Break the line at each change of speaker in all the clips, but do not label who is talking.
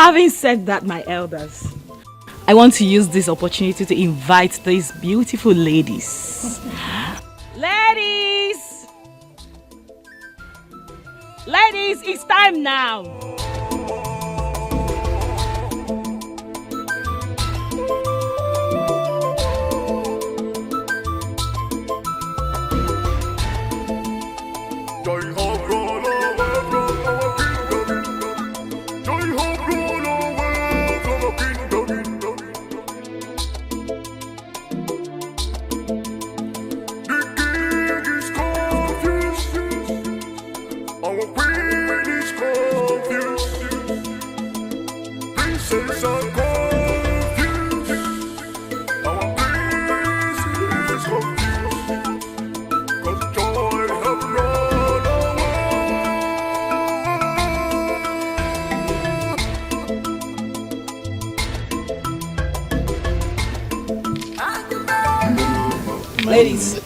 Having said that, my elders, I want to use this opportunity to invite these beautiful ladies. Ladies! Ladies, it's time now. Ladies.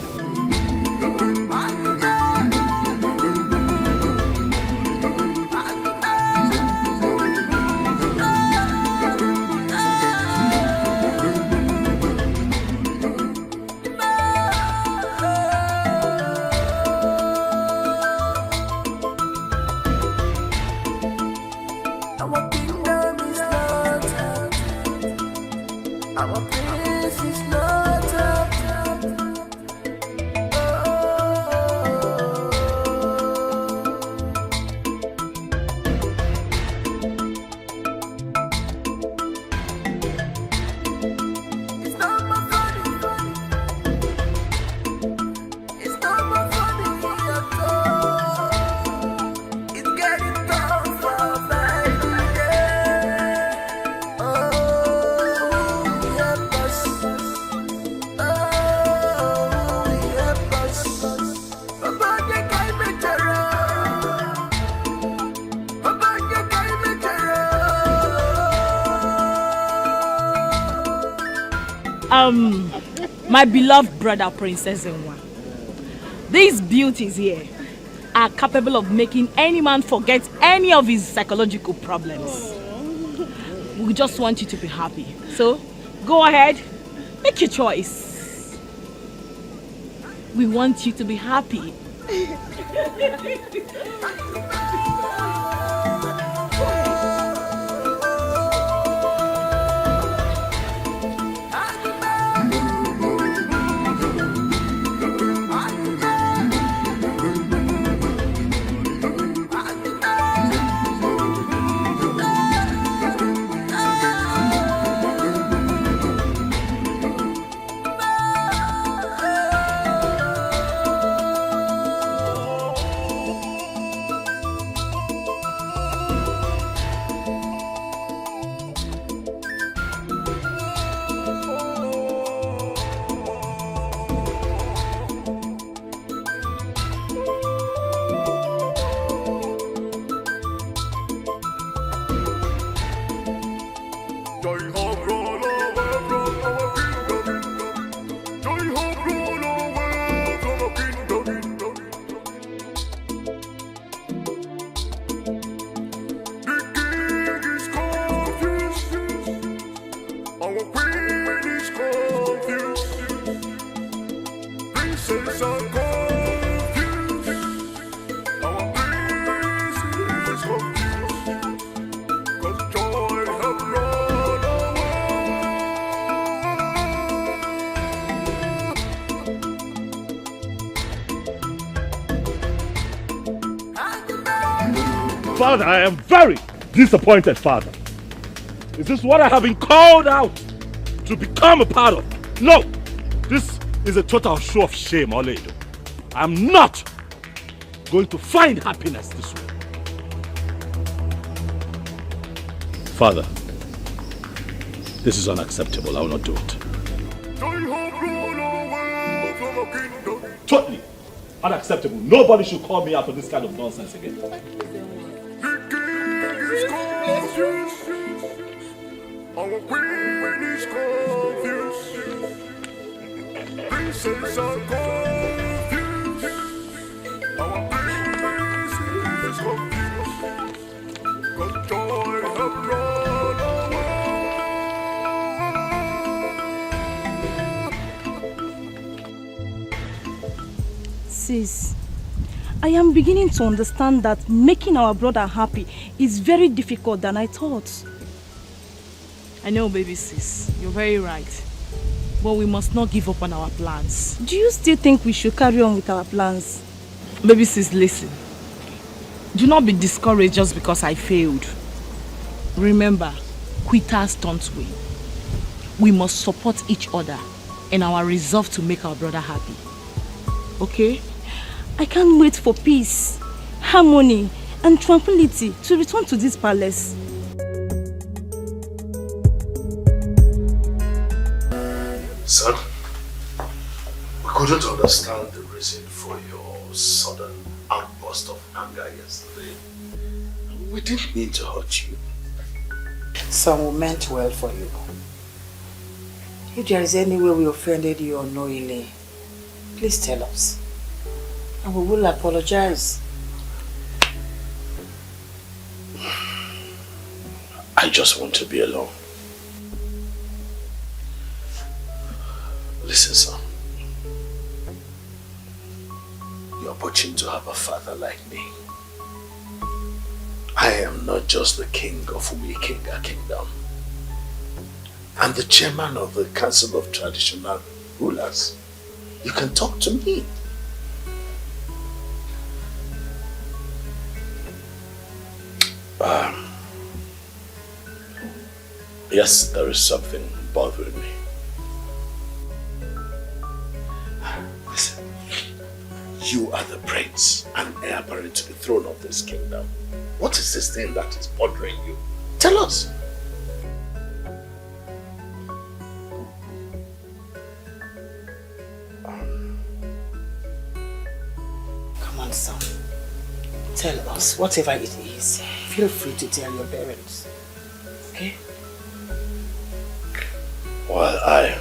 My beloved brother, Princess Nwa. These beauties here are capable of making any man forget any of his psychological problems. We just want you to be happy. So, go ahead, make your choice. We want you to be happy.
Father, I am very disappointed, Father. Is this what I have been called out to become a part of? No! This is a total show of shame, Oledo. I'm not going to find happiness this way. Father, this is unacceptable. I will not do it. Totally unacceptable. Nobody should call me out for this kind of nonsense again. Our queen is confused. Princess are confused. Our prince is confused. 'Cause joy have run.
sis, I am beginning to understand that making our brother happy is very difficult than I thought. I know, baby sis, you're very right. But we must not give up on our plans. Do you still think we should carry on with our plans? Baby sis, listen. Do not be discouraged just because I failed. Remember, quitters don't win. We must support each other in our resolve to make our brother happy. Okay? I can't wait for peace, harmony, and tranquility to return to this palace.
Son, we couldn't understand the reason for your sudden outburst of anger yesterday. We didn't mean to hurt you.
Son, we meant well for you. If there is any way we offended you unknowingly, please tell us. And we will apologize.
I just want to be alone. Listen, son. You're fortunate to have a father like me. I am not just the king of Umikinga Kingdom. I'm the chairman of the Council of Traditional Rulers. You can talk to me. Yes, there is something bothering me. Listen, you are the prince and heir apparent to the throne of this kingdom. What is this thing that is bothering you? Tell us.
Come on, son. Tell us, whatever it is. Feel free to tell your parents. Okay?
Well,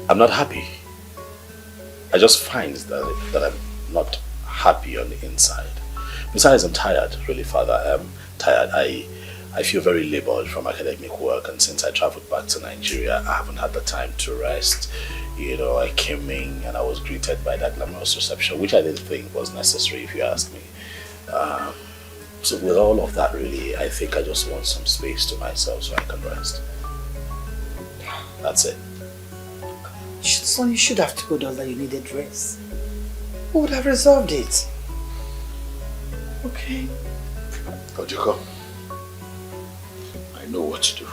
I'm not happy. I just find that I'm not happy on the inside. Besides, I'm tired, really, Father. I'm tired. I feel very labored from academic work, and since I traveled back to Nigeria, I haven't had the time to rest. You know, I came in and I was greeted by that glamorous reception, which I didn't think was necessary, if you ask me. So with all of that, really, I think I just want some space to myself so I can rest. That's it.
Son, you should have told us that you needed rest. We would have resolved it. Okay?
Ojiko, I know what to do.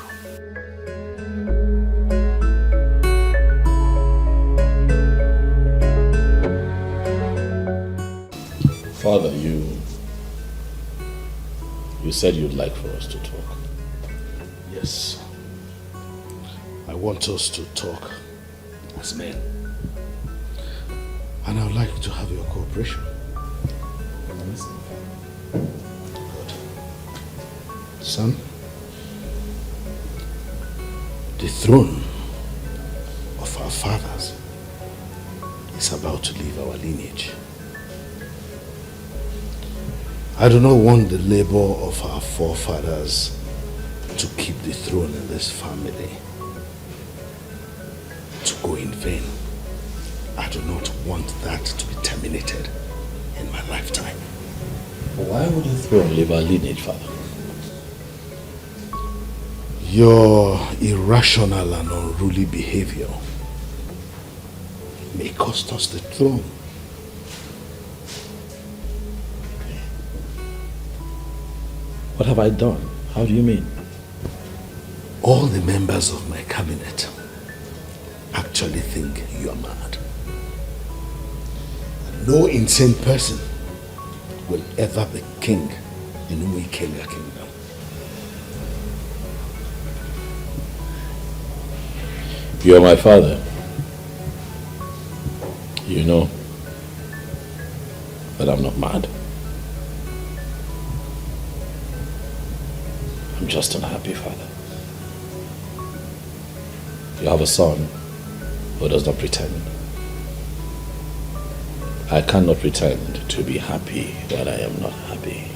Father, you said you'd like for us to talk. Yes. I want us to talk as men. And I would like to have your cooperation. Good. Son, the throne of our fathers is about to leave our lineage. I do not want the labor of our forefathers to keep the throne in this family to go in vain. I do not want that to be terminated in my lifetime. Why would the throne leave our lineage, Father? Your irrational and unruly behavior may cost us the throne. What have I done? How do you mean? All the members of my cabinet actually think you are mad. No insane person will ever be king in Umikenga Kingdom. You are my father. You know that I'm not mad. I'm just unhappy, Father. You have a son who does not pretend. I cannot pretend to be happy when I am not happy.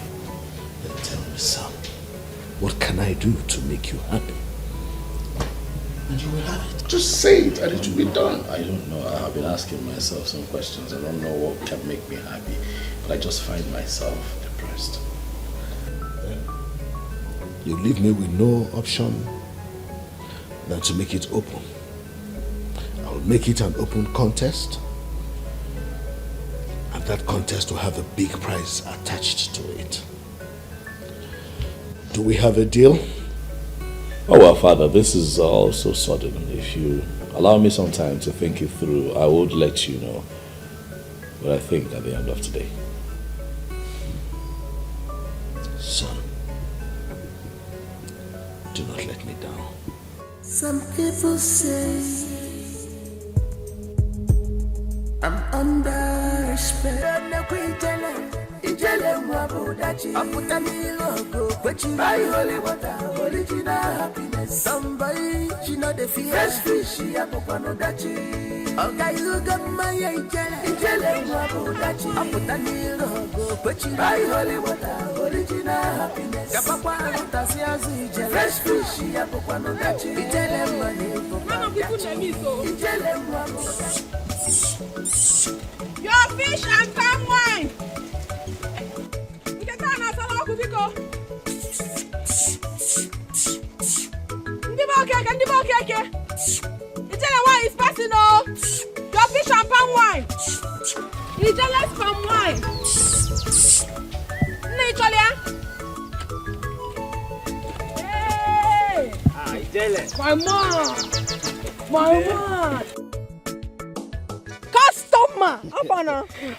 Then tell me, son, what can I do to make you happy? and you will have it. Just say it and it will be done. I don't know. I have been asking myself some questions. I don't know what can make me happy, but I just find myself depressed.
You leave me with no option than to make it open. I'll make it an open contest, and that contest will have a big prize attached to it. Do we have a deal?
Oh well, Father, this is all so sudden. If you allow me some time to think it through, I would let you know what I think at the end of today.
Son, do not let me down.
Some people say I'm under respect. Somebody, she know the fear. Fresh fish, she a popano dachi. Okay, you got my ijele wabudachi. Aputa nilo go kwechi. Buy holy water, original happiness. Kapapa antasiazu ijele. Fresh fish, she a popano dachi. Ijele money for ijele wabudachi.
Your fish and palm wine. You can turn us all over. Okay. The jelly wine is passing on. Your fish and palm wine. The jelly's palm wine. Hey! My mom. Customer.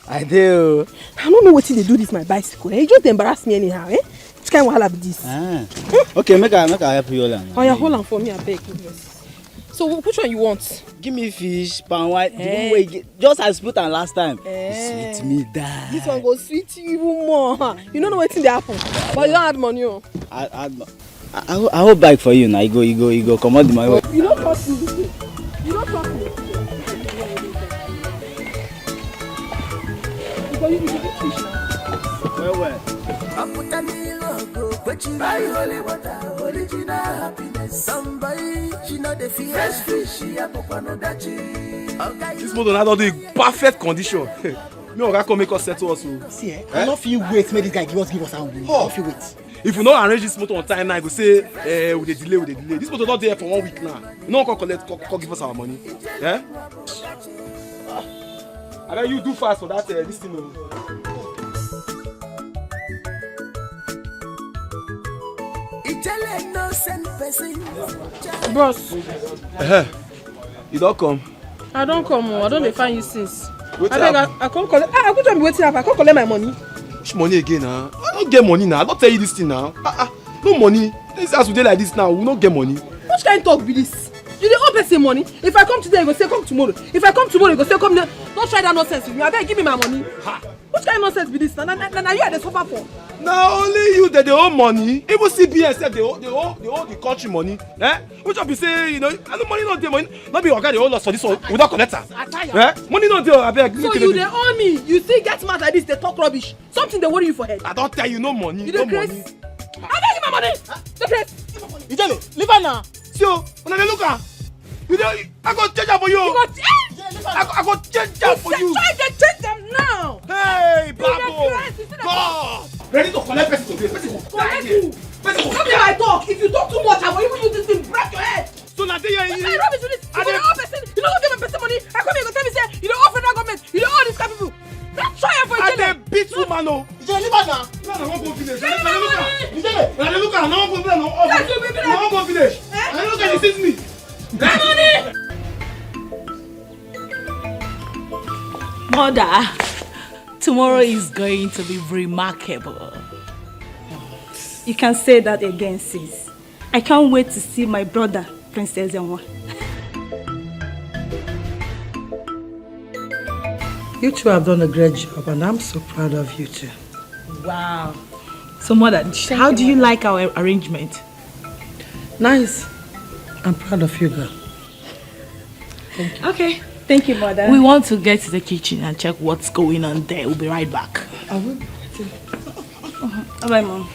I do. I don't know what they do this my bicycle. You just embarrass me anyhow, eh? Which kind of wahala be this?
Okay, make I help you hold on.
Oh, yeah, hold on for me, I beg. So which one you want?
Give me fish, pan white, the one way just as put on last time. Sweet me die.
This one go sweet you even more. You don't know what's in the happen. But you don't add money.
I hold bike for you now. You go come out the money.
You don't trust me. You don't trust me. Because you give fish now.
Well.
Buy holy water, original happiness. Somebody, she know the fear. Fresh fish, she a popano dachi.
This motor not in perfect condition. No, I can make us settle us.
See, I don't feel wait. Make this guy give us our win. I feel wait.
If you don't arrange this motor on time now, I go say, with the delay. This motor not there for 1 week now. No one can give us our money. Yeah? And then you do fast for that, this thing.
Boss.
You don't come.
I don't come. I don't find you since.
I
can't collect. I couldn't be waiting up. I can't collect my money.
Which money again now? I don't get money now. I don't tell you this thing now. No money. This as we dey like this now, we don't get money.
Which kind of talk be this? You dey owe person money. If I come today, you go say come tomorrow. If I come tomorrow, you go say come there. Don't try that nonsense with me. I beg, give me my money. Which kind of nonsense be this? Now you are the suffer for.
Now only you that they owe money. Even CBN said they owe the country money. Which of you say, you know, and the money not there, money. Not be okay, they owe us for this one without collector. Money not there, I beg.
So you they owe me. You still get mad like this, they talk rubbish. Something they worry you for head.
I don't tell you no money.
You
no
money. I beg you my money. The place.
You tell me, leave her now.
So, when I look at you know, I go change them for you. I go change them for you.
Try to change them now.
Hey, Babo. God. Ready to collect person today.
Collect you. Come here, I talk. If you talk too much, I will even use this thing break your head.
So now they are
you. I rubbish with this. You don't owe person. You don't give a person money. I come here, you go tell me say you don't owe federal government. You don't owe this kind of people. Let's try it for each other.
And they beat woman no.
You leave her now.
No, I won't go village. I look at. No one go village. No one go village. I look at this is me.
Money.
Mother, tomorrow is going to be remarkable.
You can say that again, sis. I can't wait to see my brother, Princess Enwa.
You two have done a great job, and I'm so proud of you two.
Wow. So, Mother, how do you like our arrangement?
Nice. I'm proud of you, girl.
Thank you. Okay. Thank you, Mother.
We want to get to the kitchen and check what's going on there. We'll be right back.
I will.
Bye, Mom.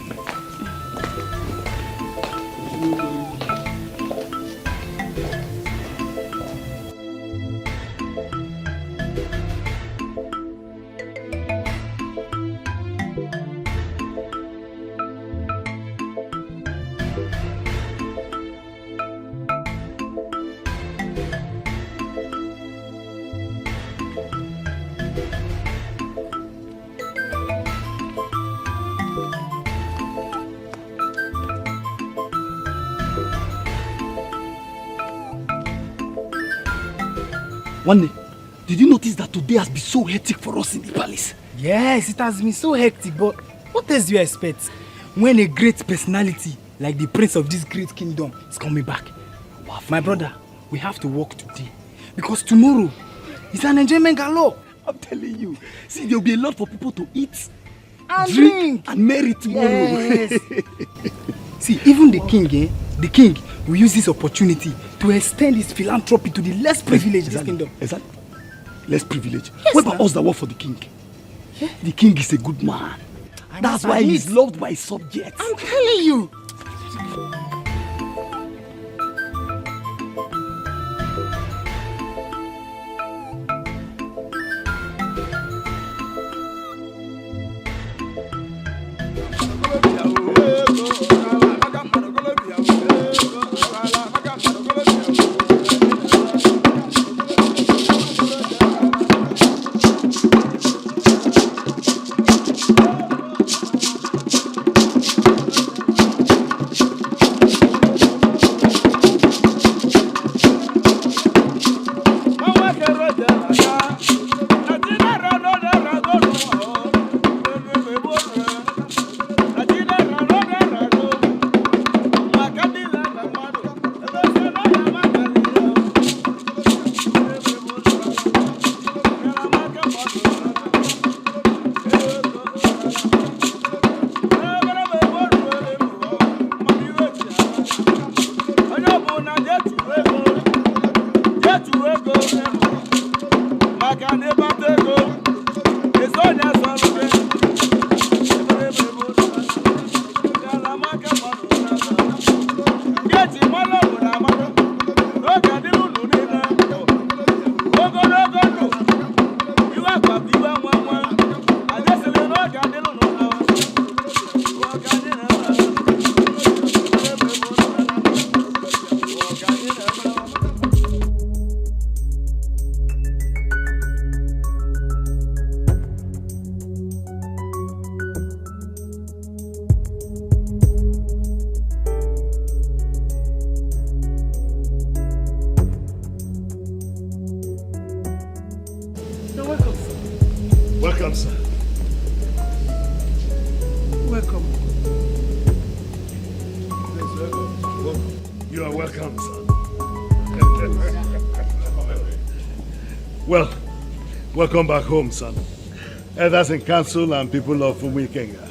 One day, did you notice that today has been so hectic for us in the palace?
Yes, it has been so hectic, but what else do you expect? When a great personality like the prince of this great kingdom is coming back. My brother, we have to work today because tomorrow is an enjoyment galore.
I'm telling you. See, there will be a lot for people to eat,
and
drink, and marry tomorrow.
Yes. See, even the king will use this opportunity to extend his philanthropy to the less privileged in this kingdom.
Exactly. Less privileged.
Yes,
what about us that work for the king? Yeah. The king is a good man. That's why he's loved by his subjects.
I'm telling you.
Welcome, sir.
Welcome.
You are welcome, sir. Well, welcome back home, son. Elders in council and people of Umuikenga.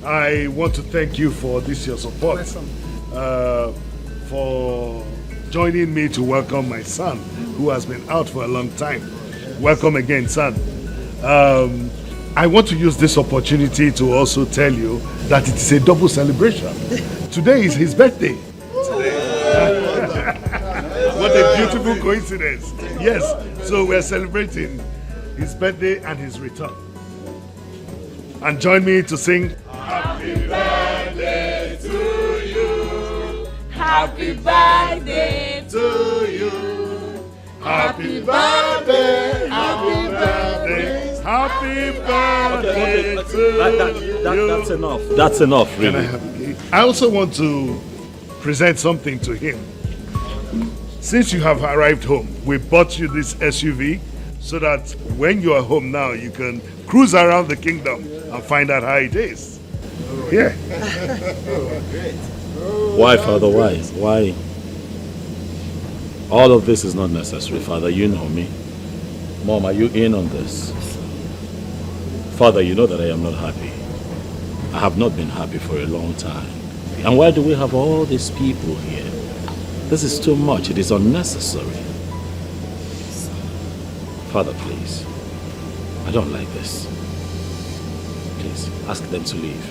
I want to thank you for this your support. For joining me to welcome my son, who has been out for a long time. Welcome again, son. I want to use this opportunity to also tell you that it is a double celebration. Today is his birthday. What a beautiful coincidence. Yes, so we're celebrating his birthday and his return. And join me to sing Happy Birthday to you.
Happy birthday to you.
Happy birthday, happy birthday, happy birthday to you.
That's enough. That's enough, really.
I also want to present something to him. Since you have arrived home, we bought you this SUV so that when you are home now, you can cruise around the kingdom and find out how it is. Yeah.
Why, Father? Why? Why? All of this is not necessary, Father. You know me. Mom, are you in on this? Father, you know that I am not happy. I have not been happy for a long time. And why do we have all these people here? This is too much. It is unnecessary. Father, please. I don't like this. Please, ask them to leave.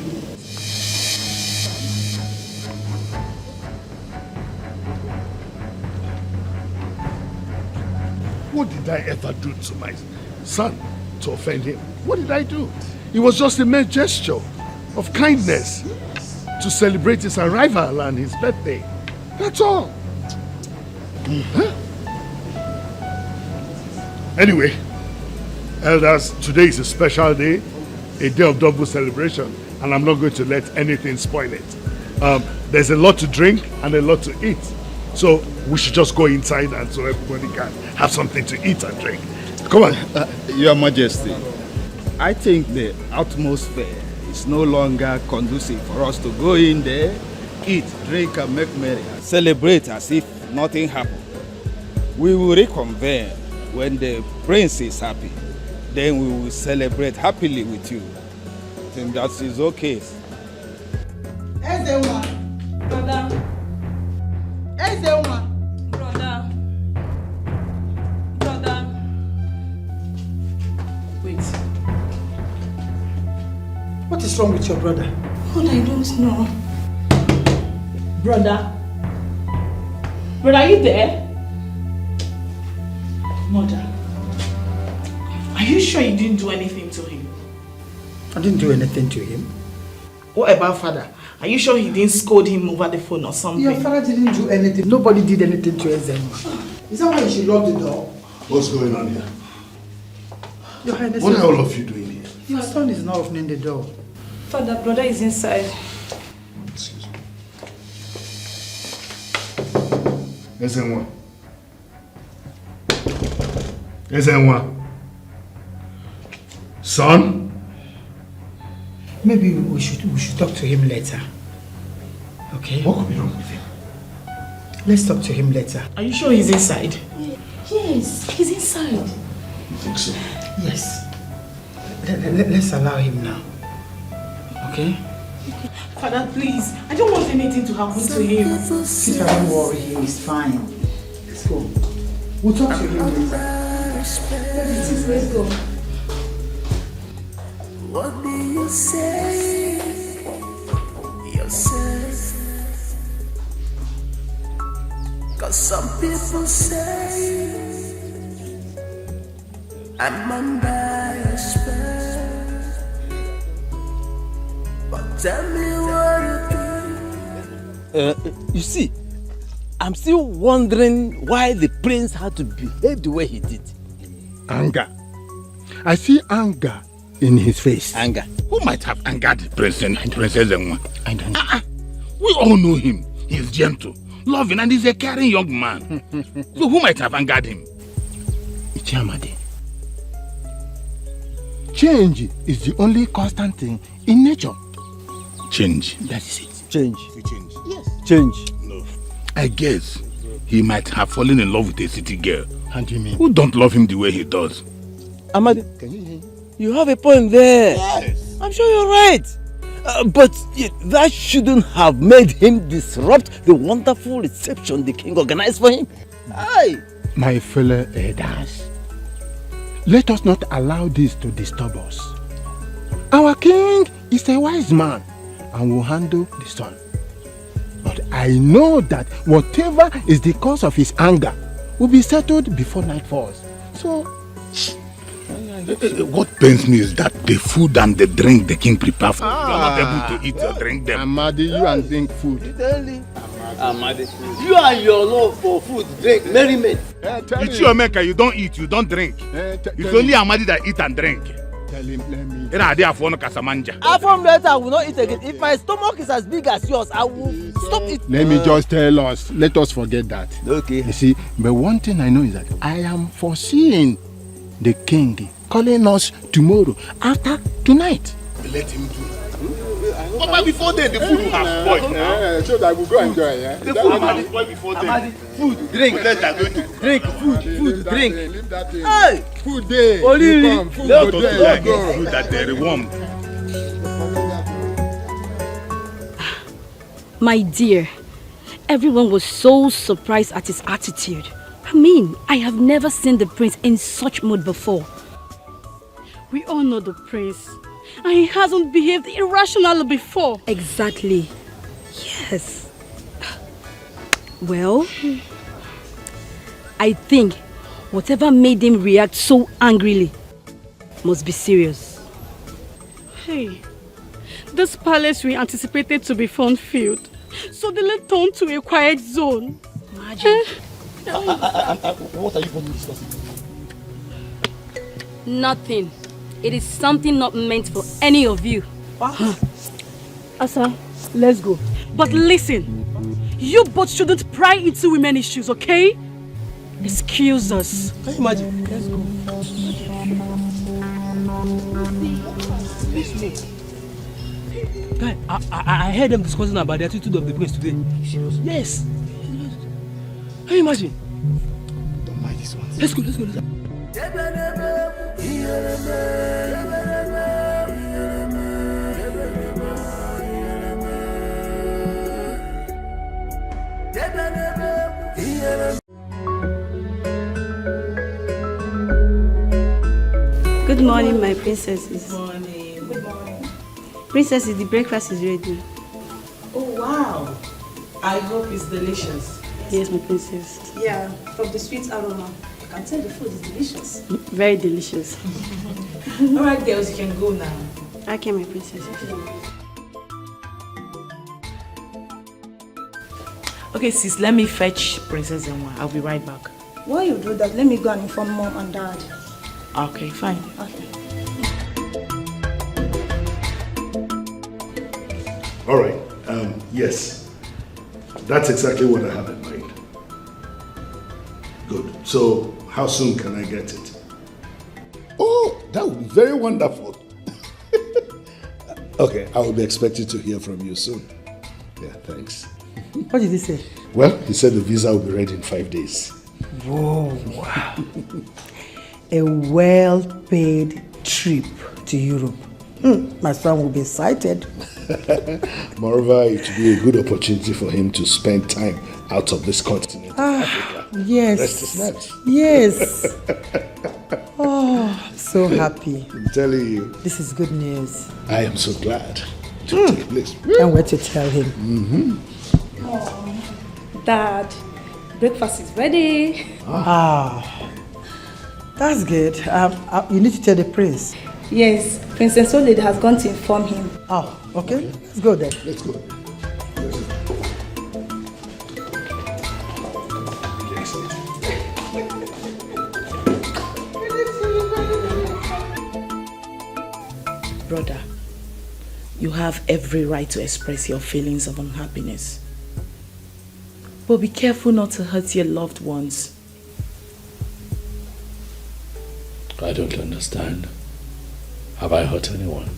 What did I ever do to my son to offend him? What did I do? It was just a mere gesture of kindness to celebrate his arrival and his birthday. That's all. Huh? Anyway, elders, today is a special day, a day of double celebration, and I'm not going to let anything spoil it. There's a lot to drink and a lot to eat. So we should just go inside and so everybody can have something to eat and drink. Come on.
Your Majesty, I think the atmosphere is no longer conducive for us to go in there, eat, drink, and make merry, and celebrate as if nothing happened. We will reconvene when the prince is happy. Then we will celebrate happily with you. I think that is okay.
Brother. Brother.
Wait. What is wrong with your brother?
What I don't know.
Brother? Brother, are you there? Mother, are you sure you didn't do anything to him?
I didn't do anything to him.
What about father? Are you sure he didn't scold him over the phone or something?
Your father didn't do anything. Nobody did anything to Ezenwa. Is that why you should lock the door?
What's going on here?
Your Highness,
what are all of you doing here?
Your son is not opening the door.
Father, brother is inside.
Excuse me. Ezenwa. Ezenwa. Son?
Maybe we should talk to him later. Okay?
What could be wrong with him?
Let's talk to him later.
Are you sure he's inside?
Yes, he's inside.
You think so?
Yes. Let's allow him now. Okay?
Father, please. I don't want anything to happen to him.
Sister, don't worry. He's fine. Let's go. We'll talk to him later.
Let's go.
What do you say yourself? 'Cause some people say I'm under your spell, but tell me what you think.
You see, I'm still wondering why the prince had to behave the way he did.
Anger. I see anger in his face.
Anger.
Who might have angered Princess Zenwa? I don't know. We all know him. He's gentle, loving, and he's a caring young man. So who might have angered him?
Ichiamade. Change is the only constant thing in nature.
Change.
That is it.
Change.
Change.
Yes. Change.
No. I guess he might have fallen in love with a city girl.
How do you mean?
Who don't love him the way he does.
Amadi, can you hear? You have a point there.
Yes.
I'm sure you're right. But that shouldn't have made him disrupt the wonderful reception the king organized for him. Aye.
My fellow elders, let us not allow this to disturb us. Our king is a wise man and will handle the son. But I know that whatever is the cause of his anger will be settled before night falls. So,
what pains me is that the food and the drink the king prepared for, you are not able to eat or drink them.
Amadi, you and drink food.
Amadi, you and your love for food, drink, merriment.
It's your maker, you don't eat, you don't drink. It's only Amadi that eat and drink.
Tell him, let me.
From later, I will not eat again. If my stomach is as big as yours, I will stop eating.
Let me just tell us, let us forget that.
Okay.
You see, but one thing I know is that I am foreseeing the king calling us tomorrow after tonight.
Let him do it. But before then, the food will have spoiled.
So that we go enjoy, yeah?
The food will have spoiled before then.
Food, drink, drink, food, drink.
Leave that thing.
Hey!
Food day.
Oli,
Come, food go there.
Food that they rewarmed.
My dear, everyone was so surprised at his attitude. I mean, I have never seen the prince in such mood before. We all know the prince, and he hasn't behaved irrationally before. Exactly. Yes. Well, I think whatever made him react so angrily must be serious.
Hey, this palace we anticipated to be fun-filled suddenly turned to a quiet zone.
Imagine.
What are you discussing?
Nothing. It is something not meant for any of you.
Asa, let's go.
But listen,
You both shouldn't pry into women issues, okay? Excuse us.
Can you imagine? Let's go. Guy, I heard them discussing about the attitude of the prince today. Yes. Can you imagine?
Don't mind this one.
Let's go, let's go, let's go.
Good morning, my princesses.
Good morning. Good morning.
Princesses, the breakfast is ready.
Oh, wow. I hope it's delicious.
Yes, my princess.
Yeah, from the sweet aroma. I can tell the food is delicious.
Very delicious.
All right, girls, you can go now.
Okay, my princesses.
Okay, sis, let me fetch Princess Enwa. I'll be right back.
Why you do that? Let me go and inform mom and dad.
Okay, fine.
Okay.
All right. Yes. That's exactly what I have in mind. Good. So, how soon can I get it? Oh, that would be very wonderful. Okay, I will be expecting to hear from you soon. Yeah, thanks.
What did he say?
Well, he said the visa will be ready in 5 days.
Whoa, wow. A well-paid trip to Europe. My son will be excited.
Moreover, it will be a good opportunity for him to spend time out of this continent. Africa.
Yes.
Rest his nerves.
Yes. Oh, so happy.
I'm telling you.
This is good news.
I am so glad to take place.
Can't wait to tell him.
Dad, breakfast is ready.
That's good. You need to tell the prince.
Yes, Princess Oled has gone to inform him.
Oh, okay. Let's go then.
Let's go.
Brother, you have every right to express your feelings of unhappiness. But be careful not to hurt your loved ones.
I don't understand. Have I hurt anyone?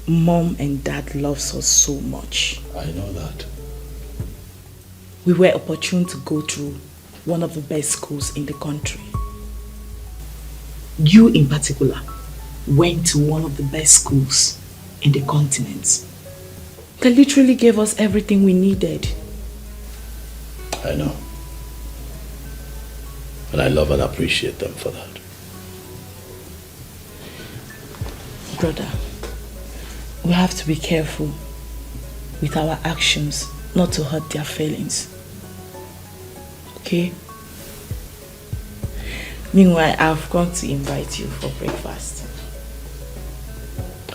Mom and Dad loves us so much.
I know that.
We were opportune to go through one of the best schools in the country. You in particular went to one of the best schools in the continent. They literally gave us everything we needed.
I know. And I love and appreciate them for that.
Brother, we have to be careful with our actions, not to hurt their feelings. Okay? Meanwhile, I've come to invite you for breakfast.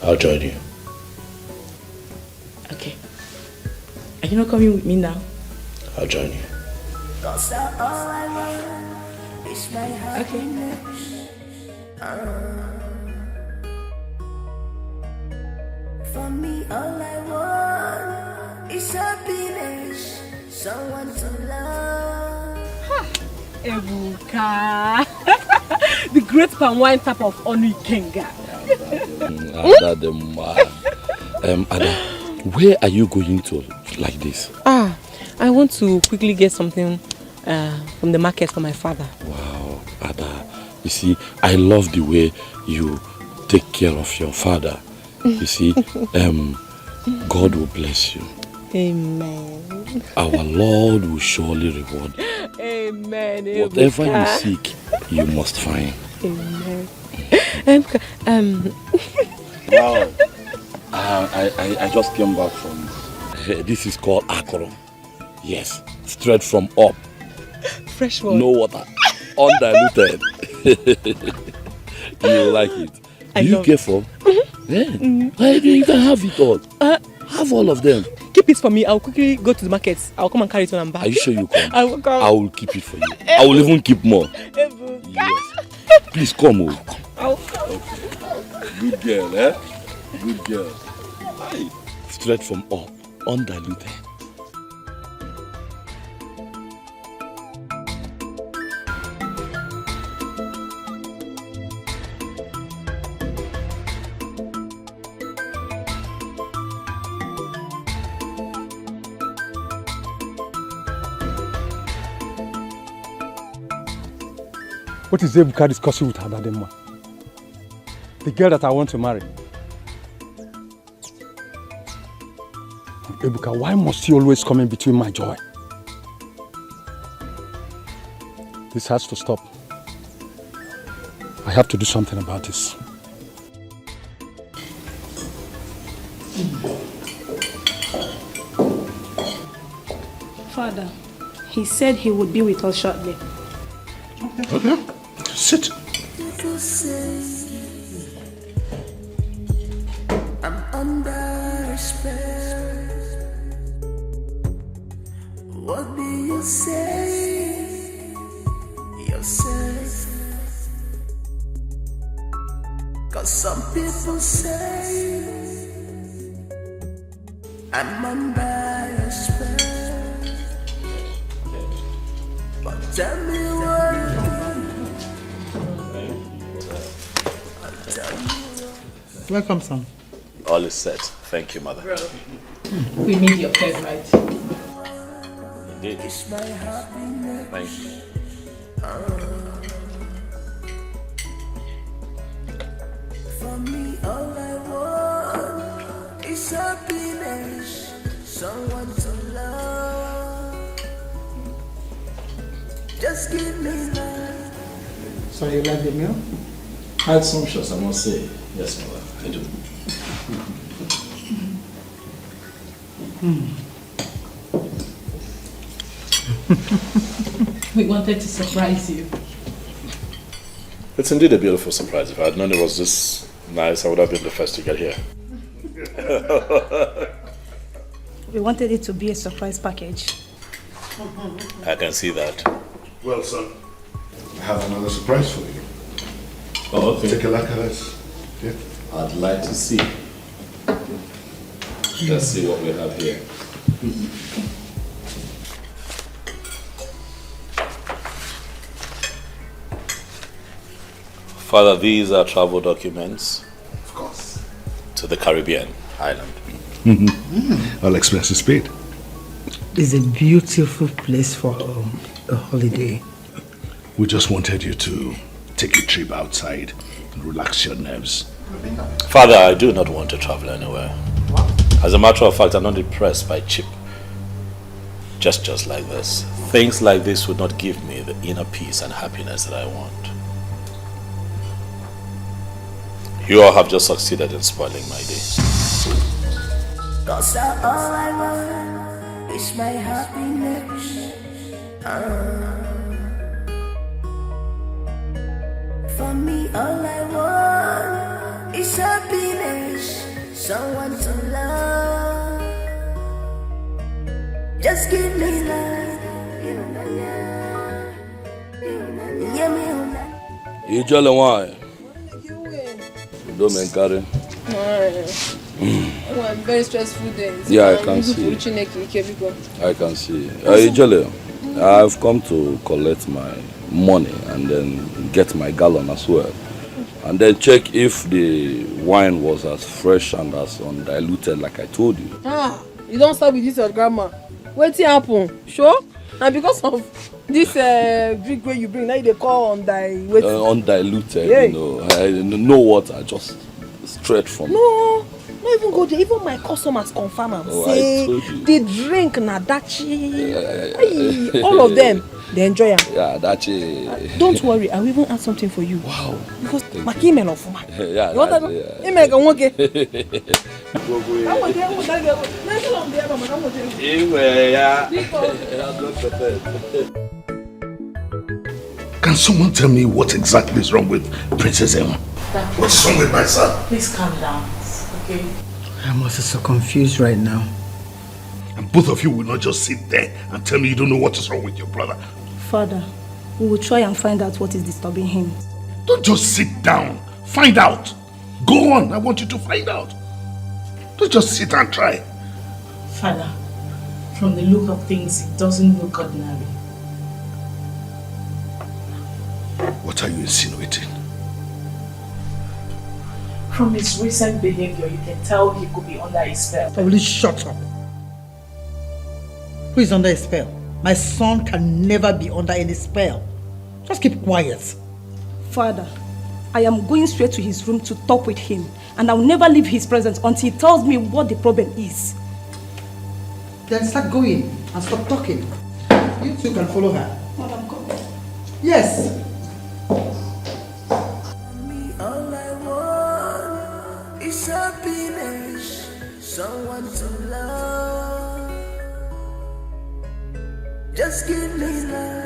I'll join you.
Okay. Are you not coming with me now?
I'll join you.
Okay.
For me, all I want is happiness, someone to love.
Ebuka, the great palm wine type of Onu Kenga.
Ada, where are you going to like this?
I want to quickly get something from the market for my father.
Wow, Ada, you see, I love the way you take care of your father. You see, God will bless you.
Amen.
Our Lord will surely reward you.
Amen.
Whatever you seek, you must find.
Amen.
Wow. I just came back from... this is called akoro. Yes, straight from up.
Fresh water.
No water. Undiluted. You will like it. Do you care for? Yeah. You can have it all. Have all of them.
Keep it for me. I'll quickly go to the market. I'll come and carry it when I'm back.
Are you sure you come?
I will come.
I will keep it for you. I will even keep more. Yes. Please come.
I'll
come. Okay. Good girl, eh? Good girl. Straight from up, undiluted.
What is Ebuka discussing with her Dadema? The girl that I want to marry. Ebuka, why must you always come in between my joy? This has to stop. I have to do something about this.
Father, he said he would be with us shortly.
Okay. Sit.
People say I'm under respect. What do you say yourself? 'Cause some people say I'm under respect. But tell me what.
Welcome, son.
All is set. Thank you, mother.
Bro, we made your bed, right?
Indeed. Thank you.
For me, all I want is happiness, someone to love. Just give me love.
So you like the meal?
I had some shots, I must say. Yes, mother, I do.
We wanted to surprise you.
It's indeed a beautiful surprise. If I had known it was this nice, I would have been the first to get here.
We wanted it to be a surprise package.
I can see that.
Well, son, I have another surprise for you.
Oh, okay.
Take a look at this. Yeah.
I'd like to see. Let's see what we have here. Father, these are travel documents.
Of course.
To the Caribbean island.
All expenses paid.
It's a beautiful place for a holiday.
We just wanted you to take a trip outside and relax your nerves.
Father, I do not want to travel anywhere. What? As a matter of fact, I'm not impressed by cheap gestures like this. Things like this would not give me the inner peace and happiness that I want. You all have just succeeded in spoiling my day.
'Cause all I want is my happiness. For me, all I want is happiness, someone to love. Just give me love.
You jolly wine. Don't make carry.
Very stressful days.
Yeah, I can see. I can see. Jolly, I've come to collect my money and then get my gallon as well. And then check if the wine was as fresh and as undiluted like I told you.
You don't start with this your grandma. What's happen? Sure? And because of this drink where you bring, now they call
undiluted,
yeah.
You know. I know what I just straight from.
No, not even go there. Even my customers confirm and say the drink na dachi. All of them, they enjoy it.
Yeah, dachi.
Don't worry, I will even add something for you.
Wow.
Because my email of my.
Yeah,
you want that? Email can work.
Can someone tell me what exactly is wrong with Princess Emma? What's wrong with my son?
Please calm down, okay? I'm also so confused right now.
And both of you will not just sit there and tell me you don't know what is wrong with your brother.
Father, we will try and find out what is disturbing him.
Don't just sit down. Find out. Go on. I want you to find out. Let's just sit and try.
Father, from the look of things, it doesn't look ordinary.
What are you insinuating?
From his recent behavior, you can tell he could be under a spell.
Will you shut up? Who is under a spell? My son can never be under any spell. Just keep quiet.
Father, I am going straight to his room to talk with him, and I'll never leave his presence until he tells me what the problem is.
Then start going and stop talking. You two can follow her.
Madam, go.
Yes.
All I want is happiness, someone to love. Just give me love.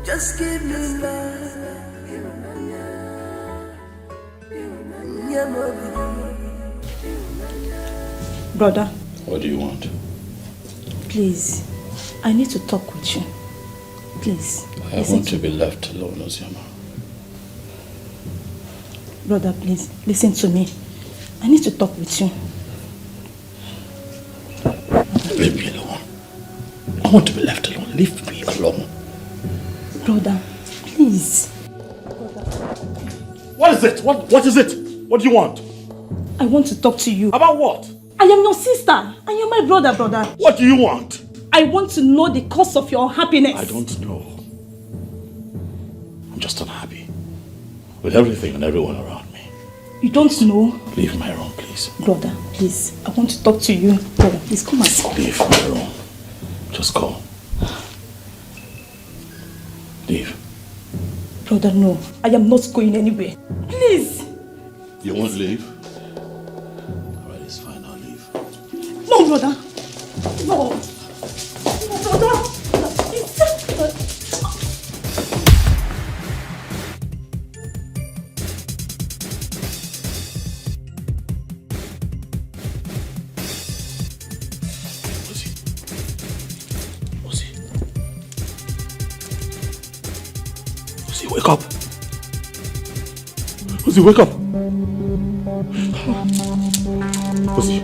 Just give me love.
Brother.
What do you want?
Please, I need to talk with you. Please.
I want to be left alone, Ozioma.
Brother, please, listen to me. I need to talk with you.
Leave me alone. I want to be left alone. Leave me alone.
Brother, please.
What is it? What is it? What do you want?
I want to talk to you.
About what?
I am your sister, and you're my brother.
What do you want?
I want to know the cause of your unhappiness.
I don't know. I'm just unhappy with everything and everyone around me.
You don't know?
Leave my room, please.
Brother, please. I want to talk to you. Brother, please come and sit.
Leave my room. Just go. Leave.
Brother, no. I am not going anywhere. Please.
You won't leave? Alright, it's fine. I'll leave.
No, brother. No. No, brother.
Wake up! Ozzy, wake up! Ozzy.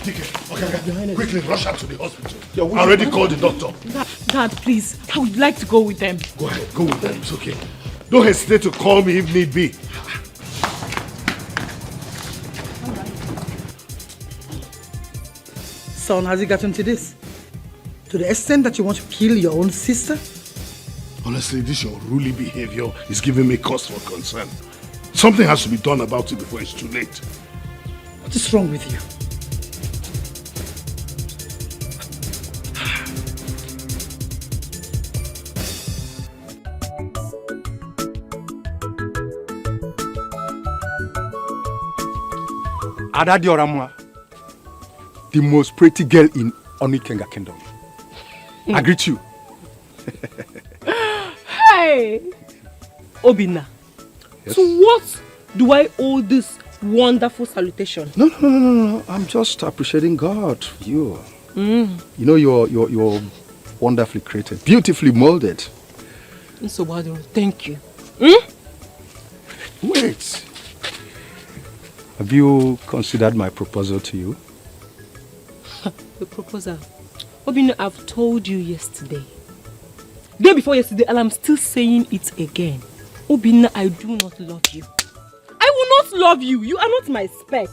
Okay. Quickly rush out to the hospital.
Yeah,
I already called the doctor.
Dad, please. I would like to go with them.
Go ahead. Go with them. It's okay. Don't hesitate to call me if need be.
Son, has it gotten to this? To the extent that you want to kill your own sister?
Honestly, this your unruly behavior is giving me cause for concern. Something has to be done about it before it's too late.
What is wrong with you?
Ada Dioramwa, the most pretty girl in Onikenga Kingdom. I greet you.
Hey! Obina, yes? So what do I owe this wonderful salutation?
No. I'm just appreciating God. You know you're wonderfully created, beautifully molded.
So thank you.
Wait. Have you considered my proposal to you?
The proposal? Obina, I've told you yesterday. Day before yesterday, and I'm still saying it again. Obina, I do not love you. I will not love you. You are not my spec.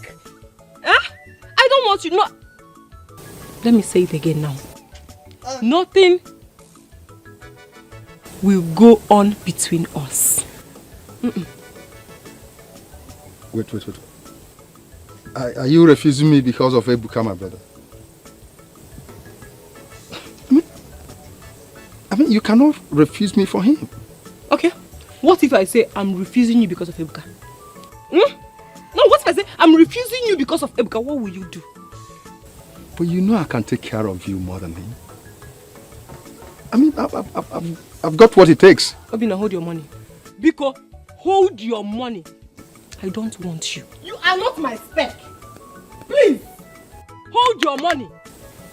I don't want you. No. Let me say it again now. Nothing will go on between us.
Wait. Are you refusing me because of Ebuka, my brother? I mean, you cannot refuse me for him.
Okay. What if I say I'm refusing you because of Ebuka? No, what if I say I'm refusing you because of Ebuka? What will you do?
But you know I can take care of you more than him. I mean, I've got what it takes.
Obina, hold your money. Biko, hold your money. I don't want you. You are not my spec. Please, hold your money.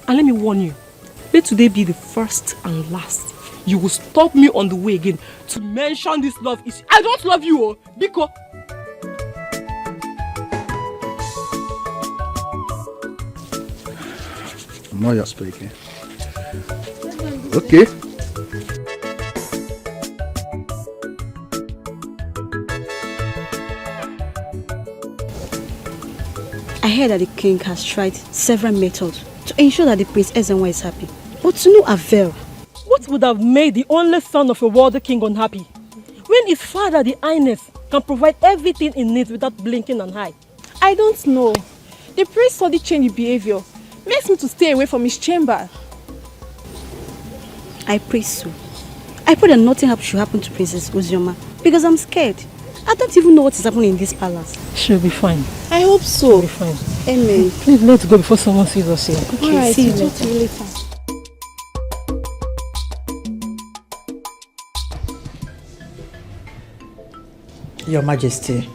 And let me warn you, let today be the first and last. You will stop me on the way again to mention this love issue. I don't love you, oh, Biko.
Now you're speaking. Okay.
I heard that the king has tried several methods to ensure that the Prince Ezenwa is happy, but to no avail.
What would have made the only son of a worthy king unhappy? When his father, the Highness, can provide everything he needs without blinking an eye?
I don't know. The prince suddenly changed behavior. Makes me to stay away from his chamber.
I pray so. I pray that nothing should happen to Princess Ozioma because I'm scared. I don't even know what is happening in this palace.
She'll be fine.
I hope so.
She'll be fine.
Amen.
Please let's go before someone sees us here.
Okay,
alright,
see you
talk to you later.
Your Majesty,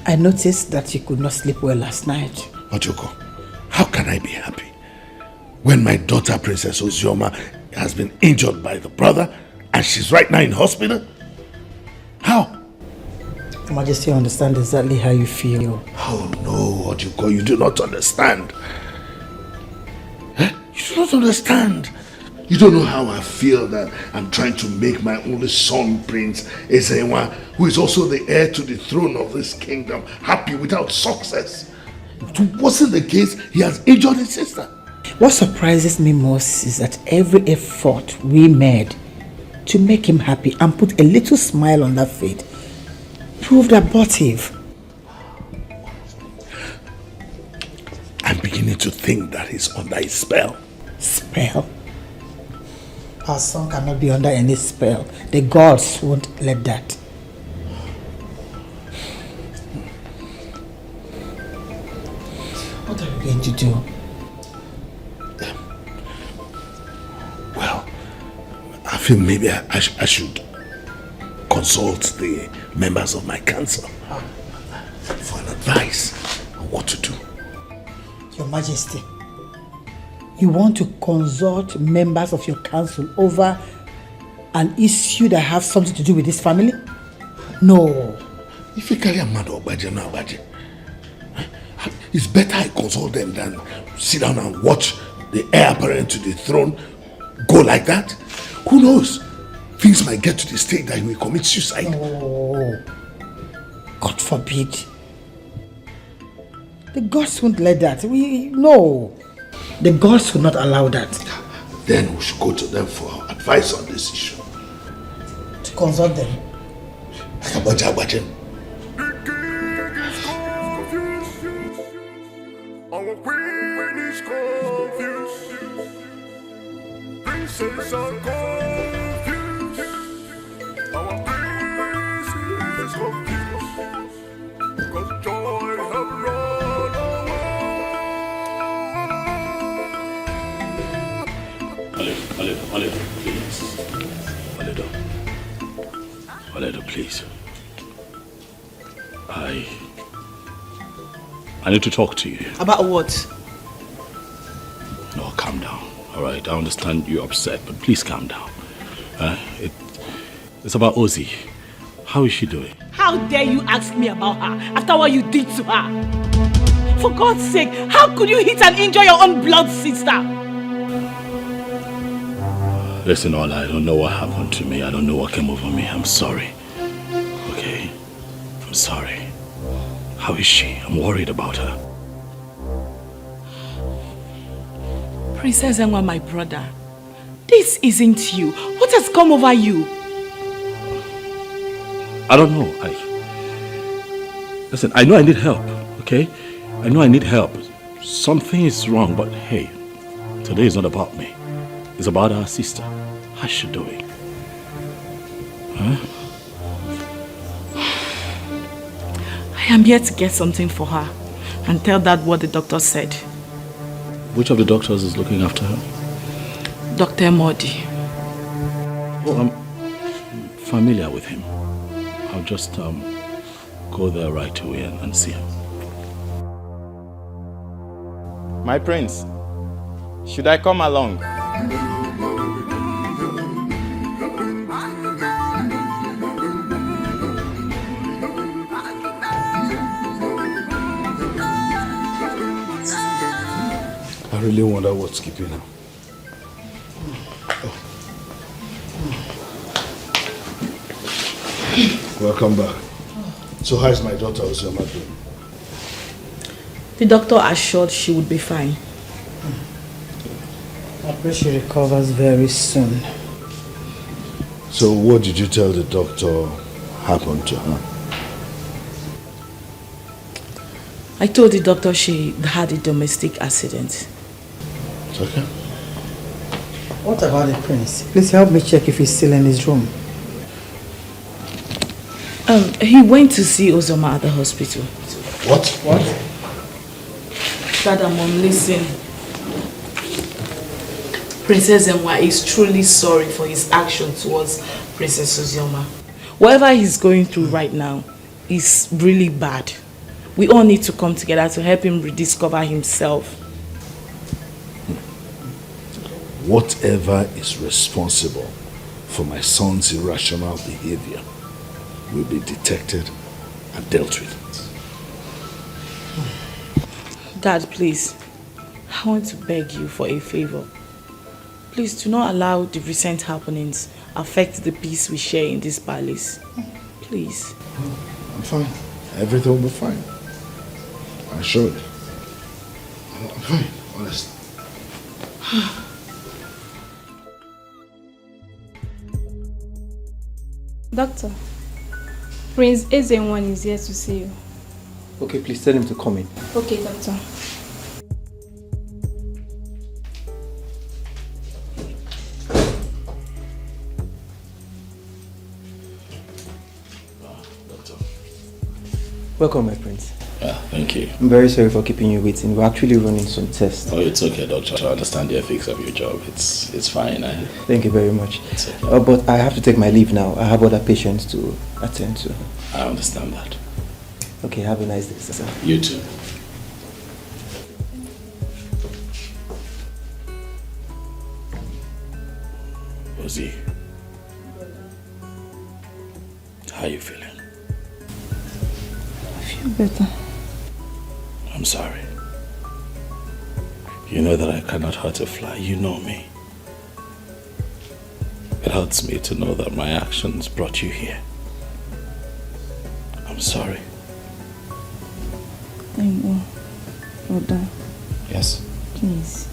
I noticed that you could not sleep well last night.
Otoko, how can I be happy when my daughter Princess Ozioma has been injured by the brother and she's right now in hospital? How?
Your Majesty, I understand exactly how you feel.
Oh no, Otoko, you do not understand. You do not understand. You don't know how I feel that I'm trying to make my only son, Prince Ezenwa, who is also the heir to the throne of this kingdom, happy without success. It wasn't the case. He has injured his sister.
What surprises me most is that every effort we made to make him happy and put a little smile on that face proved abortive.
I'm beginning to think that he's under a spell.
Spell? Our son cannot be under any spell. The gods won't let that. What are you going to do?
Well, I feel maybe I should consult the members of my council for an advice on what to do.
Your Majesty, you want to consult members of your council over an issue that has something to do with this family? No.
If you carry a man or Obaje, no Obaje, it's better I consult them than sit down and watch the heir apparent to the throne go like that. Who knows? Things might get to the state that he will commit suicide.
Oh, God forbid. The gods won't let that. No. The gods will not allow that.
Then we should go to them for advice on this issue.
To consult them.
Abaje.
Our queen is confused. Princes are confused. Our prince is confused. Because joy have run away.
Aledo, please. Aledo, please. I need to talk to you.
About what?
No, calm down. All right, I understand you're upset, but please calm down. It's about Ozzy. How is she doing?
How dare you ask me about her after what you did to her? For God's sake, how could you hit and injure your own blood sister?
Listen, Ola, I don't know what happened to me. I don't know what came over me. I'm sorry. Okay? I'm sorry. How is she? I'm worried about her.
Princess Enwa, my brother, this isn't you. What has come over you?
I don't know. Listen, I know I need help, okay? I know I need help. Something is wrong, but hey, today is not about me. It's about our sister. How's she doing? Huh?
I am here to get something for her and tell Dad what the doctor said.
Which of the doctors is looking after her?
Dr. Modi.
Oh, I'm familiar with him. I'll just go there right away and see him.
My prince, should I come along?
I really wonder what's keeping her. Welcome back. So how is my daughter Uzoma doing?
The doctor assured she would be fine.
I pray she recovers very soon.
So what did you tell the doctor happened to her?
I told the doctor she had a domestic accident.
It's okay.
What about the prince? Please help me check if he's still in his room.
He went to see Uzoma at the hospital.
What?
Dada, Mom, listen. Princess Enwa is truly sorry for his action towards Princess Uzoma. Whatever he's going through right now is really bad. We all need to come together to help him rediscover himself.
Whatever is responsible for my son's irrational behavior will be detected and dealt with.
Dad, please, I want to beg you for a favor. Please do not allow the recent happenings affect the peace we share in this palace. Please.
I'm fine. Everything will be fine. I assure you. I'm fine, honestly.
Doctor, Prince Ezenwan is here to see you.
Okay, please tell him to come in.
Okay, doctor.
Welcome, my prince.
Yeah, thank you.
I'm very sorry for keeping you waiting. We're actually running some tests.
Oh, it's okay, doctor. I understand the ethics of your job. It's fine.
Thank you very much.
It's okay.
But I have to take my leave now. I have other patients to attend to.
I understand that.
Okay, have a nice day, sir.
You too. Ozzy, how are you feeling?
I feel better.
I'm sorry. You know that I cannot hurt a fly. You know me. It hurts me to know that my actions brought you here. I'm sorry.
I know. Brother.
Yes?
Please.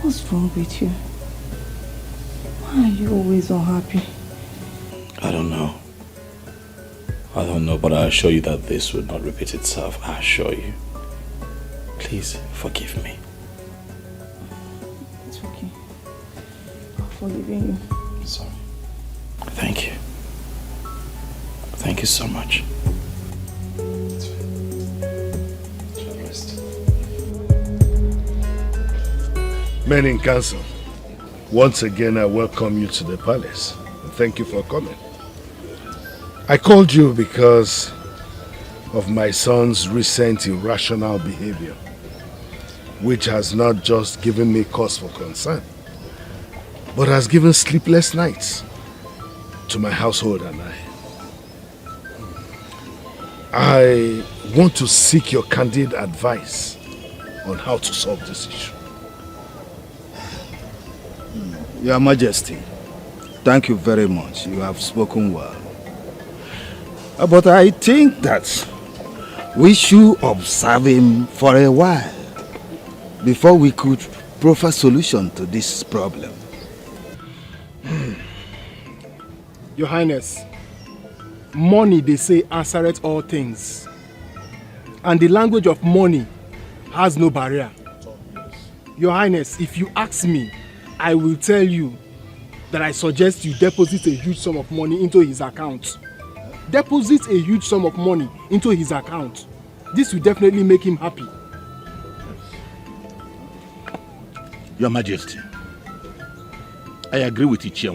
What's wrong with you? Why are you always unhappy?
I don't know. I don't know, but I assure you that this will not repeat itself. I assure you. Please forgive me.
It's okay. I'm forgiving you.
Sorry. Thank you. Thank you so much.
Men in council, once again I welcome you to the palace. Thank you for coming. I called you because of my son's recent irrational behavior, which has not just given me cause for concern, but has given sleepless nights to my household and I want to seek your candid advice on how to solve this issue.
Your Majesty, thank you very much. You have spoken well. But I think that we should observe him for a while before we could proffer solution to this problem.
Your Highness, money, they say, answereth all things. And the language of money has no barrier. Your Highness, if you ask me, I will tell you that I suggest you deposit a huge sum of money into his account. Deposit a huge sum of money into his account. This will definitely make him happy.
Your Majesty, I agree with Ichie.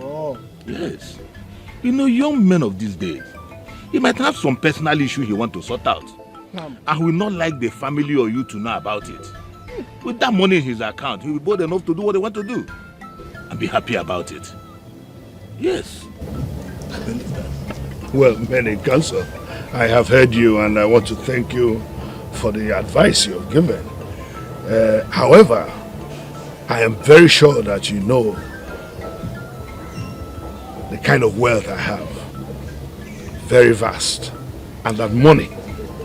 Oh.
Yes. You know, young men of these days, he might have some personal issue he wants to sort out. And will not like the family or you to know about it. With that money in his account, he will be bold enough to do what they want to do. And be happy about it. Yes.
Well, many counsel, I have heard you and I want to thank you for the advice you've given. However, I am very sure that you know the kind of wealth I have. Very vast. And that money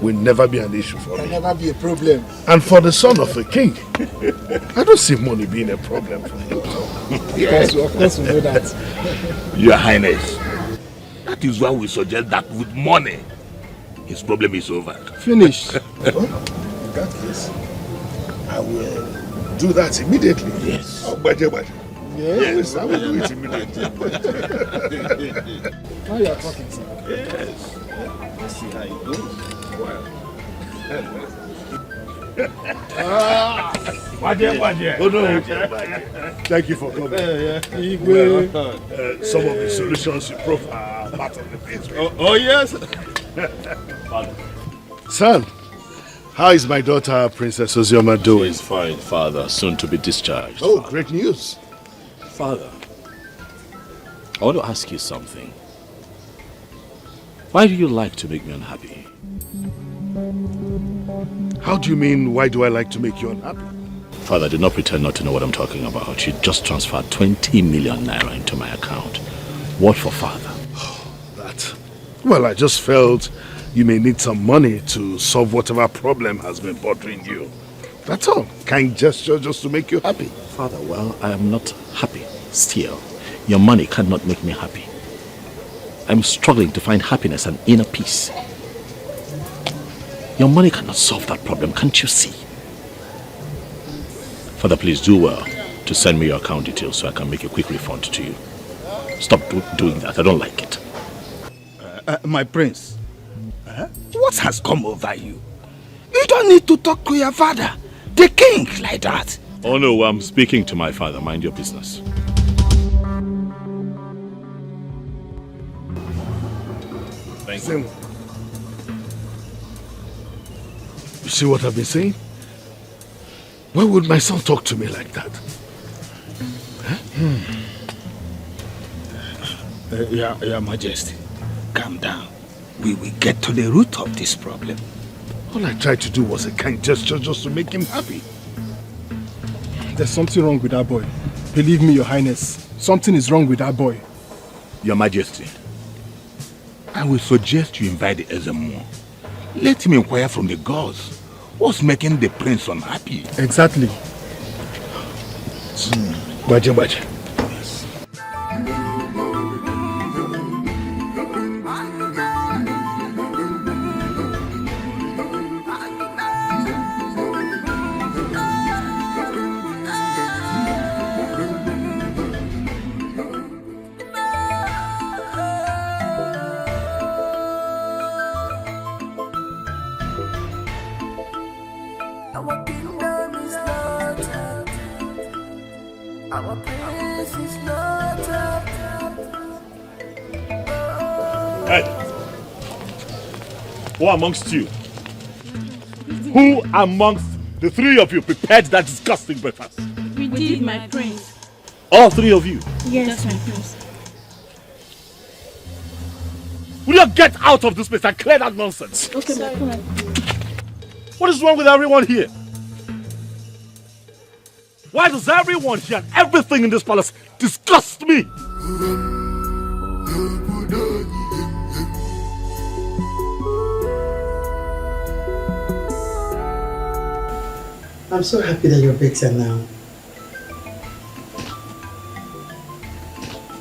will never be an issue for me.
Can never be a problem.
And for the son of a king, I don't see money being a problem for him.
Yes, of course we know that.
Your Highness, that is why we suggest that with money, his problem is over.
Finished.
Well, in that case, I will do that immediately.
Yes.
Oh, yes, I will do it immediately.
Now you are talking, sir.
Yes.
Let's see how it goes. Wow.
Oh, no. Thank you for coming. Some of the solutions you provide are part of the pastry.
Oh yes.
Son, how is my daughter, Princess Ozioma, doing?
She's fine, Father. Soon to be discharged.
Oh, great news.
Father, I want to ask you something. Why do you like to make me unhappy?
How do you mean, why do I like to make you unhappy?
Father, do not pretend not to know what I'm talking about. You just transferred 20 million naira into my account. What for, Father?
That. Well, I just felt you may need some money to solve whatever problem has been bothering you. That's all. Kind gesture just to make you happy.
Father, well, I am not happy. Still, your money cannot make me happy. I'm struggling to find happiness and inner peace. Your money cannot solve that problem, can't you see? Father, please do well to send me your account details so I can make a quick refund to you. Stop doing that. I don't like it.
My prince, what has come over you? You don't need to talk to your father, the king, like that.
Oh no, I'm speaking to my father. Mind your business. Thank you.
You see what I've been saying? Why would my son talk to me like that?
Your Majesty, calm down. We will get to the root of this problem.
All I tried to do was a kind gesture just to make him happy.
There's something wrong with that boy. Believe me, Your Highness. Something is wrong with that boy.
Your Majesty, I will suggest you invite the Ezemo. Let him inquire from the gods. What's making the prince unhappy?
Exactly.
Baje.
Yes.
Our kingdom is not up. Our praise is not up.
Hey! Who amongst you? Who amongst the three of you prepared that disgusting breakfast?
We did, my prince.
All three of you?
Yes, my prince.
Will you get out of this place and clear that nonsense?
Okay, my prince.
What is wrong with everyone here? Why does everyone here and everything in this palace disgust me?
I'm so happy that you're better now.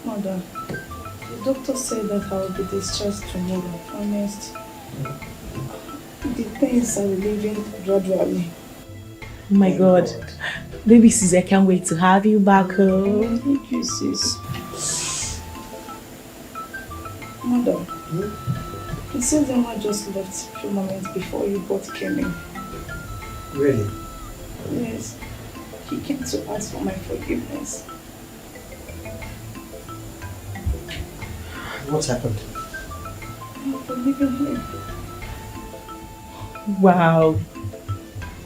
Mother, the doctor said that I will be discharged tomorrow. Honest. The pains are relieving gradually.
Oh my God. Baby sis, I can't wait to have you back home.
Thank you, sis. Mother, the Sazema just left a few moments before you both came in.
Really?
Yes. He came to ask for my forgiveness.
What happened?
I'm forgiving him.
Wow.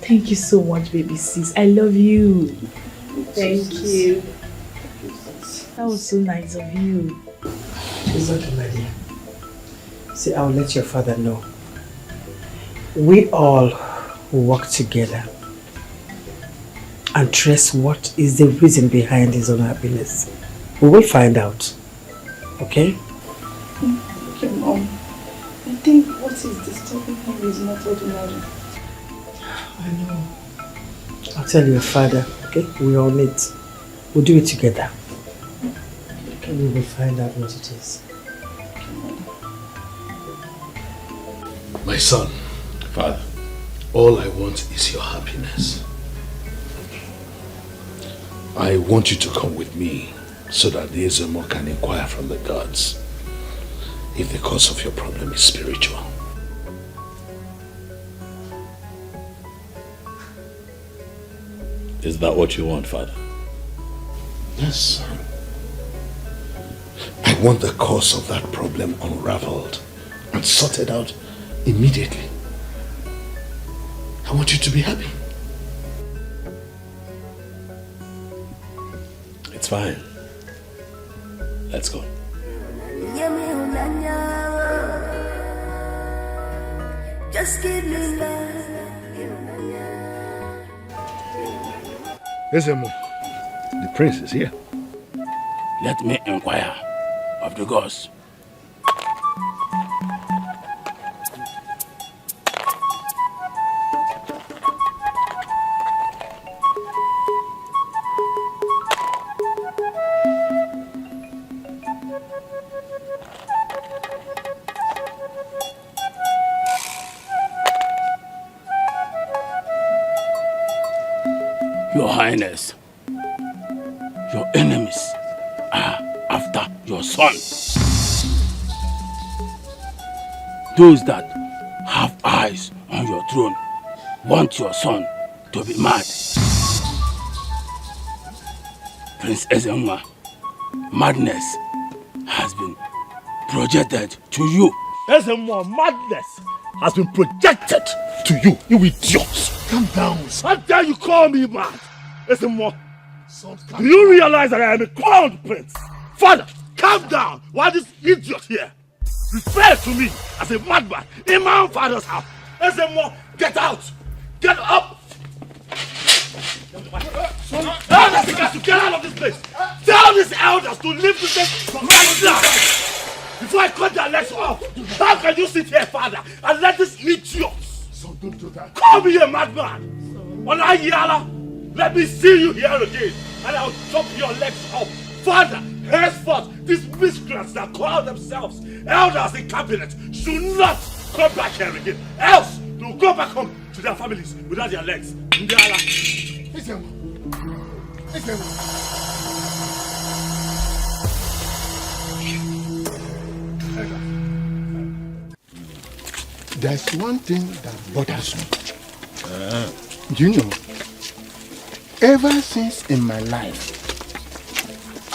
Thank you so much, baby sis. I love you. Thank you. That was so nice of you.
It's okay, my dear. See, I'll let your father know. We all work together and trace what is the reason behind his unhappiness. We will find out. Okay?
Okay, Mom. I think what is disturbing him is not ordinary.
I know. I'll tell your father, okay? We all need. We'll do it together. Okay, we will find out what it is.
My son,
Father,
all I want is your happiness. I want you to come with me so that the Ezemo can inquire from the gods if the cause of your problem is spiritual.
Is that what you want, Father?
Yes, son. I want the cause of that problem unraveled and sorted out immediately. I want you to be happy.
It's fine. Let's go.
Just give me love.
Ezemo, the prince is here.
Let me inquire of the gods. Your Highness, your enemies are after your son. Those that have eyes on your throne want your son to be mad. Prince Ezenwa, madness has been projected to you.
Ezenwa, madness has been projected to you, you idiots.
Calm down.
How dare you call me mad? Ezenwa, do you realize that I am a crowned prince? Father, calm down. Why this idiot here refer to me as a madman in my own father's house? Ezenwa, get out. Get up. Elders, you got to get out of this place. Tell these elders to leave this place right now. Before I cut their legs off. How can you sit here, father, and let this idiots?
So don't do that.
Call me a madman. Onayala, let me see you here again, and I'll chop your legs off. Father, henceforth, these miscreants that call themselves elders in cabinet should not come back here again. Else, they will go back home to their families without their legs. Ndala.
There's one thing that bothers me. Do you know, ever since in my life,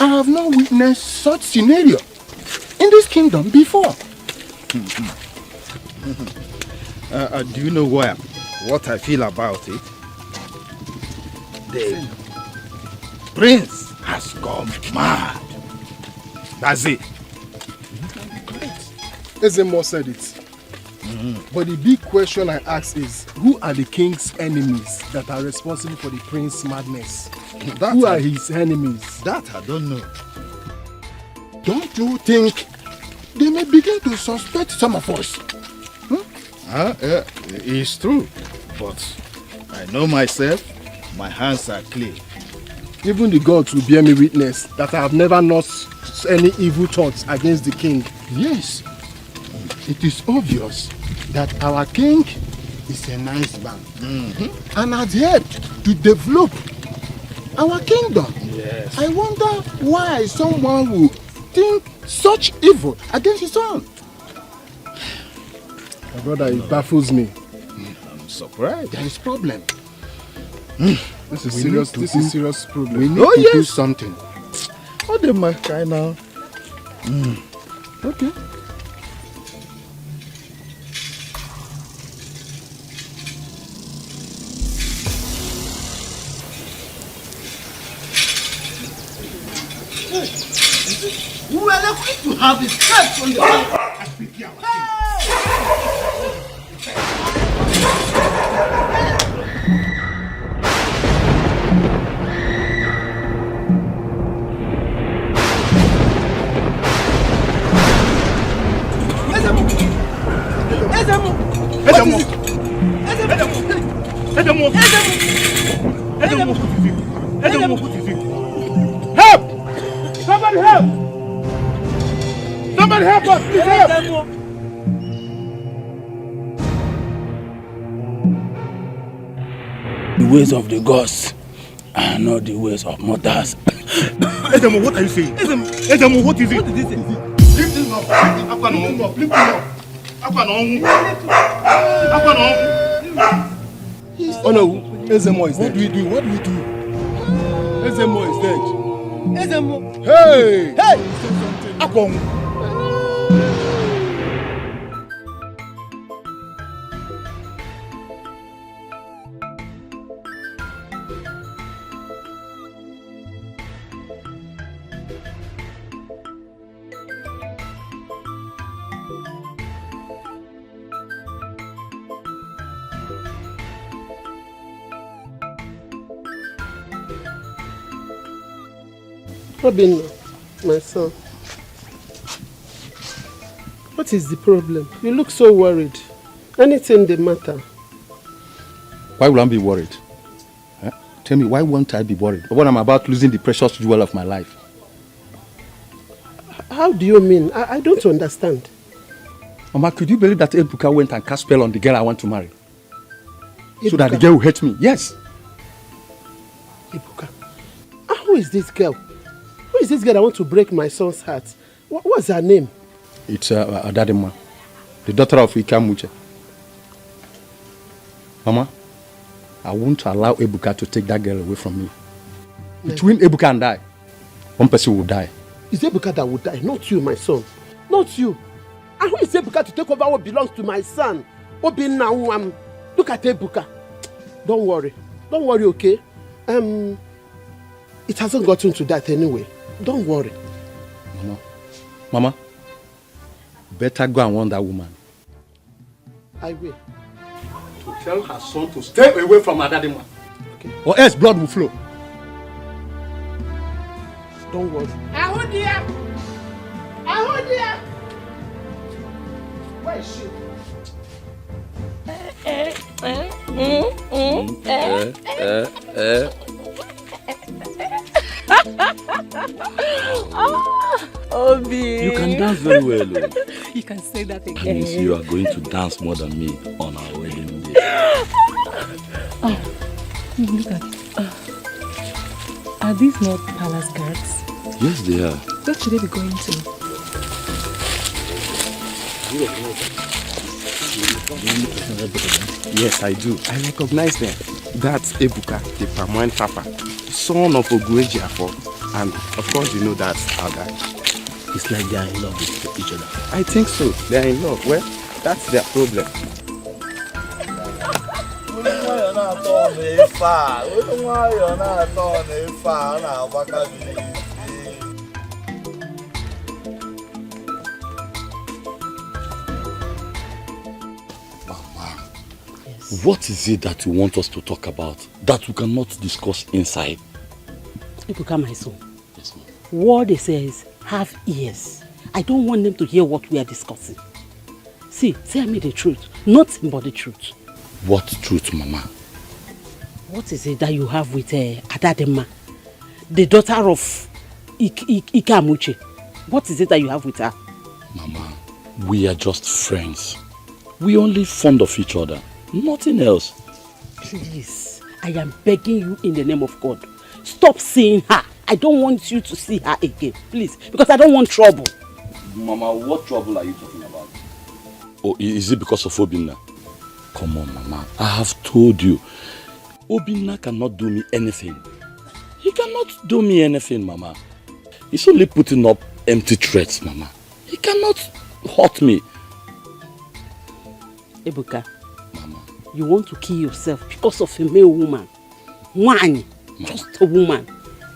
I have not witnessed such scenario in this kingdom before.
Do you know what I feel about it? The prince has gone mad. That's it.
Ezemo said it. But the big question I ask is, who are the king's enemies that are responsible for the prince's madness? Who are his enemies?
That I don't know.
Don't you think they may begin to suspect some of us?
It's true. But I know myself, my hands are clean.
Even the gods will bear me witness that I have never nursed any evil thoughts against the king.
Yes. It is obvious that our king is a nice man and has helped to develop our kingdom.
Yes.
I wonder why someone would think such evil against his son.
My brother, it baffles me.
I'm surprised.
There is problem.
This is serious. This is serious problem.
We need to do something.
What am I kind now?
Okay.
We are lucky to have a step on the
Help! Somebody help! Somebody help us! Please help!
The ways of the gods are not the ways of mortals.
Ezemo, what are you saying? Ezemo, what is it? What is it? Lift him up. Lift him up.
Oh no, Ezemo is dead. What do we do? Ezemo is dead.
Ezemo.
Hey!
Hey!
Akon.
Robin, my son, what is the problem? You look so worried. Anything the matter?
Why will I be worried? Huh? Tell me, why won't I be worried when I'm about losing the precious jewel of my life?
How do you mean? I don't understand.
Mama, could you believe that Ebuka went and cast spell on the girl I want to marry?
Ebuka?
So that the girl will hate me? Yes.
Ebuka. Who is this girl? Who is this girl that wants to break my son's heart? What's her name?
It's Adadema, the daughter of Ikamuche. Mama, I won't allow Ebuka to take that girl away from me. Between Ebuka and I, one person will die.
It's Ebuka that will die, not you, my son. Not you. And who is Ebuka to take over what belongs to my son? Look at Ebuka. Don't worry. Don't worry, okay? It hasn't gotten to that anyway. Don't worry.
Mama, better go and warn that woman.
I will.
To tell her son to stay away from Adadema. Okay. Or else blood will flow.
Don't worry.
Ahodia! Ahodia!
Where is she?
Obi.
You can dance very well.
You can say that again.
That means you are going to dance more than me on our wedding day.
Look at are these not palace guards?
Yes, they are.
Where should they be going to?
Yes, I do. I recognize them. That's Ebuka, the Pamoan Papa, son of Oguejiafo, and of course you know that's our guy.
It's like they are in love with each other.
I think so. They are in love. Well, that's their problem.
What is it that you want us to talk about that we cannot discuss inside?
Ebuka, my son. Yes, ma'am. What they say is, have ears. I don't want them to hear what we are discussing. See, tell me the truth. Nothing but the truth.
What truth, Mama?
What is it that you have with Adadema, the daughter of Ikamuche? What is it that you have with her?
Mama, we are just friends. We only fond of each other. Nothing else.
Please, I am begging you in the name of God. Stop seeing her. I don't want you to see her again. Please, because I don't want trouble.
Mama, what trouble are you talking about? Oh, is it because of Obinna? Come on, Mama. I have told you. Obinna cannot do me anything. He cannot do me anything, Mama. He's only putting up empty threats, Mama. He cannot hurt me.
Ebuka, Mama, you want to kill yourself because of a male woman. One, just a woman.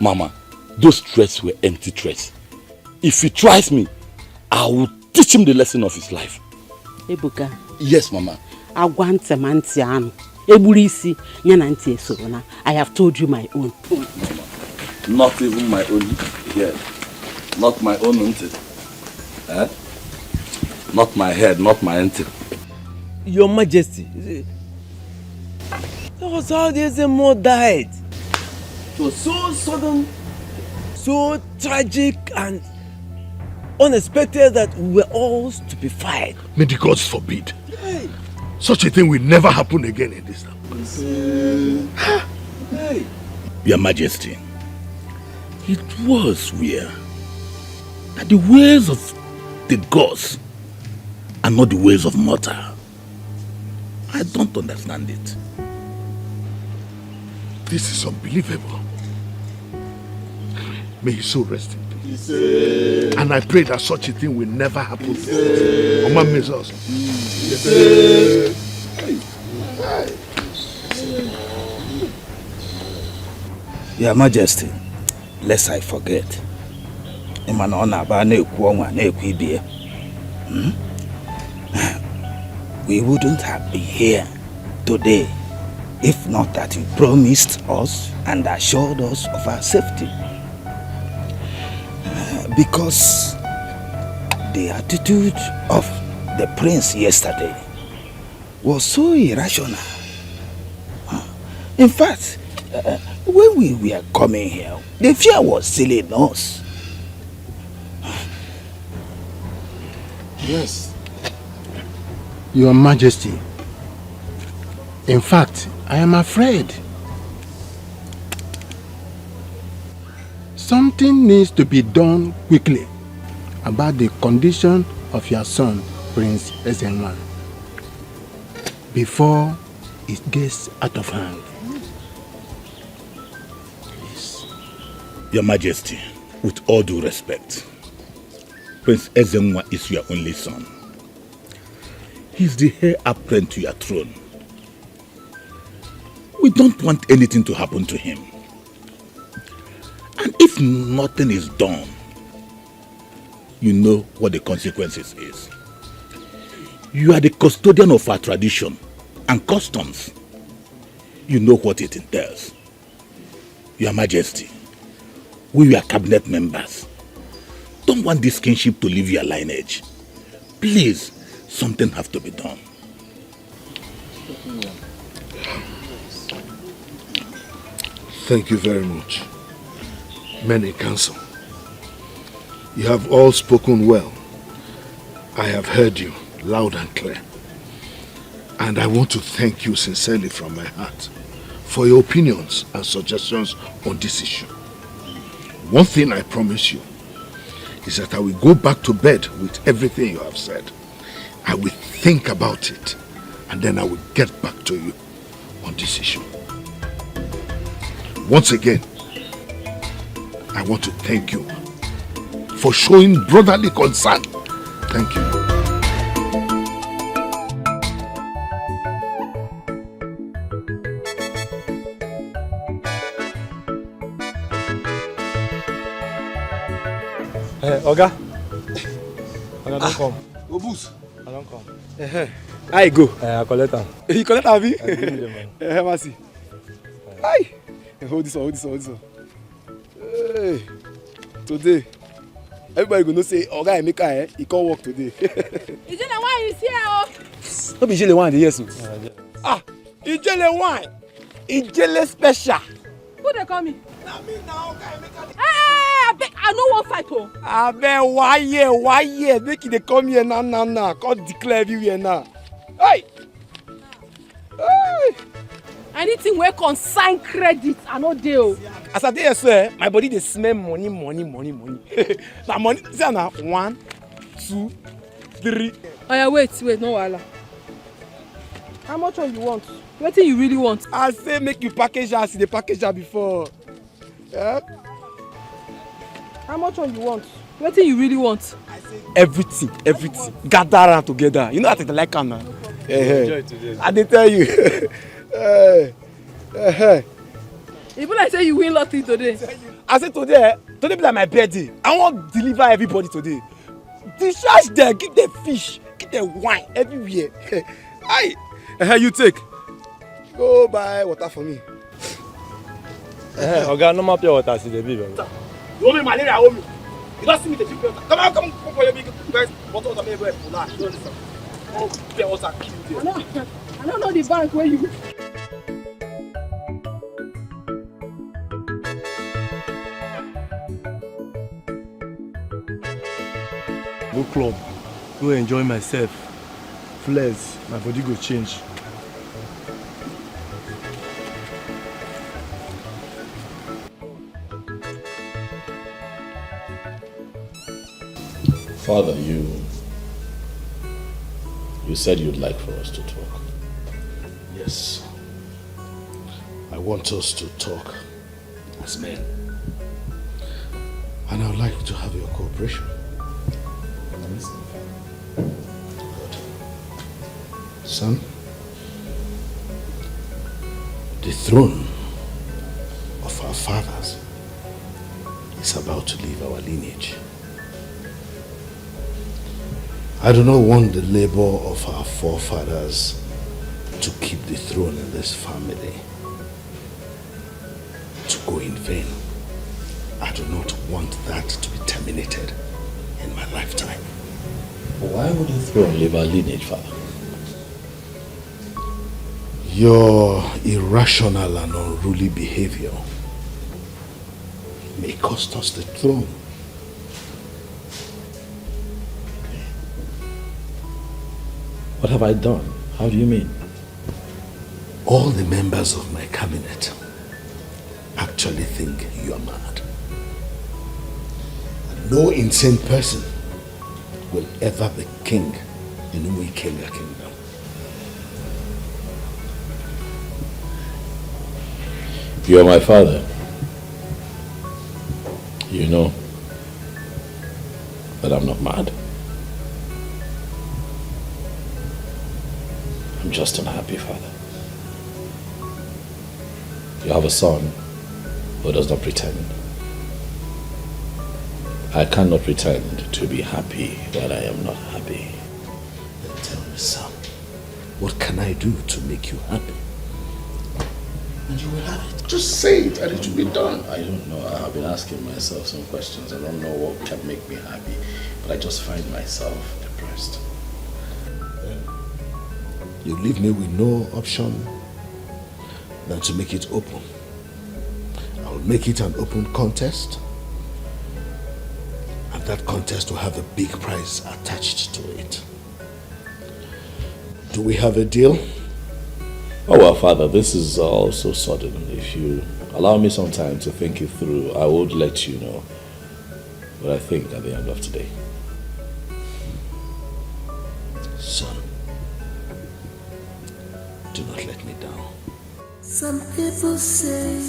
Mama, those threats were empty threats. If he tries me, I will teach him the lesson of his life.
Ebuka.
Yes, Mama.
I have told you my own.
Not even my own. Yeah. Not my own auntie. Eh? Not my head, not my auntie.
Your Majesty, that was how the Ezemo died. It was so sudden, so tragic and unexpected that we were all stupefied.
May the gods forbid. Hey. Such a thing will never happen again in this town.
Hey. Your Majesty, it was weird that the ways of the gods are not the ways of mortal. I don't understand it.
This is unbelievable. May his soul rest in peace. And I pray that such a thing will never happen. Oma Mezos.
Your Majesty, lest I forget. We wouldn't have been here today if not that you promised us and assured us of our safety. Because the attitude of the prince yesterday was so irrational. In fact, when we were coming here, the fear was still in us.
Yes. Your Majesty, in fact, I am afraid. Something needs to be done quickly about the condition of your son, Prince Ezenwa, before it gets out of hand.
Yes. Your Majesty, with all due respect, Prince Ezenwa is your only son. He's the heir apparent to your throne. We don't want anything to happen to him. And if nothing is done, you know what the consequences is. You are the custodian of our tradition and customs. You know what it entails. Your Majesty, we are cabinet members. Don't want this kinship to leave your lineage. Please, something has to be done.
Thank you very much. Men in council, you have all spoken well. I have heard you loud and clear. And I want to thank you sincerely from my heart for your opinions and suggestions on this issue. One thing I promise you is that I will go back to bed with everything you have said. I will think about it, and then I will get back to you on this issue. Once again, I want to thank you for showing brotherly concern. Thank you.
Oga, I don't come.
Obus.
I don't come. I go. I collect am. You collect am, abi? Mercy. Hi. Hold this one. Hey. Today, everybody gonna say, Oga Emeka, he can't work today.
Is it the one you see?
No be Ijele wine dey here so. Ijele wine. Ijele special.
Who they call me?
Na me na Oga Emeka.
I know one fight oh.
Abeg why here? Make they come here now. Come declare everywhere now. Hey.
Anything wey consign credit, I no dey oh.
As I dey here so, my body dey smell money. Na money, see na 1, 2, 3.
Oh yeah, wait, no wahala.
How much one you want? What do you really want?
I say make you package as the packager before. Yeah?
How much one you want? What do you really want?
Everything. Gather around together. You know that I like now.
Enjoy today.
I did tell you.
Even I say you win lottery today.
I said today be like my birthday. I want to deliver everybody today. Discharge them, give them fish, give them wine everywhere. Aye. You take. Go buy water for me.
Oga, no more pure water, see the baby.
You want me malaria, you don't see me the drink water. Come for your big guys. Water water, maybe pull out. You don't listen. Oh, pure water, kill you.
I don't know the bank where you.
Go club, go enjoy myself. Flex, my body go change.
Father, you said you'd like for us to talk. Yes. I want us to talk as men. And I would like to have your cooperation. Good. Son, the throne of our fathers is about to leave our lineage. I do not want the labor of our forefathers to keep the throne in this family to go in vain. I do not want that to be terminated in my lifetime. Why would the throne leave our lineage, Father? Your irrational and unruly behavior may cost us the throne. What have I done? How do you mean? All the members of my cabinet actually think you are mad. No insane person will ever be king in Umuikenga kingdom. You are my father. You know that I'm not mad. I'm just unhappy, Father. You have a son who does not pretend. I cannot pretend to be happy when I am not happy. Then tell me, son, what can I do to make you happy? And you will have it. Just say it and it will be done. I don't know. I have been asking myself some questions. I don't know what can make me happy, but I just find myself depressed. You leave me with no option than to make it open. I'll make it an open contest. And that contest will have a big prize attached to it. Do we have a deal? Oh well, Father, this is all so sudden. If you allow me some time to think it through, I would let you know what I think at the end of today. Son, do not let me down.
Some people say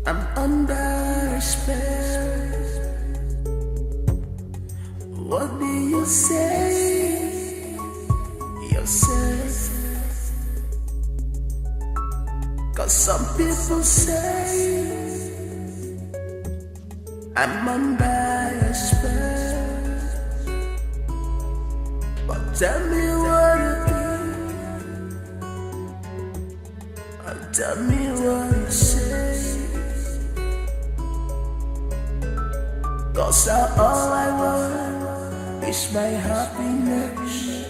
I'm under a spell. What do you say yourself? 'Cause some people say I'm under a spell. But tell me what it is. Tell me what you say. 'Cause all I want is my happiness.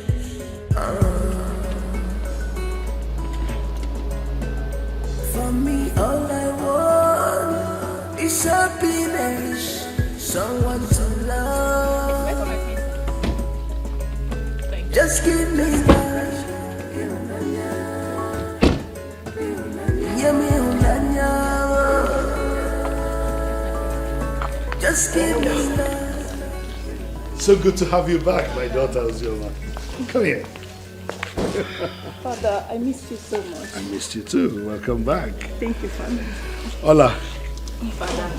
For me, all I want is happiness. Someone to love. Just give me that. Just give me that.
So good to have you back, my daughter Ozioma. Come here.
Father, I missed you so much.
I missed you too. Welcome back.
Thank you, Father.
Hola.
Father.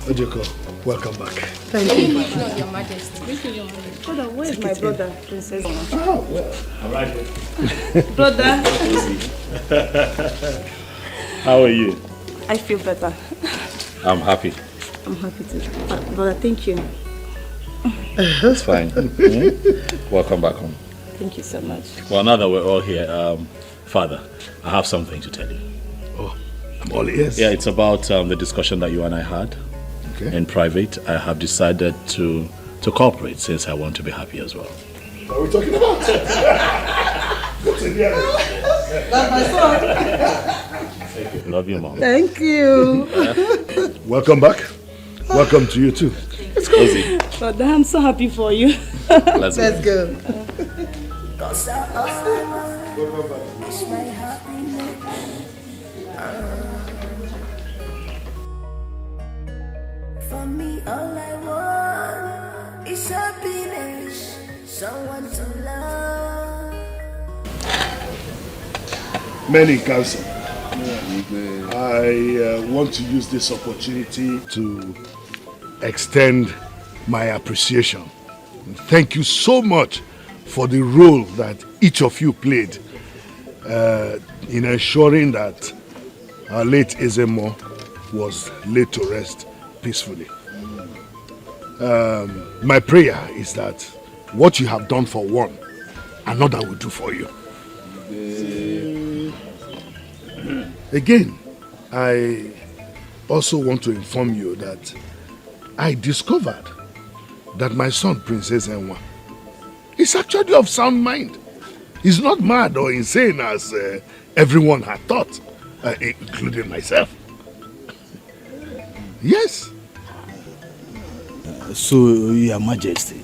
Ojoko, welcome back.
Thank you, Your Majesty. Father, where is my brother, Princess?
Oh, well, all right.
Brother.
How are you?
I feel better.
I'm happy.
I'm happy too. Brother, thank you.
That's fine. Welcome back home.
Thank you so much.
Well, now that we're all here, Father, I have something to tell you.
Oh, I'm all ears.
Yeah, it's about the discussion that you and I had in private. I have decided to cooperate since I want to be happy as well.
What are we talking about? What's in here?
That's my son.
Thank you. Love you, Mom.
Thank you.
Welcome back. Welcome to you too.
Let's go.
Brother, I'm so happy for you.
Let's
go.
For me, all I want is happiness, someone to love.
Many counsel. I want to use this opportunity to extend my appreciation. Thank you so much for the role that each of you played in ensuring that our late Ezemo was laid to rest peacefully. My prayer is that what you have done for one, another will do for you. Again, I also want to inform you that I discovered that my son, Princess Enwa, is actually of sound mind. He's not mad or insane as everyone had thought, including myself. Yes.
So, Your Majesty,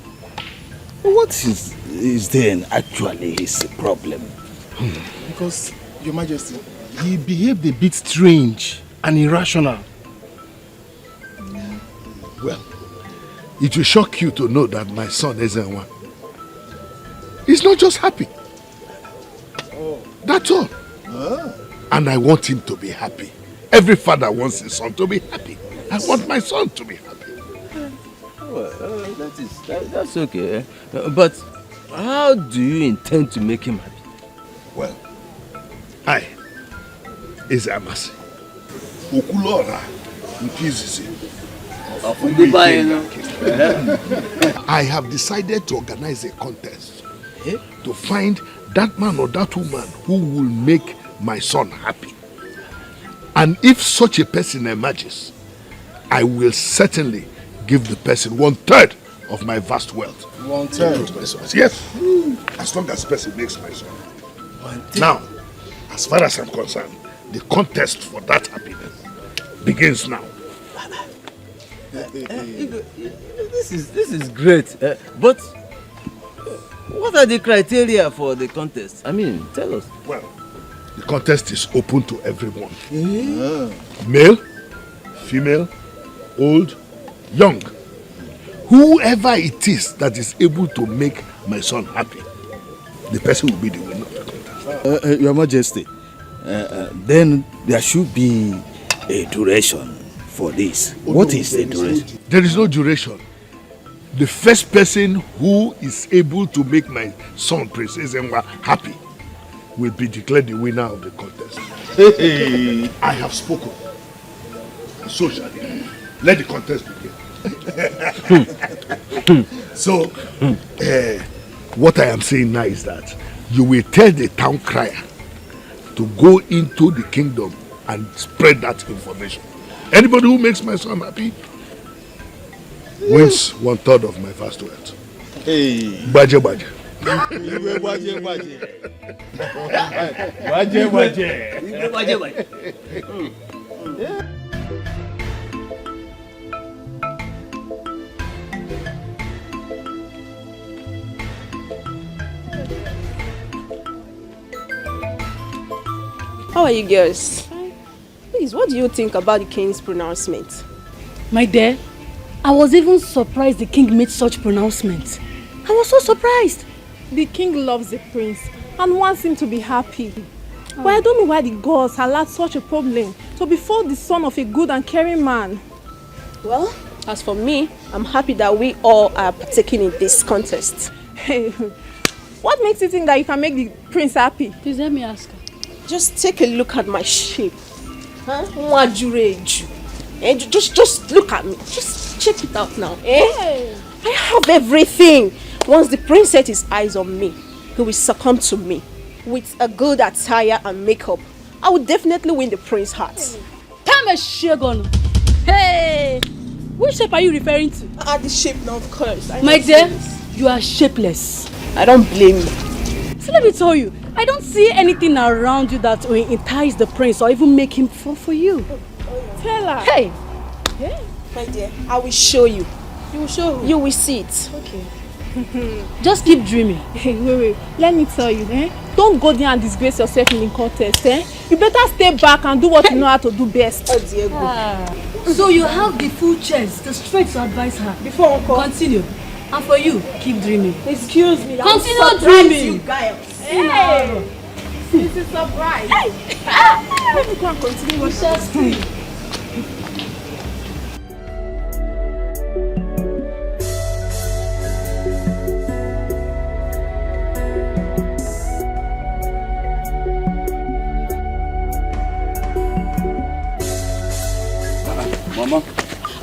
what is then actually his problem?
Because, Your Majesty, he behaved a bit strange and irrational.
Well, it will shock you to know that my son Ezenwa is not just happy. That's all. And I want him to be happy. Every father wants his son to be happy. I want my son to be happy.
Well, that's okay. But how do you intend to make him happy?
Well, I is Amasi. Okulora Nkizizi. I have decided to organize a contest to find that man or that woman who will make my son happy. And if such a person emerges, I will certainly give the person 1/3 of my vast wealth.
1/3?
Yes. As long as the person makes my son. Now, as far as I'm concerned, the contest for that happiness begins now.
This is great, but what are the criteria for the contest? I mean, tell us.
Well, the contest is open to everyone. Male, female, old, young. Whoever it is that is able to make my son happy, the person will be the winner of the contest.
Your Majesty, then there should be a duration for this. What is the duration?
There is no duration. The first person who is able to make my son, Princess Enwa, happy will be declared the winner of the contest. I have spoken. So shall it. Let the contest begin. So, what I am saying now is that you will tell the town crier to go into the kingdom and spread that information. Anybody who makes my son happy wins 1/3 of my vast wealth. Baje baje.
How are you girls? Please, what do you think about the king's pronouncement?
My dear,
I was even surprised the king made such pronouncements. I was so surprised.
The king loves the prince and wants him to be happy. But I don't know why the gods allowed such a problem to befall the son of a good and caring man.
Well, as for me, I'm happy that we all are partaking in this contest.
Hey, what makes you think that you can make the prince happy?
Please let me ask her.
Just take a look at my shape. Huh? Just look at me. Just check it out now.
Hey.
I have everything. Once the prince set his eyes on me, he will succumb to me. With a good attire and makeup, I will definitely win the prince's heart.
Come a shagon. Hey! Which shape are you referring to?
The shape now, of course.
My dear, you are shapeless.
I don't blame you.
So let me tell you, I don't see anything around you that will entice the prince or even make him fall for you.
Tell her.
Hey!
Yeah. My dear, I will show you.
You will show who?
You will see it.
Okay.
Just keep dreaming.
Hey, wait. Let me tell you, don't go there and disgrace yourself in the contest, You better stay back and do what you know how to do best.
Oh, Diego.
So you have the full chance, the strength to advise her.
Before Uncle.
Continue. And for you, keep dreaming.
Excuse me.
Continue dreaming.
You guys.
Hey! This is a surprise. Hey! Let me go and continue what
shall see.
Mama.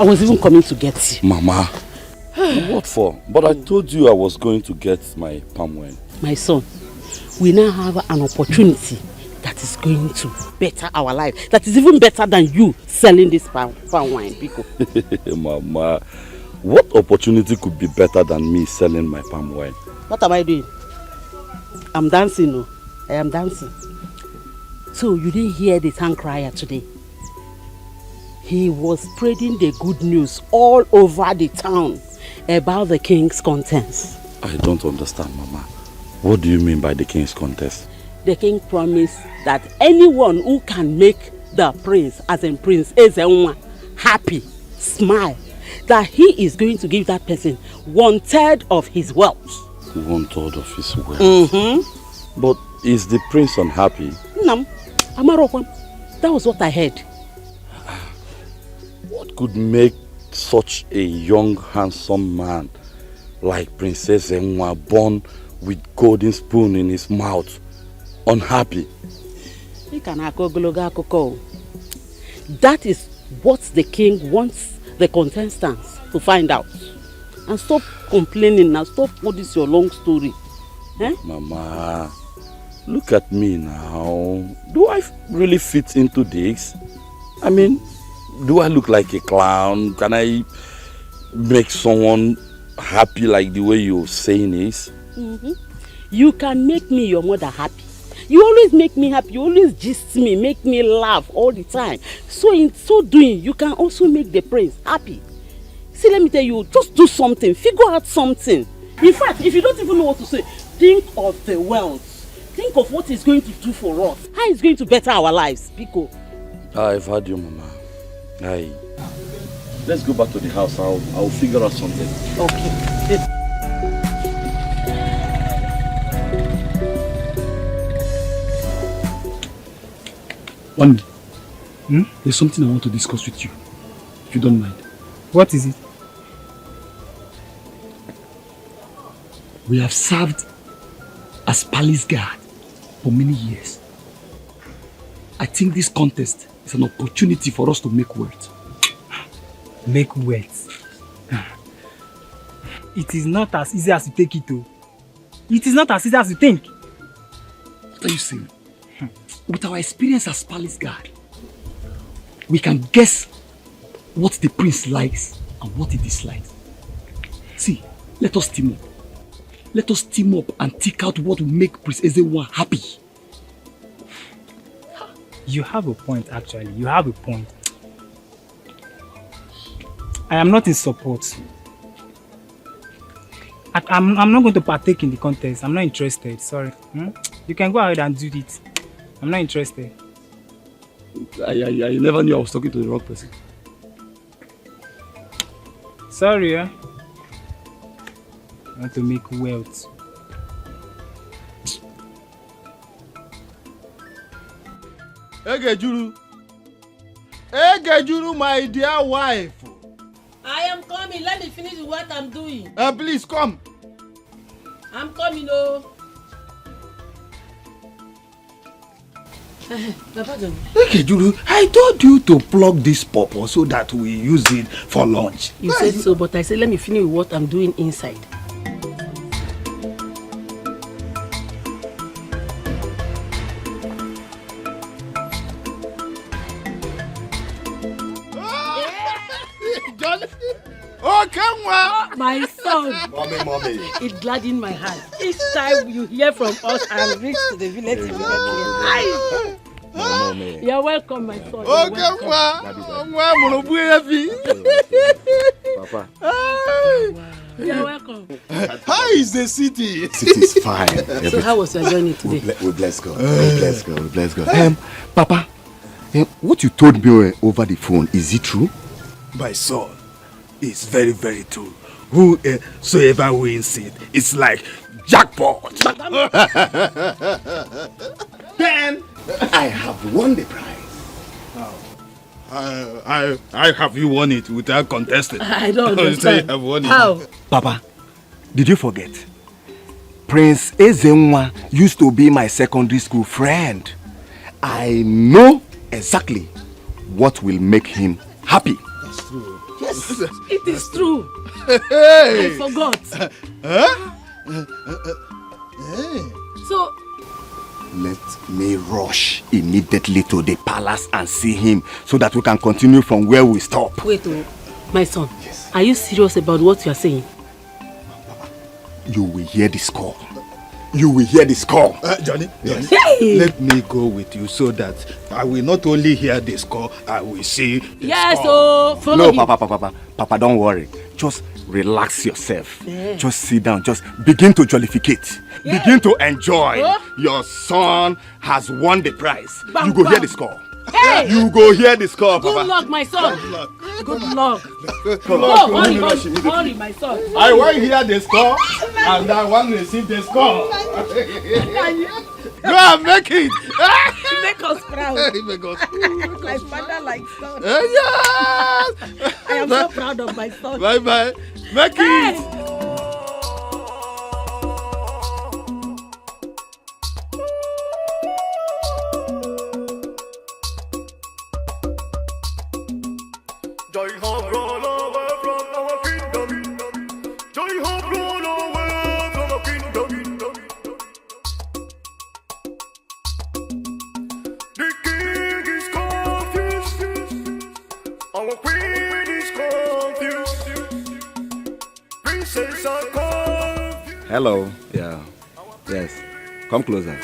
I was even coming to get you.
Mama. What for? But I told you I was going to get my palm wine.
My son, we now have an opportunity that is going to better our life. That is even better than you selling this palm wine, Pico.
Mama, what opportunity could be better than me selling my palm wine?
What am I doing? I'm dancing, no? I am dancing. So you didn't hear the town crier today? He was spreading the good news all over the town about the king's contest. I
don't understand, Mama. What do you mean by the king's contest?
The king promised that anyone who can make the prince, as in Prince Ezenwa, happy, smile, that he is going to give that person 1/3 of his wealth.
1/3 of his wealth?
Mm-hmm.
But is the prince unhappy?
No, Amarokwan. That was what I heard.
What could make such a young, handsome man like Princess Ezenwa, born with golden spoon in his mouth, unhappy?
That is what the king wants the contestants to find out. And stop complaining now. Stop all this your long story.
Mama, look at me now. Do I really fit into this? I mean, do I look like a clown? Can I make someone happy like the way you're saying is?
Mm-hmm. You can make me your mother happy. You always make me happy. You always gist me, make me laugh all the time. So in so doing, you can also make the prince happy. See, let me tell you, just do something. Figure out something. In fact, if you don't even know what to say, think of the world. Think of what it's going to do for us. How it's going to better our lives, Pico.
I've heard you, Mama. Let's go back to the house. I'll figure out something.
Okay.
One, there's something I want to discuss with you, if you don't mind.
What is it?
We have served as palace guard for many years. I think this contest is an opportunity for us to make wealth.
Make wealth? It is not as easy as you take it, though. It is not as easy as you think.
What are you saying? With our experience as palace guard, we can guess what the prince likes and what he dislikes. See, let us team up. Let us team up and take out what will make Prince Ezenwa happy.
You have a point, actually. You have a point. I am not in support. I'm not going to partake in the contest. I'm not interested. Sorry. You can go ahead and do it. I'm not interested.
I never knew I was talking to the wrong person.
Sorry, I want to make wealth.
Egejuru, my dear wife.
I am coming. Let me finish what I'm doing.
Please come.
I'm coming, oh.
Egejuru, I told you to plug this pawpaw so that we use it for lunch.
You said so, but I said let me finish what I'm doing inside.
Oh, come on!
My son.
Mommy.
It gladdens my heart. Each time you hear from us and reach to the village immediately.
Mommy.
You're welcome, my son.
Oh, come on!
Papa.
You're welcome.
How is the city?
City's fine.
So how was your journey today?
We bless God. We bless God. Papa, what you told me over the phone, is it true?
My son, it's very, very true. Whosoever wins it, it's like jackpot.
Then I have won the prize.
I have you won it without contesting.
I don't understand.
You have won it.
How?
Papa, did you forget? Prince Ezenwa used to be my secondary school friend. I know exactly what will make him happy.
That's true.
Yes, it is true.
Hey.
I forgot. So,
let me rush immediately to the palace and see him so that we can continue from where we stop.
Wait, my son. Yes. Are you serious about what you are saying?
You will hear the score. You will hear the score.
Johnny,
Hey.
let me go with you so that I will not only hear the score, I will see the
yes,
score.
follow him.
Papa, don't worry. Just relax yourself. Yeah. Just sit down. Just begin to jollificate. Yeah. Begin to enjoy. Your son has won the prize. You go hear the score.
Hey.
You go hear the score, Papa.
Good luck, my son. Good luck. Hurry, my son.
I want to hear the score and I want to receive the score. Go and make it.
Make us proud.
Make us proud.
Like father, like son.
Yes.
I am so proud of my son.
Bye. Make it.
Joy have rolled away from our kingdom. Joy have rolled away from our kingdom. The king is confused. Our queen is confused. Princess are confused.
Hello. Yeah. Yes. Come closer.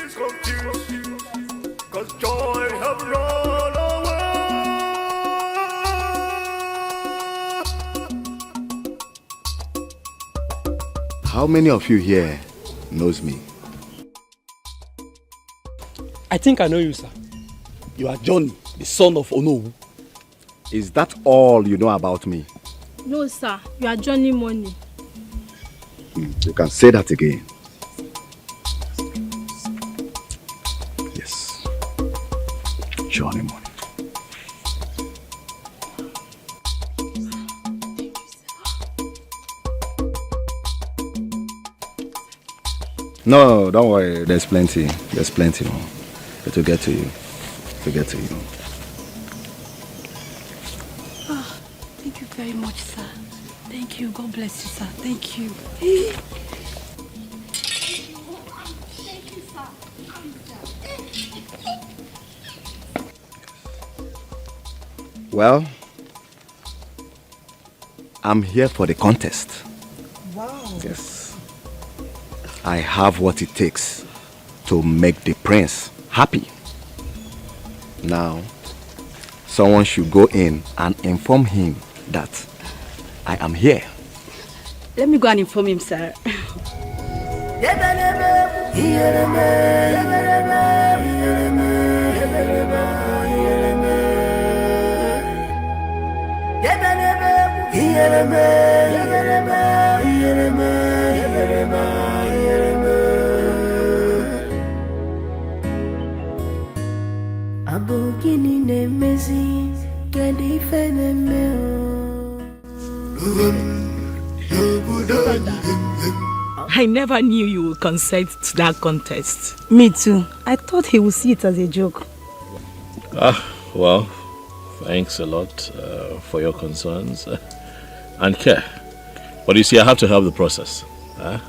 Cause joy have rolled away.
How many of you here knows me?
I think I know you, sir. You are Johnny, the son of Onowu.
Is that all you know about me?
No, sir. You are Johnny Money.
You can say that again. Yes. Johnny Money. No, don't worry. There's plenty. There's plenty more. It will get to you. It will get to you.
Oh, thank you very much, sir. Thank you. God bless you, sir. Thank you.
Well, I'm here for the contest.
Wow.
Yes. I have what it takes to make the prince happy. Now, someone should go in and inform him that I am here.
Let me go and inform him, sir.
I never knew you would consent to that contest.
Me too. I thought he would see it as a joke.
Well, thanks a lot for your concerns and care. But you see, I have to help the process. I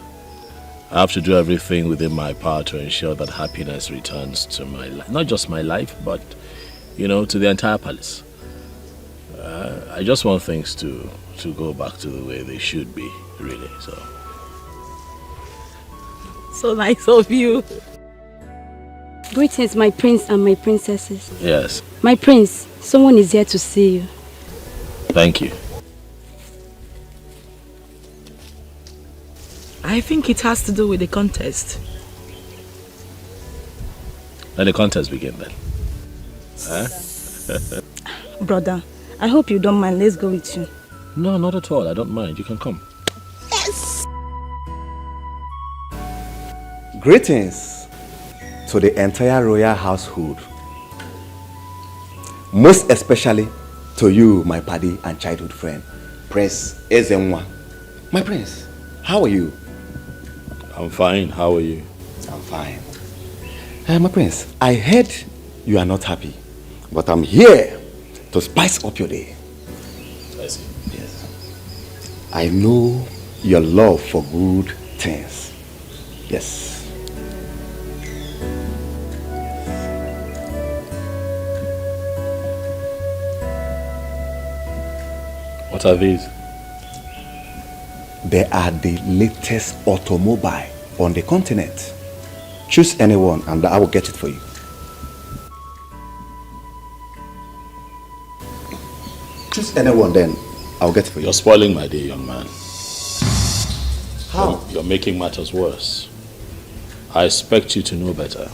have to do everything within my power to ensure that happiness returns to my life. Not just my life, but, you know, to the entire palace. I just want things to go back to the way they should be, really.
So nice of you.
Greetings, my prince and my princesses.
Yes.
My prince, someone is here to see you.
Thank you.
I think it has to do with the contest.
Let the contest begin then.
Brother, I hope you don't mind. Let's go with you.
No, not at all. I don't mind. You can come.
Yes!
Greetings to the entire royal household. Most especially to you, my paddy and childhood friend, Prince Ezenwa. My prince, how are you?
I'm fine. How are you?
I'm fine. My prince, I heard you are not happy, but I'm here to spice up your day.
I see.
Yes. I know your love for good things. Yes.
What are these?
They are the latest automobile on the continent. Choose anyone and I will get it for you. Choose anyone, then I'll get it for you.
You're spoiling my day, young man.
How?
You're making matters worse. I expect you to know better.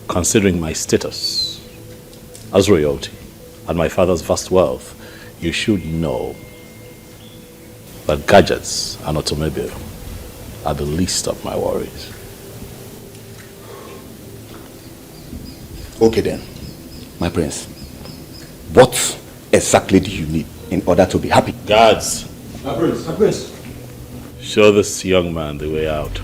Considering my status as royalty and my father's vast wealth, you should know that gadgets and automobile are the least of my worries.
Okay then, my prince. What exactly do you need in order to be happy?
Guards,
My prince, my prince.
show this young man the way out.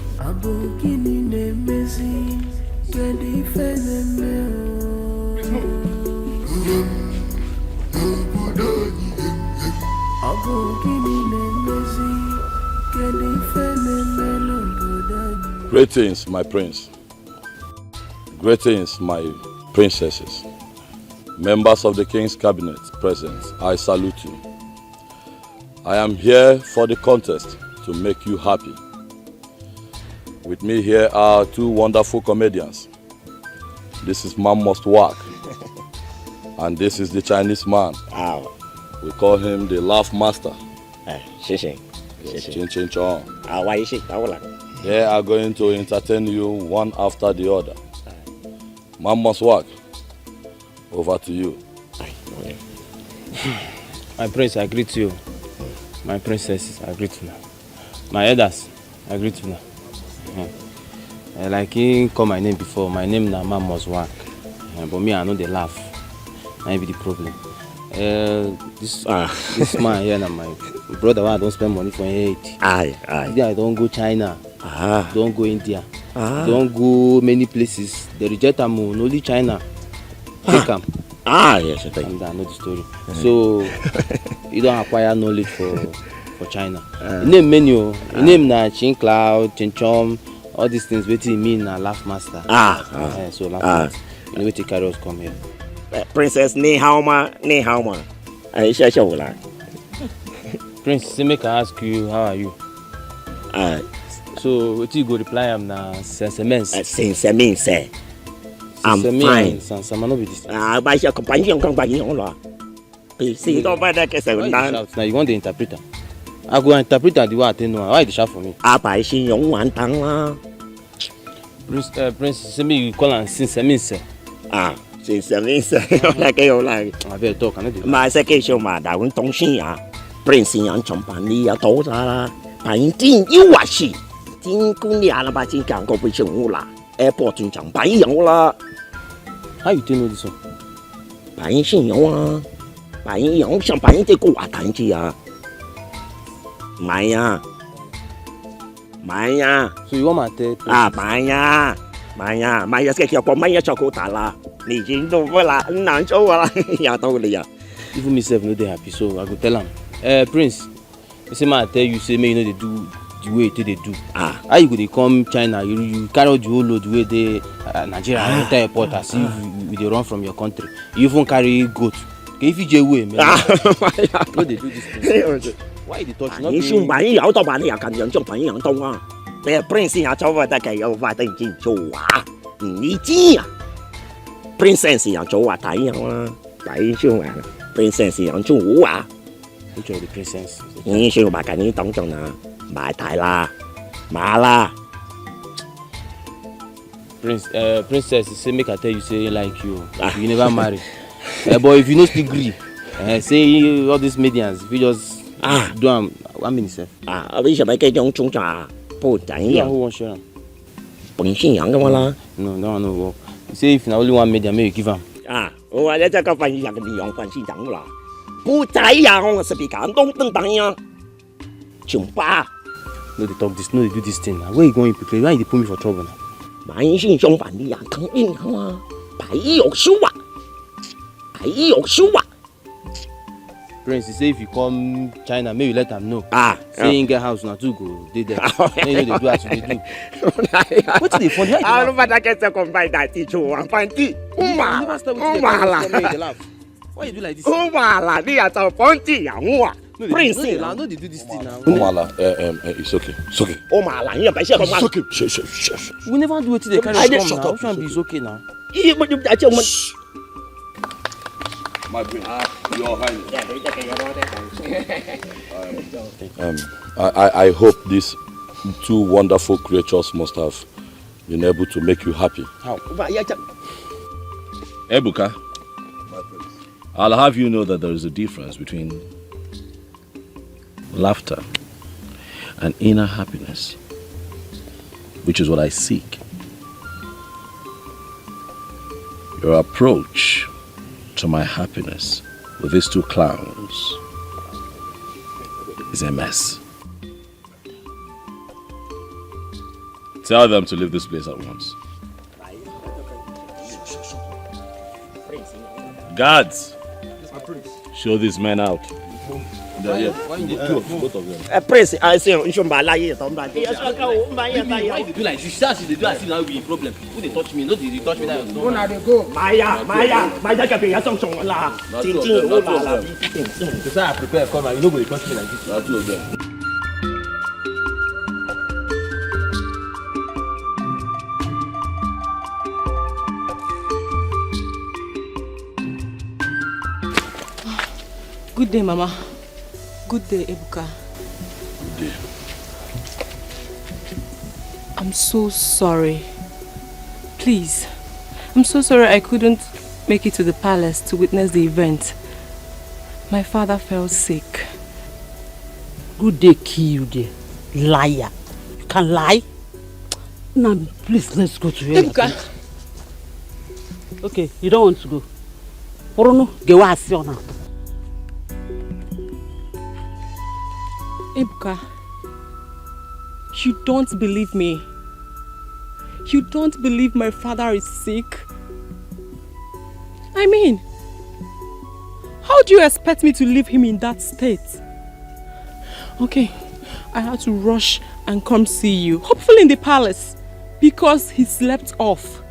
Greetings, my prince. Greetings, my princesses. Members of the king's cabinet present, I salute you. I am here for the contest to make you happy. With me here are two wonderful comedians. This is Man Must Work, and this is the Chinese man. We call him the Laugh Master. Chin Chin Chong. They are going to entertain you one after the other. Man Must Work. Over to you.
My prince, I greet you. My princesses, I greet you. My elders, I greet you. Like he call my name before, my name na Man Must Work. But me, I know they laugh. That be the problem. This man here na my brother. I don't spend money for it. I don't go China. Don't go India. Don't go many places. They reject them only China. Take them.
Yes, I think.
And I know the story. So you don't acquire knowledge for China. Name menu. Name na Chin Cloud, Chin Chom. All these things. What you mean na Laugh Master. So Laugh Master. You know what take carry us come here.
Princess ni hao ma.
Prince, say make I ask you, how are you? So what you go reply am na sensemens.
Sensemens. I'm fine.
Sama no be this.
Ba your companion la. See don't buy that case
now you want the interpreter. I go interpret the way I tell no. Why you shout for me?
Ba xin yong wan tang la.
Prince, say me you call am sensemens.
Sensemens. Like you like.
I better talk, I know.
Ma say ke show ma da won dong xin ya. Prince yang company ya tahu lah. Painting you washi. Tingku ni ala baca kan kau pergi ula. Airport tu company yang ula.
How you know this one?
Painting yang ah. Painting yang company tu kau atan dia. Maya.
So you want my tell?
Maya sekarang kau Maya cakap tak lah. Ni jindu pula, nak coba lah. Ya tahu dia.
Even myself no dey happy, so I go tell him. Prince, you say man tell you say me you know they do the way they do. How you go dey come China? You carry out the whole load the way they Nigeria enter airport as if you dey run from your country. You even carry goat. Okay, if you just away, man. No dey do this thing. Why you dey touch? Not
你想朋友多把你也咁樣做朋友多啊？你 Prince 也做得嘅有快啲見做啊？你知啊 ？Princess 也做啊睇啊，睇上啊 ！Princess 也做啊。
Which one the princess?
你想把緊啲當中啊，買睇啦，買啦。
Princess say make I tell you say like you never marry. But if you no still gree, say all these medians, if you just do am, how many self?
Bây giờ mấy cái giống chúng ta bố đánh
you who wan share am?
Bằng xin yang cái mà
No, that one no work. Say if na only one median, make you give am.
我咧即係份人嘅兩份先等啦。不仔呀，我是比感動等等呀，窮吧。
No dey talk this, no dey do this thing. Where you going to? Why you dey put me for trouble now?
買先相反啲人肯應啊嘛，白肉燒啊，白肉燒啊。
Prince, say if you come China, maybe let them know. Say in get house now too go. They there. Then you know they do as they do. What's the funny?
I don't want to get to combine that teacher one panty.
Why you do like this?
They are so panty, young Prince.
No, they do this thing now.
It's okay. It's okay.
It's
okay. Shh.
We never do it till they carry us come now. Which one be it's okay now?
My brain. Your Highness. I hope these two wonderful creatures must have been able to make you happy.
How?
Ebuka, I'll have you know that there is a difference between laughter and inner happiness, which is what I seek. Your approach to my happiness with these two clowns is a mess. Tell them to leave this place at once. Guards, show these men out.
Why you do both of them?
Prince, I say you should buy like
Why you do like this? They do as if now be a problem. Who they touch me? No, they touch me now.
Go now, they go.
Maya, can be a song la.
That's why I prepare come and you know go touch me like this.
Not two of them.
Good day, Mama. Good day, Ebuka.
Good day.
I'm so sorry. Please, I'm so sorry I couldn't make it to the palace to witness the event. My father fell sick.
Good day, kill you there. Liar. You can lie? Now, please, let's go to here.
Ebuka.
Okay, you don't want to go. Orono, get what I see now.
Ebuka, you don't believe me. You don't believe my father is sick. I mean, how do you expect me to leave him in that state? Okay, I had to rush and come see you, hopefully in the palace, because he slept off.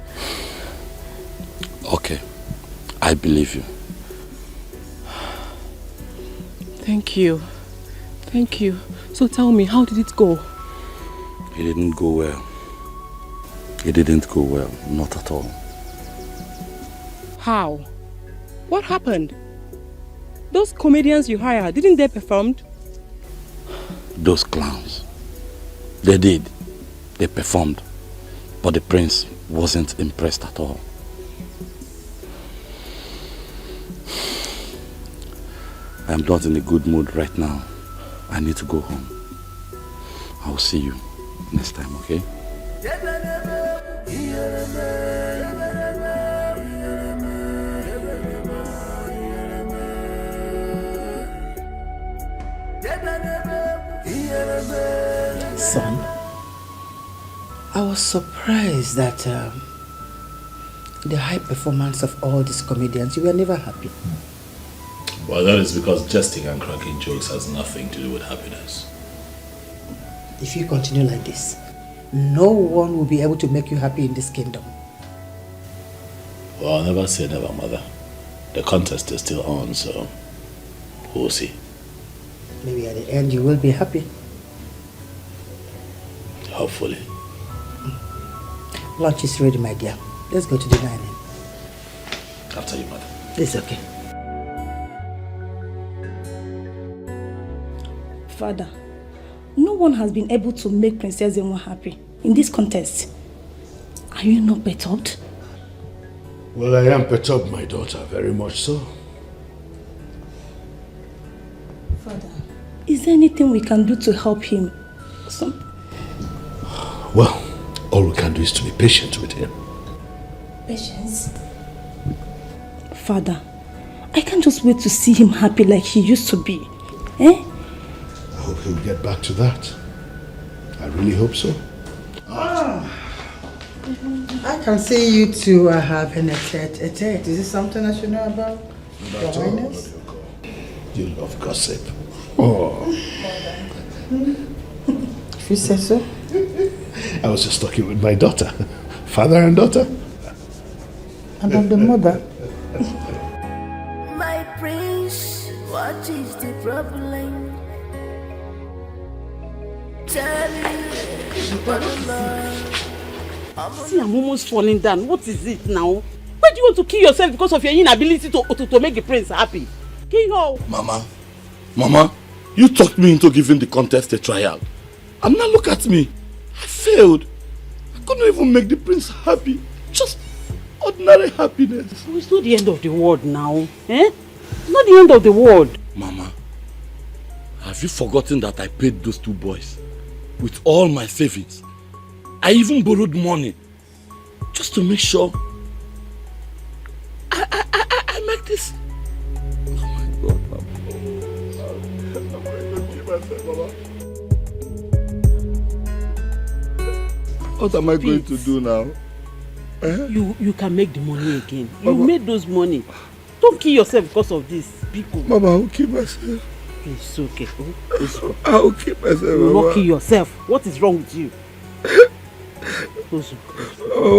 Okay, I believe you.
Thank you. Thank you. So tell me, how did it go?
It didn't go well. It didn't go well, not at all.
How? What happened? Those comedians you hired, didn't they perform?
Those clowns. They did. They performed. But the prince wasn't impressed at all. I am not in a good mood right now. I need to go home. I will see you next time, okay?
Son, I was surprised that the high performance of all these comedians, you were never happy.
Well, that is because jesting and cracking jokes has nothing to do with happiness.
If you continue like this, no one will be able to make you happy in this kingdom.
Well, I'll never say never, Mother. The contest is still on, so we'll see.
Maybe at the end you will be happy.
Hopefully.
Lunch is ready, my dear. Let's go to the dining.
After you, Mother.
It's okay.
Father, no one has been able to make Princess Enwa happy in this contest. Are you not perturbed?
Well, I am perturbed, my daughter, very much so.
Father, is there anything we can do to help him?
Well, all we can do is to be patient with him.
Patience? Father, I can't just wait to see him happy like he used to be. Eh?
I hope he'll get back to that. I really hope so.
I can see you two are having a tete-a-tete. Is this something I should know about? Your Highness?
You love gossip. Oh.
If you say so.
I was just talking with my daughter. Father and daughter.
And I'm the mother.
My prince, what is the problem? Tell me what
See, I'm almost falling down. What is it now? Why do you want to kill yourself because of your inability to make the prince happy? Kill her.
Mama, you talked me into giving the contest a trial. And now look at me. I failed. I couldn't even make the prince happy. Just ordinary happiness.
Oh, it's not the end of the world now. Eh? It's not the end of the world.
Mama, have you forgotten that I paid those two boys with all my savings? I even borrowed money just to make sure I make this. Oh my God, Mama. I'm going to kill myself, Mama. What am I going to do now? Eh?
You can make the money again. You made those money. Don't kill yourself because of this. People.
Mama, I'll kill myself.
It's okay.
I'll kill myself.
You will not kill yourself. What is wrong with you?
Oh,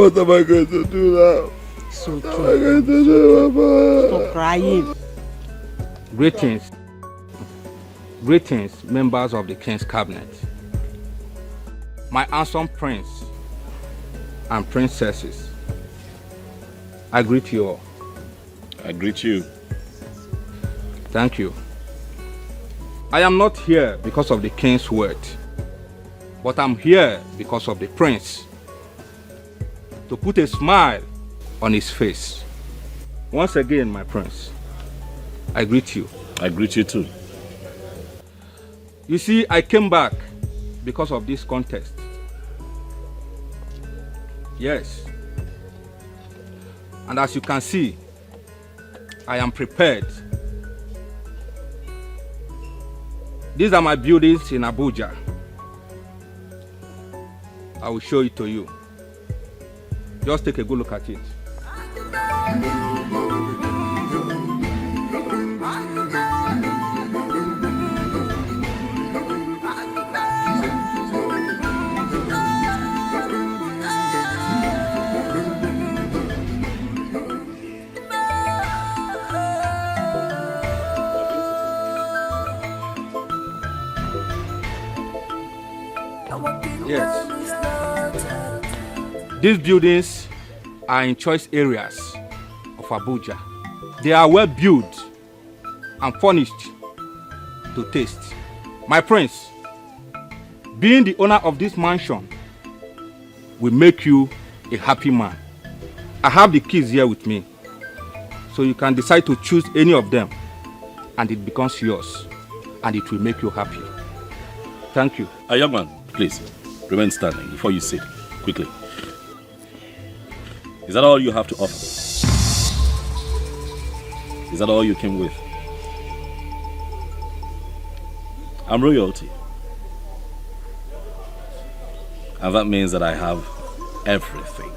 what am I going to do now?
It's okay.
What am I going to do, Mama?
Stop crying.
Greetings, members of the King's Cabinet. My handsome prince and princesses. I greet you all.
I greet you.
Thank you. I am not here because of the king's word, but I'm here because of the prince. To put a smile on his face. Once again, my prince, I greet you.
I greet you too.
You see, I came back because of this contest. Yes. And as you can see, I am prepared. These are my buildings in Abuja. I will show it to you. Just take a good look at it. Yes. These buildings are in choice areas of Abuja. They are well built and furnished to taste. My prince, being the owner of this mansion will make you a happy man. I have the keys here with me, so you can decide to choose any of them and it becomes yours, and it will make you happy. Thank you.
Young man, please, remain standing before you sit. Quickly. Is that all you have to offer? Is that all you came with? I'm royalty. And that means that I have everything.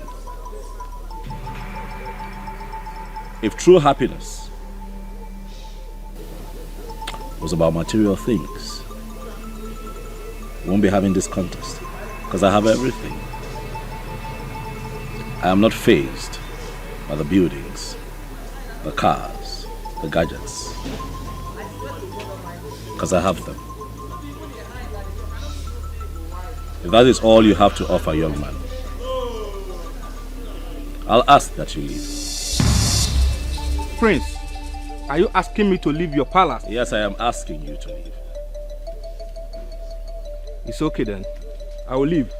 If true happiness was about material things, we won't be having this contest, because I have everything. I am not fazed by the buildings, the cars, the gadgets, because I have them. If that is all you have to offer, young man, I'll ask that you leave.
Prince, are you asking me to leave your palace?
Yes, I am asking you to leave.
It's okay then. I will leave.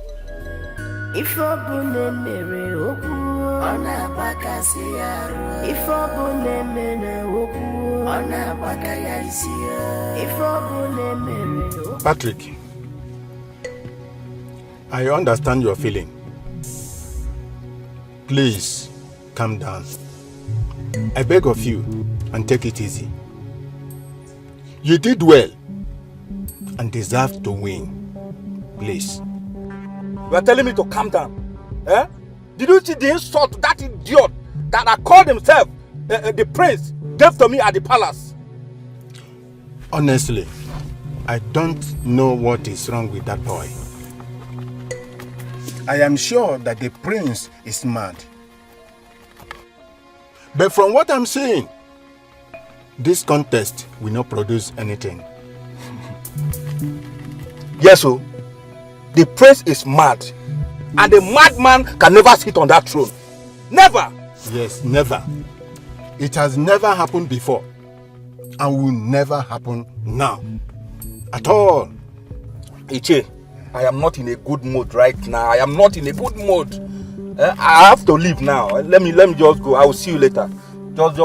If obune mere okwu ona baka siya if obune mere okwu ona baka ya isi if obune mere
Patrick, I understand your feeling. Please calm down. I beg of you, and take it easy. You did well and deserve to win. Please.
You are telling me to calm down. Eh? Did you see the insult that idiot that I called himself the prince gave to me at the palace?
Honestly, I don't know what is wrong with that boy. I am sure that the prince is mad. But from what I'm seeing, this contest will not produce anything.
Yes, so the prince is mad, and a madman can never sit on that throne. Never!
Yes, never. It has never happened before, and will never happen now. At all.
Iche, I am not in a good mood right now. I am not in a good mood. I have to leave now. Let me just go. I will see you later. Just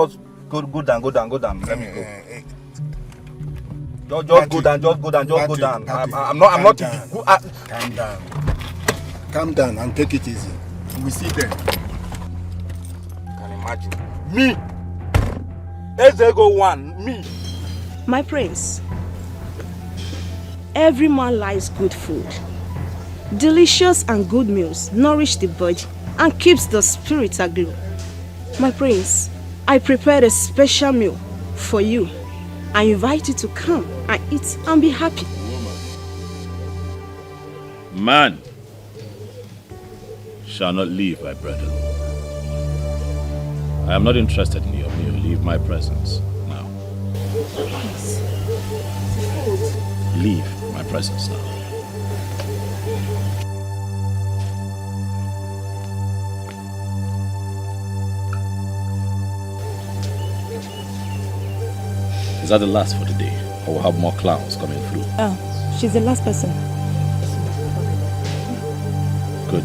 go down. Let me go. Just go down. I'm not in the good.
Calm down. Calm down and take it easy. We see them.
Can imagine me. Ezego one. Me.
My prince, every man likes good food. Delicious and good meals nourish the body and keeps the spirits aglow. My prince, I prepared a special meal for you. I invite you to come and eat and be happy.
Man shall not leave my brethren. I am not interested in your meal. Leave my presence now. Leave my presence now. Is that the last for the day? Or we'll have more clowns coming through?
Oh, she's the last person.
Good.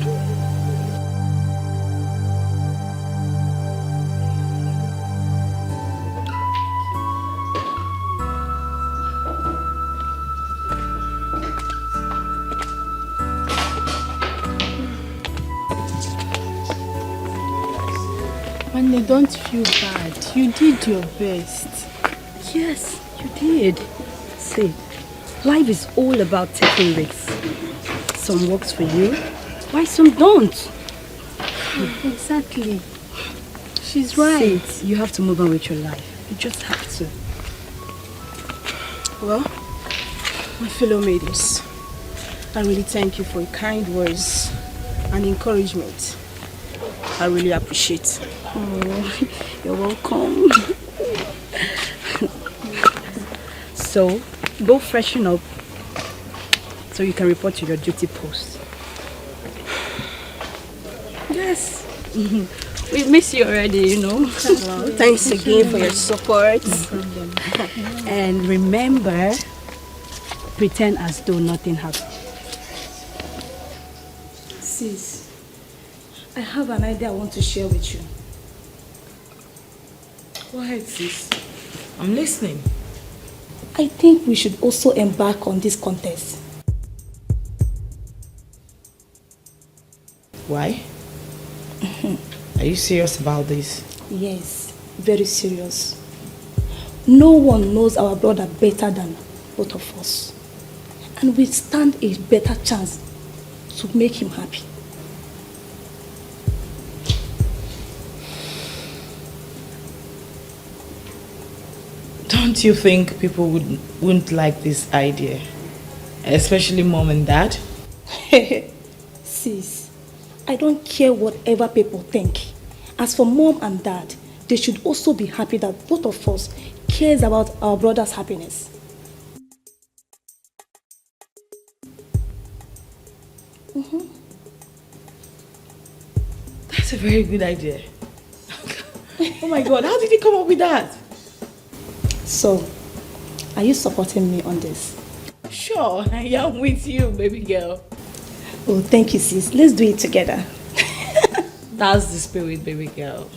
Manny, don't feel bad. You did your best.
Yes, you did. See, life is all about taking risks. Some works for you, while some don't.
Exactly. She's right.
See, you have to move on with your life. You just have to.
Well, my fellow ladies, I really thank you for your kind words and encouragement. I really appreciate.
Oh, you're welcome. So, go freshen up so you can report to your duty post.
Yes.
We miss you already, you know.
Thanks again for your support.
And remember, pretend as though nothing happened.
Sis, I have an idea I want to share with you. Go ahead, sis. I'm listening.
I think we should also embark on this contest.
Why? Are you serious about this?
Yes, very serious. No one knows our brother better than both of us. And we stand a better chance to make him happy.
Don't you think people wouldn't like this idea? Especially mom and dad?
Sis, I don't care whatever people think. As for mom and dad, they should also be happy that both of us cares about our brother's happiness.
That's a very good idea. Oh my God, how did you come up with that?
So, are you supporting me on this?
Sure, I am with you, baby girl.
Oh, thank you, sis. Let's do it together.
That's the spirit, baby girl.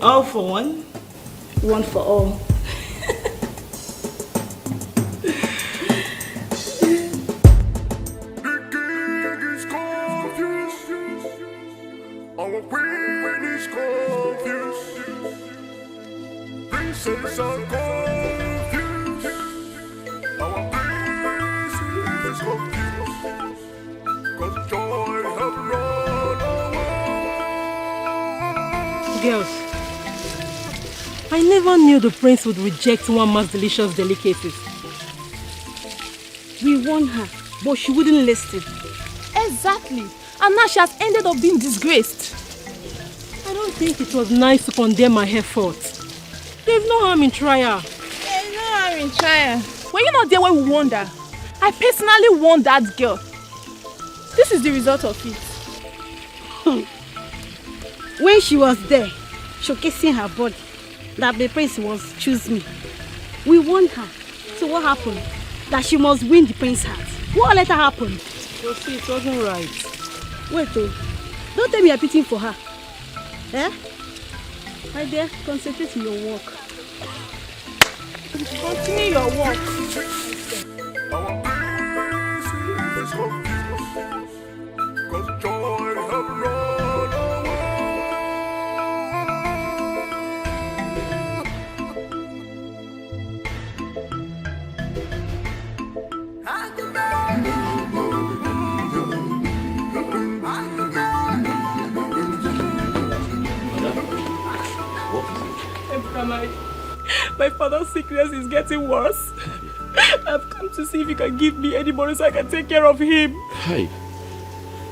All for one.
One for all.
Girls, I never knew the prince would reject one man's delicious delicacies.
We won her, but she wouldn't listen.
Exactly. And now she has ended up being disgraced.
I don't think it was nice to condemn my efforts. There's no harm in trial.
There's no harm in trial. Were you not there when we won her? I personally won that girl. This is the result of it.
When she was there, showcasing her body, that the prince was choose me. We won her. So what happened? That she must win the prince's heart. What later happened?
You see, it wasn't right.
Wait, don't tell me you're pitting for her. Eh? My dear, concentrate on your work.
Continue your work.
My father's sickness is getting worse. I've come to see if you can give me any money so I can take care of him.
Hi.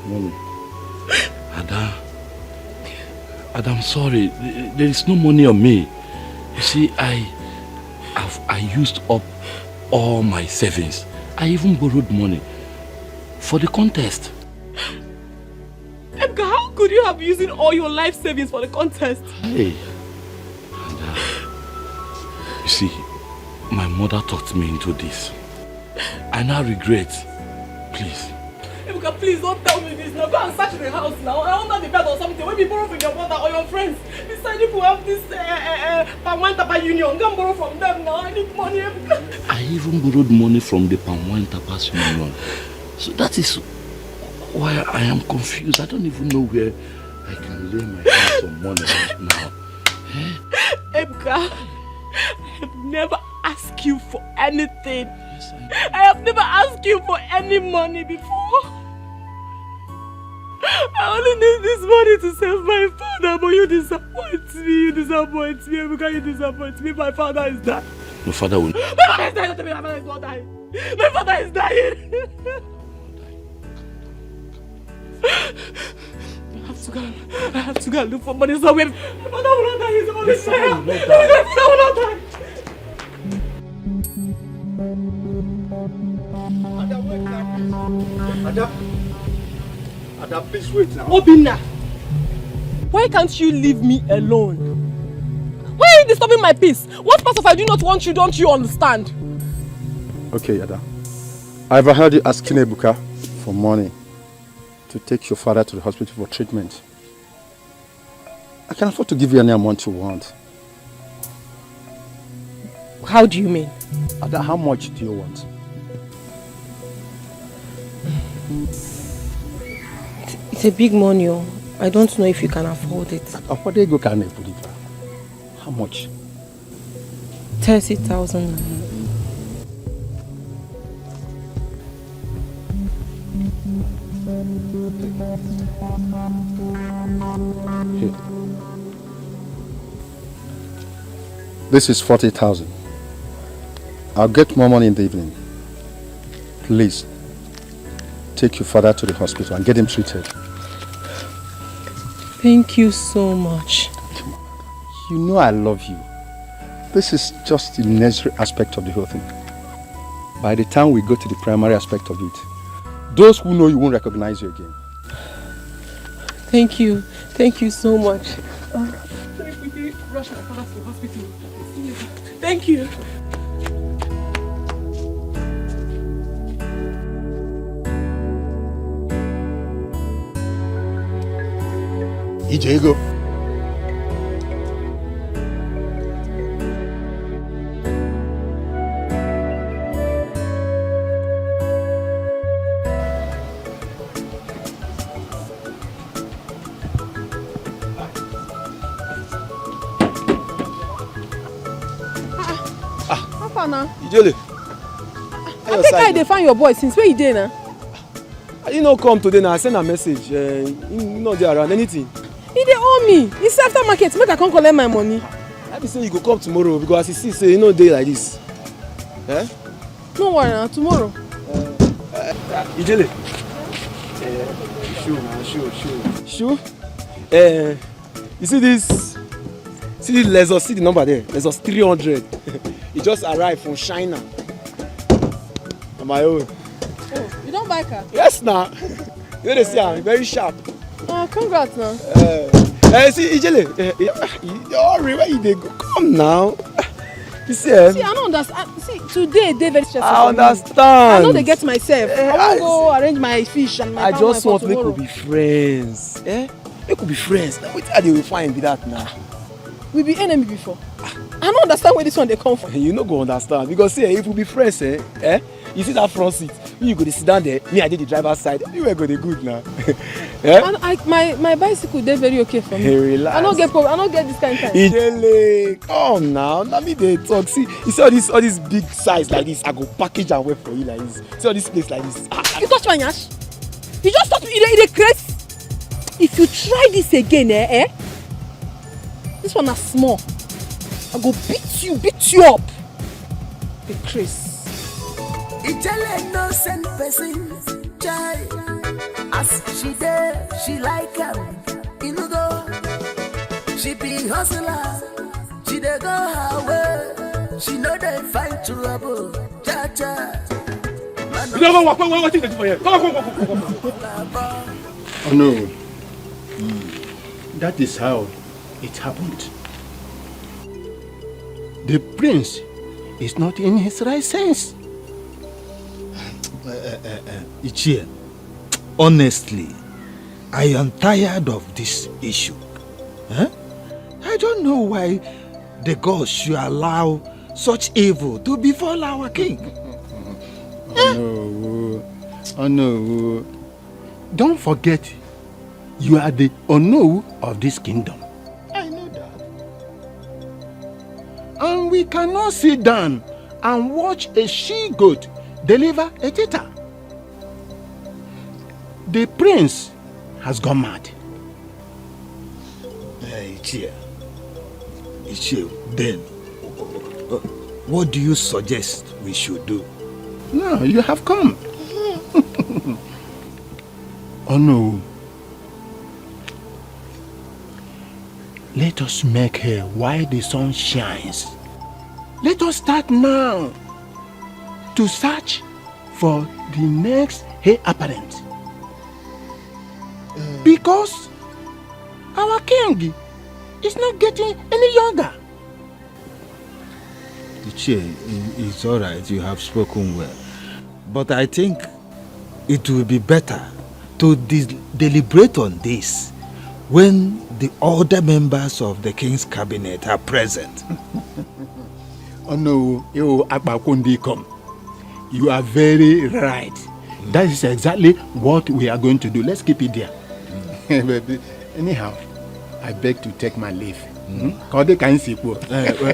Mommy. Ada, I'm sorry. There is no money on me. You see, I used up all my savings. I even borrowed money for the contest.
Edgar, how could you have used all your life savings for the contest?
Hey. You see, my mother talked me into this. I now regret. Please.
Ebuka, please don't tell me this now. Go and search the house now. Under the bed or something. When you borrow from your brother or your friends. Besides, if you have this Palm Tapa Union, go and borrow from them now. I need money, Ebuka.
I even borrowed money from the Palm Tapas Union. So that is why I am confused. I don't even know where I can lay my hands on money right now.
Ebuka, I have never asked you for anything. I have never asked you for any money before. I only need this money to save my father, but you disappoint me. You disappoint me. Ebuka, you disappoint me. My father is dying.
Your father will...
My father is dying. Don't tell me my father is not dying. My father is dying. I have to go and look for money somewhere. My father will not die. He's always dying. My father will not die.
Ada, please wait now.
Obinna, why can't you leave me alone? Why are you disturbing my peace? What part of I do not want you, don't you understand?
Okay, Ada. I've heard you asking Ebuka for money to take your father to the hospital for treatment. I can afford to give you any amount you want.
How do you mean?
Ada, how much do you want?
It's a big money. Oh. I don't know if you can afford it.
Afford it, go can afford it. How much?
30,000.
Here. This is 40,000. I'll get more money in the evening. Please, take your father to the hospital and get him treated.
Thank you so much.
You know I love you. This is just the necessary aspect of the whole thing. By the time we go to the primary aspect of it, those who know you won't recognize you again.
Thank you. Thank you so much.
Rush my father to the hospital. Thank you.
Ijego.
Ijele.
I think I find your boy since where you dey now?
He no come today now. I send a message. He not there around anything.
He dey owe me. It's after market. Make I come collect my money.
I be say you go come tomorrow because as you see, say you no dey like this. Eh?
No worry now. Tomorrow.
Ijele. Shoe. You see this? See the Lexus, see the number there. Lexus 300. It just arrived from China. On my own.
Oh, you don't buy car?
Yes, now. You know, see, I'm very sharp.
Oh, congrats now.
See, Ijele, hurry, where you dey go? Come now. You see,
See, I don't understand. See, today they very stressful.
I understand.
I know they get myself. I want to go arrange my fish and my
I just want to make
tomorrow.
we be friends. We could be friends. Now, what are they will find with that now?
We be enemy before. I don't understand where this one they come from.
You no go understand because see, if we be friends, you see that front seat. You go to sit down there. Me, I did the driver's side. Anywhere go the good now.
And my bicycle they very okay for me.
Hey, relax.
I don't get problem. I don't get this kind of time.
Ijele, come now. Let me dey talk. See, you see all this big size like this. I go package and wait for you like this. See all this place like this.
You touch my yash. You just touch me. You crazy. If you try this again, this one is small. I go beat you up. The Chris.
Ijele no send person, chai. As she there, she like him. Inugo, she be hustler. She dey go her way. She know they find trouble. Cha cha.
You never walk. What you do for here? Come on.
Oh no. That is how it happened. The prince is not in his right sense.
Ichie, honestly, I am tired of this issue. I don't know why the gods should allow such evil to befall our king.
Oh no. Don't forget, you are the Ono of this kingdom.
I know that. And we cannot sit down and watch a she-goat deliver a tita. The prince has gone mad. Ichie, then what do you suggest we should do?
No, you have come. Oh no. Let us make her while the sun shines. Let us start now to search for the next heir apparent. Because our king is not getting any younger.
Ichie, it's all right, you have spoken well. But I think it will be better to deliberate on this when the other members of the king's cabinet are present.
Oh no, you come. You are very right. That is exactly what we are going to do. Let's keep it there. Anyhow, I beg to take my leave.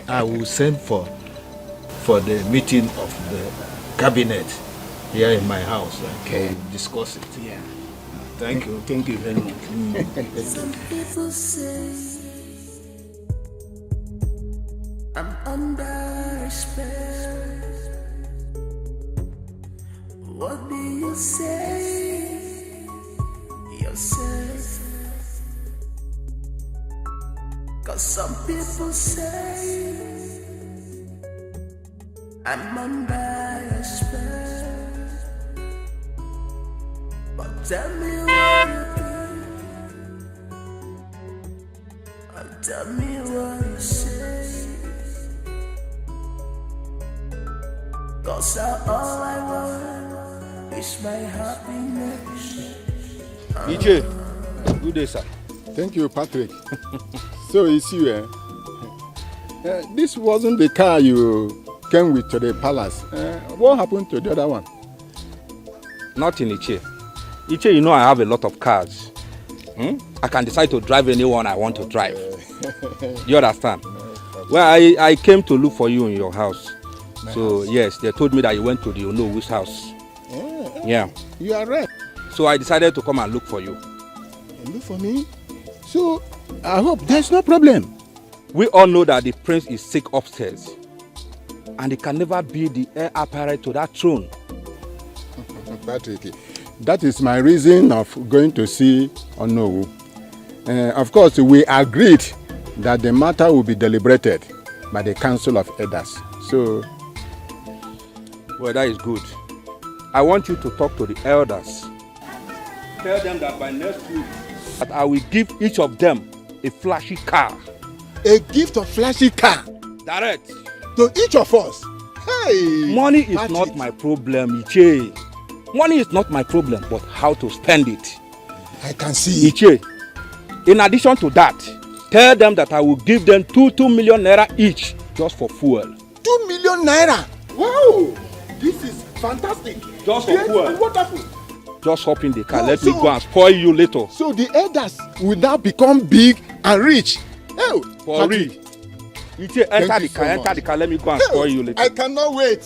I will send for the meeting of the cabinet here in my house. Okay, discuss it.
Yeah.
Thank you.
Thank you very much.
Some people say I'm under spell. What do you say yourself? 'Cause some people say I'm under a spell. But tell me what you think. Tell me what you say. 'Cause all I want is my happiness.
DJ, good day, sir.
Thank you, Patrick. So it's you, eh? This wasn't the car you came with to the palace. What happened to the other one?
Not in Iche. Iche, you know I have a lot of cars. I can decide to drive anyone I want to drive. You understand? Well, I came to look for you in your house. So, yes, they told me that you went to the Onowu's house. Yeah.
You are right.
So I decided to come and look for you.
Look for me? So, I hope there's no problem.
We all know that the prince is sick upstairs. And he can never be the heir apparent to that throne.
Patrick, that is my reason of going to see Onowu. Of course, we agreed that the matter will be deliberated by the Council of Elders. So,
well, that is good. I want you to talk to the elders. Tell them that by next week, that I will give each of them a flashy car.
A gift of flashy car?
Direct.
To each of us? Hey!
Money is not my problem, Iche. Money is not my problem, but how to spend it.
I can see.
Iche, in addition to that, tell them that I will give them 2 million naira each just for fuel.
2 million naira? Wow! This is fantastic.
Just for fuel.
Wonderful.
Just hop in the car. Let me go and spoil you later.
So the elders will now become big and rich. Oh,
for real. Iche, enter the car. Let me go and spoil you later.
I cannot wait.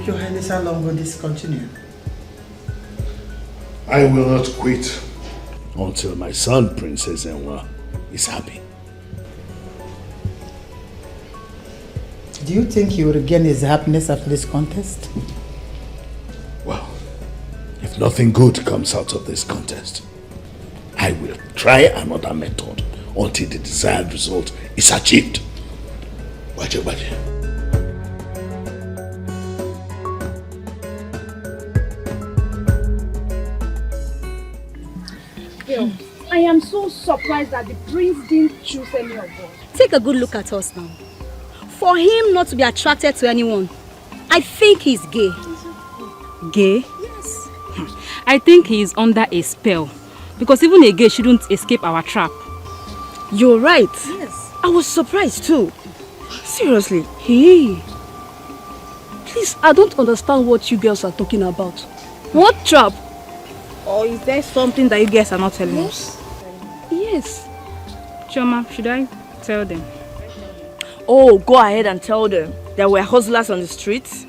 Your Highness, how long will this continue?
I will not quit until my son, Princess Enwa, is happy.
Do you think he will regain his happiness after this contest?
Well, if nothing good comes out of this contest, I will try another method until the desired result is achieved. Waje.
I am so surprised that the prince didn't choose any of us.
Take a good look at us now. For him not to be attracted to anyone, I think he's gay.
Gay? Yes. I think he is under a spell. Because even a gay shouldn't escape our trap.
You're right.
Yes.
I was surprised too. Seriously. Hey. Please, I don't understand what you girls are talking about. What trap?
Or is there something that you guys are not telling us?
Yes.
Choma, should I tell them?
Oh, go ahead and tell them. There were hustlers on the streets.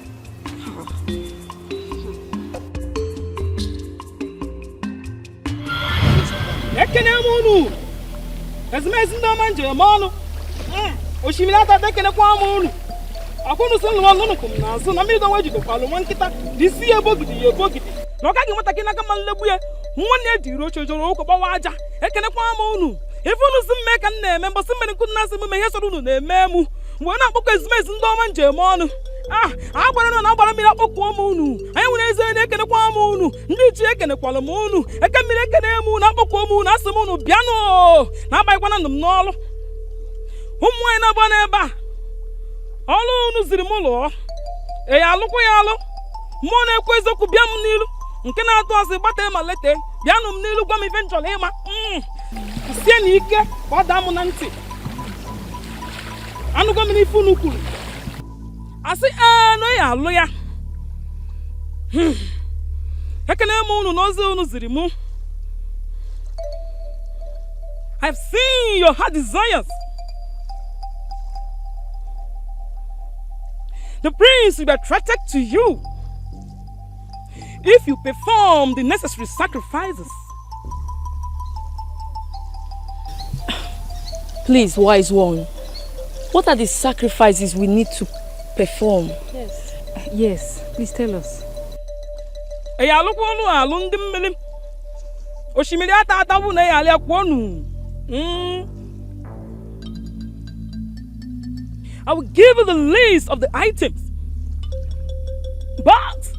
N'ọkaghị nwatakịrị n'aka mma nlegbu ya nwanne dịrị ochojoro ụkọ gbawa aja ekenekwa m unu ife unu si mme ka m na-eme mbọsị mmere nkụ na-asị m ihe sọrọ unu na-eme mụ mgbe na-akpọkọ ezumezu ndị ọma njem ọnụ agbara na agbara mmiri akpọkụọ m unu anyị nwere eze na-ekenekwa m unu ndị ichie ekenekwala m unu eke mmiri ekene m unu akpọkụọ m unu asị m unu bịanụ na-agbanyekwana ndụ m n'ọlụ ụmụ nwaanyị na-abụọ n'ebe a ọlụ unu ziri m lụọ ya alụkwa ya alụ mmụọ na-ekwu eziokwu bịa m n'ilu nke na-atụ asị gbata ma lete bịanụ m n'ilu gwa m ife nchọrọ ịma sie na ike ka ọ daa m na ntị anụgo m n'ife unu kwuru asị na ya alụ ya ekene m unu n'ozi unu ziri mụ I've seen your heart desires. The prince will be attracted to you if you perform the necessary sacrifices.
Please, wise one, what are the sacrifices we need to perform?
Yes, please tell us.
I will give you the list of the items, but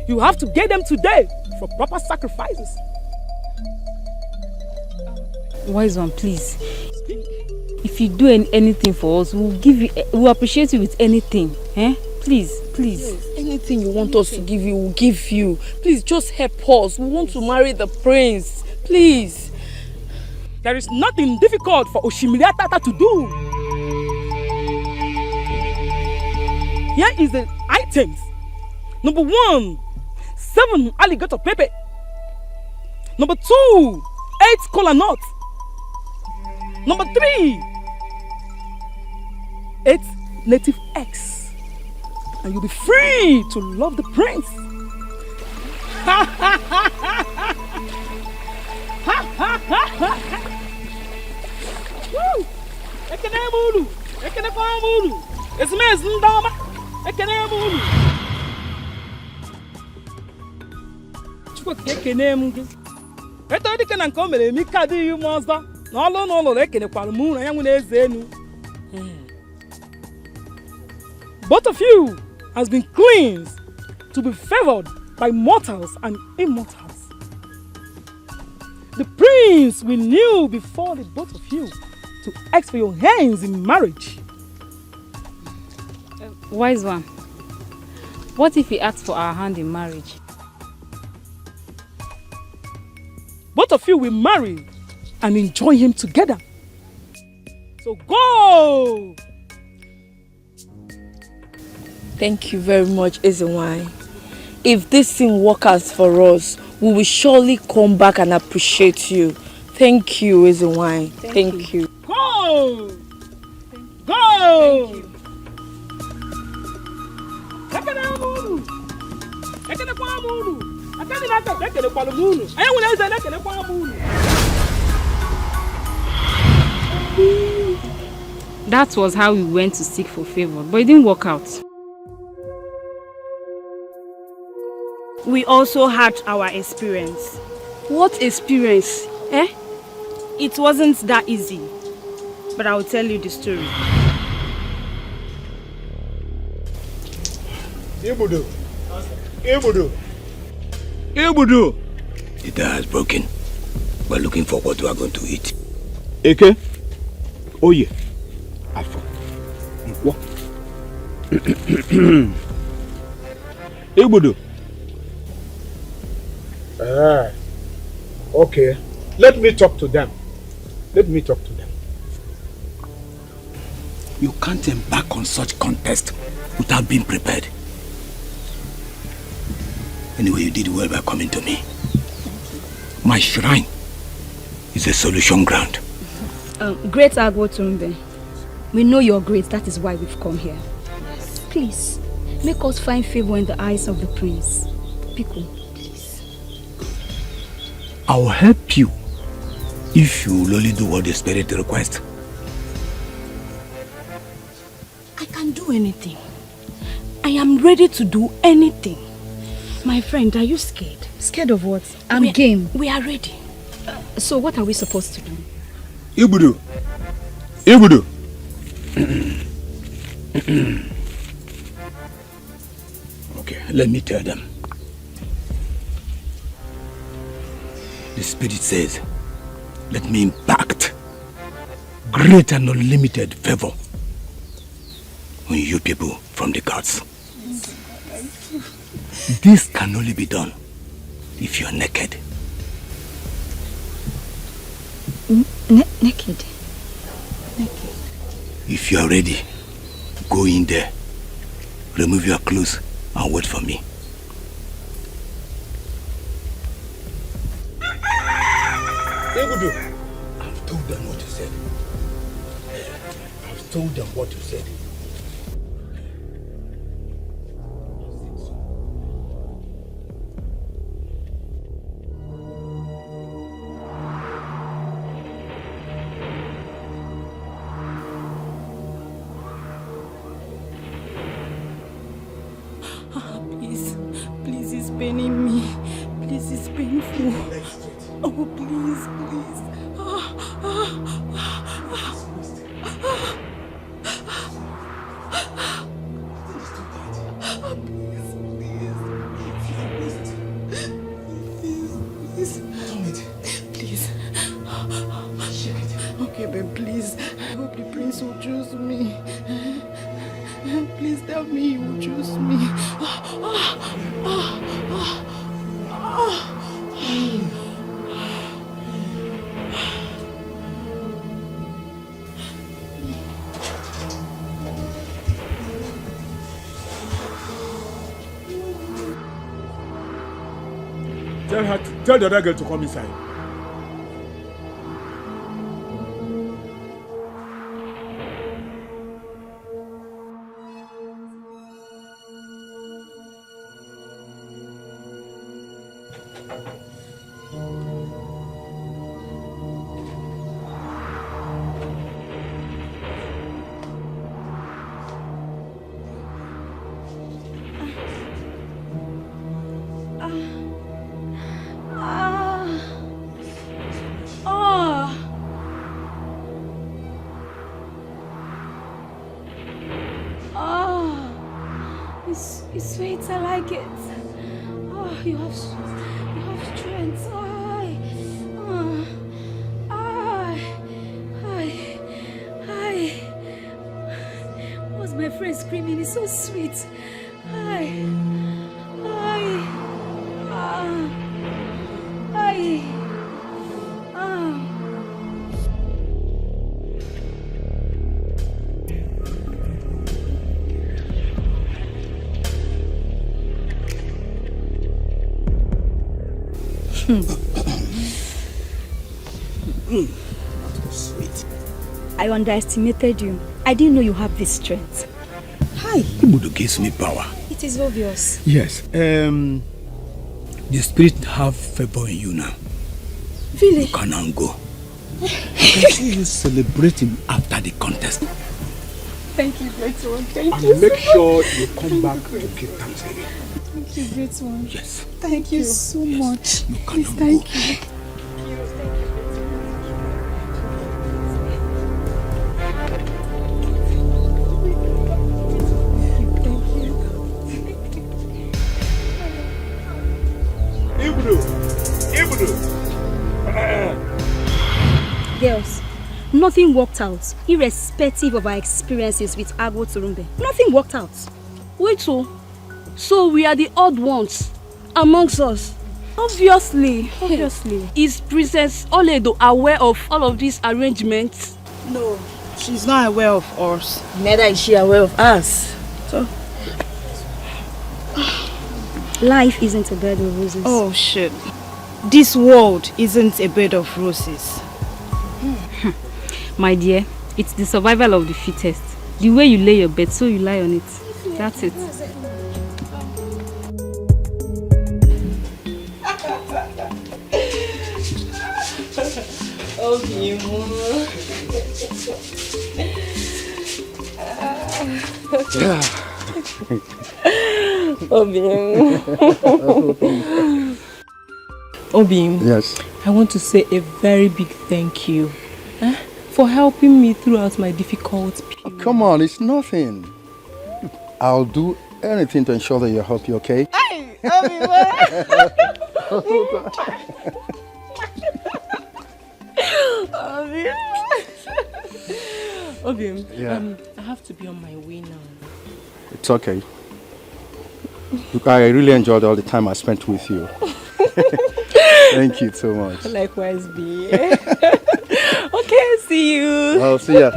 you have to get them today for proper sacrifices.
Wise one, please. If you do anything for us, we'll appreciate you with anything. Please.
Yes, anything you want us to give you, we'll give you. Please, just help us. We want to marry the prince. Please.
There is nothing difficult for Oshimiriatata to do. Here is the items. Number 1, 7 alligator pepper. Number 2, 8 kola nuts. Number 3, 8 native eggs. And you'll be free to love the prince. Both of you has been cleansed to be favored by mortals and immortals. The prince we knew before the both of you to ask for your hands in marriage.
Wise one, what if he asks for our hand in marriage?
Both of you will marry and enjoy him together. So go!
Thank you very much, Ezenwai. If this thing works out for us, we will surely come back and appreciate you. Thank you, Ezenwai. Thank you.
Go! Go!
That was how we went to seek for favor, but it didn't work out.
We also had our experience. What experience? It wasn't that easy. But I'll tell you the story.
Ibudu.
The door has broken. We're looking for what we are going to eat.
Eke? Oh yeah. Afo. What? Ibudu.
Okay. Let me talk to them.
You can't embark on such contest without being prepared. Anyway, you did well by coming to me. My shrine is a solution ground.
Great Agwotumbe, we know you're great, that is why we've come here. Please, make us find favor in the eyes of the prince. Piku, please.
I'll help you if you will only do what the spirit requests.
I can do anything. I am ready to do anything. My friend, are you scared?
Scared of what? I'm game.
We are ready. So what are we supposed to do?
Ibudu.
Okay, let me tell them. The spirit says, let me impact great and unlimited favor on you people from the gods. This can only be done if you're naked.
Naked? Naked.
If you are ready, go in there, remove your clothes and wait for me. I've told them what you said. I've told them what you said.
Please, it's paining me. Please, it's painful. Oh, please. Please. Okay, babe, please. I hope the prince will choose me. Please tell me he will choose me.
Tell the other girl to come inside.
It's sweet, I like it. Oh, you have strength. What's my friend screaming? It's so sweet.
Sweet.
I underestimated you. I didn't know you have this strength. Hi.
Ibudu gives me power.
It is obvious.
Yes. The spirit have favor in you now.
Really?
You can now go. I can see you celebrating after the contest.
Thank you, great one. Thank
And
you.
make
so
sure
much.
you come back to give Thanksgiving.
Thank you, great one.
Yes.
Thank you so much.
You can
Please,
now
thank
go.
you.
Girls, nothing worked out, irrespective of our experiences with Agwo Turumbe. Nothing worked out.
Wait, so we are the odd ones amongst us? Obviously. Is Princess Oledo aware of all of these arrangements?
No, she's not aware of us.
Neither is she aware of us.
So,
life isn't a bed of roses.
Oh shit. This world isn't a bed of roses.
My dear, it's the survival of the fittest. The way you lay your bed, so you lie on it. That's it.
Obim,
yes.
I want to say a very big thank you for helping me throughout my difficult period.
Come on, it's nothing. I'll do
Anything to ensure that you're happy, okay?
Hey,
Obi,
Yeah.
I have to be on my way now.
It's okay. Look, I really enjoyed all the time I spent with you. Thank you so much.
Likewise, B. Okay, see you.
I'll see ya.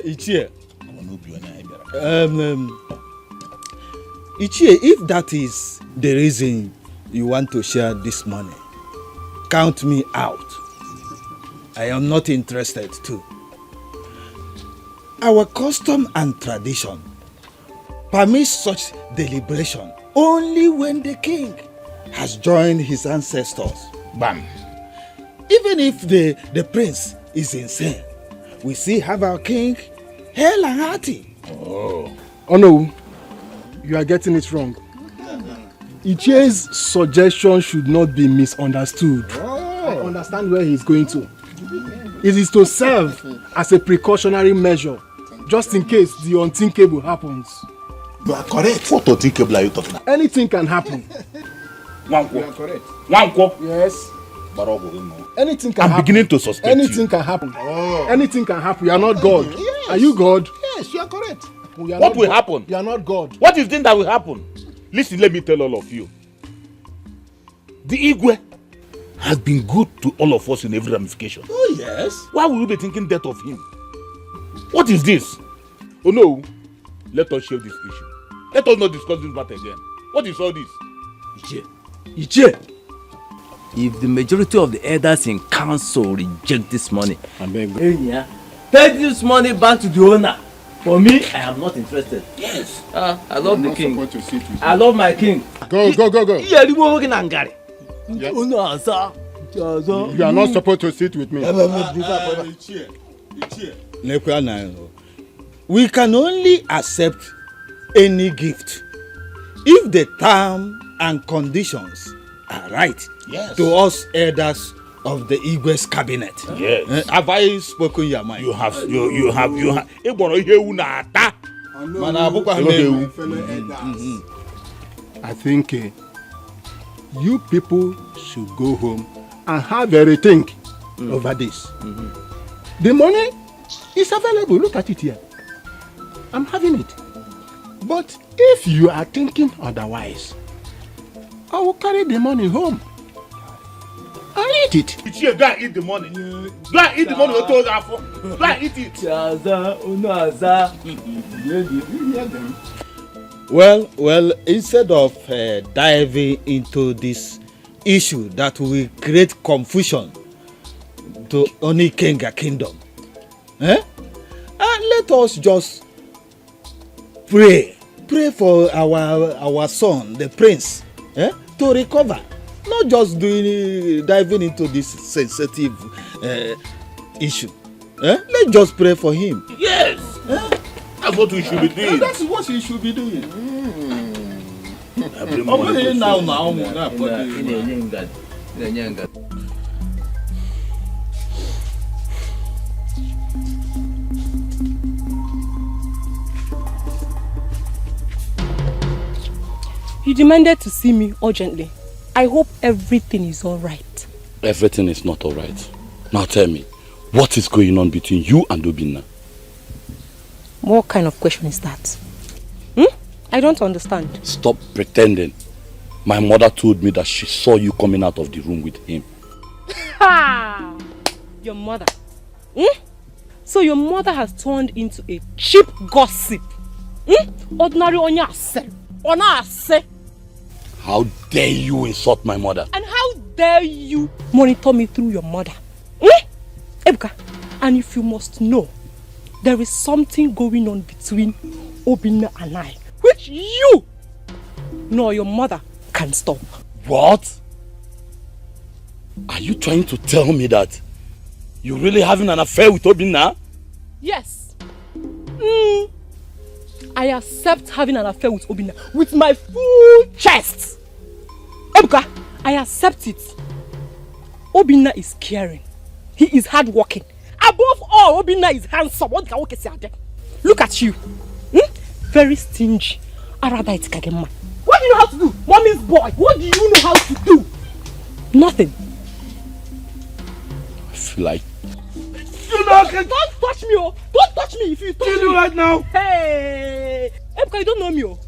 Ichie. Ichie, if that is the reason you want to share this money, count me out. I am not interested too. Our custom and tradition permits such deliberation only when the king has joined his ancestors. Bam. Even if the prince is insane, we still have our king hale and hearty.
Oh no, you are getting it wrong. Ichie's suggestion should not be misunderstood. I understand where he's going to. It is to serve as a precautionary measure, just in case the unthinkable happens.
You are correct. What unthinkable are you talking about?
Anything can happen.
Wanko.
You are correct.
Wanko.
Yes. Anything can
I'm
happen.
beginning to suspect
Anything
you.
can happen. Anything can happen. You are not God.
Yes.
Are you God?
Yes, you are correct.
What will happen?
You are not God.
What is the thing that will happen? Listen, let me tell all of you. The Igwe has been good to all of us in every ramification.
Oh, yes.
Why will you be thinking death of him? What is this? Oh no, let us share this issue. Let us not discuss this matter again. What is all this?
Ichie, if the majority of the elders in council reject this money, pay this money back to the owner. For me, I am not interested.
Yes.
I love the king. I love my king.
Go.
You
are not supposed to sit with me.
We can only accept any gift if the term and conditions are right.
Yes.
To us elders of the Igwe's cabinet.
Yes.
Have I spoken your mind?
You have.
I think you people should go home and have a rethink over this. The money is available. Look at it here. I'm having it. But if you are thinking otherwise, I will carry the money home. I'll eat it.
Ichie, go and eat the money. Go and eat the money. Go and eat it. Well, instead of diving into this issue that will create confusion to only Kenga kingdom, let us just pray for our son, the prince, to recover. Not just diving into this sensitive issue. Let's just pray for him.
Yes. That's what we should be doing.
That's what you should be doing.
You demanded to see me urgently. I hope everything is all right.
Everything is not all right. Now tell me, what is going on between you and Obinna?
What kind of question is that? I don't understand.
Stop pretending. My mother told me that she saw you coming out of the room with him.
Ha! Your mother? So your mother has turned into a cheap gossip. Ordinary onyase. Onase.
How dare you insult my mother?
And how dare you monitor me through your mother? Ebuka, and if you must know, there is something going on between Obinna and I, which you nor your mother can stop.
What?
Are you trying to tell me that you're really having an affair with Obinna?
Yes. I accept having an affair with Obinna with my full chest. Ebuka, I accept it. Obinna is caring. He is hardworking. Above all, Obinna is handsome. Look at you. Very stingy. What do you know how to do? Mommy's boy. What do you know how to do? Nothing.
I feel like...
Don't touch me, oh! Don't touch me if you touch me.
Right now.
Hey! Ebuka, you don't know me, oh.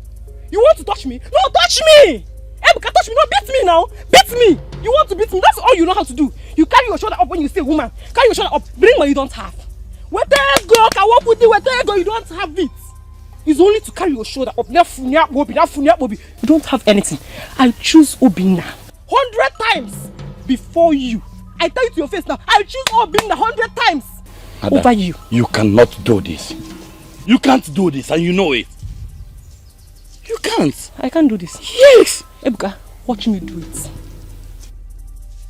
You want to touch me? No, touch me! Ebuka, touch me. No, beat me now. Beat me. You want to beat me. That's all you know how to do. You carry your shoulder up when you say woman. Carry your shoulder up. Bring what you don't have. Where there go? Can walk with you. Where there go? You don't have it. It's only to carry your shoulder up. You don't have anything. I choose Obinna 100 times before you. I tell you to your face now. I choose Obinna 100 times over you.
You cannot do this. You can't do this, and you know it. You can't.
I can't do this.
Yes.
Ebuka, watch me do it.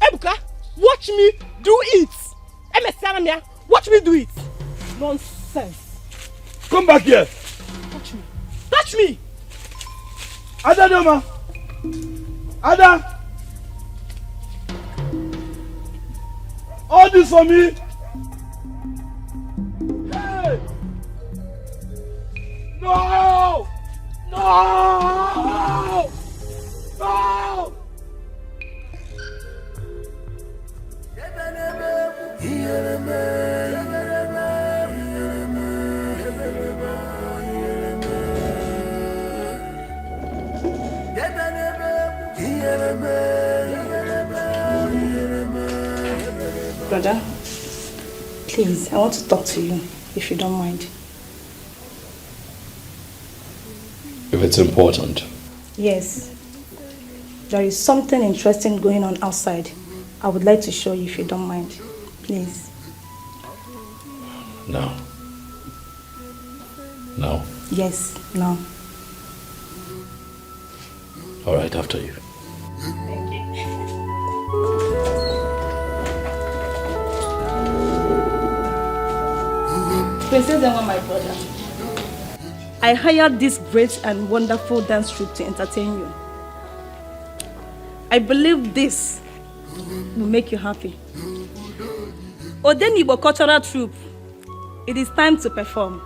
Ebuka, watch me do it. Watch me do it. Nonsense.
Come back here.
Touch me. Touch me.
Ada, Doma. Ada. All this for me. Hey. No. No. No.
Brother, please, I want to talk to you, if you don't mind.
If it's important.
Yes. There is something interesting going on outside. I would like to show you if you don't mind. Please.
No. No.
Yes, no.
All right, after you.
Princess Emma, my brother. I hired this great and wonderful dance troupe to entertain you. I believe this will make you happy. Odenibo Cultural Troupe, it is time to perform.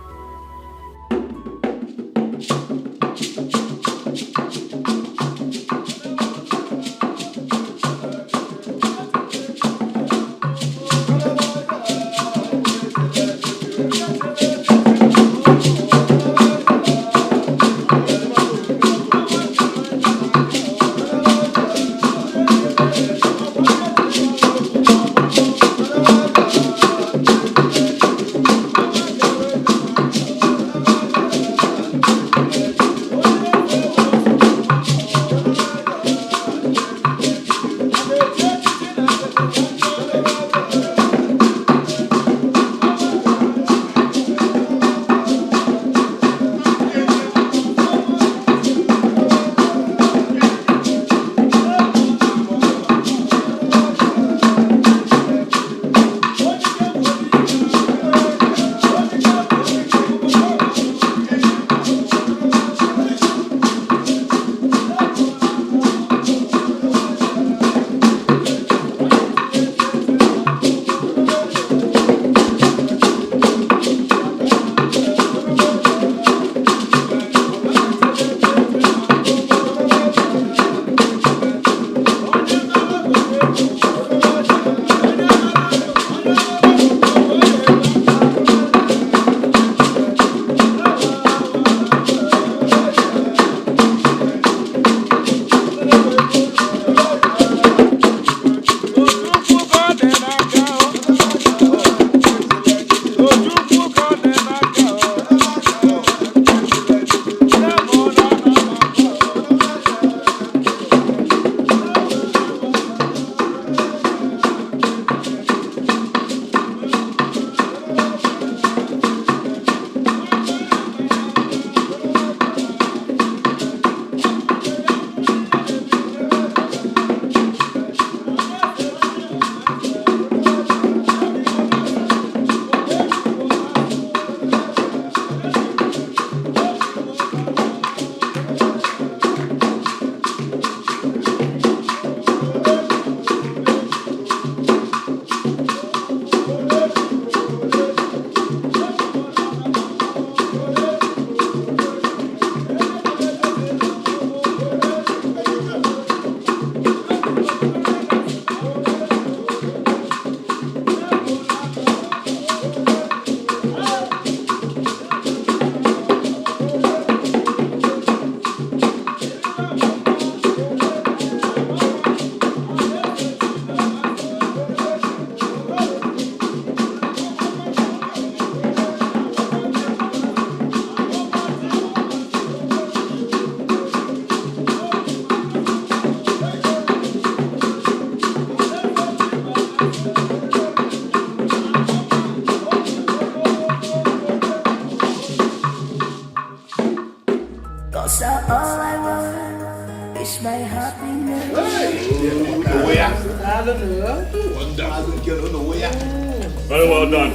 Very well done.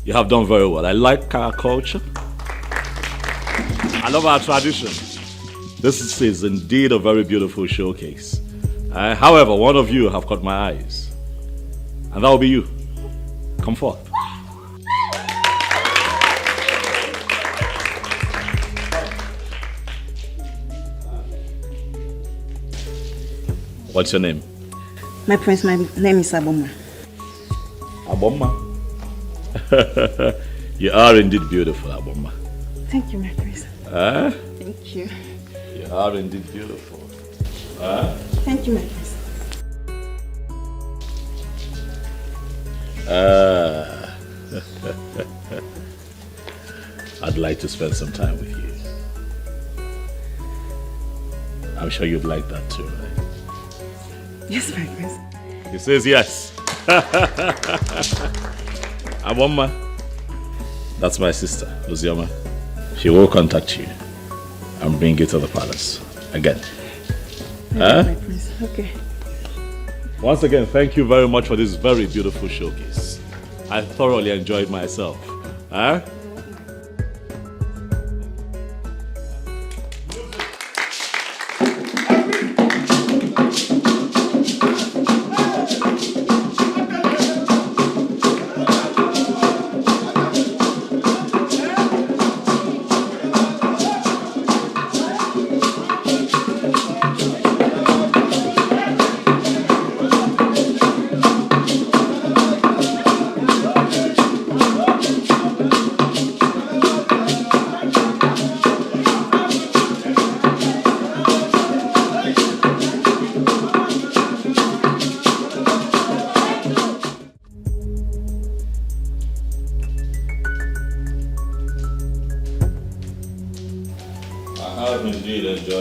You have done very well. I like our culture. I love our tradition. This is indeed a very beautiful showcase. However, one of you have caught my eyes. And that will be you. Come forth. What's your name?
My prince, my name is Aboma.
Aboma? You are indeed beautiful, Aboma.
Thank you, my prince. Thank you.
You are indeed beautiful.
Thank you, my prince.
I'd like to spend some time with you. I'm sure you'd like that too, right?
Yes, my prince.
He says yes. Aboma, that's my sister, Luzioma. She will contact you and bring you to the palace again.
My prince. Okay.
Once again, thank you very much for this very beautiful showcase. I thoroughly enjoyed myself.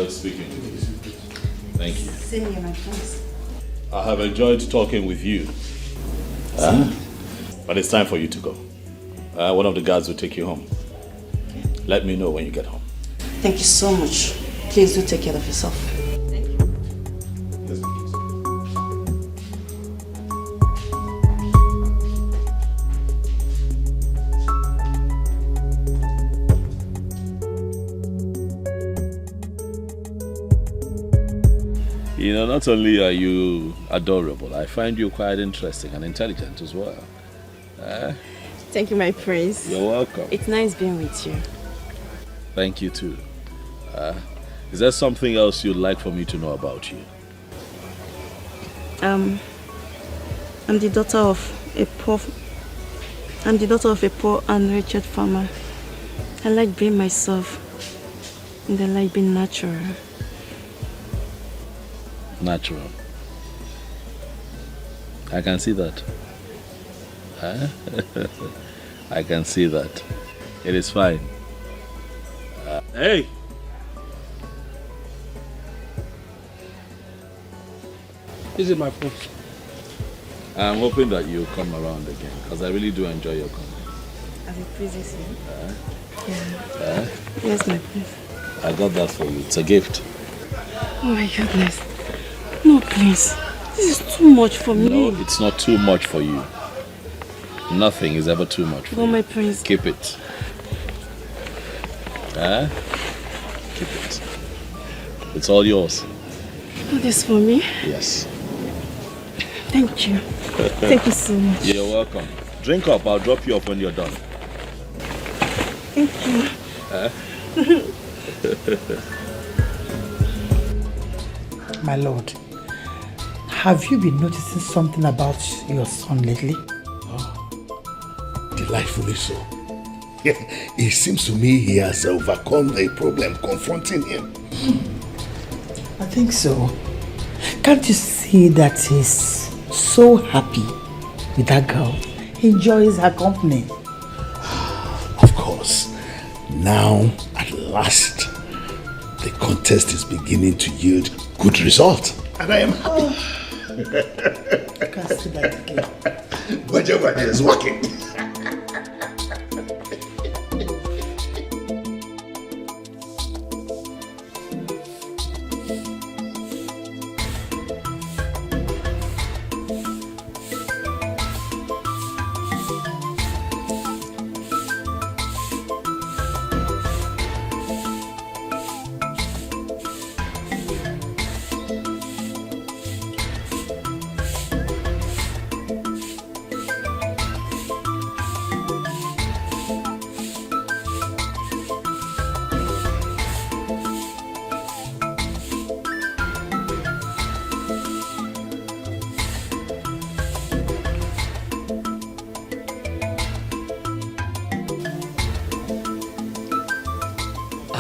Speaking with you. Thank you.
Same here, my prince.
I have enjoyed talking with you. But it's time for you to go. One of the guards will take you home. Let me know when you get home.
Thank you so much. Please do take care of yourself.
You know, not only are you adorable, I find you quite interesting and intelligent as well.
Thank you, my prince.
You're welcome.
It's nice being with you.
Thank you too. Is there something else you'd like for me to know about you?
I'm the daughter of a poor and wretched farmer. I like being myself, and I like being natural.
Natural. I can see that. I can see that. It is fine. Hey!
Is it my fault?
I'm hoping that you'll come around again, because I really do enjoy your company.
As it pleases you.
Yeah.
Yes, my prince.
I got that for you. It's a gift.
Oh my goodness. No, please. This is too much for me.
No, it's not too much for you. Nothing is ever too much for you.
My prince.
Keep it. Keep it. It's all yours.
Do this for me?
Yes.
Thank you. Thank you so much.
You're welcome. Drink up. I'll drop you off when you're done.
Thank you.
My lord, have you been noticing something about your son lately?
Delightfully so. It seems to me he has overcome the problem confronting him.
I think so. Can't you see that he's so happy with that girl? He enjoys her company.
Of course. Now, at last, the contest is beginning to yield good result. And I am happy.
I can see that again.
Whatever is working.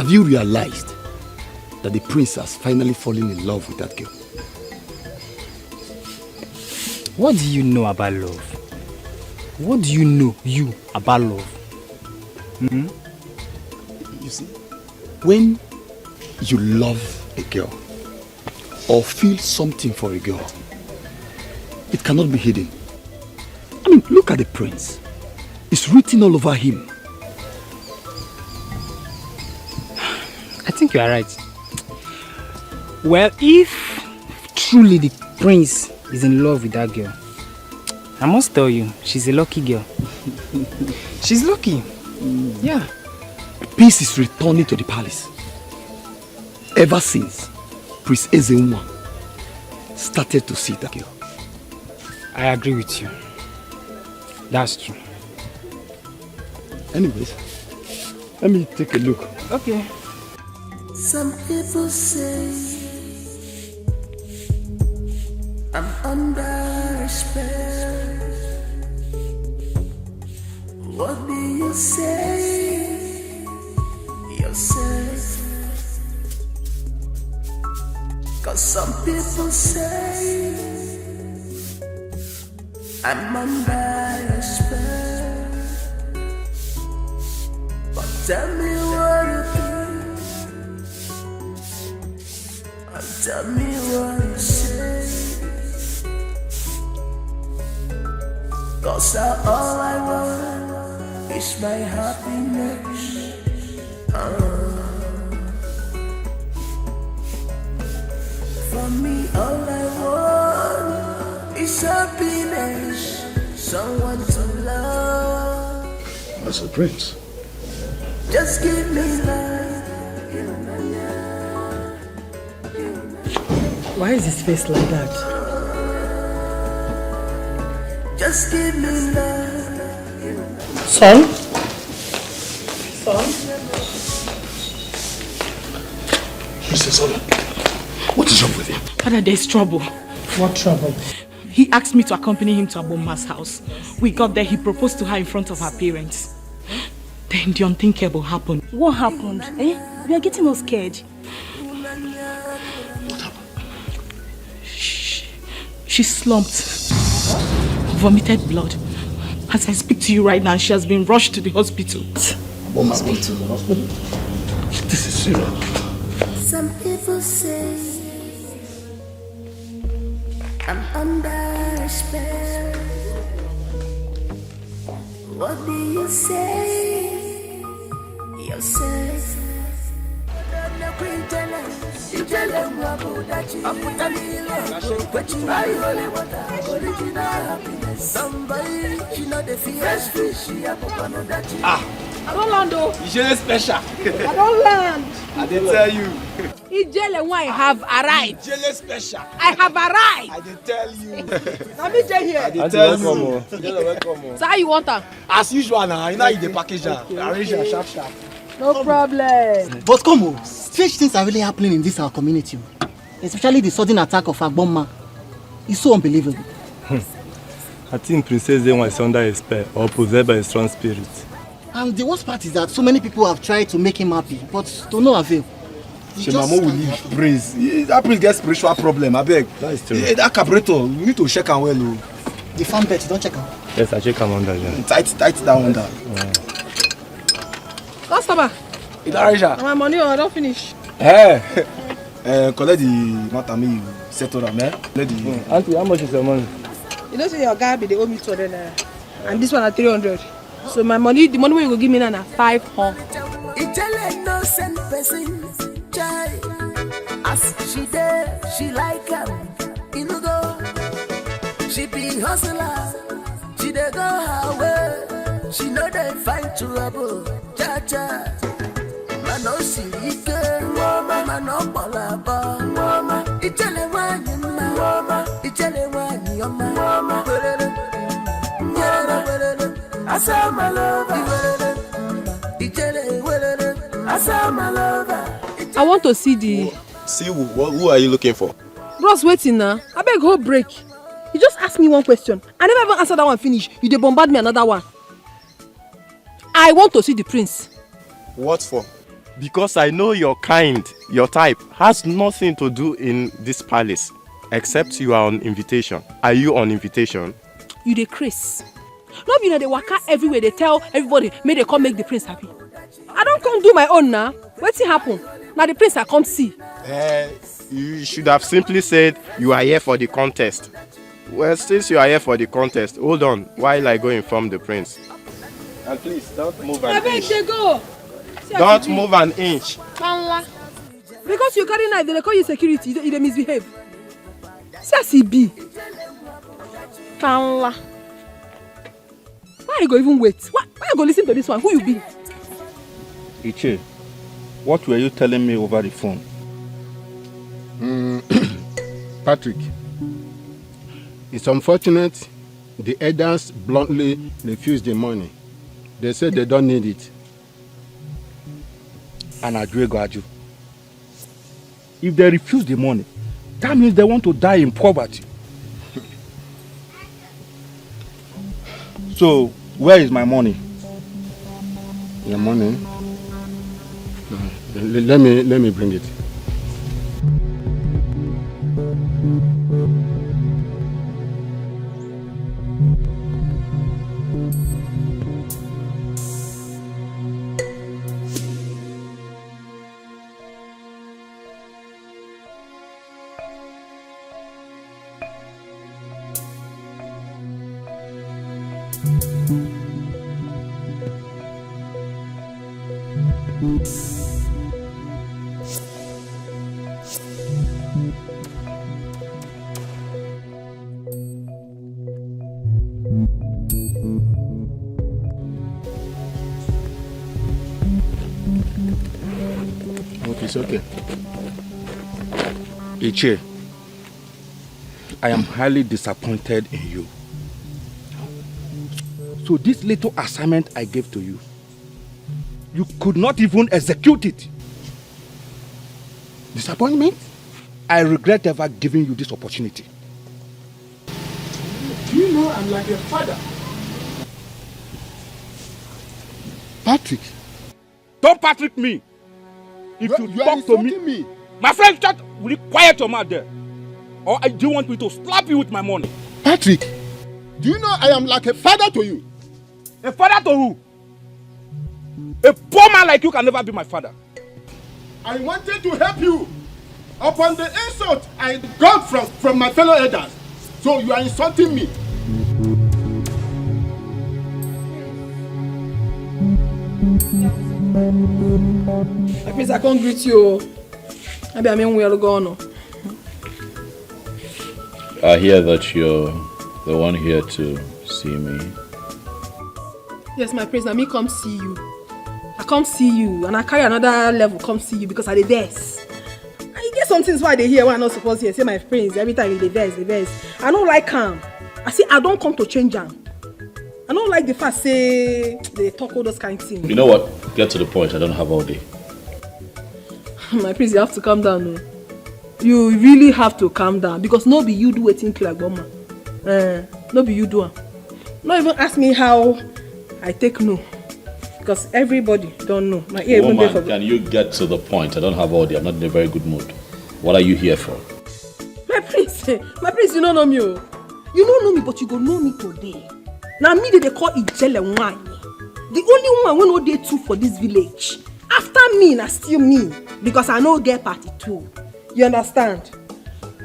Have you realized that the prince has finally fallen in love with that girl?
What do you know about love? What do you know, about love? Hmm?
You see, when you love a girl or feel something for a girl, it cannot be hidden. I mean, look at the prince. It's written all over him.
I think you are right. Well, if truly the prince is in love with that girl, I must tell you, she's a lucky girl. She's lucky. Yeah.
Peace is returning to the palace. Ever since Prince Ezenwa started to see that girl.
I agree with you. That's true.
Anyways, let me take a look.
Okay.
Some people say I'm under a spell. What do you say yourself? 'Cause some people say I'm under a spell. But tell me what you think, and tell me what you say. 'Cause all I want is my happiness. For me, all I want is happiness, someone to love.
That's the prince.
Just give me love.
Why is his face like that?
Just give me love.
Son? Son?
Mr. Zola, what is wrong with him?
Father, there's trouble.
What trouble?
He asked me to accompany him to Abomma's house. We got there, he proposed to her in front of her parents. Then the unthinkable happened.
What happened? We are getting all scared.
What happened?
She slumped. Vomited blood. As I speak to you right now, she has been rushed to the hospital.
Hospital? This is serious.
Some people say I'm under a spell. What do you say yourself?
I don't land though. Ijele special.
I don't land.
I did tell you.
Ijele one have arrived.
Ijele special.
I have arrived.
I did tell you.
Let me stay here.
I did tell you. Welcome.
So how you want her?
As usual now, you know you the package her. Arrange her sharp.
No problem.
But come on, strange things are really happening in this our community. Especially the sudden attack of Agbomma. It's so unbelievable.
I think Princess Zenwa is under a spell or possessed by a strong spirit.
And the worst part is that so many people have tried to make him happy, but to no avail.
Shemamo will leave Prince. That Prince gets spiritual problem, I beg.
That is true.
That carburetor, we need to check him well.
The farm bet, don't check him.
Yes, I check him under there.
Tight that under.
Customer.
It's Arisha.
My money, I don't finish.
Hey. Collect the matter me settle them,
Auntie, how much is your money?
You don't say your guy be the owe me 200 naira. And this one at 300. So my money, the money you go give me now 500.
Ijele no send person, child. As she there, she like him. You know go. She be hustler. She dey go her way. She know they find trouble. Cha cha. Man no silike, man no balaba. Ijele wani ma, ijele wani yoma. I saw my lover.
I want to see the...
See who are you looking for?
Bros, waiting now. I beg whole break. You just asked me one question. I never even answered that one finish. You dey bombard me another one. I want to see the prince.
What for? Because I know your kind, your type, has nothing to do in this palace. Except you are on invitation. Are you on invitation?
You dey Chris. No be they waka everywhere, they tell everybody, may they come make the prince happy. I don't come do my own now. What's happen? Now the prince I come see.
You should have simply said you are here for the contest. Well, since you are here for the contest, hold on while I go inform the prince. And please, don't move an inch. Don't move an inch.
Because you carry knife, they call you security, you dey misbehave. See as he be. Why you go even wait? Why you go listen to this one? Who you be?
Iche, what were you telling me over the phone?
Patrick, it's unfortunate the elders bluntly refused the money. They said they don't need it.
And I do you. If they refuse the money, that means they want to die in poverty. So, where is my money?
Your money? Let me bring it. It's okay.
Iche, I am highly disappointed in you. So this little assignment I gave to you, you could not even execute it.
Disappointment?
I regret ever giving you this opportunity.
Do you know I'm like a father?
Patrick. Don't Patrick me. If you talk to me, my friend, will you quiet your mouth there? Or do you want me to slap you with my money?
Patrick, do you know I am like a father to you?
A father to who? A poor man like you can never be my father.
I wanted to help you upon the insult I got from my fellow elders. So you are insulting me.
I mean, I can't greet you. Maybe I mean we are going.
I hear that you're the one here to see me.
Yes, my prince. Now me come see you. I come see you, and I carry another level come see you because I dey vex. I get some things why they hear why I'm not supposed to hear. Say my prince every time they vex. I don't like him. I say I don't come to change him. I don't like the fact say they talk all those kind of things.
You know what? Get to the point. I don't have all day.
My prince, you have to calm down. No? You really have to calm down because no be you do a thing like Boma. No be you do. Not even ask me how I take no. Because everybody don't know. My ear
Woman, even can you get to the point? I don't have all day. I'm not in a very good mood. What are you here for?
My prince, you don't know me. You don't know me, but you go know me today. Now me they call Ijele wine. The only one we know they two for this village. After me, na still me. Because I know get party too. You understand?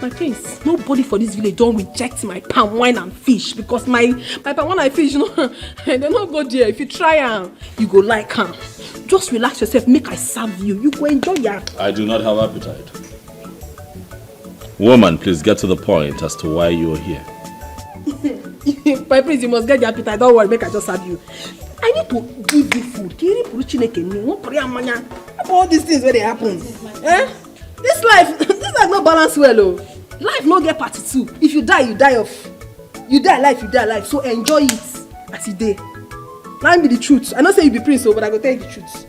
My prince, nobody for this village don't reject my palm wine and fish. Because my palm wine and fish, you know, they don't go there. If you try them, you go like them. Just relax yourself, make I serve you. You go enjoy ya.
I do not have appetite. Woman, please get to the point as to why you are here.
My prince, you must get the appetite. Don't worry, make I just serve you. I need to give you food. All these things where they happen. This life no balance well. Oh. Life no get party too. If you die, you die off. You die life. So enjoy it as you day. Now be the truth. I don't say you be prince, but I go tell you the truth.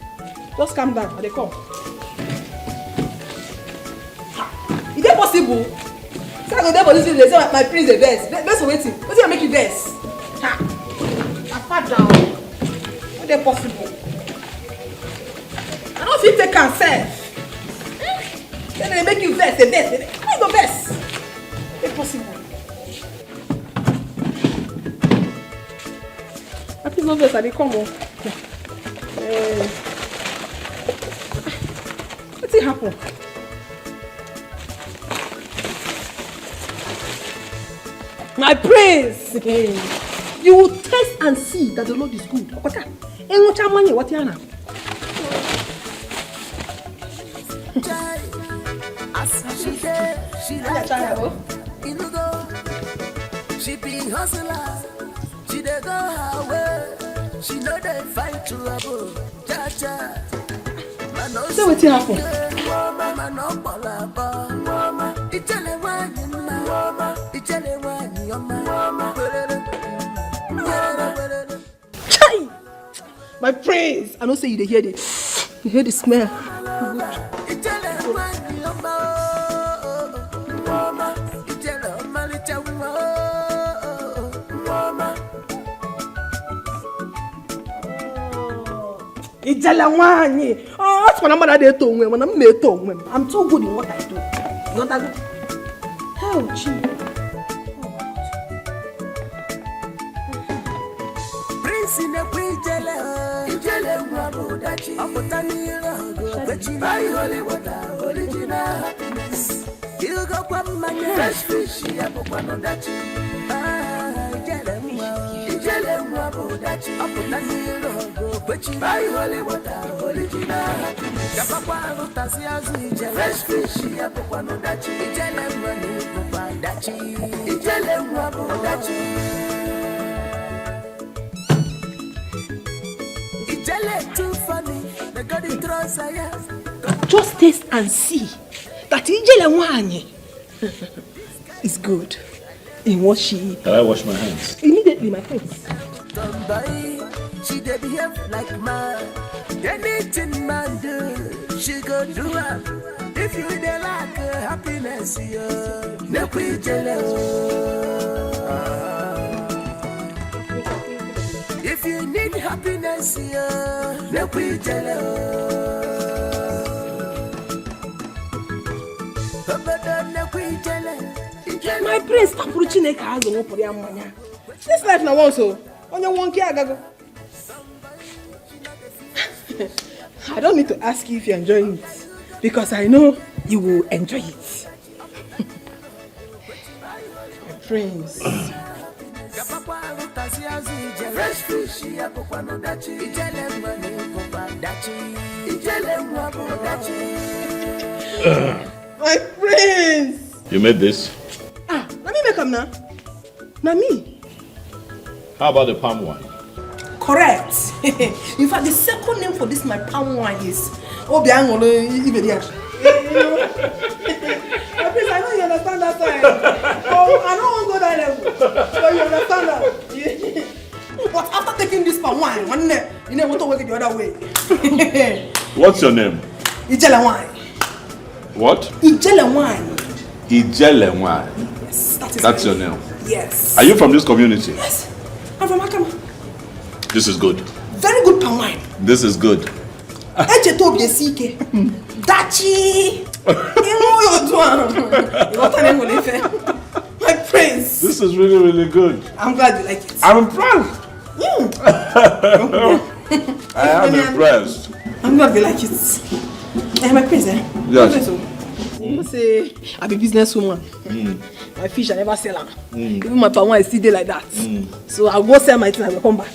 Just calm down. They come. Is it possible? Say I go there for this village. Say my prince the best. Best for waiting. What's gonna make you best? I fat down. Is it possible? I don't no fit take am sef. Then they make you vex, they vex. How you go vex? Impossible. I feel no vex, I dey come on. What's happen? My praise! You will taste and see that the Lord is good. Okay. And what am I? What yana?
She be hustler. She dey go her way. She know they fight trouble. Cha-cha.
So what's happen? Chai! My praise! I don't say you hear this. You hear the smell. Oh, that's what I'm gonna do when I'm made to. I'm so good in what I do. Not that good. Oh, gee.
Prince in a quijele, ijele wabudachi, apotanira go, bechi by holy water, original happiness. You go kwa manya, fresh fish, apopanodachi. Ijele wabudachi, apotanira go, bechi by holy water, original happiness. Kapapa rotasi azu ijele, fresh fish, apopanodachi. Ijele mwani kupadachi, ijele wabudachi.
Just taste and see that Ijele Wanye is good in what she eats.
Can I wash my hands?
Immediately, my friends.
She dey behave like man. Anything man do, she go do it. If you dey like happiness, make we if you need happiness, make we
My praise, stop preaching a car. This life now also. On your one care, I don't need to ask you if you're enjoying it, because I know you will enjoy it. My friends. My friends.
You made this?
Let me make them now. Now me.
How about the palm wine?
Correct. In fact, the second name for this my palm wine is Obiangolo Ibedia. Please, I know you understand that time. Oh, I don't want to go that level. So you understand that. But after taking this palm wine, one day, you never want to work it the other way.
What's your name?
Ijele wine.
What?
Ijele wine.
Ijele wine.
Yes,
that's your name.
Yes.
Are you from this community?
Yes. I'm from Akama.
This is good.
Very good palm wine.
This is good.
Dachi. My prince.
This is really, really good.
I'm glad you like it.
I'm impressed. I am impressed.
I'm glad you like it. My prince,
Yes.
You say I'm a businesswoman. My fish I never sell them. Even my palm wine is still there like that. So I'll go sell my thing and I'll come back.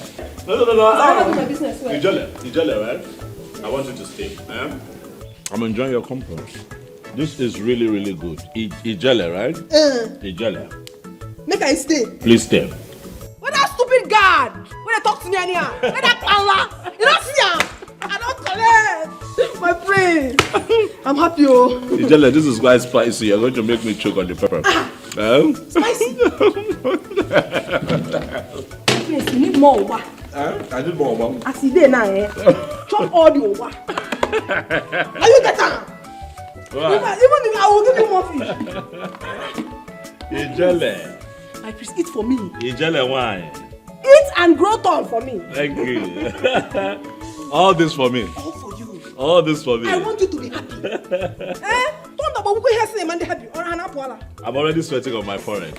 No.
I do my business well.
Ijele, right? I want you to stay. I'm enjoying your company. This is really, really good. Ijele, right? Ijele.
Make I stay.
Please stay.
What that stupid guard? When they talk to me anyhow? When that pala? You don't see him? I don't collect. My friend. I'm happy, oh.
Ijele, this is quite spicy. You're going to make me choke on the pepper.
Spicy? Please, you need more over.
I need more over.
I see there now, chop all the over. Are you get that? Even if I will give you more fish.
Ijele.
My priest, eat for me.
Ijele wine.
Eat and grow tall for me.
Thank you. All this for me.
All for you.
All this for me.
I want you to be happy. Don't know we have seen man happy. Or hana poala.
I'm already sweating on my forehead.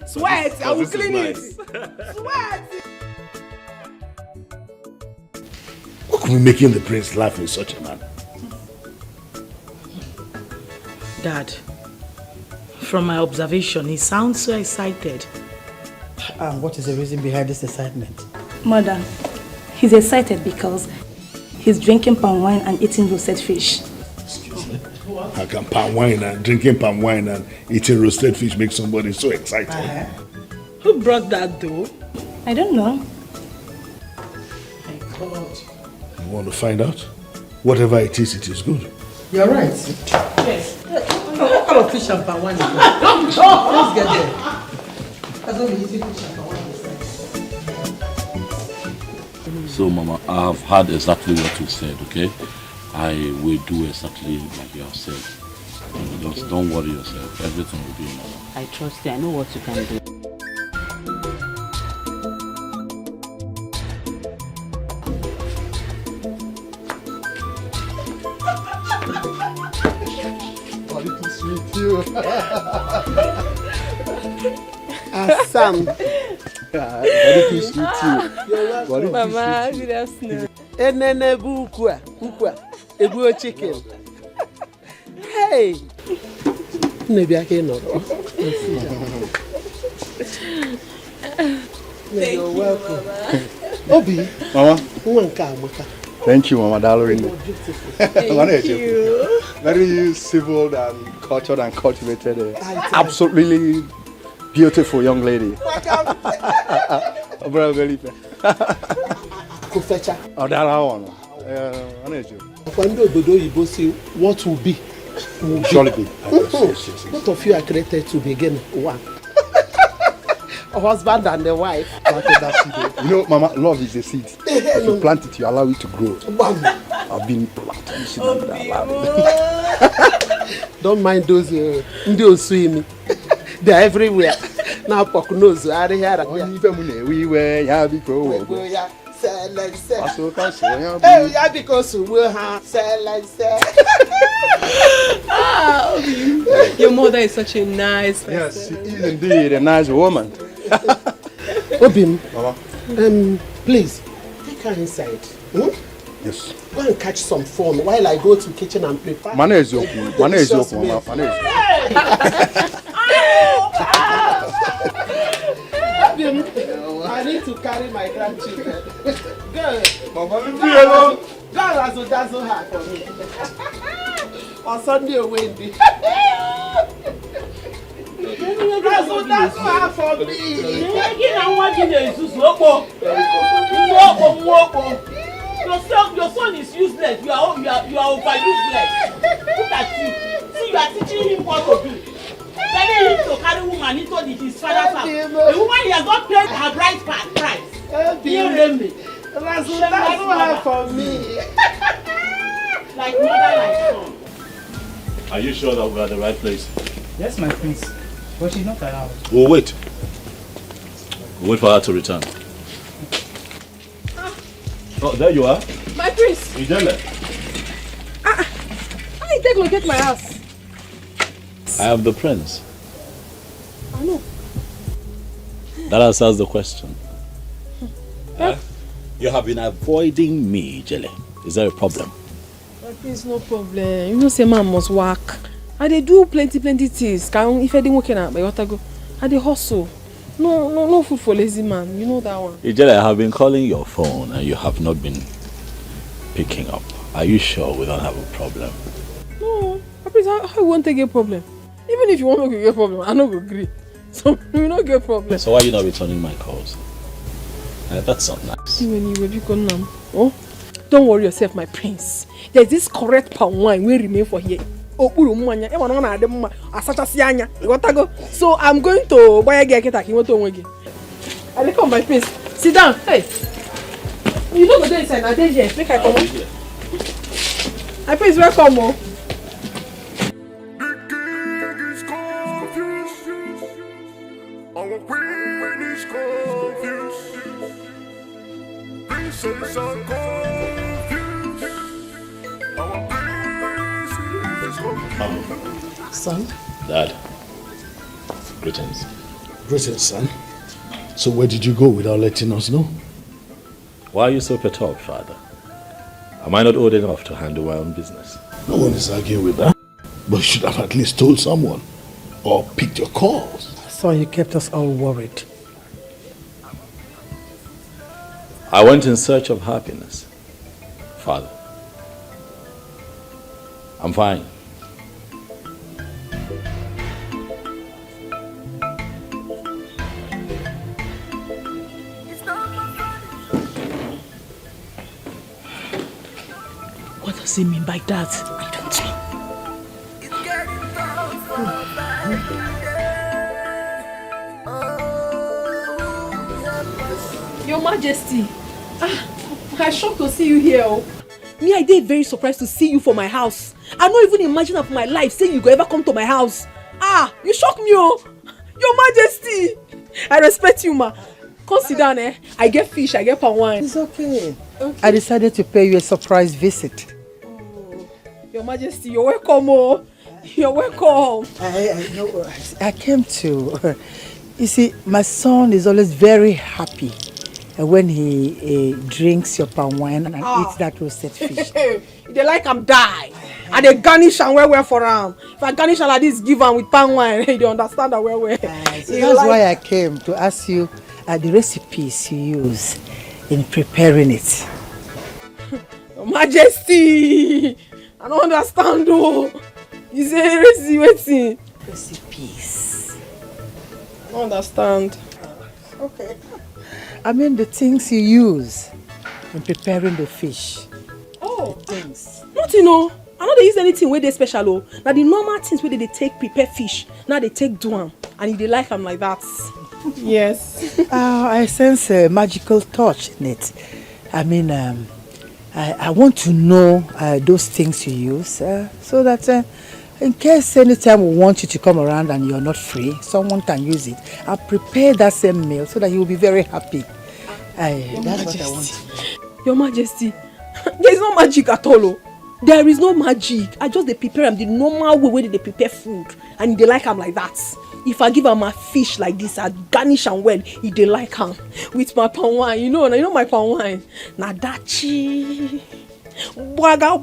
Sweat. I will
this is
clean it.
nice.
Sweat.
What could be making the prince laugh in such a manner?
Dad, from my observation, he sounds so excited.
And what is the reason behind this excitement?
Mother, he's excited because he's drinking palm wine and eating roasted fish.
Excuse me? How can palm wine and drinking palm wine and eating roasted fish make somebody so excited?
Who brought that though?
I don't know.
My God.
You want to find out? Whatever it is good.
You're right.
Yes.
What kind of fish and palm wine is that? Let's get there. That's not easy fish and palm wine.
So, Mama, I have heard exactly what you said, okay? I will do exactly like you have said. Just don't worry yourself. Everything will be in order.
I trust you. I know what you can do.
Sam.
Very pleased to meet you. You're welcome.
Mama, good afternoon.
Enene bukwa, ego chicken. Hey. Maybe I can not. You're welcome. Obi.
Mama.
Maka.
Thank you, Mama Dalorini.
Thank you.
Very civil and cultured and cultivated. Absolutely beautiful young lady.
Kufecha.
Oh, that one.
What will be? Will
surely be.
Yes. Both of you are created to begin one. A husband and a wife.
You know, Mama, love is a seed. If you plant it, you allow it to grow. I've been planting.
Don't mind those swimming. They're everywhere. Now, Poknozo, are here.
We were, yeah, because
because we will have
your mother is such a nice person.
Yes, she is indeed a nice woman.
Obim, Mama. Please, take her inside.
Yes.
Go and catch some phone while I go to the kitchen and prepare.
Mama is your Mama.
I need to carry my grandchildren. Girl,
Mama, leave me alone.
God has done so hard for me. On Sunday or Wednesday. That's so hard for me.
Your son is useless. You are over useless. Look at you. See, you are teaching him what to do. Telling him to carry woman into his father's house. The woman he has not paid her bride price.
That's so hard for me.
Like mother, like son.
Are you sure that we are at the right place?
Yes, my prince. But she's not allowed.
We'll wait. We'll wait for her to return. Oh, there you are.
My prince.
Ijele.
How you take locate my house?
I am the prince.
I know.
That answers the question. You have been avoiding me, Jelle. Is there a problem?
My prince, no problem. You know, say man must work. I dey do plenty things. If I didn't work out, I go. I dey hustle. No food for lazy man. You know that one.
Ijele, I have been calling your phone and you have not been picking up. Are you sure we don't have a problem?
No, prince, how you want to get problem? Even if you want to get a problem, I no go agree. So we no get problem.
So why are you not returning my calls? That's not nice.
Oh, don't worry yourself, my prince. There's this correct palm wine will remain for here. So I'm going to buy a get I come, my prince. Sit down. Hey, you don't go there inside. I make I come. My prince, welcome. Oh.
Our queen is confused. Princess are confused. Our
Son?
Dad. Greetings.
Greetings, son. So where did you go without letting us know?
Why are you so perturbed, Father? Am I not old enough to handle my own business?
No one is arguing with that. But you should have at least told someone. Or picked your calls.
Son, you kept us all worried.
I went in search of happiness, Father. I'm fine.
What does he mean by that? I don't know.
Your Majesty, I'm shocked to see you here. Oh. Me, I did very surprised to see you for my house. I don't even imagine of my life saying you could ever come to my house. You shock me, oh. Your Majesty, I respect you, ma. Come sit down, eh? I get fish, I get palm wine.
It's okay. I decided to pay you a surprise visit.
Oh, Your Majesty, you're welcome, oh. You're welcome.
I came to... You see, my son is always very happy when he drinks your palm wine and eats that roasted fish.
They like him die. And they garnish and well for him. If I garnish and like this, give him with palm wine, they understand that well.
So that's why I came to ask you the recipes you use in preparing it.
Your Majesty, I don't understand though. You say recipe.
Recipes.
I don't understand.
Okay. I mean the things you use in preparing the fish.
Oh, things. Nothing, no. I know they use anything where they special. Oh. Now the normal things where they take prepare fish. Now they take do them. And they like them like that. Yes.
I sense a magical touch in it. I mean, I want to know those things you use so that in case anytime we want you to come around and you're not free, someone can use it. I'll prepare that same meal so that you'll be very happy. That's what I want.
Your Majesty, there is no magic at all. Oh. There is no magic. I just they prepare them the normal way they prepare food. And they like them like that. If I give them a fish like this, I garnish and well, if they like them. With my palm wine, you know my palm wine. Nadachi. Bwaga.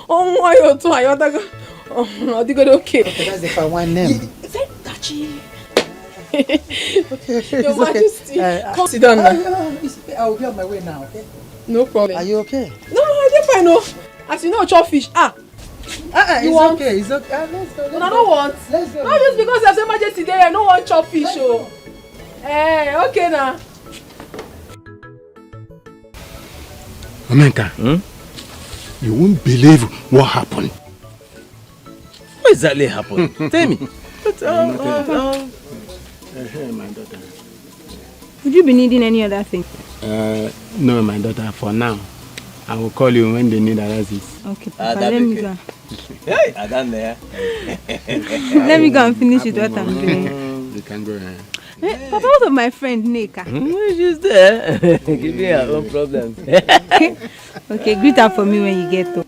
Oh my God. Oh, they got okay.
That's the palm wine name.
Dachi.
Okay.
Your Majesty.
Come sit down now. I will be on my way now, okay?
No problem.
Are you okay?
No, I didn't find no. As you know, chop fish.
You want? Okay, it's okay. Let's go.
I don't want.
Let's go.
Not just because there's emergency there, I don't want chop fish. Oh. Okay now.
Omenka, you won't believe what happened.
What exactly happened? Tell me.
My daughter.
Would you be needing any other thing?
No, my daughter, for now. I will call you when they need analysis.
Okay, Papa, let me go.
Hey, I done there.
Let me go and finish with what I'm doing.
You can go ahead.
Hey, Papa, what of my friend Nika?
She's there. Give me her own problems.
Okay, greet her for me when you get to.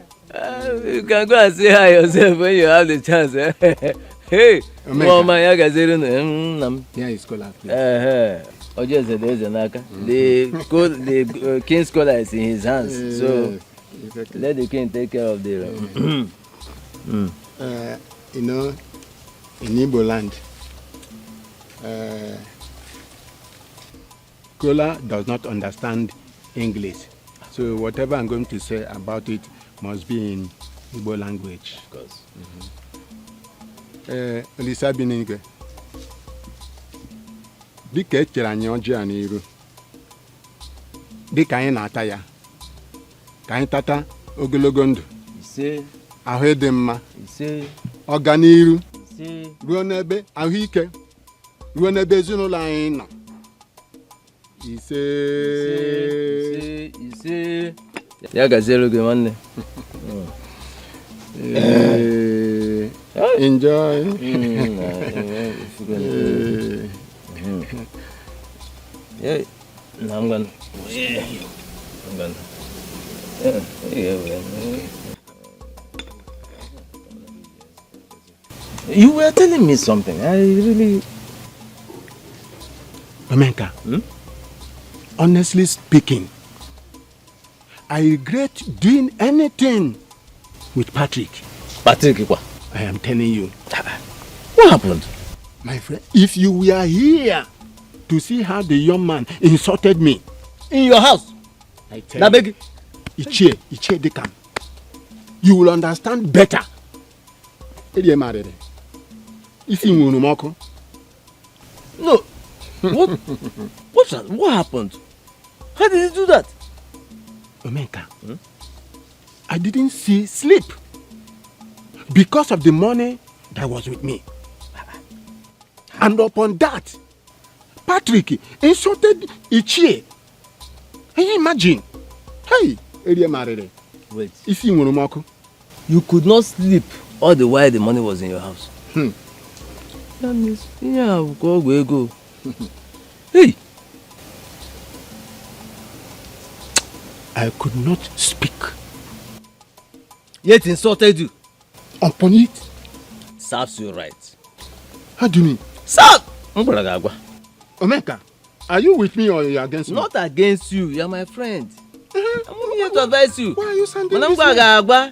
You can go and say hi yourself when you have the chance. Hey, Mama,
here is scholar.
The king's scholar is in his hands, so let the king take care of the.
You know, in Igbo land, Kola does not understand English, so whatever I'm going to say about it must be in Igbo language.
Of course.
Lisa Bininge. Dịka echere anyị ọjị a n'iru, dịka anyị na-ata ya, ka anyị tata ogologo ndụ, ahụ ịdị mma, ọganiru, ruo n'ebe ahụike, ruo n'ebe ezinụlọ anyị nọ.
Ise. Ya gazelu gị nwanne.
Enjoy.
Yeah, no, I'm gonna.
You were telling me something. I really...
Omenka, honestly speaking, I regret doing anything with Patrick.
Patrick, what?
I am telling you.
What happened?
My friend, if you were here to see how the young man insulted me.
In your house?
I tell you. Ichie Dekam. You will understand better.
No. What happened? How did he do that?
Omenka, I didn't see sleep because of the money that was with me. And upon that, Patrick insulted Ichie. Can you imagine? Hey,
wait. You could not sleep all the while the money was in your house. That means, yeah, go. Hey!
I could not speak.
Yet insulted you.
Upon it.
Serves you right.
How do you mean?
Serve!
Omenka, are you with me or are you against me?
Not against you. You are my friend. I'm here to advise you.
Why are you sounding this way?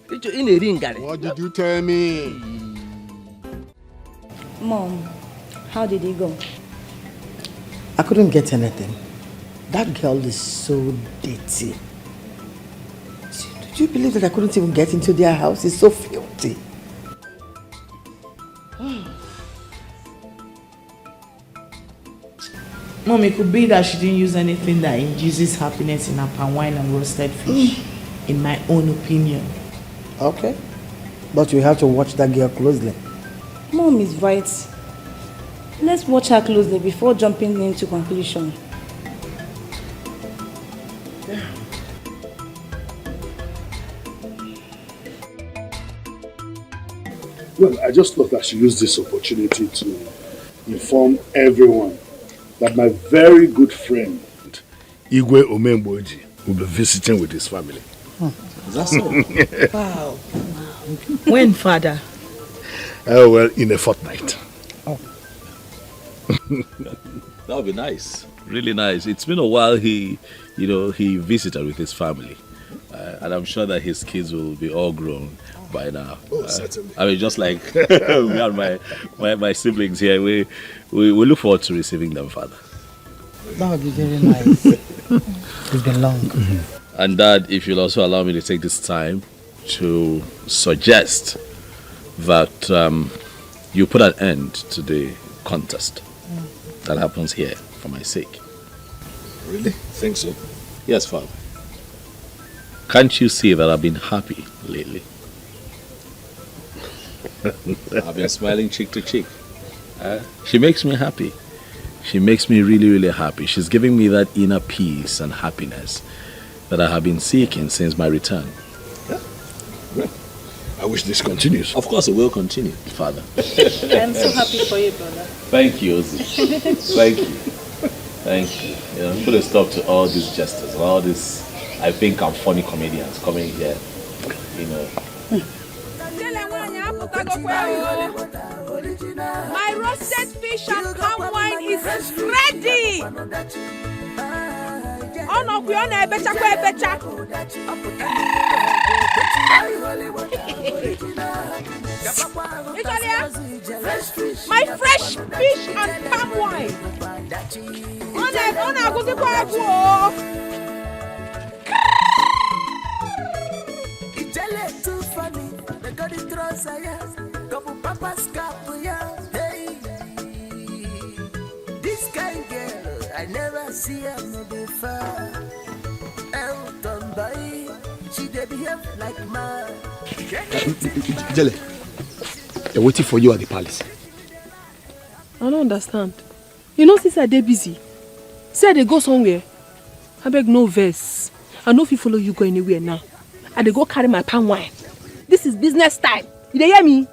What
did you tell me?
Mom, how did he go?
I couldn't get anything. That girl is so dirty. Do you believe that I couldn't even get into their house? It's so filthy.
Mom, it could be that she didn't use anything that induces happiness in her palm wine and roasted fish, in my own opinion.
Okay. But you have to watch that girl closely.
Mom is right. Let's watch her closely before jumping into conclusion.
Well, I just thought I should use this opportunity to inform everyone that my very good friend, Igwe Omemboji, will be visiting with his family.
That's so. Wow. When, Father?
Oh, well, in a fortnight.
Oh. That would be nice. Really nice. It's been a while he visited with his family. And I'm sure that his kids will be all grown by now.
Oh, certainly.
I mean, just like me and my siblings here, we look forward to receiving them, Father.
That would be very nice. It's been long.
And Dad, if you'll also allow me to take this time to suggest that you put an end to the contest that happens here for my sake.
Really? Think so?
Yes, Father. Can't you see that I've been happy lately? I've been smiling cheek to cheek. She makes me happy. She makes me really, really happy. She's giving me that inner peace and happiness that I have been seeking since my return.
Yeah. Well, I wish this continues.
Of course it will continue, Father.
I'm so happy for you, brother.
Thank you, Ozzy. Thank you. Thank you. I'm put a stop to all these jesters, all these, I think, I'm funny comedians coming here,
My roasted fish and palm wine is ready. Oh no, we on a better. My fresh fish and palm wine.
This kind girl, I never see her no before. Elton boy, she dey behave like man.
Jelle, they're waiting for you at the palace.
I don't understand. You know, since I dey busy, say they go somewhere. I beg no verse. I know if you follow you go anywhere now. I dey go carry my palm wine. This is business time. You dey hear me?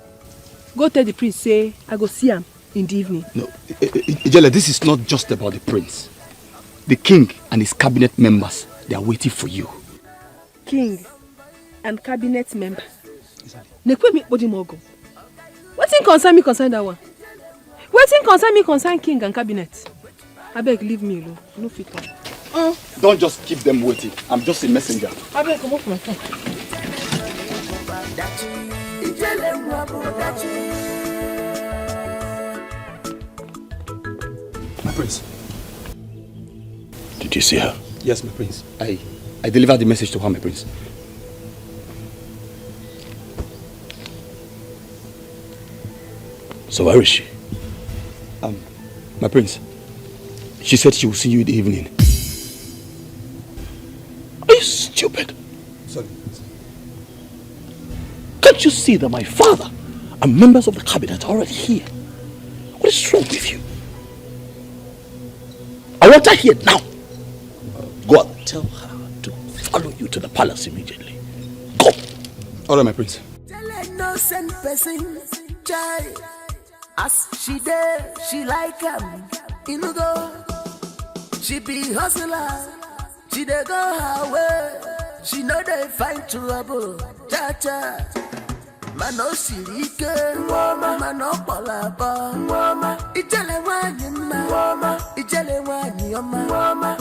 Go tell the prince say I go see him in the evening.
No, Ijele, this is not just about the prince. The king and his cabinet members, they are waiting for you.
King and cabinet member. Nekwe mi body mogo. What Waiting concern that one. Waiting concern king and cabinet. I beg, leave me alone. No fit.
Don't just keep them waiting. I'm just a messenger.
I beg, come off my phone.
My prince.
Did you see her?
Yes, my prince. I delivered the message to her, my prince.
So where is she?
My prince. She said she will see you in the evening.
Are you stupid?
Sorry.
Can't you see that my father and members of the cabinet are already here? What is wrong with you? I want her here now. Go and tell her to follow you to the palace immediately. Go.
All right, my prince.
As she there, she like him. Go. She be hustler. She dey go her way. She know they find trouble. Cha. Man no silike. Man no palaba. Ijele wanyi ma. Ijele wanyi oma.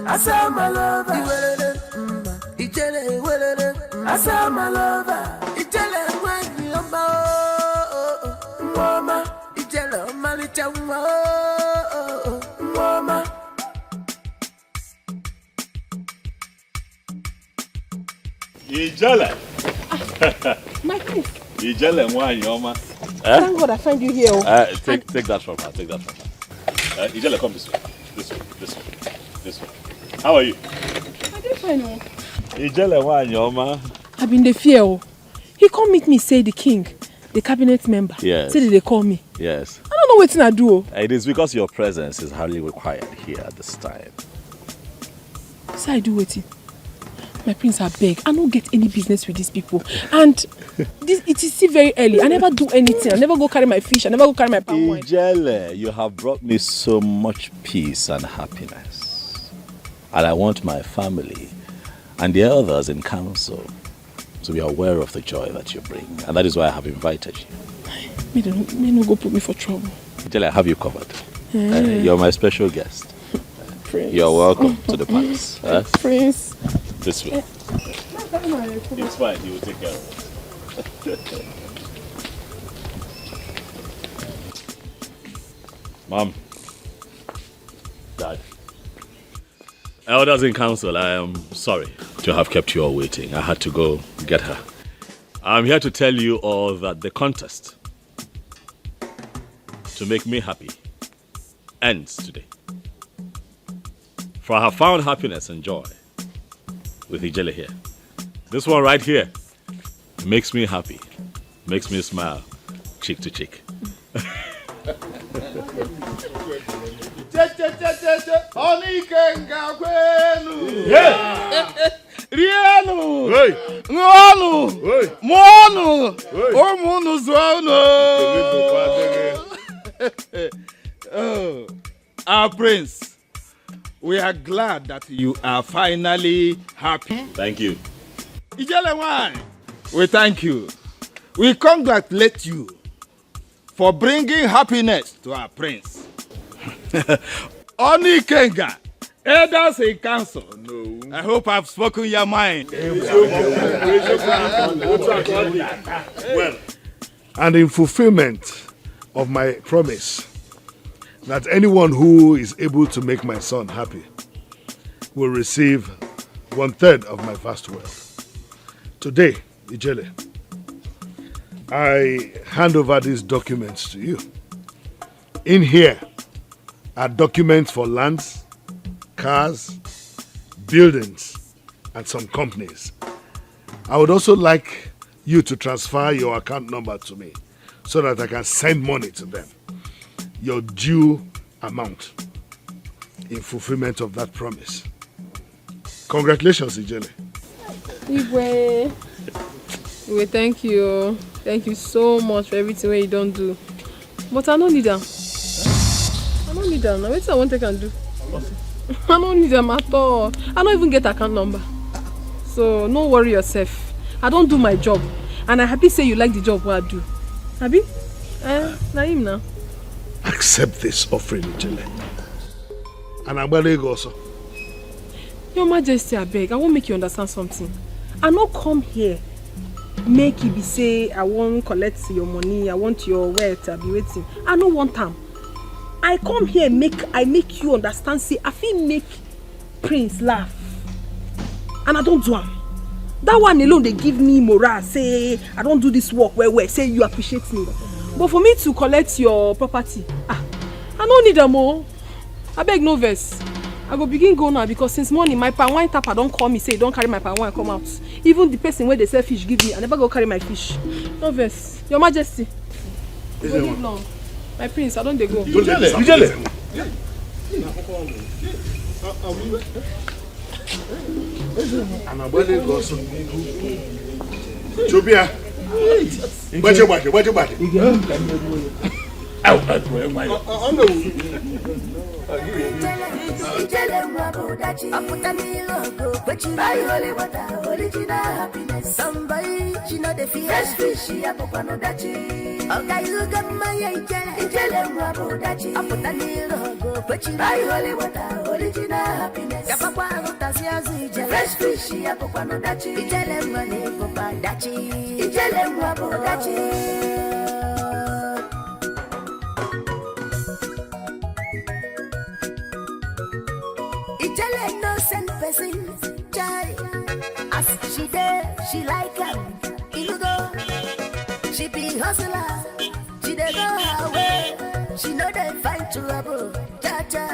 Asa my lover. Ijele asa my lover. Ijele wanyi oma. Ijele malicha oma.
Ijele.
My prince.
Ijele wanyi oma.
Thank God I find you here.
Take that from her. Ijele, come this way. This way. How are you?
I didn't find you.
Ijele wanyi oma.
I've been the fear. He come meet me, say the king, the cabinet member.
Yes.
Say they call me.
Yes.
I don't know what I do.
It is because your presence is highly required here at this time.
So I do waiting. My prince, I beg. I don't get any business with these people. And it is still very early. I never do anything. I never go carry my fish. I never go carry my palm wine.
Ijele, you have brought me so much peace and happiness. And I want my family and the others in council to be aware of the joy that you bring. And that is why I have invited you.
May no go put me for trouble.
Ijele, I have you covered. You're my special guest.
Prince.
You're welcome to the palace.
Prince.
This way. It's fine, he will take care of it. Mom. Dad. Elders in council, I am sorry to have kept you all waiting. I had to go get her. I'm here to tell you all that the contest to make me happy ends today. For I have found happiness and joy with Ijele here. This one right here makes me happy, makes me smile, cheek to cheek.
Rienu, Ngonu, Monu, Omunu Zono. Our prince, we are glad that you are finally happy.
Thank you.
Ijele wine, we thank you. We congratulate you for bringing happiness to our prince. Oni Kenga, elders in council. No. I hope I've spoken your mind.
Well, and in fulfillment of my promise that anyone who is able to make my son happy will receive 1/3 of my vast wealth. Today, Ijele, I hand over these documents to you. In here are documents for lands, cars, buildings, and some companies. I would also like you to transfer your account number to me so that I can send money to them, your due amount, in fulfillment of that promise. Congratulations, Ijele.
Igwe, thank you. Thank you so much for everything you don't do. But I don't need them. I don't need them. Now, what I want I can do? I don't need them at all. I don't even get account number. So, no worry yourself. I don't do my job.
And I happy say you like the job what I do. Happy? Na him now.
Accept this offering, Ijele. And I'm going to go also.
Your Majesty, I beg, I won't make you understand something. I not come here, make you be say, I won't collect your money, I want your wealth, I be waiting. I don't want time. I come here, I make you understand, say, I feel make Prince laugh. And I don't do him. That one alone, they give me morale, say, I don't do this work well, say you appreciate me. But for me to collect your property, I don't need them more. I beg no verse. I go begin go now because since morning my pan wine tapper don't call me say don't carry my pan wine come out. Even the person where they sell fish give me, I never go carry my fish. No verse. Your Majesty. You go live long. My prince, I don't they go.
Ijele. Chubia.
Ijele mwabudachi aputani logo buy holy water original happiness somebody she know the fresh fish apopano dachi okay you got my ijele mwabudachi aputani logo buy holy water original happiness kapapa rotasiazu ijele fresh fish apopano dachi ijele mwani popa dachi ijele mwabudachi. Ijele no send person, chai. As she there, she like him. Ilugo, she be hustler. She dey go her way. She know they find trouble. Cha cha.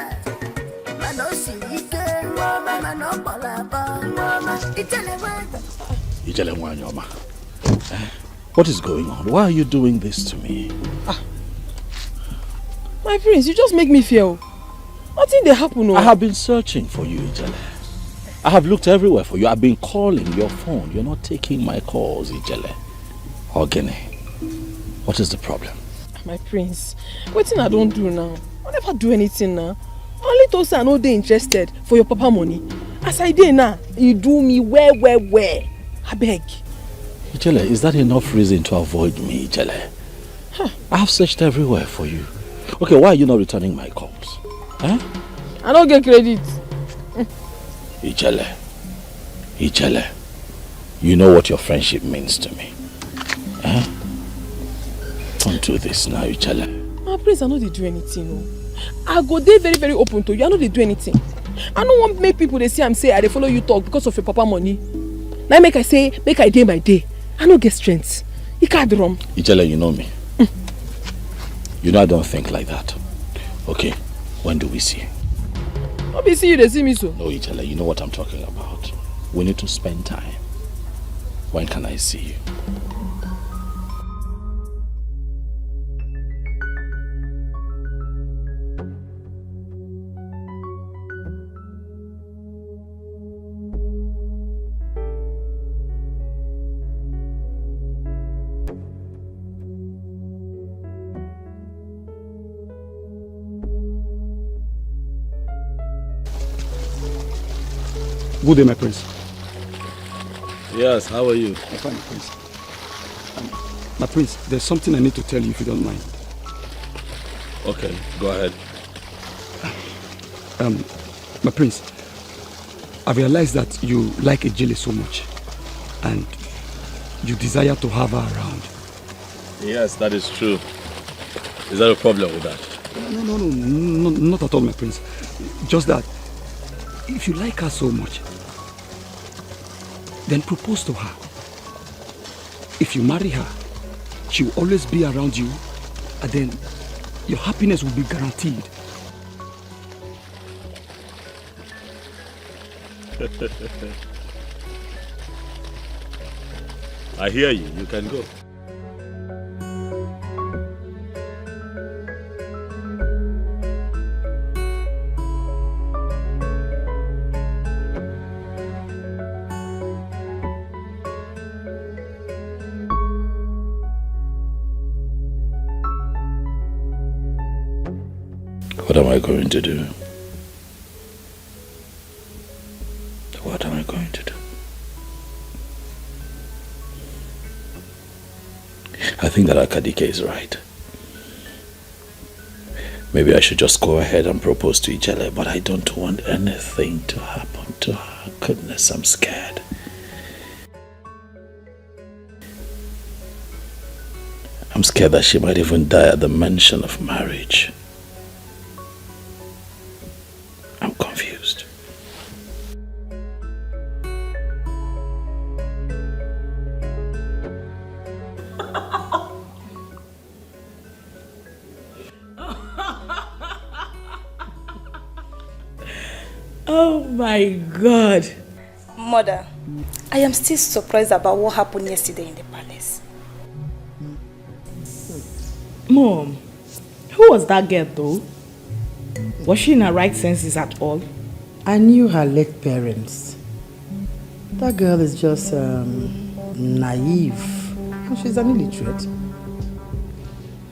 Mano si ike, mano balaba, Ijele wan.
Ijele Wanyoma. What is going on? Why are you doing this to me?
My prince, you just make me feel. Nothing they happen.
I have been searching for you, Ijele. I have looked everywhere for you. I've been calling your phone. You're not taking my calls, Ijele. Ogene, what is the problem?
My prince, what thing I don't do now? I never do anything now. Only those I know they interested for your papa money. As I did now, you do me where. I beg.
Ijele, is that enough reason to avoid me, Ijele? I have searched everywhere for you. Okay, why are you not returning my calls? Huh?
I don't get credit.
Ijele, you know what your friendship means to me. Huh? Don't do this now, Ijele.
My prince, I know they do anything. No. I go there very, very open to you. I know they do anything. I don't want to make people they see I'm say I they follow you talk because of your papa money. Now make I day by day. I don't get strength. You can't drum.
Ijele, you know me. You know I don't think like that. Okay. When do we see?
I'll be see you, they see me so.
No, Ijele, you know what I'm talking about. We need to spend time. When can I see you?
Good day, my prince.
Yes, how are you?
I'm fine, my prince. My prince, there's something I need to tell you if you don't mind.
Okay, go ahead.
My prince, I realize that you like Ijele so much and you desire to have her around.
Yes, that is true. Is there a problem with that?
No, not at all, my prince. Just that if you like her so much, then propose to her. If you marry her, she will always be around you, and then your happiness will be guaranteed.
I hear you. You can go. What am I going to do? What am I going to do? think that Akadike is right. Maybe I should just go ahead and propose to Ijele, but I don't want anything to happen to her. Goodness, I'm scared. I'm scared that she might even die at the mention of marriage. I'm confused.
Oh my God.
Mother, I am still surprised about what happened yesterday in the palace.
Mom, who was that girl though? Was she in her right senses at all?
I knew her late parents. That girl is just naive. And she's an illiterate.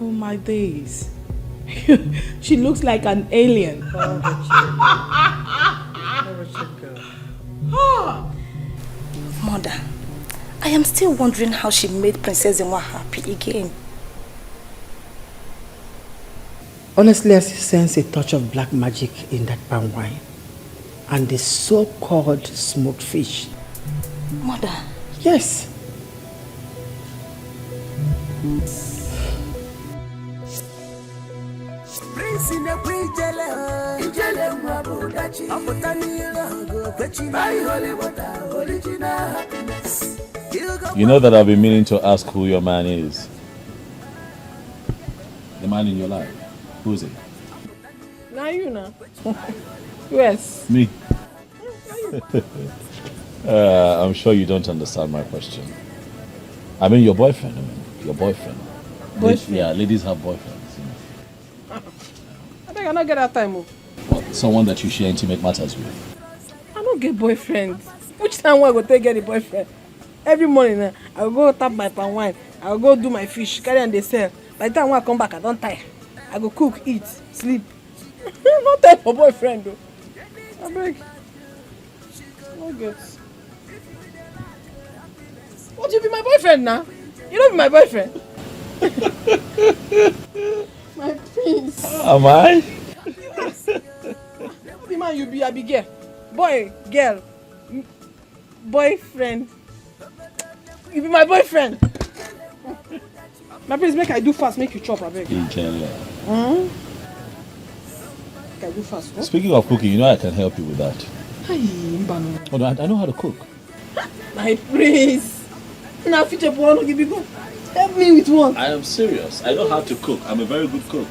Oh my days. She looks like an alien.
Mother, I am still wondering how she made Princess Enwa happy again.
Honestly, I sense a touch of black magic in that palm wine. And the so-called smoked fish.
Mother.
Yes.
You know that I've been meaning to ask who your man is. The man in your life. Who is it?
Now you know. Yes.
Me. I'm sure you don't understand my question. I mean your boyfriend. Your boyfriend.
Boyfriend?
Yeah, ladies have boyfriends.
I think I don't get that time.
What, someone that you share intimate matters with?
I don't get boyfriend. Which time will I go take get a boyfriend? Every morning I'll go tap my palm wine. I'll go do my fish, carry and they sell. By the time when I come back, I don't tire. I go cook, eat, sleep. No time for boyfriend though. I beg. No get. What, you be my boyfriend now? You don't be my boyfriend. My prince.
Am I?
The man you be, I be girl. Boy, girl. Boyfriend. You be my boyfriend. My prince, make I do fast, make you chop, I beg.
Make
I do fast. Huh?
Speaking of cooking, you know I can help you with that.
Hi, Mbano.
Oh, no, I know how to cook.
My prince. Now, future boy, no give me go. Help me with one.
I am serious. I know how to cook. I'm a very good cook.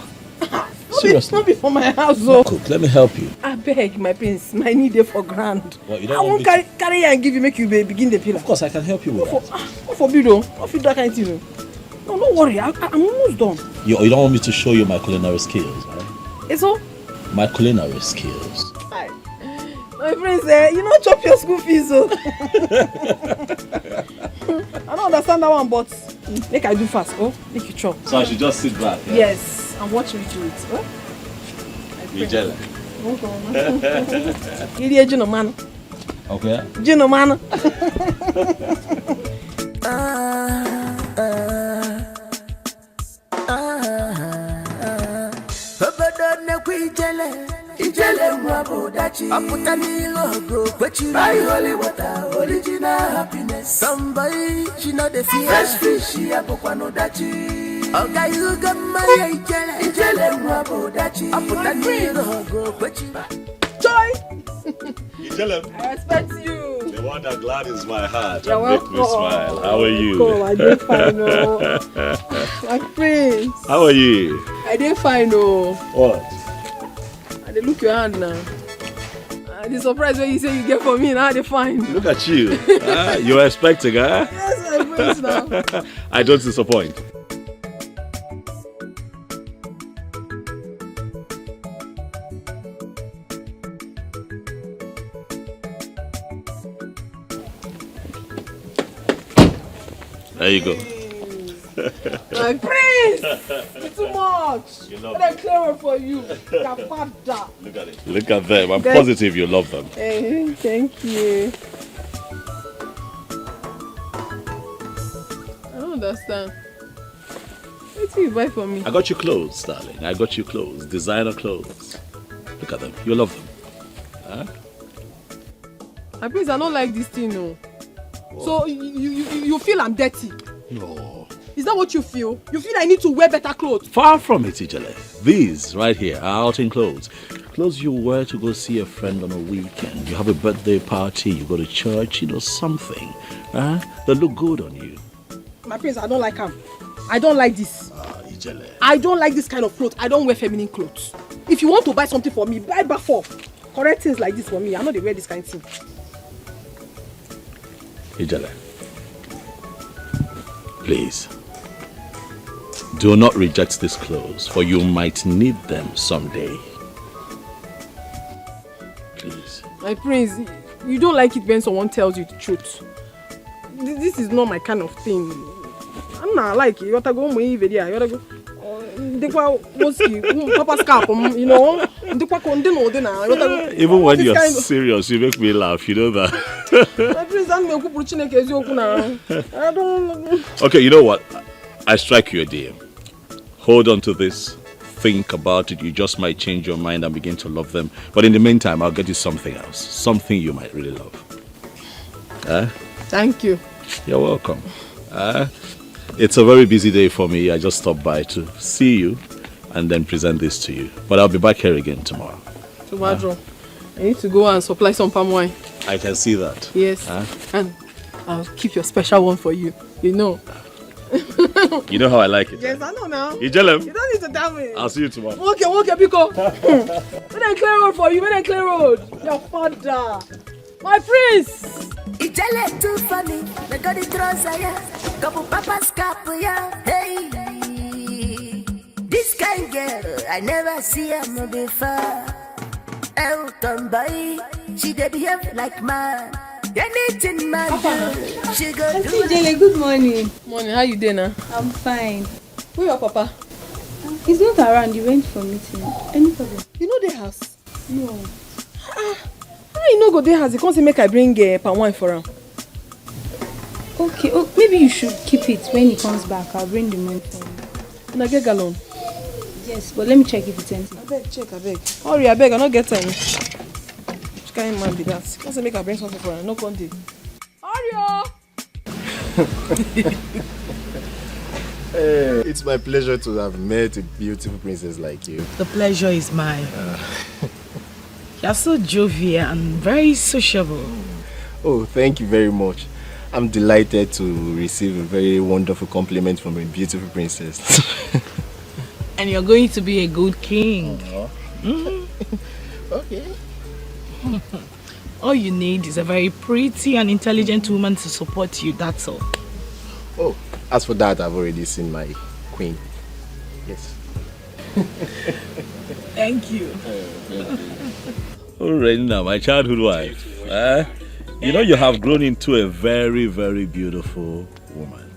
Seriously. Not be for my house, though.
Cook, let me help you.
I beg, my prince. My need there for grand.
What, you
I
don't
won't
want me
carry and give you, make you begin the pillar.
Of course, I can help you with that.
What forbid, though? What forbid that kind of thing, though? No, don't worry. I'm almost done.
You don't want me to show you my culinary skills, right?
It's all?
My culinary skills.
Hi. My friends, you don't chop your school fees, so. I don't understand that one, but make I do fast, oh? Make you chop.
So I should just sit back? Yeah?
Yes, and watch me do it, oh?
You jealous?
You a gentleman.
Okay.
Gentleman.
Ijele mwabo dachi aputa nilogo kwechi buy holy water original happiness somebody she know the fear fresh fish apokwa no dachi oga you got my ijele mwabo dachi aputa nilogo kwechi
joy
Ijele,
I respect you.
The one that gladdens my heart
You're
and makes me smile. How are you?
Oh, I did fine, oh. My prince.
How are you?
I did fine, oh.
What?
They look your hand now. The surprise when you say you get for me, now they fine.
Look at you. You're expecting, huh?
Yes, my prince now.
I don't disappoint. There you go.
My prince! It's too much.
You love
What I clear for you. Your father.
Look at it. Look at them. I'm positive you love them.
Hey, thank you. I don't understand. What do you buy for me?
I got you clothes, darling. I got you clothes. Designer clothes. Look at them. You love them. Huh?
My prince, I don't like this thing, no. So you feel I'm dirty?
No.
Is that what you feel? You feel I need to wear better clothes?
Far from it, Ijele. These right here are outing clothes. Clothes you wear to go see a friend on a weekend. You have a birthday party, you go to church, something. That look good on you.
My prince, I don't like them. I don't like this.
Ijele.
I don't like this kind of clothes. I don't wear feminine clothes. If you want to buy something for me, buy back for. Correct things like this for me. I know they wear this kind of thing.
Ijele. Please. Do not reject these clothes, for you might need them someday. Please.
My prince, you don't like it when someone tells you the truth. This is not my kind of thing. I'm not like it. You gotta go You gotta go.
Even when you're serious, you make me laugh. You know that. Okay, you know what? I strike you a deal. Hold on to this. Think about it. You just might change your mind and begin to love them. But in the meantime, I'll get you something else. Something you might really love.
Thank you.
You're welcome. It's a very busy day for me. I just stopped by to see you and then present this to you. But I'll be back here again tomorrow.
Tomorrow. I need to go and supply some palm wine.
I can see that.
Yes. And I'll keep your special one for you. You know.
You know how I like it.
Yes, I know now.
You tell him.
You don't need to tell me.
I'll see you tomorrow.
Okay, Biko. When I clear road for you, when I clear road. Your father. My prince.
Ijele too funny. They got the trouser, yeah. Couple papa's cap, yeah. Hey. This kind girl, I never see her before. Elton boy, she dey behave like man. Anything man do, she go do.
Ijele, good morning.
Morning, how you doing now?
I'm fine.
Where your papa?
He's not around. He went for meeting. Any problem?
You know the house?
No.
How you know go there house? You can't say make I bring palm wine for him.
Okay, maybe you should keep it. When he comes back, I'll bring the money for him.
And I get gallon?
Yes, but let me check if it's empty.
I beg, check, I beg. Hurry, I beg, I don't get time. Which kind of man be that? Can't say make I bring something for him, no conte. Hurry,
It's my pleasure to have met a beautiful princess like you.
The pleasure is mine. You're so jovial and very sociable.
Oh, thank you very much. I'm delighted to receive a very wonderful compliment from a beautiful princess.
And you're going to be a good king.
Okay.
All you need is a very pretty and intelligent woman to support you, that's all.
Oh, as for that, I've already seen my queen. Yes.
Thank you.
Alright now, my childhood wife. You know you have grown into a very, very beautiful woman.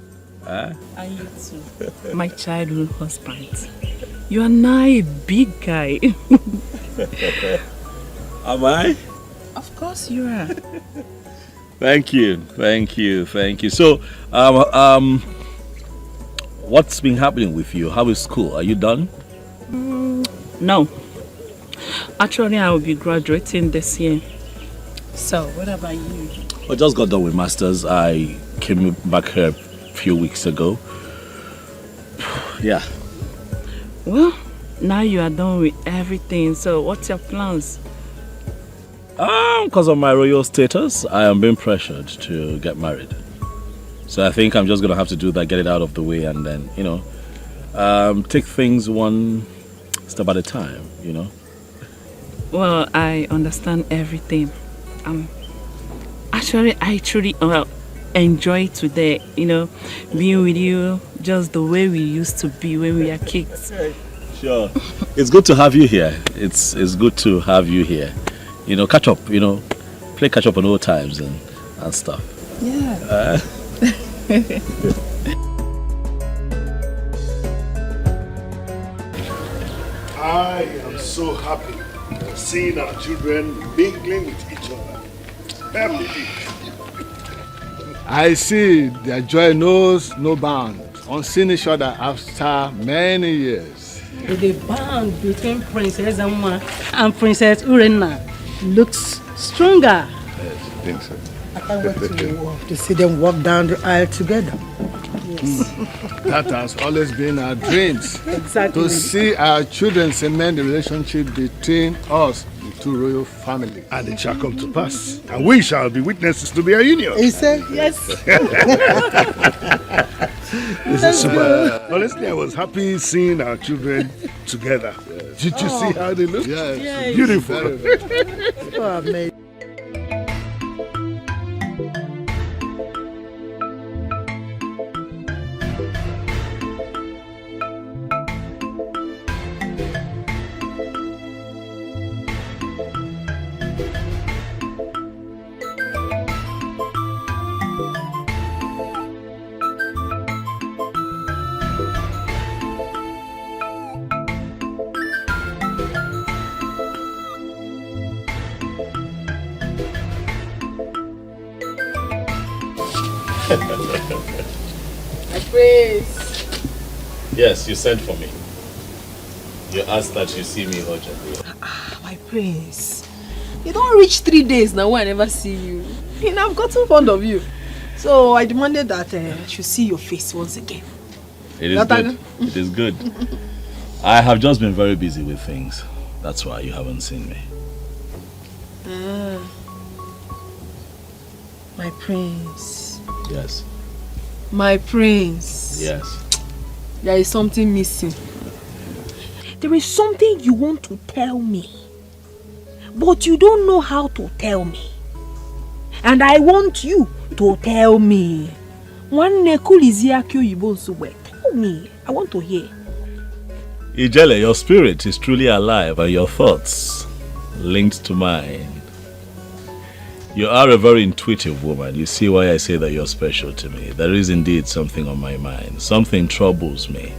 And you too. My childhood husband. You are now a big guy.
Am I?
Of course you are.
Thank you. So, what's been happening with you? How is school? Are you done?
No. Actually, I will be graduating this year. So, what about you?
I just got done with masters. I came back here a few weeks ago. Yeah.
Well, now you are done with everything. So, what's your plans?
Because of my royal status, I am being pressured to get married. So I think I'm just going to have to do that, get it out of the way, and then, take things one step at a time,
Well, I understand everything. Actually, I truly enjoy today, being with you just the way we used to be when we were kids.
Sure. It's good to have you here. It's good to have you here. Catch up, play catch up on old times and stuff.
Yeah.
I am so happy seeing our children mingling with each other.
I see their joy knows no bounds.
unseen each other after many years.
The bond between Princess Anwa and Princess Urena looks stronger.
Yes, I think so.
I can't wait to see them walk down the aisle together. Yes.
That has always been our dreams.
Exactly.
To see our children cement the relationship between us, the two royal families. And it shall come to pass. And we shall be witnesses to their union.
He said, yes.
This is super. Honestly, I was happy seeing our children together. Yes. Did you see how they look?
Yes.
Beautiful.
Very, very. Oh, amazing.
My praise.
Yes, you sent for me. You asked that you see me urgently.
My prince. You don't reach 3 days now when I never see you. And I've gotten fond of you. So I demanded that I should see your face once again.
It is good. It is good. I have just been very busy with things. That's why you haven't seen me.
My prince.
Yes.
My prince.
Yes.
There is something missing. There is something you want to tell me, but you don't know how to tell me. And I want you to tell me. Tell me. I want to hear.
Ijele, your spirit is truly alive and your thoughts linked to mine. You are a very intuitive woman. You see why I say that you're special to me. There is indeed something on my mind. Something troubles me.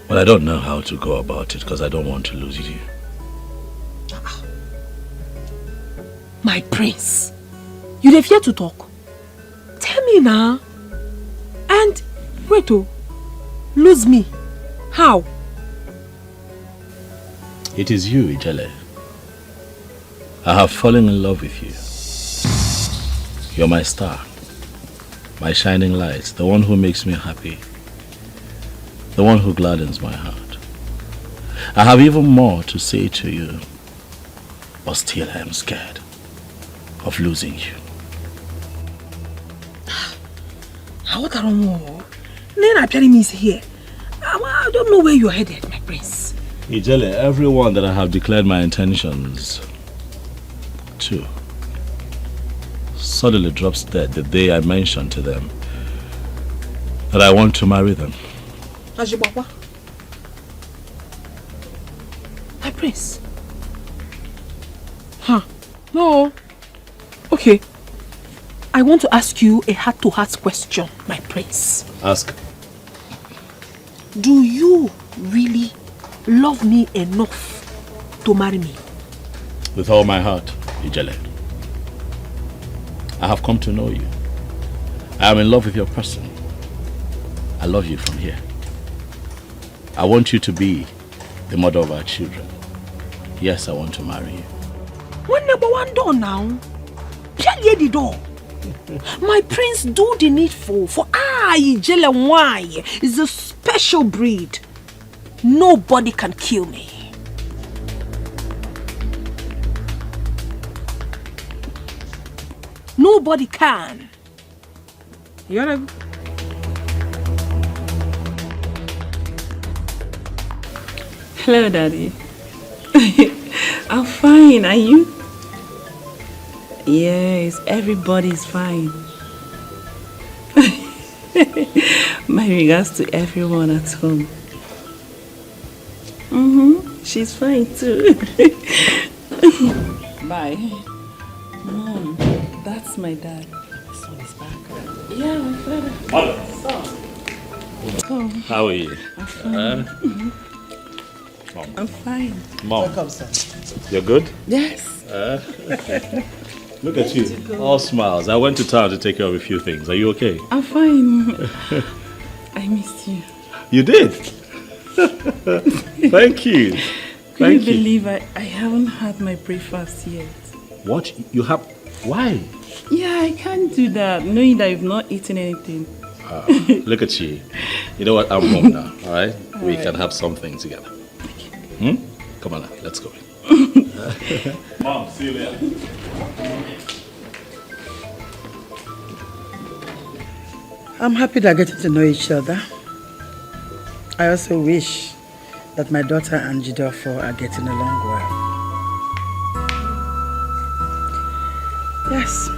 But I don't know how to go about it because I don't want to lose you.
My prince, you dey fear to talk? Tell me now. And wait, lose me? How?
It is you, Ijele. I have fallen in love with you. You're my star, my shining light, the one who makes me happy, the one who gladdens my heart. I have even more to say to you, but still I am scared of losing you.
What are you? Nena Pyarimi is here. I don't know where you're headed, my prince.
Ijele, everyone that I have declared my intentions to suddenly drops dead the day I mentioned to them that I want to marry them.
Ajibaba. My prince. No. Okay. I want to ask you a heart-to-heart question, my prince.
Ask.
Do you really love me enough to marry me?
With all my heart, Ijele. I have come to know you. I am in love with your person. I love you from here. I want you to be the mother of our children. Yes, I want to marry you.
One number one door now. Pialie the door. My prince, do the needful, for I, Ijele Nwai, is a special breed. Nobody can kill me. Nobody can. You know?
Hello, Daddy. I'm fine. Are you? Yes, everybody's fine. My regards to everyone at home. She's fine too. Bye. Mom, that's my dad. Son is back. Yeah, my father.
Mother.
Son. Come.
How are you?
I'm fine.
Mom.
I'm fine.
Mom.
Welcome, sir.
You're good?
Yes.
Look at you, all smiles. I went to town to take care of a few things. Are you okay?
I'm fine. I missed you.
You did? Thank you.
Can you believe I haven't had my breakfast yet?
What? You have... Why?
Yeah, I can't do that, knowing that you've not eaten anything.
Look at you. You know what? I'm home now, all right? We can have something together. Come on now, let's go. Mom, see you later.
I'm happy they're getting to know each other. I also wish that my daughter and Jidofo are getting along well. Yes.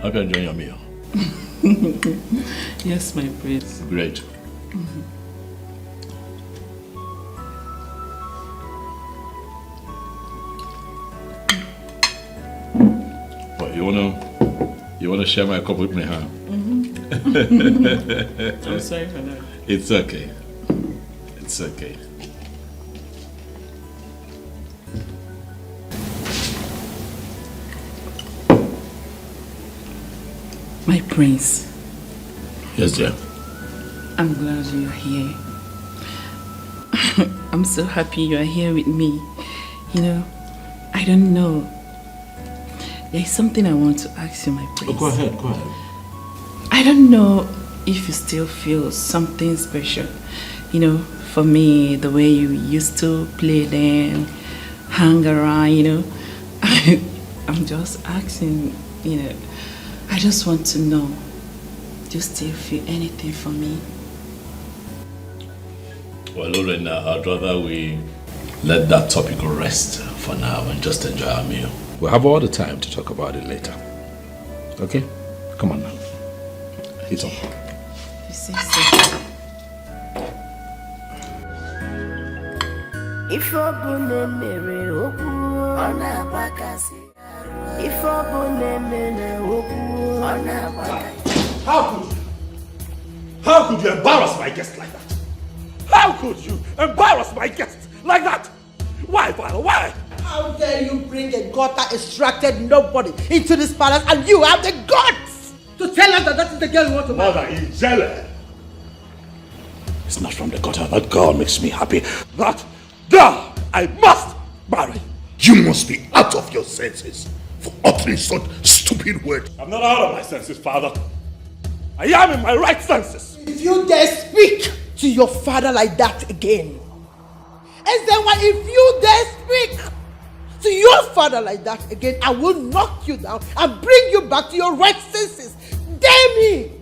Hope you're enjoying your meal.
Yes, my prince.
Great. What, you wanna share my cup with me, huh?
I'm sorry for that.
It's okay. It's okay.
My prince.
Yes, dear.
I'm glad you're here. I'm so happy you are here with me. You know, I don't know. There's something I want to ask you, my prince.
Oh, go ahead, go ahead.
I don't know if you still feel something special. You know, for me, the way you used to play then, hang around, you know. I'm just asking, you know. I just want to know, do you still feel anything for me?
Well, Lorena, I'd rather we let that topic rest for now and just enjoy our meal. We'll have all the time to talk about it later. Okay? Come on now. Eat up.
You say so.
If
How could you embarrass my guest like that? How could you embarrass my guest like that? Why, father, why?
How dare you bring a gutter-extracted nobody into this palace and you have the guts to tell us that is the girl you want to marry?
Mother, Ijele. It's not from the gutter. That girl makes me happy. That girl I must marry. You must be out of your senses for uttering such stupid words. I'm not out of my senses, father. I am in my right senses.
If you dare speak to your father like that again, and then if you dare speak to your father like that again, I will knock you down and bring you back to your right senses. Dare me!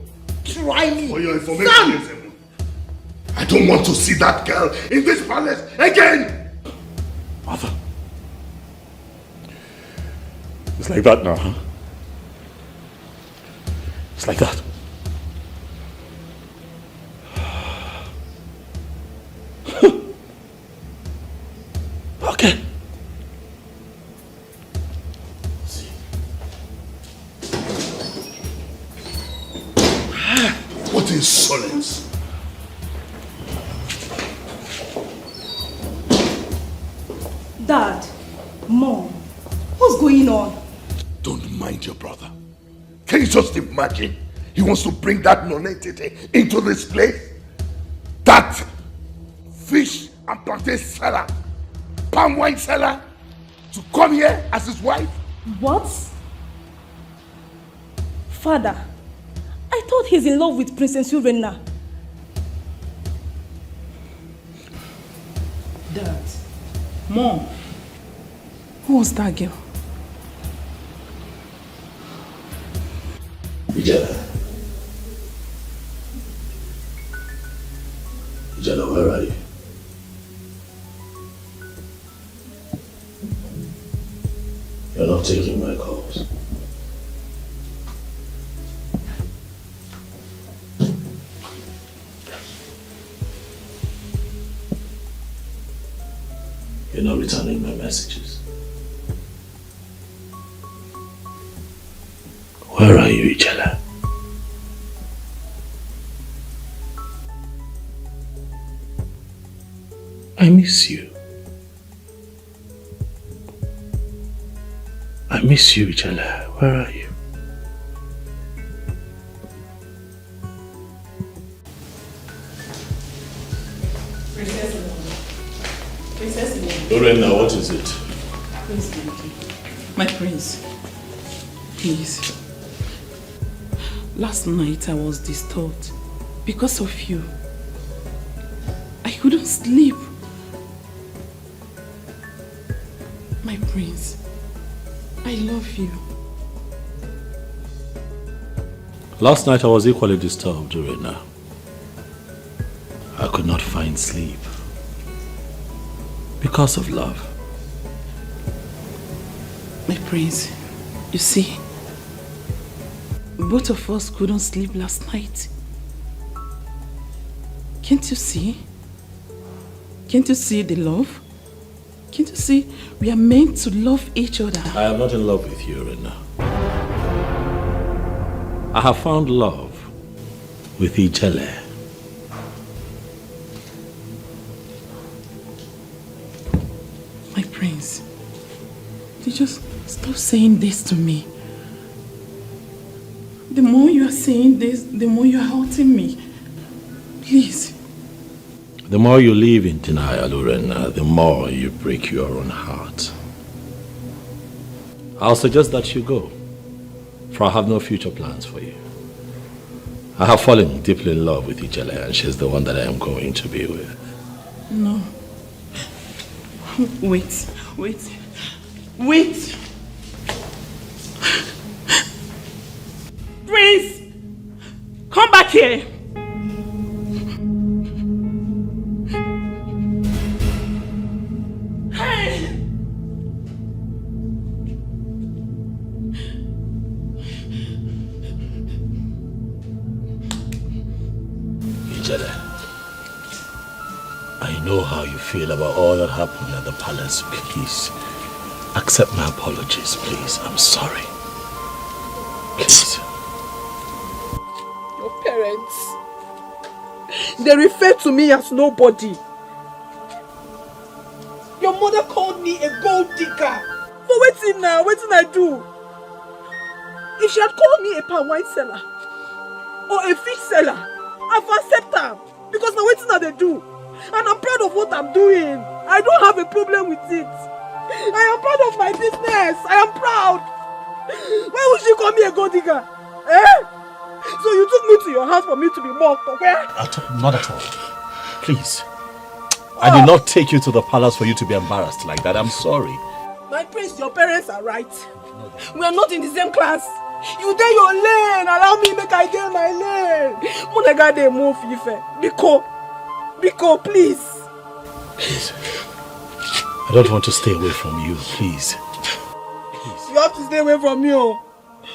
Try me!
For your information, I don't want to see that girl in this palace again! Mother. It's like that now, huh? It's like that. Okay. What insolence!
Dad, Mom, what's going on?
Don't mind your brother. Can you just imagine? He wants to bring that nonentity into this place? That fish and plantain seller, palm wine seller, to come here as his wife?
What? Father, I thought he's in love with Princess Urena.
Dad, Mom, who was that girl?
Ijele, where are you? You're not taking my calls. You You're not returning my messages. Where are you, Ijele? I miss you. I miss you, Ijele. Where are you? Lorena, what is it?
Please, my prince. Please. Last night I was disturbed because of you. I couldn't sleep. My prince, I love you.
Last night I was equally disturbed, Lorena. I could not find sleep because of love.
My prince, you see, both of us couldn't sleep last night. Can't you see? Can't you see the love? Can't you see we are meant to love each other?
I am not in love with you, Lorena. I have found love with Ijele.
My prince, you just stop saying this to me. The more you are saying this, the more you are hurting me. Please.
The more you live in denial, Lorena, the more you break your own heart. I'll suggest that you go, for I have no future plans for you. I have fallen deeply in love with Ijele, and she's the one that I am going to be with.
No. Wait.
Prince! Come back here! Hey!
Ijele, I know how you feel about all that happened at the palace. Please, accept my apologies, please. I'm sorry. Please.
Your parents, they refer to me as nobody. Your mother called me a gold digger. For waiting now, waiting I do. If she had called me a palm wine seller or a fish seller, I've accepted her because now waiting now they do. And I'm proud of what I'm doing. I don't have a problem with it. I am proud of my business. I am proud. Why would she call me a gold digger? Eh? So you took me to your house for me to be mocked, okay?
Not at all. Please. I did not take you to the palace for you to be embarrassed like that. I'm sorry.
My prince, your parents are right. We are not in the same class. You dey your lane. Allow me make I dey my lane. Munega dey move Ife. Biko, please.
Please. I don't want to stay away from you, please.
You have to stay away from me.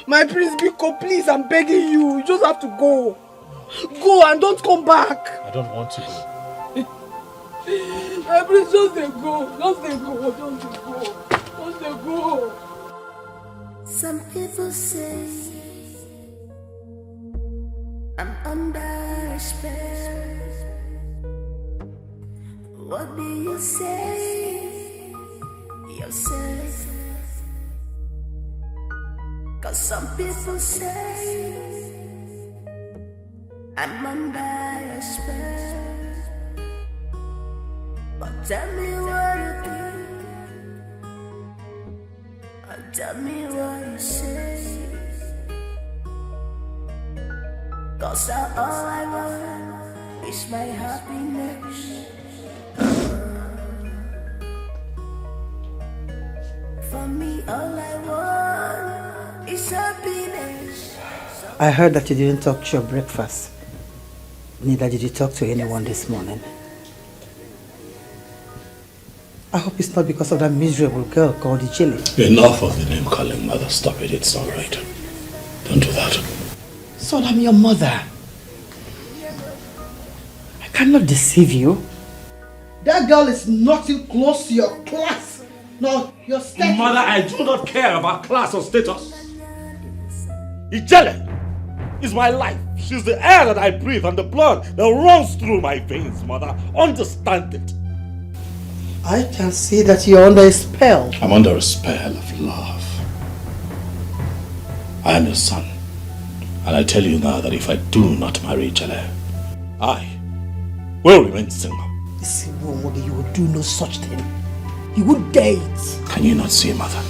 My prince, Biko, please, I'm begging you. You just have to go. Go and don't come back.
I don't want to go.
My prince, just dey go. Just dey go. Just dey go.
Some people say I'm under a spell. What do you say yourself? 'Cause some people say I'm under a spell. But tell me what you think, and tell me what you say. 'Cause all I want is my happiness. For me, all I want is happiness.
I heard that you didn't talk to your breakfast. Neither did you talk to anyone this morning. I hope it's not because of that miserable girl called Ijele.
Enough of the name calling, mother. Stop it. It's not right. Don't do that.
Son, I'm your mother. I cannot deceive you.
That girl is nothing close to your class. No, your status.
Mother, I do not care about class or status. Ijele is my life. She's the air that I breathe and the blood that runs through my veins, mother. Understand it.
I can see that you're under a spell.
I'm under a spell of love. I am your son. And I tell you now that if I do not marry Ijele, I will remain single.
You would do no such thing. You would date.
Can you not see, mother?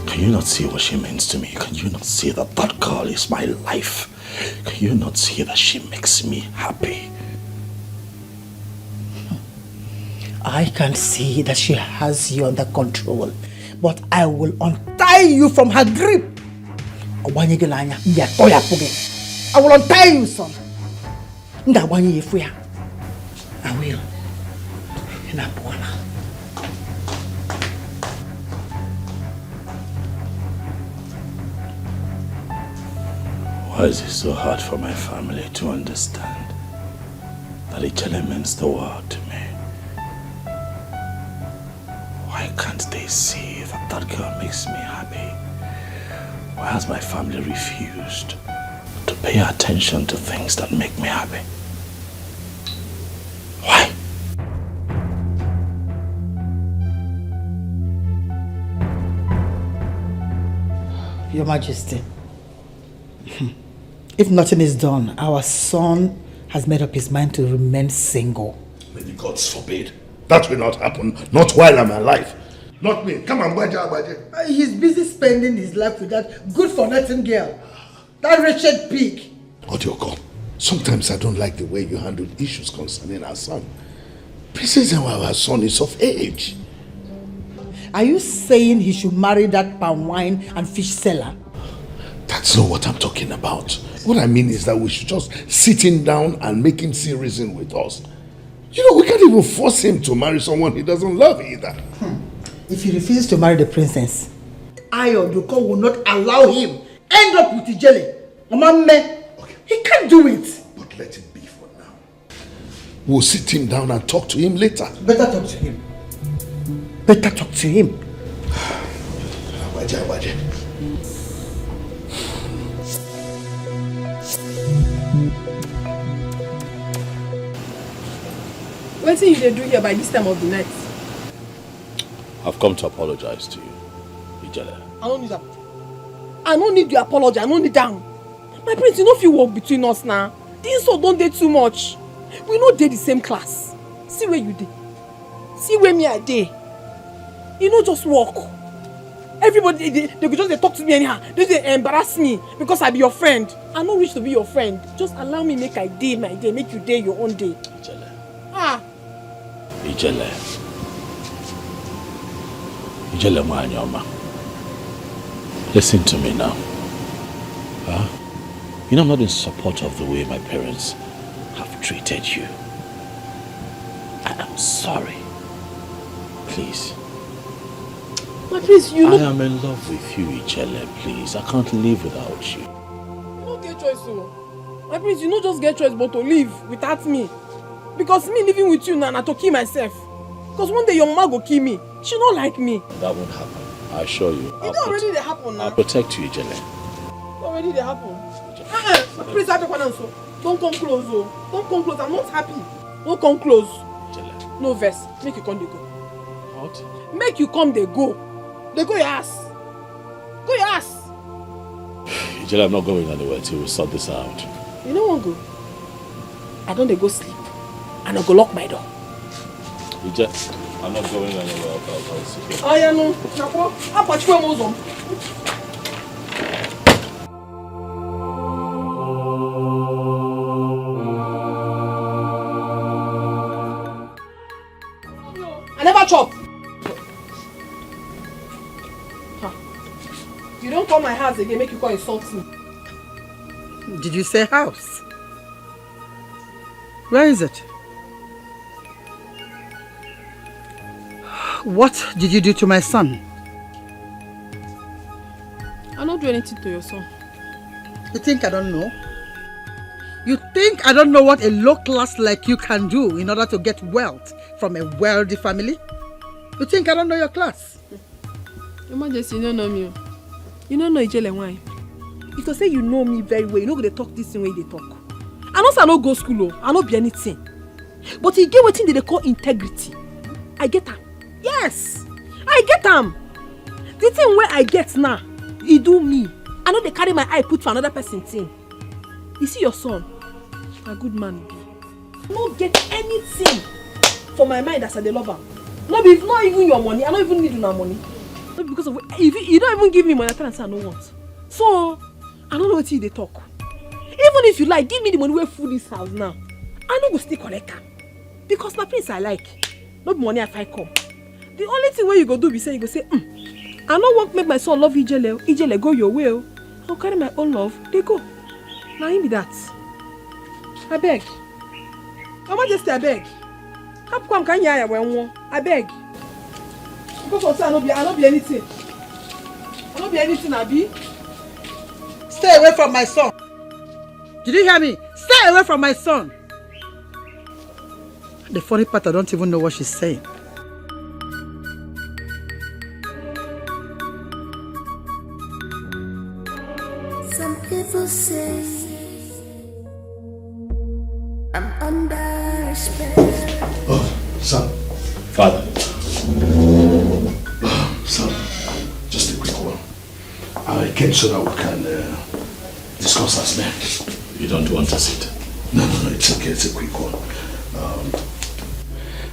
Can you not see what she means to me? Can you not see that that girl is my life? Can you not see that she makes me happy?
I can see that she has you under control, but I will untie you from her grip. I will untie you, son. I will.
Why is it so hard for my family to understand that Ijele means the world to me? Why can't they see that that girl makes me happy? Why has my family refused to pay attention to things that make me happy? Why?
Your Majesty, if nothing is done, our son has made up his mind to remain single.
May the gods forbid. That will not happen. Not while I'm alive. Not me. Come on, Baja.
He's busy spending his life with that good-for-nothing girl. That wretched pig.
Otioko, sometimes I don't like the way you handle issues concerning our son. Princess, our son is of age.
Are you saying he should marry that palm wine and fish seller?
That's not what I'm talking about. What I mean is that we should just sit him down and make him see reason with us. You know, we can't even force him to marry someone he doesn't love either.
If he refuses to marry the princess, I or Doko will not allow him end up with Ijele. Okay. He can't do it.
But let it be for now. We'll sit him down and talk to him later.
Better talk to him. Better talk to him.
Waje.
What thing you do here by this time of the night?
I've come to apologize to you, Ijele.
I don't need that. I don't need your apology. I don't need that. My prince, you know if you walk between us now, the insult don't date too much. We not date the same class. See where you did. See where me I did. You know just walk. Everybody they could just talk to me anyhow. They embarrass me because I be your friend. I don't wish to be your friend. Just allow me make I day my day, make you day your own day.
Ijele. Ijele Mwanyoma. Listen to me now. You know I'm not in support of the way my parents have treated you. I am sorry. Please.
My prince, you know...
I am in love with you, Ijele, please. I can't live without you.
You don't get choice, so. My prince, you don't just get choice but to live without me. Because me living with you now, I to kill myself. Because one day your mama go kill me. She don't like me.
That won't happen. I assure you.
It already they happen now.
I'll protect you, Ijele.
Already they happen. My prince, don't come close, oh. Don't come close. I'm not happy. Don't come close.
Ijele.
No verse. Make you come, they go.
What?
Make you come, they go. They go your ass. Go your ass.
Ijele, I'm not going anywhere till we sort this out.
You know what, go? I don't go sleep. And I go lock my door.
Ijele, I'm not going anywhere. I'll see you.
Oh, yeah, no. I'll patch for Muslim. I never chop. You don't call my house again, make you call insult me.
Did you say house? Where is it? What did you do to my son?
I don't do anything to your son.
You think I don't know? You think I don't know what a low class like you can do in order to get wealth from a wealthy family? You think I don't know your class?
Your Majesty, you don't know me. You don't know Ijele why? If you say you know me very well, you know they talk this way they talk. I know I no go school, I no be anything. But you get what thing they call integrity. I get them. Yes, I get them. The thing where I get now, he do me. I know they carry my eye put for another person thing. You see your son, a good man. No get anything for my mind as I love him. Not even your money. I don't even need your money. Not because of if you don't even give me money, I tell and say I don't want. So I don't know what they talk. Even if you like, give me the money where food this house now. I no go still collect am. Because my prince I like. Not money if I come. The only thing where you go do be say you go say, I don't want to make my son love Ijele. Ijele go your way. I'll carry my own love. They go. Now him be that. I beg. Your Majesty, I beg. How come can you I beg. Because I don't be anything. I don't be anything, Abi.
Stay away from my son. Did you hear me? Stay away from my son. The funny part, I don't even know what she's saying.
Some people say I'm under spell.
Oh, son.
Father.
Son, just a quick one. I came so that we can discuss as men.
You don't want to sit?
No, it's okay. It's a quick one.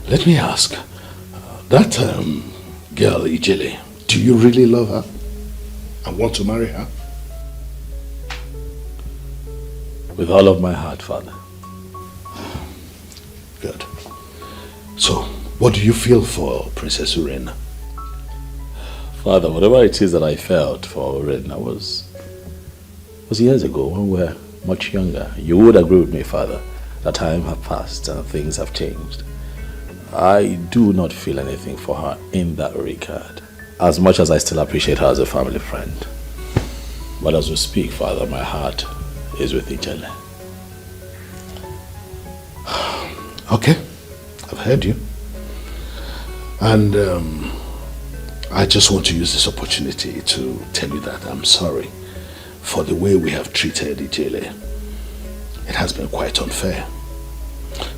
Let me ask, that girl, Ijele, do you really love her and want to marry her?
With all of my heart, Father.
Good. So, what do you feel for Princess Urena?
Father, whatever it is that I felt for Urena was years ago when we were much younger. You would agree with me, Father, that time have passed and things have changed. I do not feel anything for her in that regard, as much as I still appreciate her as a family friend. But as we speak, Father, my heart is with Ijele.
Okay, I've heard you. And I just want to use this opportunity to tell you that I'm sorry for the way we have treated Ijele. It has been quite unfair.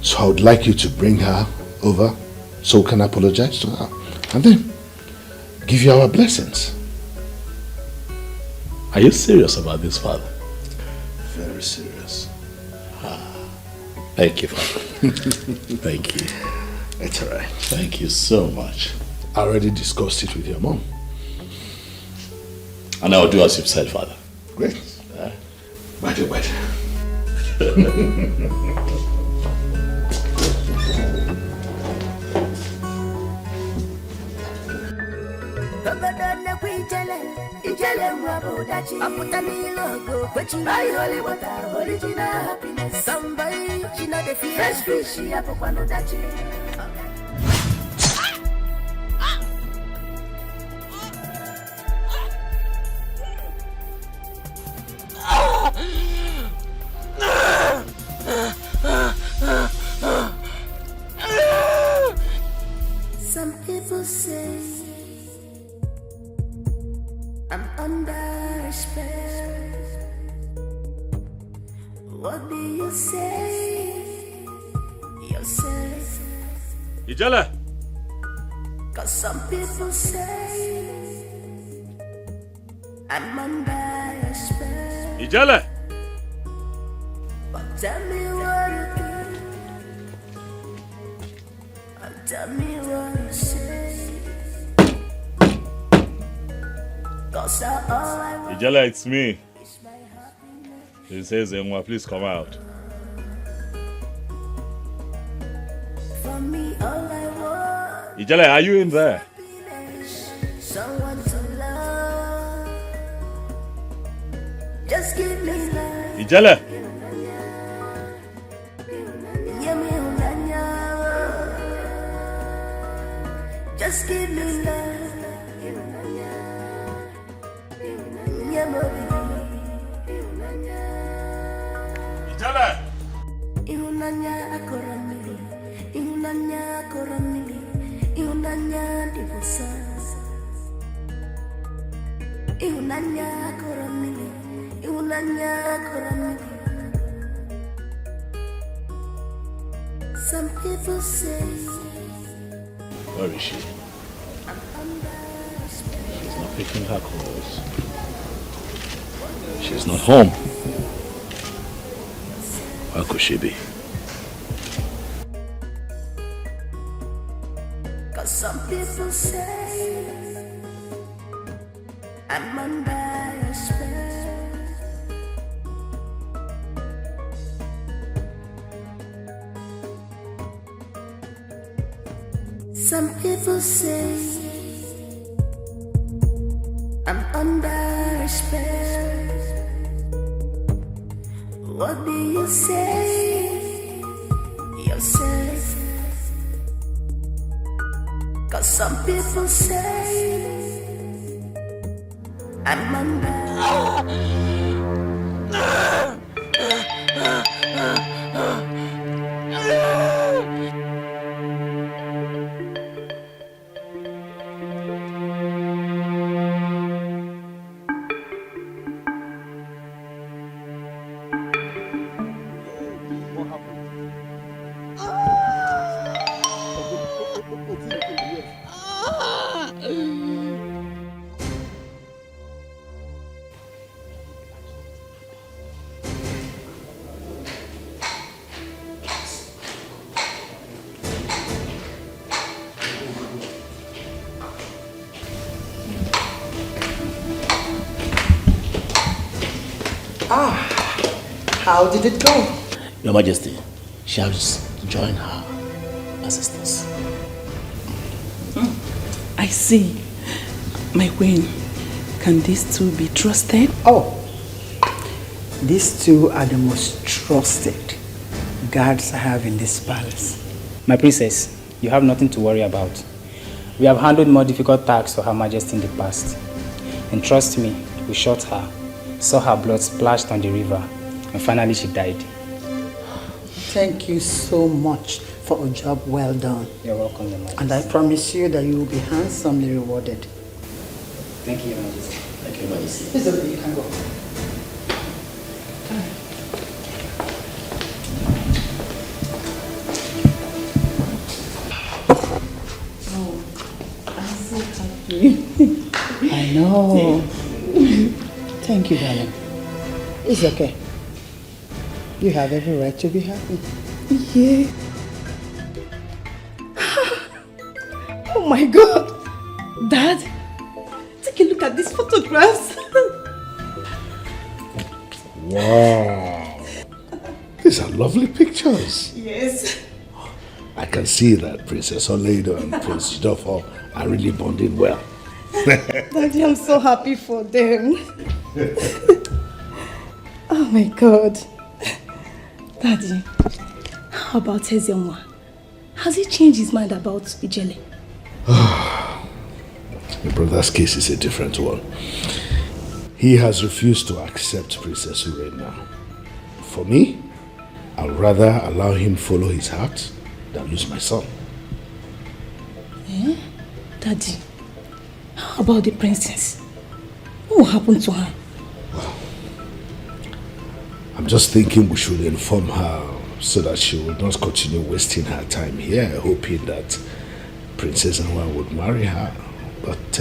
So I would like you to bring her over so we can apologize to her and then give you our blessings.
Are you serious about this, Father?
Very serious.
Thank you, Father. Thank you.
It's all right.
Thank you so much.
I already discussed it with your mom.
And I'll do as you've said, Father.
Great. Better.
Ijele mwabo dachi aputa ni logo kwechi buy holy water original happiness somebody china the fresh fish hapo kwa no dachi. Some people say I'm under spell. What do you say yourself?
Ijele!
Cause some people say I'm under spell.
Ijele!
But tell me what you think. And tell me what you say.
Ijele, it's me. He says, Emma, please come out.
For me, all I want.
Ijele, are you in there?
Someone to love. Just give me love.
Ijele!
Just give me love.
Ijele!
Ihunanya akoramili, ihunanya akoramili, ihunanya divosa. Ihunanya akoramili, ihunanya akoramili. Some people say.
Where is she? She's not picking her calls. She's not home. Where could she be?
Cause some people say I'm under your spell. Some people say I'm under a spell. What do you say yourself? Cause some people say I'm under.
How did it go?
Your Majesty, she has joined her assistants.
I see. My queen, can these two be trusted?
Oh, these two are the most trusted guards I have in this palace.
My princess, you have nothing to worry about. We have handled more difficult tasks for Her Majesty in the past. And trust me, we shot her, saw her blood splashed on the river, and finally she died.
Thank you so much for a job well done.
You're welcome, Your Majesty.
And I promise you that you will be handsomely rewarded.
Thank you, Your Majesty.
Thank you, Your Majesty.
It's okay, you can go. I know. Thank you, darling. It's okay. You have every right to be happy.
Yeah. Oh my God. Dad, take a look at these photographs.
Wow. These are lovely pictures.
Yes.
I can see that Princess Oledo and Prince Jidofo are really bonding well.
Daddy, I'm so happy for them. Oh my God. Daddy, how about Ezenwa? Has he changed his mind about Ijele?
Your brother's case is a different one. He has refused to accept Princess Urena. For me, I'd rather allow him follow his heart than lose my son.
Eh? Daddy, how about the princess? What will happen to her?
I'm just thinking we should inform her so that she will not continue wasting her time here, hoping that Princess Anwa would marry her. But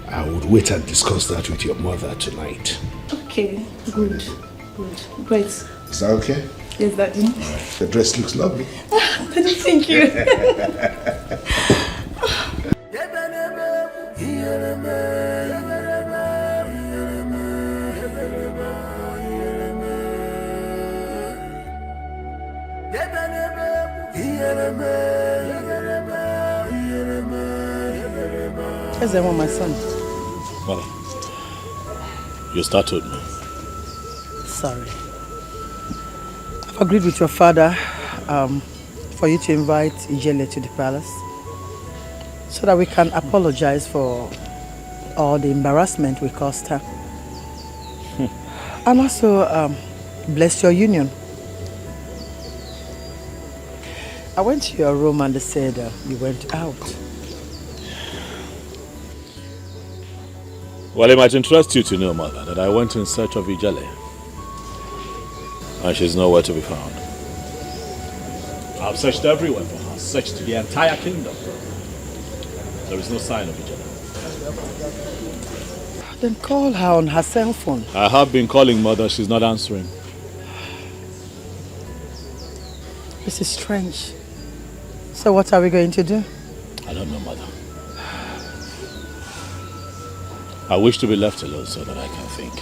I would wait and discuss that with your mother tonight.
Okay, good. Great.
Is that okay?
Yes, Daddy.
Right. The dress looks lovely.
Daddy, thank you.
Ezenwa, my son.
Mother, you startled me.
Sorry. I've agreed with your father for you to invite Ijele to the palace so that we can apologize for all the embarrassment we caused her. And also bless your union. I went to your room and they said you went out.
Well, it might interest you to know, Mother, that I went in search of Ijele. And she's nowhere to be found. I've searched everywhere for her, searched the entire kingdom. There is no sign of Ijele.
Then call her on her cell phone.
I have been calling, Mother, she's not answering.
This is strange. So what are we going to do?
I don't know, Mother. I wish to be left alone so that I can think.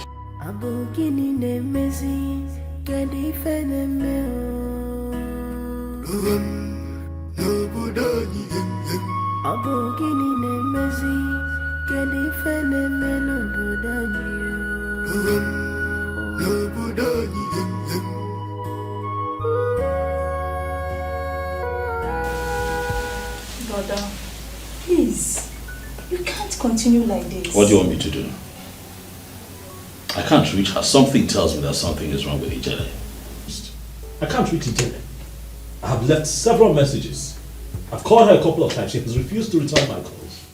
Brother, please, you can't continue like this.
What do you want me to do? I can't reach her. Something tells me that something is wrong with Ijele. I can't reach Ijele. I have left several messages. I've called her a couple of times. She has refused to return my calls.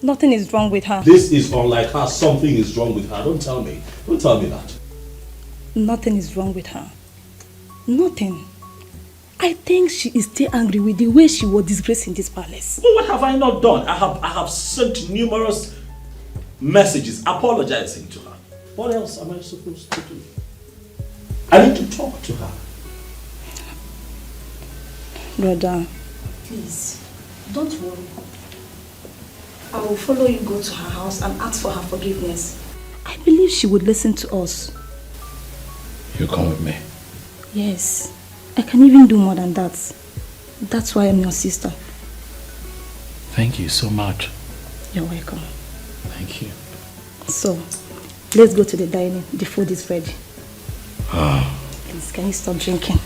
Nothing is wrong with her.
This is unlike her. Something is wrong with her. Don't tell me. Don't tell me that.
Nothing is wrong with her. Nothing. I think she is still angry with the way she was disgraced in this palace.
Well, what have I not done? I have sent numerous messages apologizing to her. What else am I supposed to do? I need to talk to her.
Brother, please, don't worry. I will follow you go to her house and ask for her forgiveness. I believe she would listen to us.
You come with me.
Yes, I can even do more than that. That's why I'm your sister.
Thank you so much.
You're welcome.
Thank you.
So, let's go to the dining. The food is ready. Please, can you stop drinking?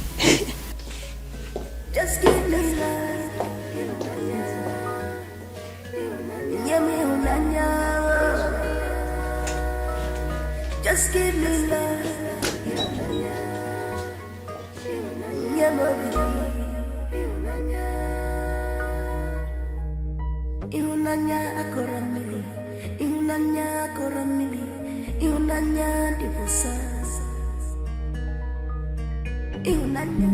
Just give me love. Just give me love. Ihunanya akoramili, ihunanya akoramili, ihunanya dibusa, ihunanya.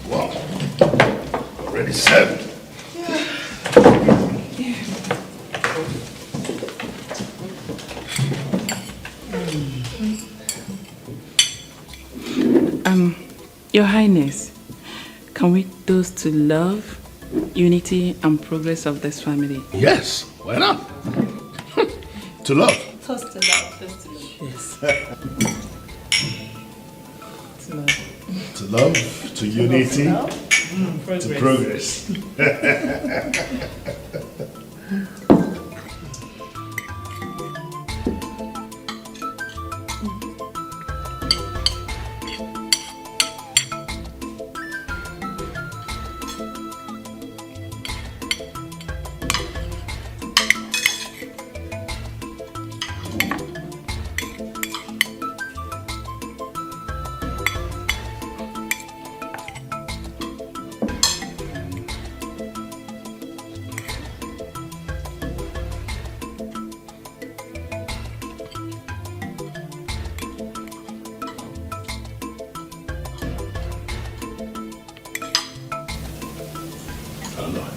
Wow. Already served.
Your Highness, can we toast to love, unity, and progress of this family?
Yes, why not? To love.
Toast to love, toast to love. Yes. To love.
To love, to unity, to progress.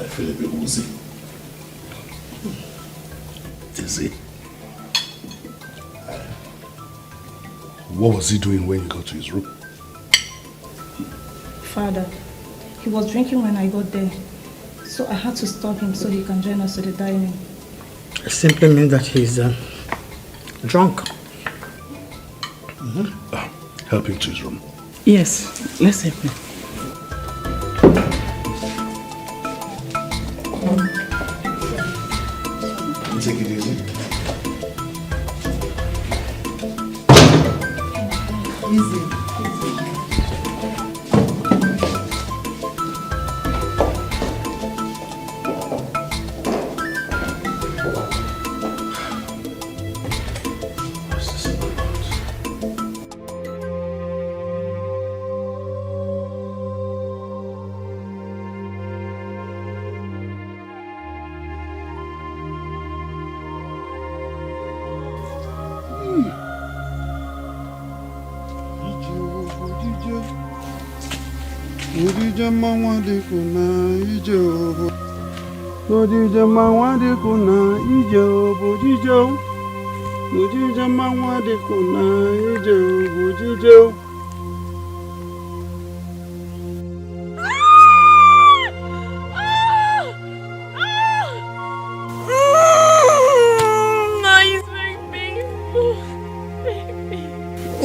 I feel a bit woozy. Dizzy. What was he doing when you got to his room?
Father, he was drinking when I got there. So I had to stop him so he can join us to the dining.
It simply means that he's drunk.
Help him to his room.
Yes, let's help him.
take it easy.
Easy.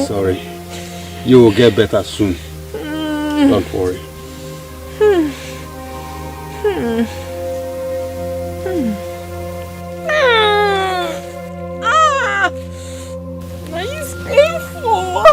Sorry. You will get better soon. Don't worry.
It's painful.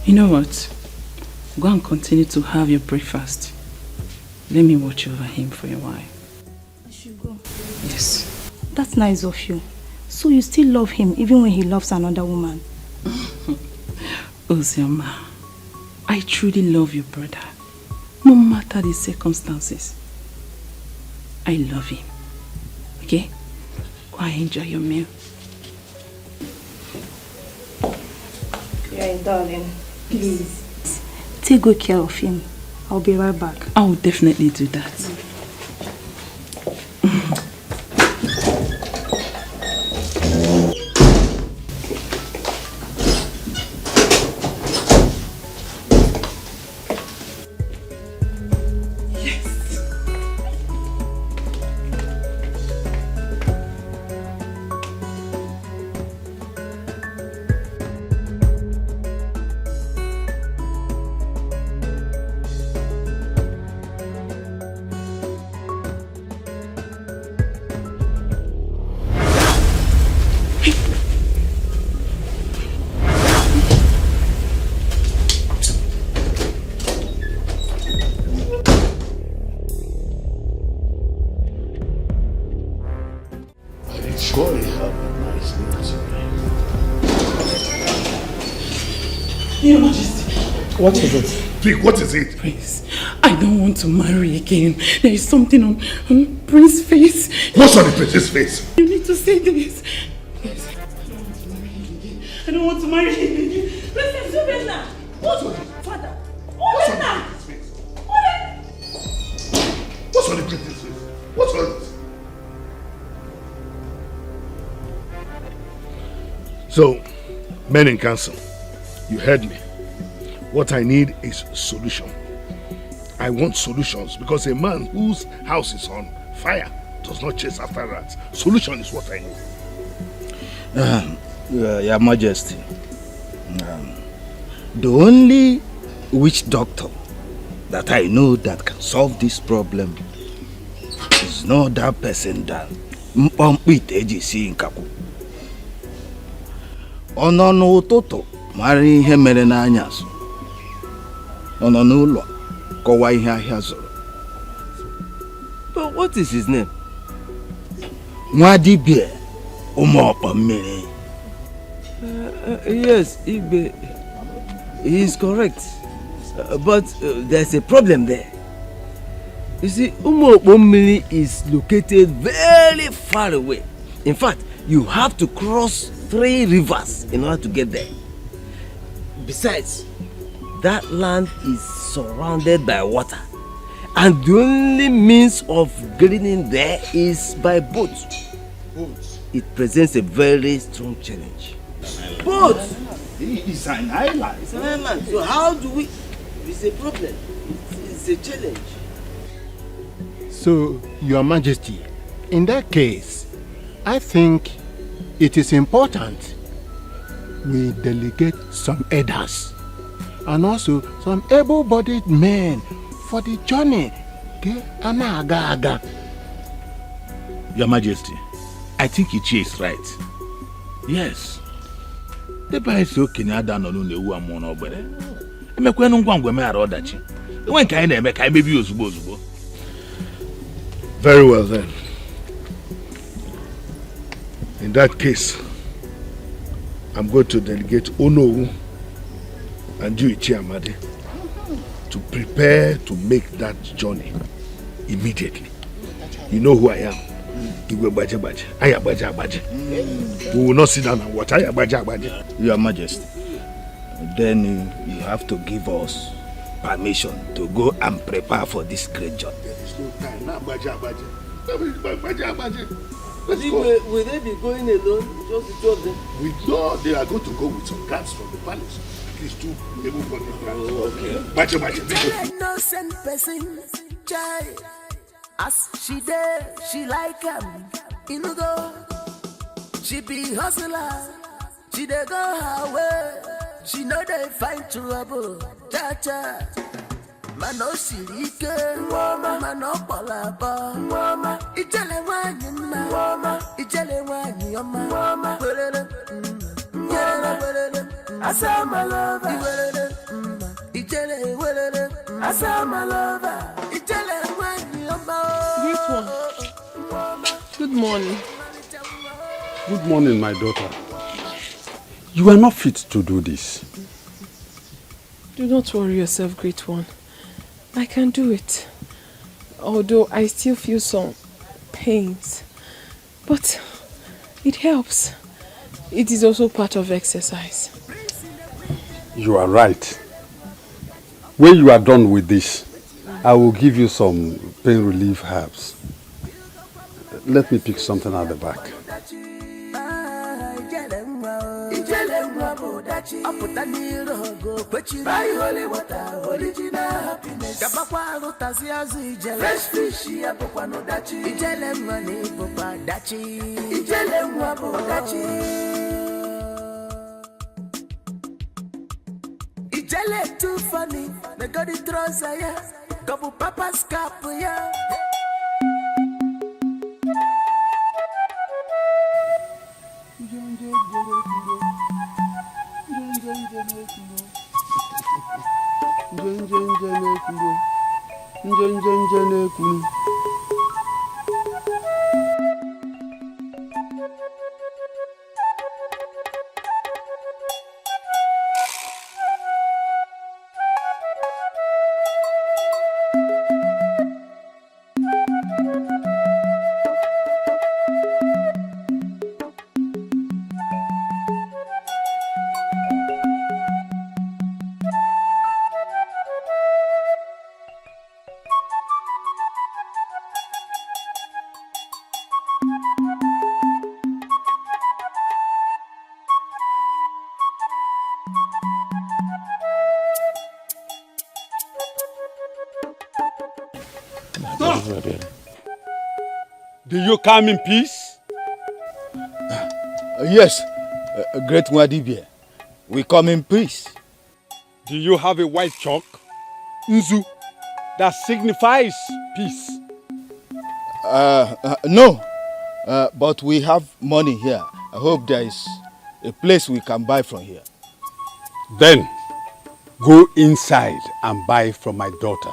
You know what? Go and continue to have your breakfast. Let me watch over him for a while.
I should go.
Yes.
That's nice of you. So you still love him even when he loves another woman?
Ozioma, I truly love your brother. No matter the circumstances. I love him. Okay? Go and enjoy your meal.
Yeah, darling. Please. Take good care of him. I'll be right back.
I will definitely do that.
Surely have a nice meal today.
Your Majesty.
What is it?
Vic, what is it?
Prince, I don't want to marry again. There is something on Prince's face.
What's on the prince's face?
You need to say this. I don't want to marry him again.
Princess Zubena! What's on father? What's on the prince's face?
What's on the prince's face? What's on it? So, men in council, you heard me. What I need is solution. I want solutions because a man whose house is on fire does not chase after rats. Solution is what I need.
Your Majesty, the only witch doctor that I know that can solve this problem is no other person than Mpompi AGC Nkaku. Ono n'ụtụtụ mara ihe mere n'anyasụ. Ono n'ụlọ kọwa ihe ahịa zụrụ.
But what is his name?
Nwadibia Ụmụọkpa mmiri.
Yes, Igbe. He is correct. But there's a problem there. You see, Ụmụọkpa mmiri is located very far away. In fact, you have to cross 3 rivers in order to get there. Besides, that land is surrounded by water And the only means of getting in there is by boat. It presents a very strong challenge.
Boat? It's an island.
It's an island. So how do we... It's a problem. It's a challenge.
So, Your Majesty, in that case, I think it is important we delegate some elders and also some able-bodied men for the journey.
Your Majesty, I think Ichie is right. Yes. The price of Kenyatta no no newu amon obere. Emekwe no ngwangwe me ara odachi. When can na eme kai maybe ozugbo ozugbo.
Very well then. In that case, I'm going to delegate Ono and you, Ichie Amadi, to prepare to make that journey immediately. You know who I am. We will not sit down and watch.
Your Majesty, then you have to give us permission to go and prepare for this great journey.
There is no time now. Let's go.
Will they be going alone? Just the two of them?
We know they are going to go with some guards from the palace. At least 2 able-bodied guards.
Okay.
Innocent person, child. As she there, she like him. You go. She be hustler. She dey go her way. She know they find trouble. Cha cha. Mano sirike, mano palaba, ijele wani ma, ijele wani oma, asa my lover, ijele asa my lover, ijele wani oma.
Great one. Good morning.
Good morning, my daughter. You are not fit to do this.
Do not worry yourself, great one. I can do it. Although I still feel some pains. But it helps. It is also part of exercise.
You are right. When you are done with this, I will give you some pain relief herbs. Let me pick something at the back.
Buy holy water, original happiness. Fresh fish, no dachi. Ijele money, popa dachi. Ijele mwabo dachi. Ijele too funny. Me got the trouser, yeah. Couple papa's cap, yeah.
Do you come in peace?
Yes, Great Nwadibia. We come in peace.
Do you have a white chalk, Nzu, that signifies peace?
No, but we have money here. I hope there is a place we can buy from here.
Then, go inside and buy from my daughter.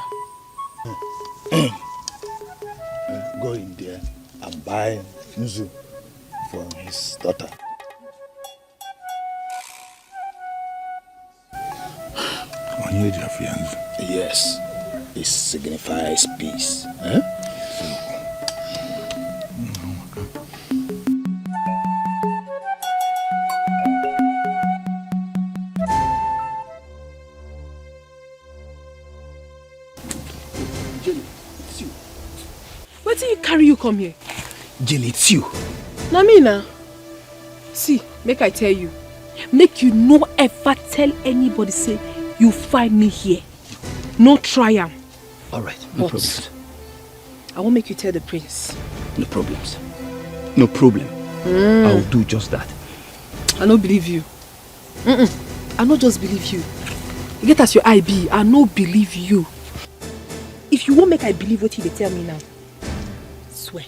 Go in there and buy Nzu from his daughter. Yes, it signifies peace.
What did you carry you come here?
Jill, it's you.
Na me na. See, make I tell you. Make you no ever tell anybody say you find me here. No try am.
Alright, no problems.
I won't make you tell the prince.
No problems. No problem. I will do just that.
I don't believe you. I not just believe you. You get as your IB, I no believe you. If you won't make I believe what they tell me now, swear.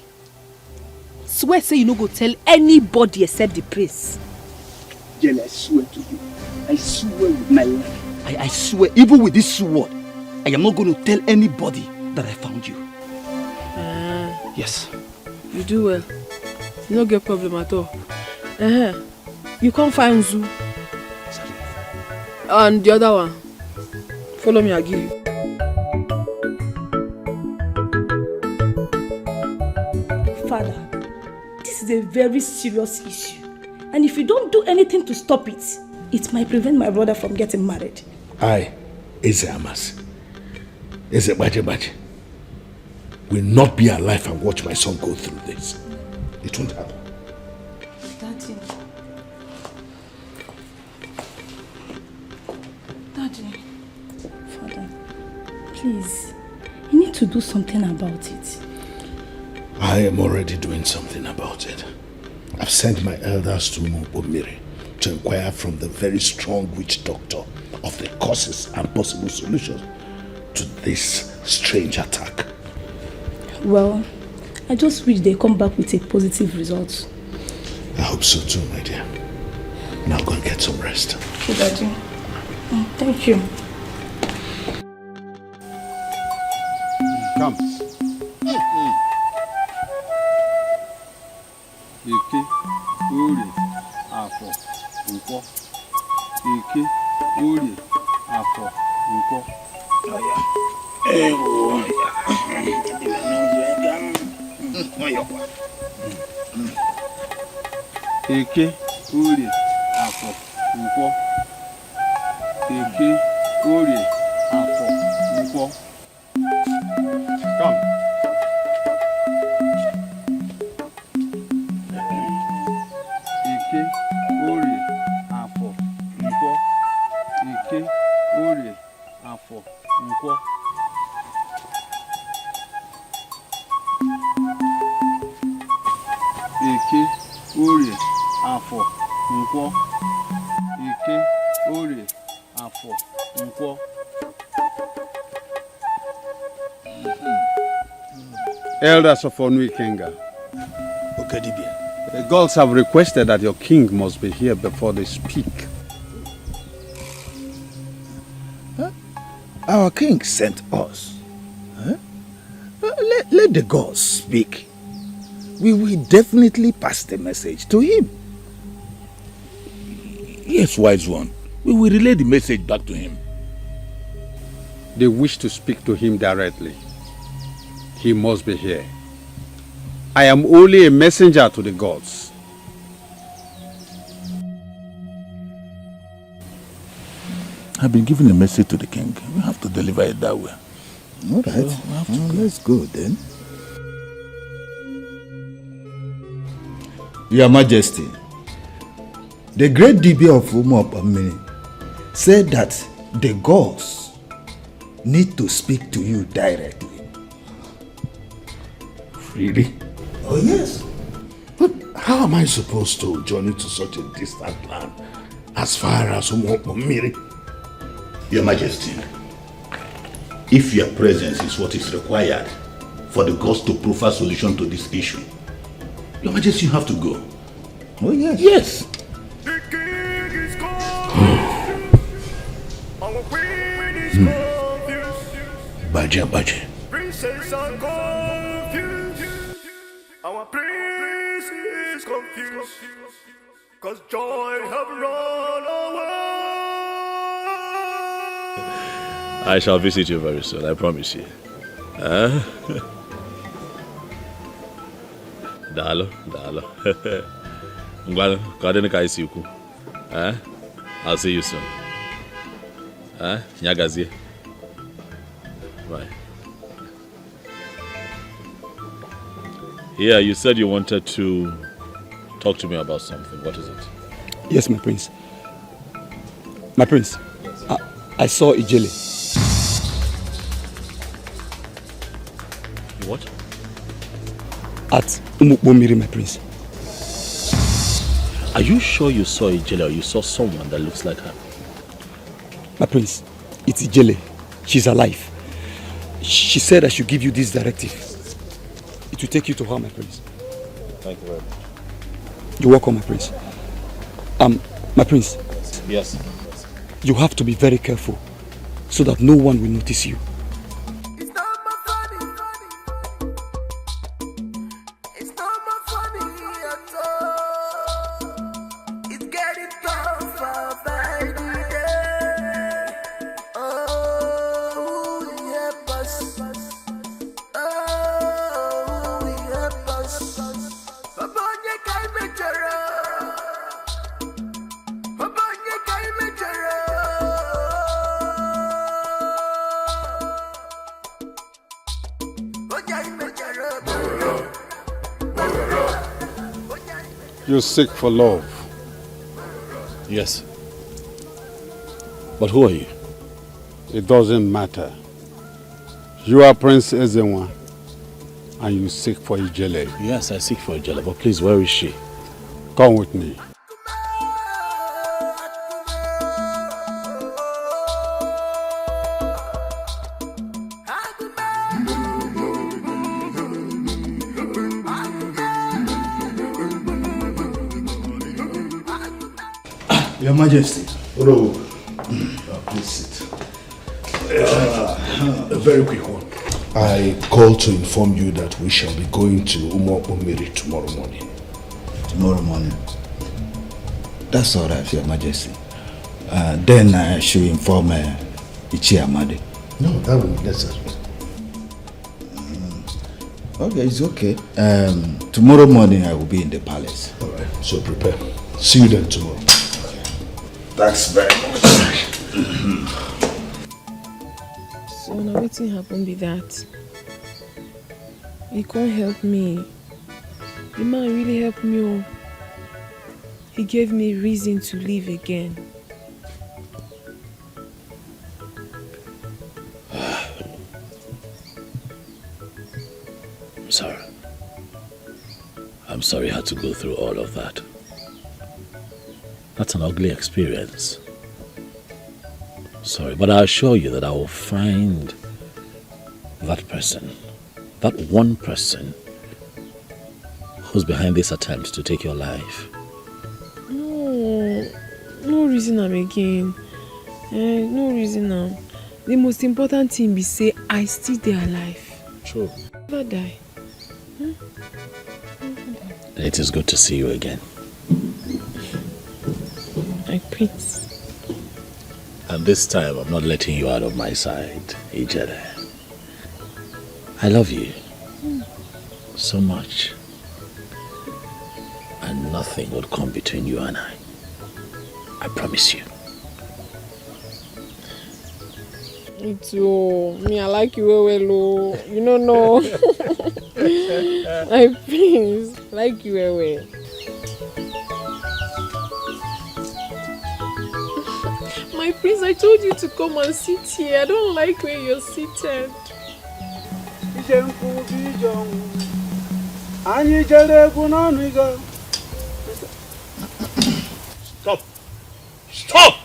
Swear say you no go tell anybody except the prince.
Jill, I swear to you. I swear with my life. I swear, even with this sword, I am not going to tell anybody that I found you. Yes.
You do well. You don't get problem at all. You can't find Zoo. And the other one. Follow me, I'll give you.
Father, this is a very serious issue. And if you don't do anything to stop it, it might prevent my brother from getting married.
I, Eze Amas, Eze Baje, will not be alive and watch my son go through this. It won't happen.
Daddy. Father, please, you need to do something about it.
I am already doing something about it. I've sent my elders to Mubomiri to inquire from the very strong witch doctor of the causes and possible solutions to this strange attack.
Well, I just wish they come back with a positive result.
I hope so too, my dear. Now go and get some rest.
Okay, Daddy. Thank you.
Come. Eke, Uri, Afo, Nko. Eke, Uri, Afo, Nko. Eke, Uri, Afo, Nko. Eke, Uri, Afo, Nko. Come. Eke, Uri, Afo, Nko. Eke, Uri, Afo, Nko. Eke, Uri, Afo, Nko. Eke, Uri, Afo, Nko. Elders of Onui Kenga. The gods have requested that your king must be here before they speak.
Huh? Our king sent us. Huh? Let the gods speak. We will definitely pass the message to him.
Yes, wise one. We will relay the message back to him.
They wish to speak to him directly. He must be here. I am only a messenger to the gods.
I've been given a message to the king. We have to deliver it that way.
All right. So let's go then. Your Majesty, the great Dibi of Umopamini said that the gods need to speak to you directly.
Really?
Oh, yes.
But how am I supposed to journey to such a distant land as far as Umopamiri?
Your Majesty, if your presence is what is required for the gods to provide solution to this issue, Your Majesty, you have to go.
Oh, yes.
Yes.
Baja.
Princess are confused. Our prince is confused. Cause joy have run away.
I shall visit you very soon, I promise you. Dalo. I'll see you soon. Nyagazie. Bye. Yeah, you said you wanted to talk to me about something. What is it?
Yes, my prince. My prince, I saw Ijele.
What?
At Umukbomiri, my prince.
Are you sure you saw Ijele or you saw someone that looks like her?
My prince, it's Ijele. She's alive. She said I should give you this directive. It will take you to her, my prince.
Thank you very much.
You're welcome, my prince. My prince.
Yes.
You have to be very careful so that no one will notice you.
You seek for love.
Yes. But who are you?
It doesn't matter. You are Prince Ezenwa, and you seek for Ijele.
Yes, I seek for Ijele, but please, where is she?
Come with me.
Your Majesty. Hello. Please sit. A very quick one. I called to inform you that we shall be going to Umo Omiri tomorrow morning.
Tomorrow morning? That's all right, Your Majesty. Then I should inform Ichi Amade.
No, that will be necessary.
Okay, it's okay. Tomorrow morning I will be in the palace.
All right, so prepare. See you then tomorrow.
Thanks very much.
So now wetin happen be that? He can't help me. The man really helped me. Oh. He gave me reason to live again.
I'm sorry you had to go through all of that. That's an ugly experience. Sorry, but I assure you that I will find that person, that one person who's behind this attempt to take your life.
No reason am again. No reason am. The most important thing be say I still dey alive.
True.
Never die.
It is good to see you again.
My prince.
And this time I'm not letting you out of my side, Ijele. I love you so much. And nothing will come between you and I. I promise you.
Etiko, me I like you well, oh. You don't know. My prince, like you well. My prince, I told you to come and sit here. I don't like where you're seated.
Stop! Stop!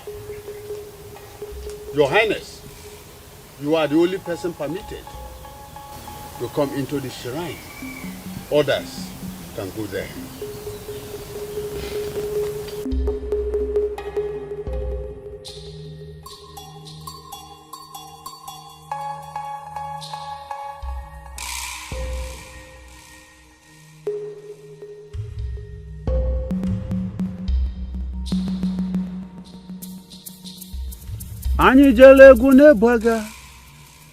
Your Highness, you are the only person permitted to come into the shrine. Others can go there.
Anyị jere egwu n'Ebuaga,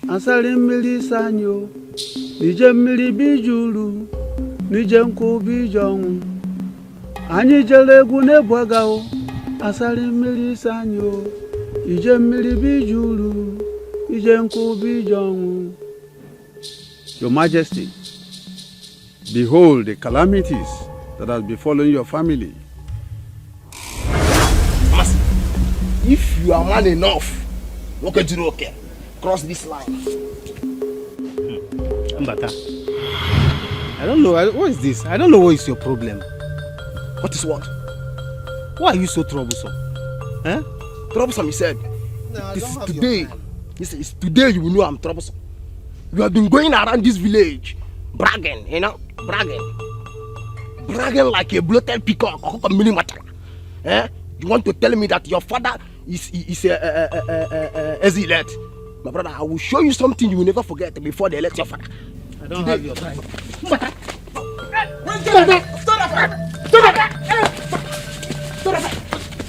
asari mmiri sanyo, nije mmiri bijuru, nije nkwụ bijonwu. Anyị jere egwu n'Ebuaga o, asari mmiri sanyo, ije mmiri bijuru, ije nkwụ bijonwu. Your Majesty,
Behold the calamities that has befallen your family.
Master, if you are man enough, okay, cross this line.
Mbata, I don't know. What is this? I don't know what is your problem.
What is what?
Why are you so troublesome?
Eh? Troublesome, he said.
No,
This is today. It's today you will know I'm troublesome. You have been going around this village, bragging, bragging like a bloated peacock. Eh? You want to tell me that your father is elect? My brother, I will show you something you will never forget before they elect your father.
I don't have your time.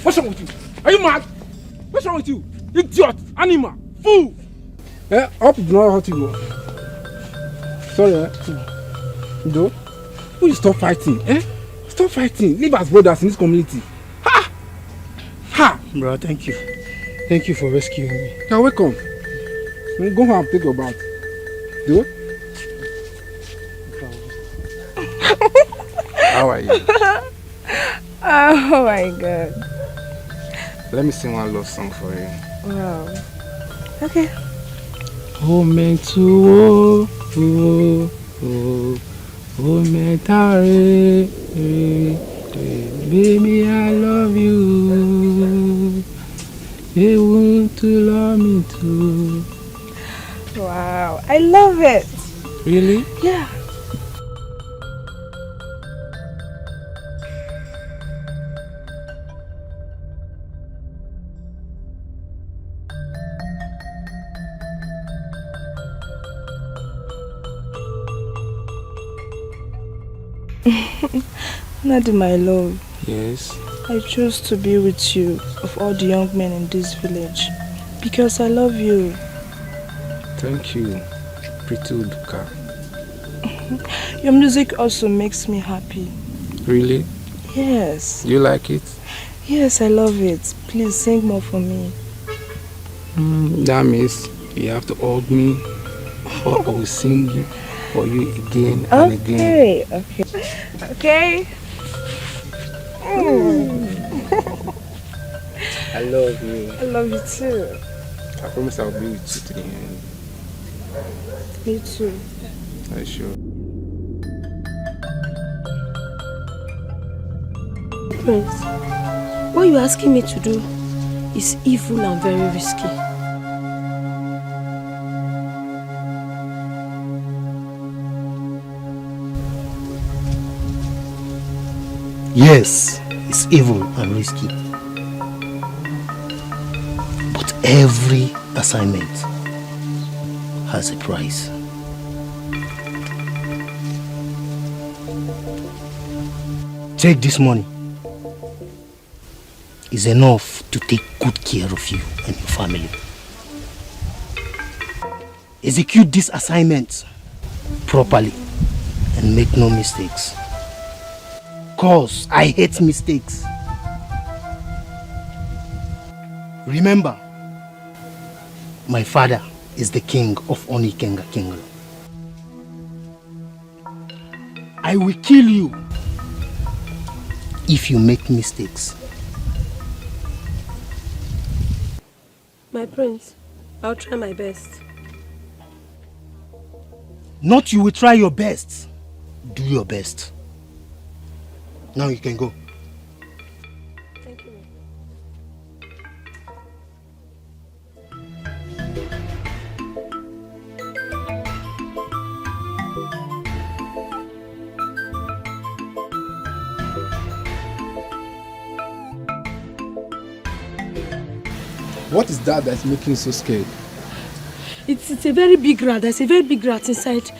What's wrong with you? Are you mad? What's wrong with you? Idiot! Animal! Fool!
Up do not hurt you. Sorry, Do you stop fighting? Stop fighting. Live as brothers in this community. Ha! Ha!
Bro, thank you. Thank you for rescuing me.
You're welcome. Go home and take your bath. Do? How are you?
Oh my God.
Let me sing one love song for you.
Wow. Okay.
Oh, me too. Oh, me tare. Baby, I love you. They want to love me too.
Wow. I love it.
Really?
Yeah. Nadi, my love.
Yes.
I choose to be with you of all the young men in this village because I love you.
Thank you, pretty Uduka.
Your music also makes me happy.
Really?
Yes.
You like it?
Yes, I love it. Please sing more for me.
That means you have to hold me or I will sing for you again and again.
Okay.
I love you.
I love you too.
I promise I'll be with you to the end.
Me too.
Are you sure?
Prince, what you're asking me to do is evil and very risky.
Yes, it's evil and risky. But every assignment has a price. Take this money. It's enough to take good care of you and your family. Execute this assignment properly and make no mistakes. Cause I hate mistakes. Remember, my father is the king of Onikenga Kingdom. I will kill you if you make mistakes.
My prince, I'll try my best.
Not you will try your best. Do your best. Now you can go.
Thank you.
What is that that's making you so scared?
It's a very big rat. There's a very big rat inside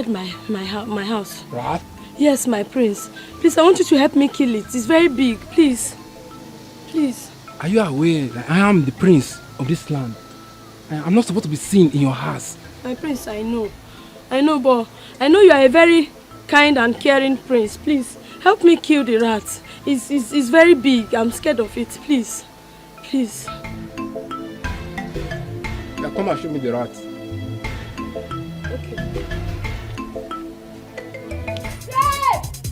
my house.
Rat?
Yes, my prince. Please, I want you to help me kill it. It's very big. Please. Please.
Are you aware that I am the prince of this land? I'm not supposed to be seen in your house.
My prince, I know. But I know you are a very kind and caring prince. Please, help me kill the rat. It's very big. I'm scared of it. Please. Please.
Now come and show me the rat.
Okay.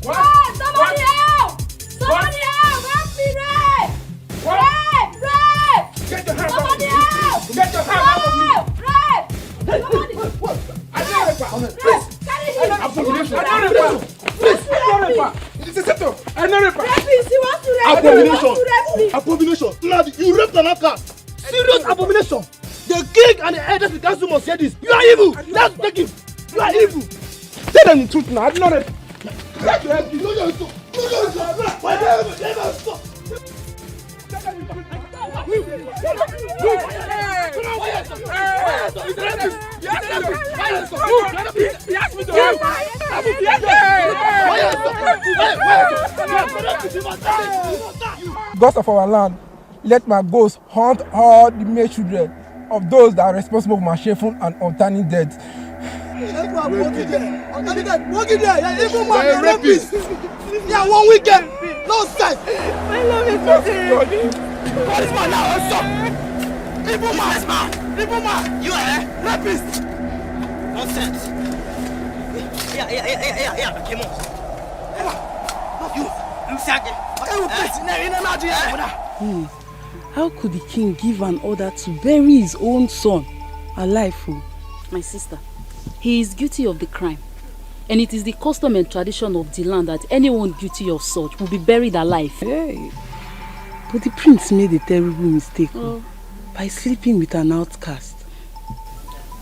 Ray! Somebody help! Somebody help! Help me, Ray! Ray!
Get your hands
Somebody
off me! Get your hands off of me!
Ray! Somebody!
I know it,
Please! Carry him!
I know it,
Please, he wants to rape me! He wants to rape me!
Abomination! Blood, you raped an outcast! Serious abomination! The king and the elders of the council must hear this. You are evil! Let's take him! You are evil!
Tell them the truth now. I did not rape.
Let's help you!
Gods of our land, let my ghost haunt all the male children of those that are responsible for my shameful and untimely death.
Yeah, 1 weekend! No sense!
My love is not
What is my now? Stop! Evil man! Evil man! You are rapist! Nonsense! Yeah, come on.
How could the king give an order to bury his own son alive?
My sister, he is guilty of the crime. And it is the custom and tradition of the land that anyone guilty of such will be buried alive.
Hey. But the prince made a terrible mistake by sleeping with an outcast.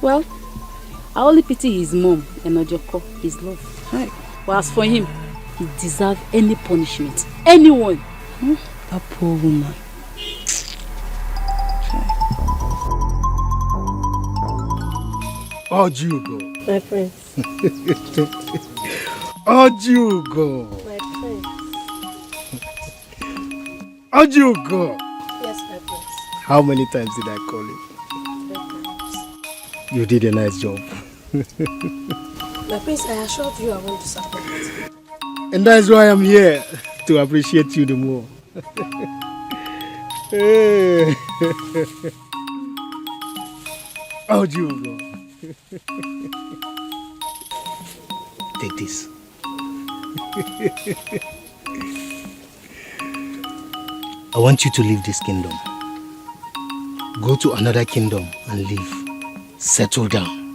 Well, I only pity his mom and Ojoko, his love.
Right.
Well, as for him, he deserves any punishment. Anyone.
That poor woman.
Ojugo.
My prince.
Ojugo.
My prince.
Ojugo.
Yes, my prince.
How many times did I call you? You did a nice job.
My prince, I assured you I won't disappoint.
And that's why I'm here, to appreciate you the more. Hey. Ojugo. Take this. I want you to leave this kingdom. Go to another kingdom and live. Settle down.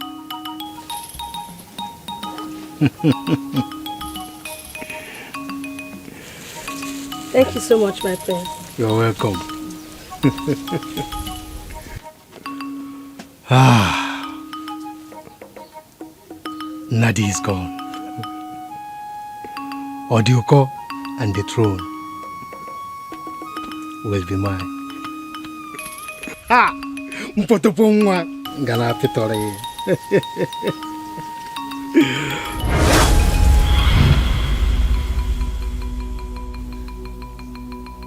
Thank you so much, my prince.
You're welcome. Nadi is gone. Odioko and the throne will be mine. Mpotopongwa ngana pitore.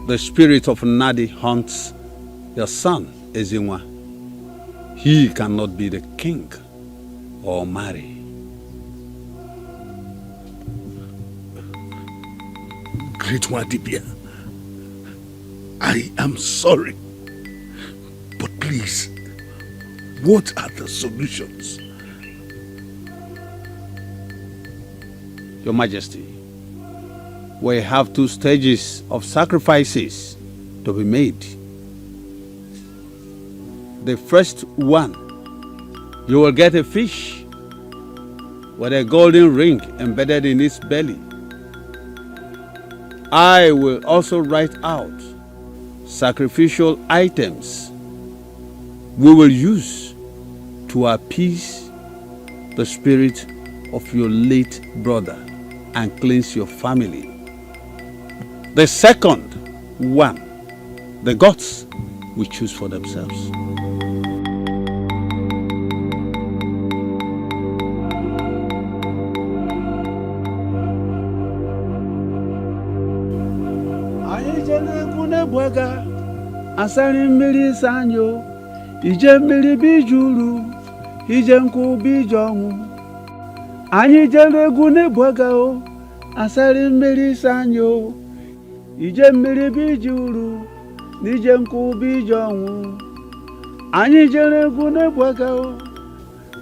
The spirit of Nadi haunts your son, Ezinwa. He cannot be the king or marry.
Great one, Dibia. I am sorry. But please, what are the solutions?
Your Majesty, we have 2 stages of sacrifices to be made. The first one, you will get a fish with a golden ring embedded in its belly. I will also write out sacrificial items we will use to appease the spirit of your late brother and cleanse your family. The second one, the gods will choose for themselves.
Bwega asari mmiri sanyo ije mmiri bijuru ije nku bijonwu anyị jere egwu n'ebwega o asari mmiri sanyo ije mmiri bijuru n'ije nku bijonwu anyị jere egwu n'ebwega o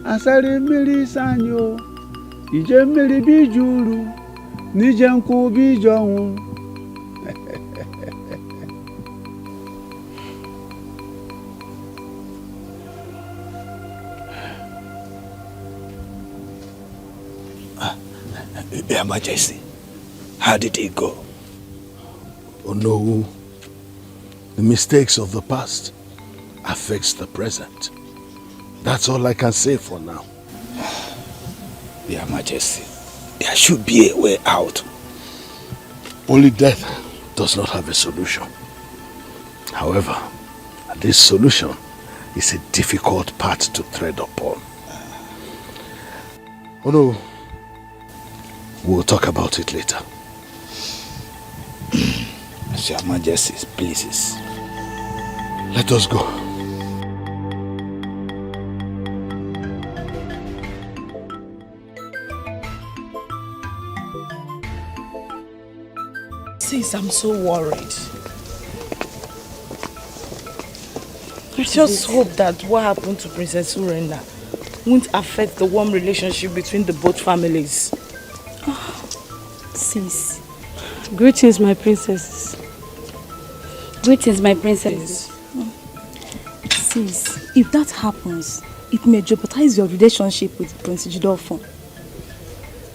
asari mmiri sanyo ije mmiri bijuru n'ije nkwụba ije ọnwụ.
Your Majesty, how did it go?
Oh no, the mistakes of the past affects the present. That's all I can say for now.
Your Majesty, there should be a way out.
Only death does not have a solution. However, this solution is a difficult path to tread upon. Oh no, we'll talk about it later.
As Your Majesty pleases.
Let us go.
Sis, I'm so worried. I just hope that what happened to Princess Urenda won't affect the warm relationship between the both families.
Oh, sis. Greetings, my princesses. Greetings, my princesses. Sis, if that happens, it may jeopardize your relationship with Prince Jidofo.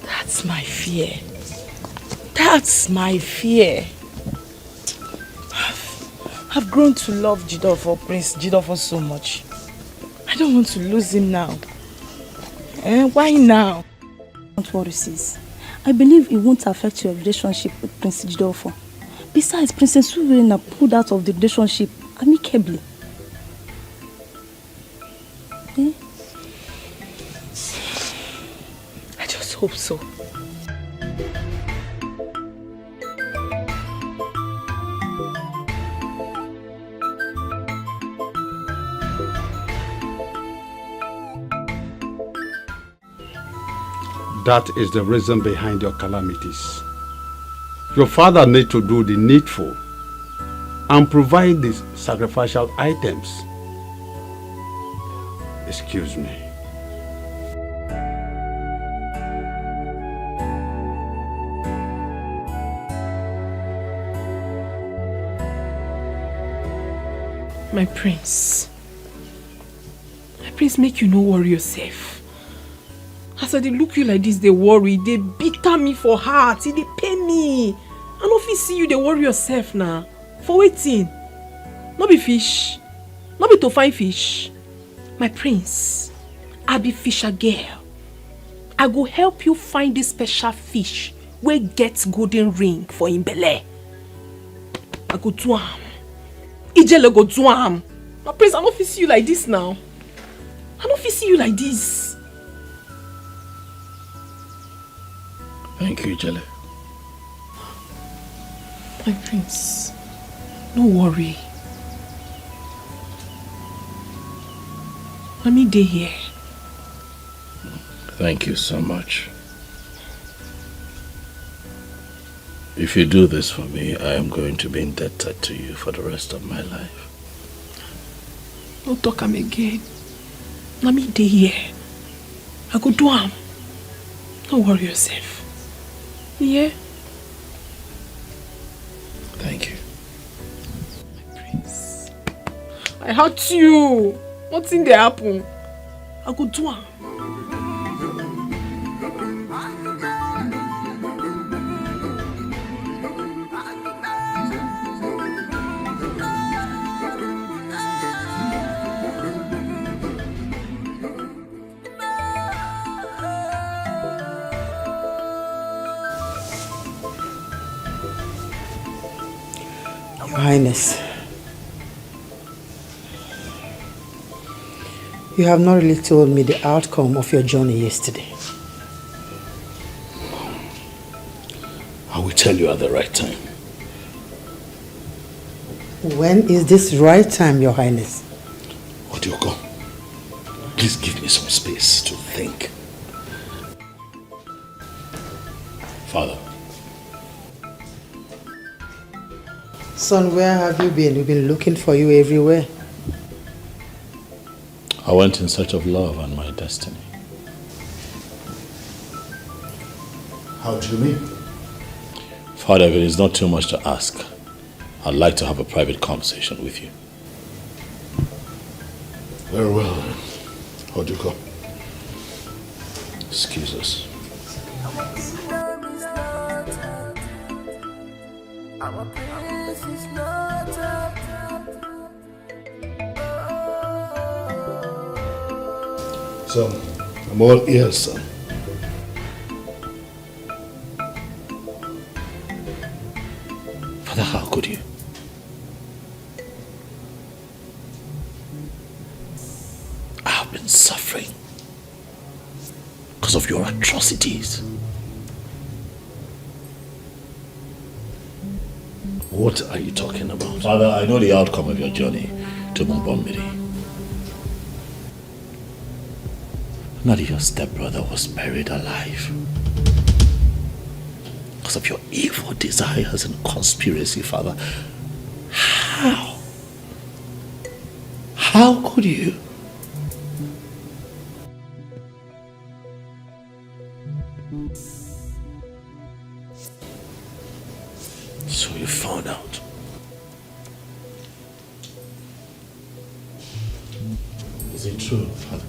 That's my fear. That's my fear. I've grown to love Jidofo, Prince Jidofo so much. I don't want to lose him now. Why now?
Don't worry, sis. I believe it won't affect your relationship with Prince Jidofo. Besides, Princess Urena pulled out of the relationship amicably. Eh?
I just hope so.
That is the reason behind your calamities. Your father needs to do the needful and provide these sacrificial items. Excuse me.
My prince, make you no worry yourself. As I dey look you like this, they worry, they bitter me for heart, they pain me. I no fit see you, they worry yourself now. For waiting, no be fish, no be to find fish. My prince, I be fisher girl. I go help you find this special fish wey get golden ring for him belle. I go do am. Ijele go do am. My prince, I no fit see you like this now. I no fit see you like this.
Thank you, Ijele.
My prince, no worry. Mommy dey here.
Thank you so much. If you do this for me, I am going to be indebted to you for the rest of my life.
No talk am again. Mommy dey here. I go do am. Don't worry yourself. Yeah?
Thank you.
My prince. I hurt you. Nothing dey happen. I go do am.
Your Highness, you have not really told me the outcome of your journey yesterday.
I will tell you at the right time.
When is this right time, Your Highness?
Etiko, please give me some space to think. Father.
Son, where have you been? We've been looking for you everywhere.
I went in search of love and my destiny.
How do you mean?
Father, if it is not too much to ask, I'd like to have a private conversation with you.
Very well. How do you come?
Excuse us.
Our place is not up.
So, I'm all ears, son.
Father, how could you? I have been suffering because of your atrocities. What are you talking about? Father, I know the outcome of your journey to Mubombiri. Not your stepbrother was buried alive. Because of your evil desires and conspiracy, Father. How? How could you? So you found out. Is it true, Father?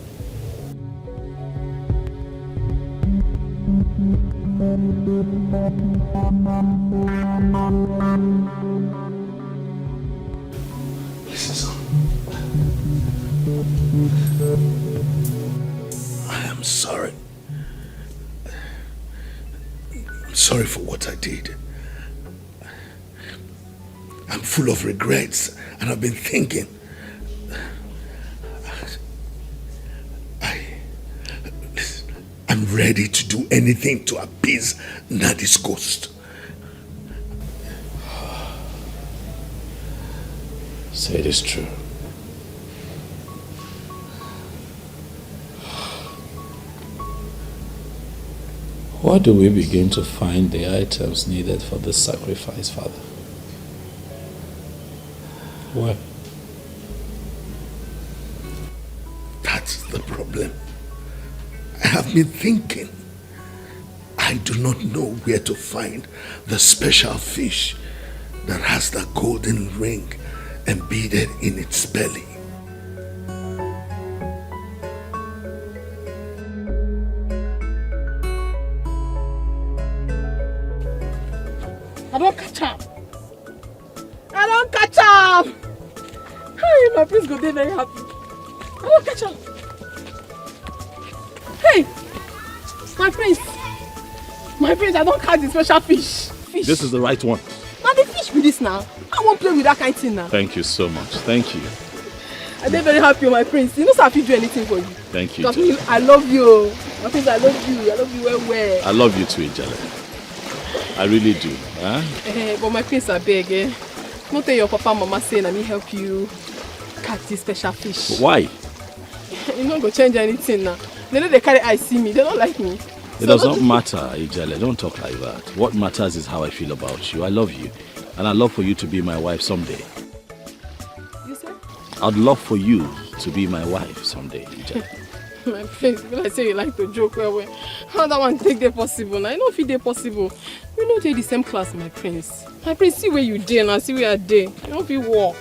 Listen, son. I am sorry. I'm sorry for what I did. I'm full of regrets, and I've been thinking. I'm ready to do anything to appease Nadi's ghost.
Say it is true. Where do we begin to find the items needed for this sacrifice, Father? Where?
That's the problem. I have been thinking. I do not know where to find the special fish that has the golden ring embedded in its belly.
I don't catch up. I don't catch up. Hey, my prince go be very happy. I don't catch up. Hey, my prince. My prince, I don't catch the special fish.
This is the right one.
Now the fish with this now. I won't play with that kind of thing now.
Thank you so much. Thank you.
I'm very happy, my prince. You know, so I feel do anything for you.
Thank you.
Because me, I love you. My prince, I love you. I love you well.
I love you too, Ijale. I really do. Huh?
But my prince, I beg. Not tell your papa and mama saying let me help you catch this special fish.
Why?
You not go change anything now. They know they carry eyes see me. They don't like me.
It does not matter, Ijale. Don't talk like that. What matters is how I feel about you. I love you. And I'd love for you to be my wife someday.
You said?
I'd love for you to be my wife someday, Ijale.
My prince, when I say you like to joke, well, how that one take the possible? Now, I don't feel they possible. We don't take the same class, my prince. My prince, see where you there now, see where I there. I don't feel walk.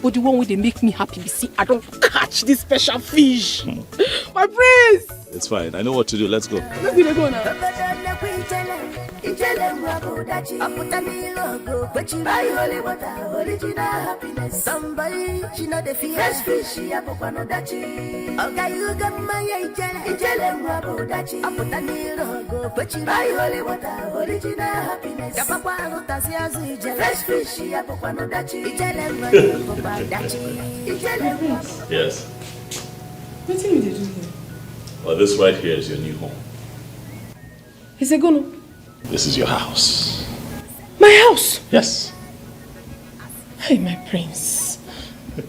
But the one where they make me happy, you see, I don't catch this special fish. My prince!
It's fine. I know what to do. Let's go.
Let's go now.
Somebody, she know the fresh fish, she a no dachi. Okay, you got my ijele rabo dachi. I put a needle go, but you buy holy water, original happiness. Kapapa rotas yazu ijele. Fresh fish, she a no dachi. Ijele rabo dachi. Ijele rabo.
Yes.
What are you doing here?
Well, this right here is your new home.
Is it gonna?
This is your house.
My house?
Yes.
Hey, my prince.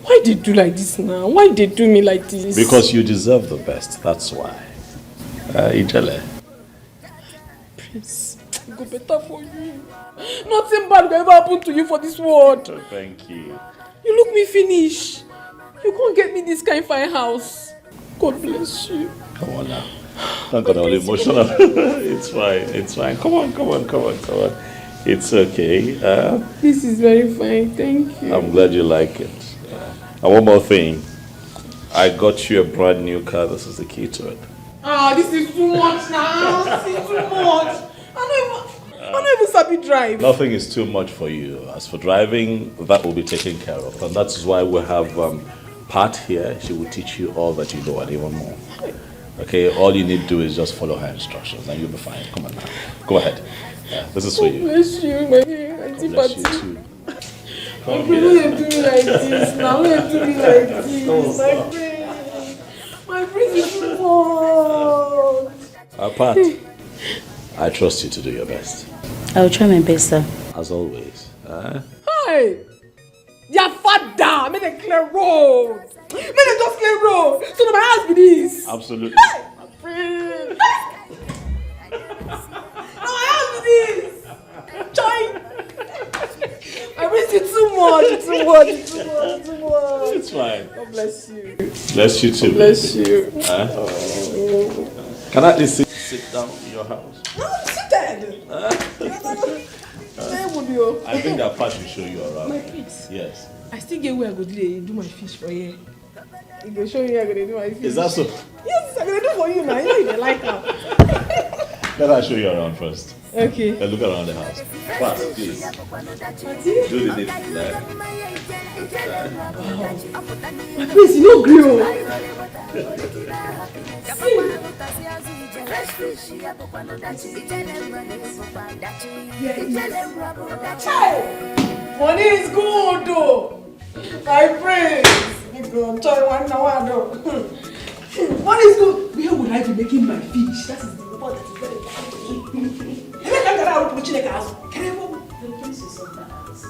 Why did you do like this now? Why did you do me like this?
Because you deserve the best. That's why. Ijale.
Prince, it go better for you. Nothing bad will ever happen to you for this world.
Oh, thank you.
You look me finish. You can't get me this kind of fine house. God bless you.
Come on now. Don't get all emotional. It's fine. It's fine. Come on. It's okay.
This is very fine, thank you.
I'm glad you like it. And one more thing. I got you a brand new car. This is the key to it.
Ah, this is too much now. This is too much. I don't even sabi drive.
Nothing is too much for you. As for driving, that will be taken care of. And that's why we have Pat here. She will teach you all that you know and even more. Okay, all you need to do is just follow her instructions and you'll be fine. Come on now. Go ahead. This is for you.
Bless you, my auntie
Bless you
Patty.
too.
My friend, why you do me like this? Now why you do me like this? My friend is too much.
Pat, I trust you to do your best.
I will try my best, sir.
As always.
Hey! Their father made a clear road. Made a just clear road. So that my house be this.
Absolutely.
Hey! My friend. Now my house be this. Join. I miss you too much. Too much.
It's fine.
God bless you.
Bless you too.
God bless you.
Can I at least sit down in your house?
No, I'm seated.
I think that Pat will show you around.
My kids.
Yes.
I still get where I go do my fish for you. You go show me how I go do my fish.
Is that so?
Yes, I'm gonna do for you now. You know you dey like now.
Let her show you around first.
Okay.
Then look around the house. Pat, please. Do the next left.
My face, you no grill. Money is good though. My friends. You go try one now. Money is good. Where would I be making my fish? That is the report that is very important. And I can't out put in the house. Can I go? The princess of the house.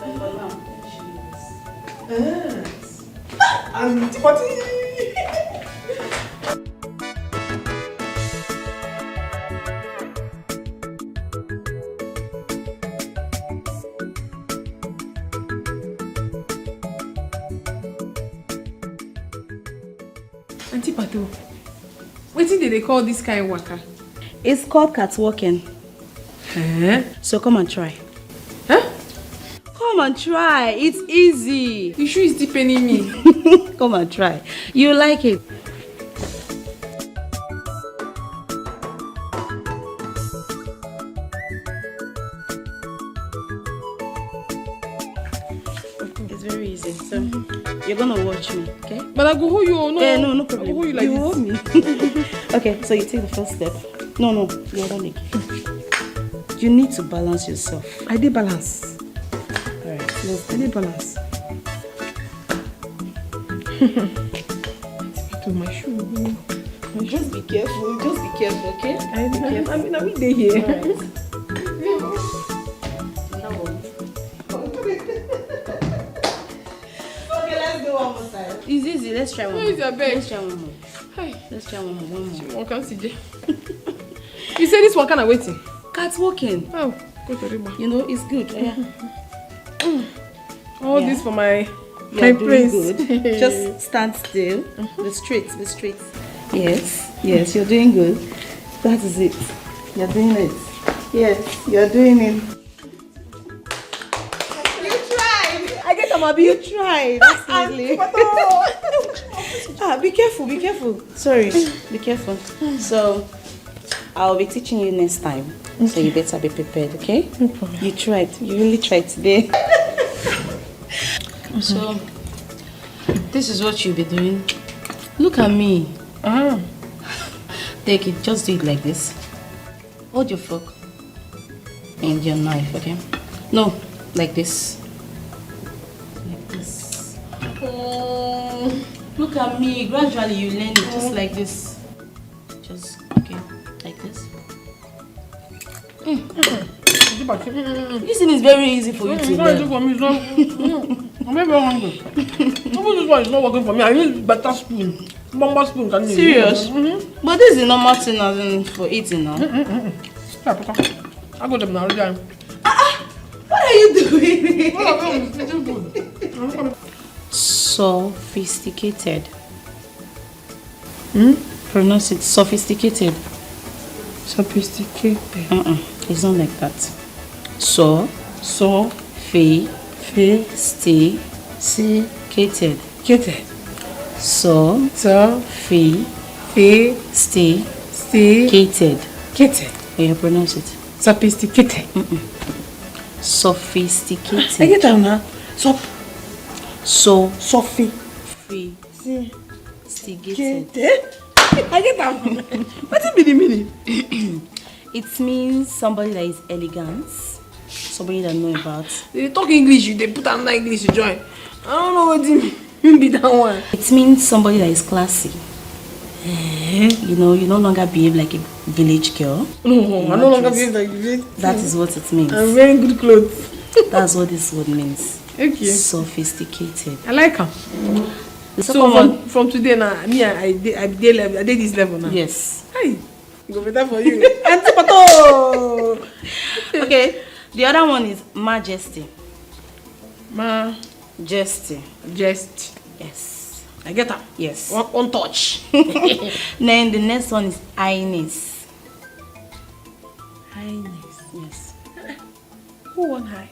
And for now, she is. I'm Timothy. Auntie Pato, what did they call this kind of waka?
It's called catwalking. So come and try.
Huh?
Come and try. It's easy.
You sure it's deepening me?
Come and try. You like it. It's very easy. So you're gonna watch me, okay?
But I go hold you. No,
no problem.
I go hold you like
you hold me. Okay, so you take the first step. No, the other leg. You need to balance yourself.
I did balance.
Alright, let's
I did balance. To my shoe.
Just be careful. Just be careful, okay?
Be careful. I mean, we day here.
Alright. Okay, let's do one more side. It's easy. Let's try one more. Let's try one more.
Hi.
Let's try one more.
One can see. You say this one kind of waiting?
Catwalking.
Oh, go to the
you know, it's good. Yeah.
All this for my
You're doing
prince.
good. Just stand still. Be straight. Be straight. Yes, you're doing good. That is it. You're doing it. Yes, you're doing it. You tried. I get Amabi. You tried. Absolutely. Be careful. Be careful. Sorry. Be careful. So, I'll be teaching you next time. Okay. So you better be prepared, okay?
No problem.
You tried. You really tried today. So, this is what you'll be doing. Look at me. Take it. Just do it like this. Hold your fork and your knife, okay? No, like this. Like this. Look at me. Gradually, you learn it just like this. Just, okay, like this. This thing is very easy for you to learn.
I'm very hungry. This one is not working for me. I need better spoon. Bomber spoon. Can you
Serious? But this is the normal thing as in for eating now.
I got them now.
What are you doing? Sophisticated. Pronounce it sophisticated.
Sophisticated.
It's not like that. Sophisticated. Sophisticated. Yeah, you pronounce it.
Sophisticated.
Sophisticated.
I get that now.
Sophisticated.
I get that. What is the meaning?
It means somebody that is elegant, somebody that know about.
They talk English, they put another English to join. I don't know what it means that one.
It means somebody that is classy. You know, you no longer behave like a village girl.
No, I no longer behave like a village girl.
That is what it means.
I'm wearing good clothes.
That's what this word means.
Okay.
Sophisticated.
I like her. So from today now, me I did this level now.
Yes.
Hi. Go better for you. Antipato.
Okay. The other one is majesty.
Majesty. Jest.
Yes.
I get her.
Yes.
One touch.
Then the next one is highness.
Highness.
Yes.
Who want high?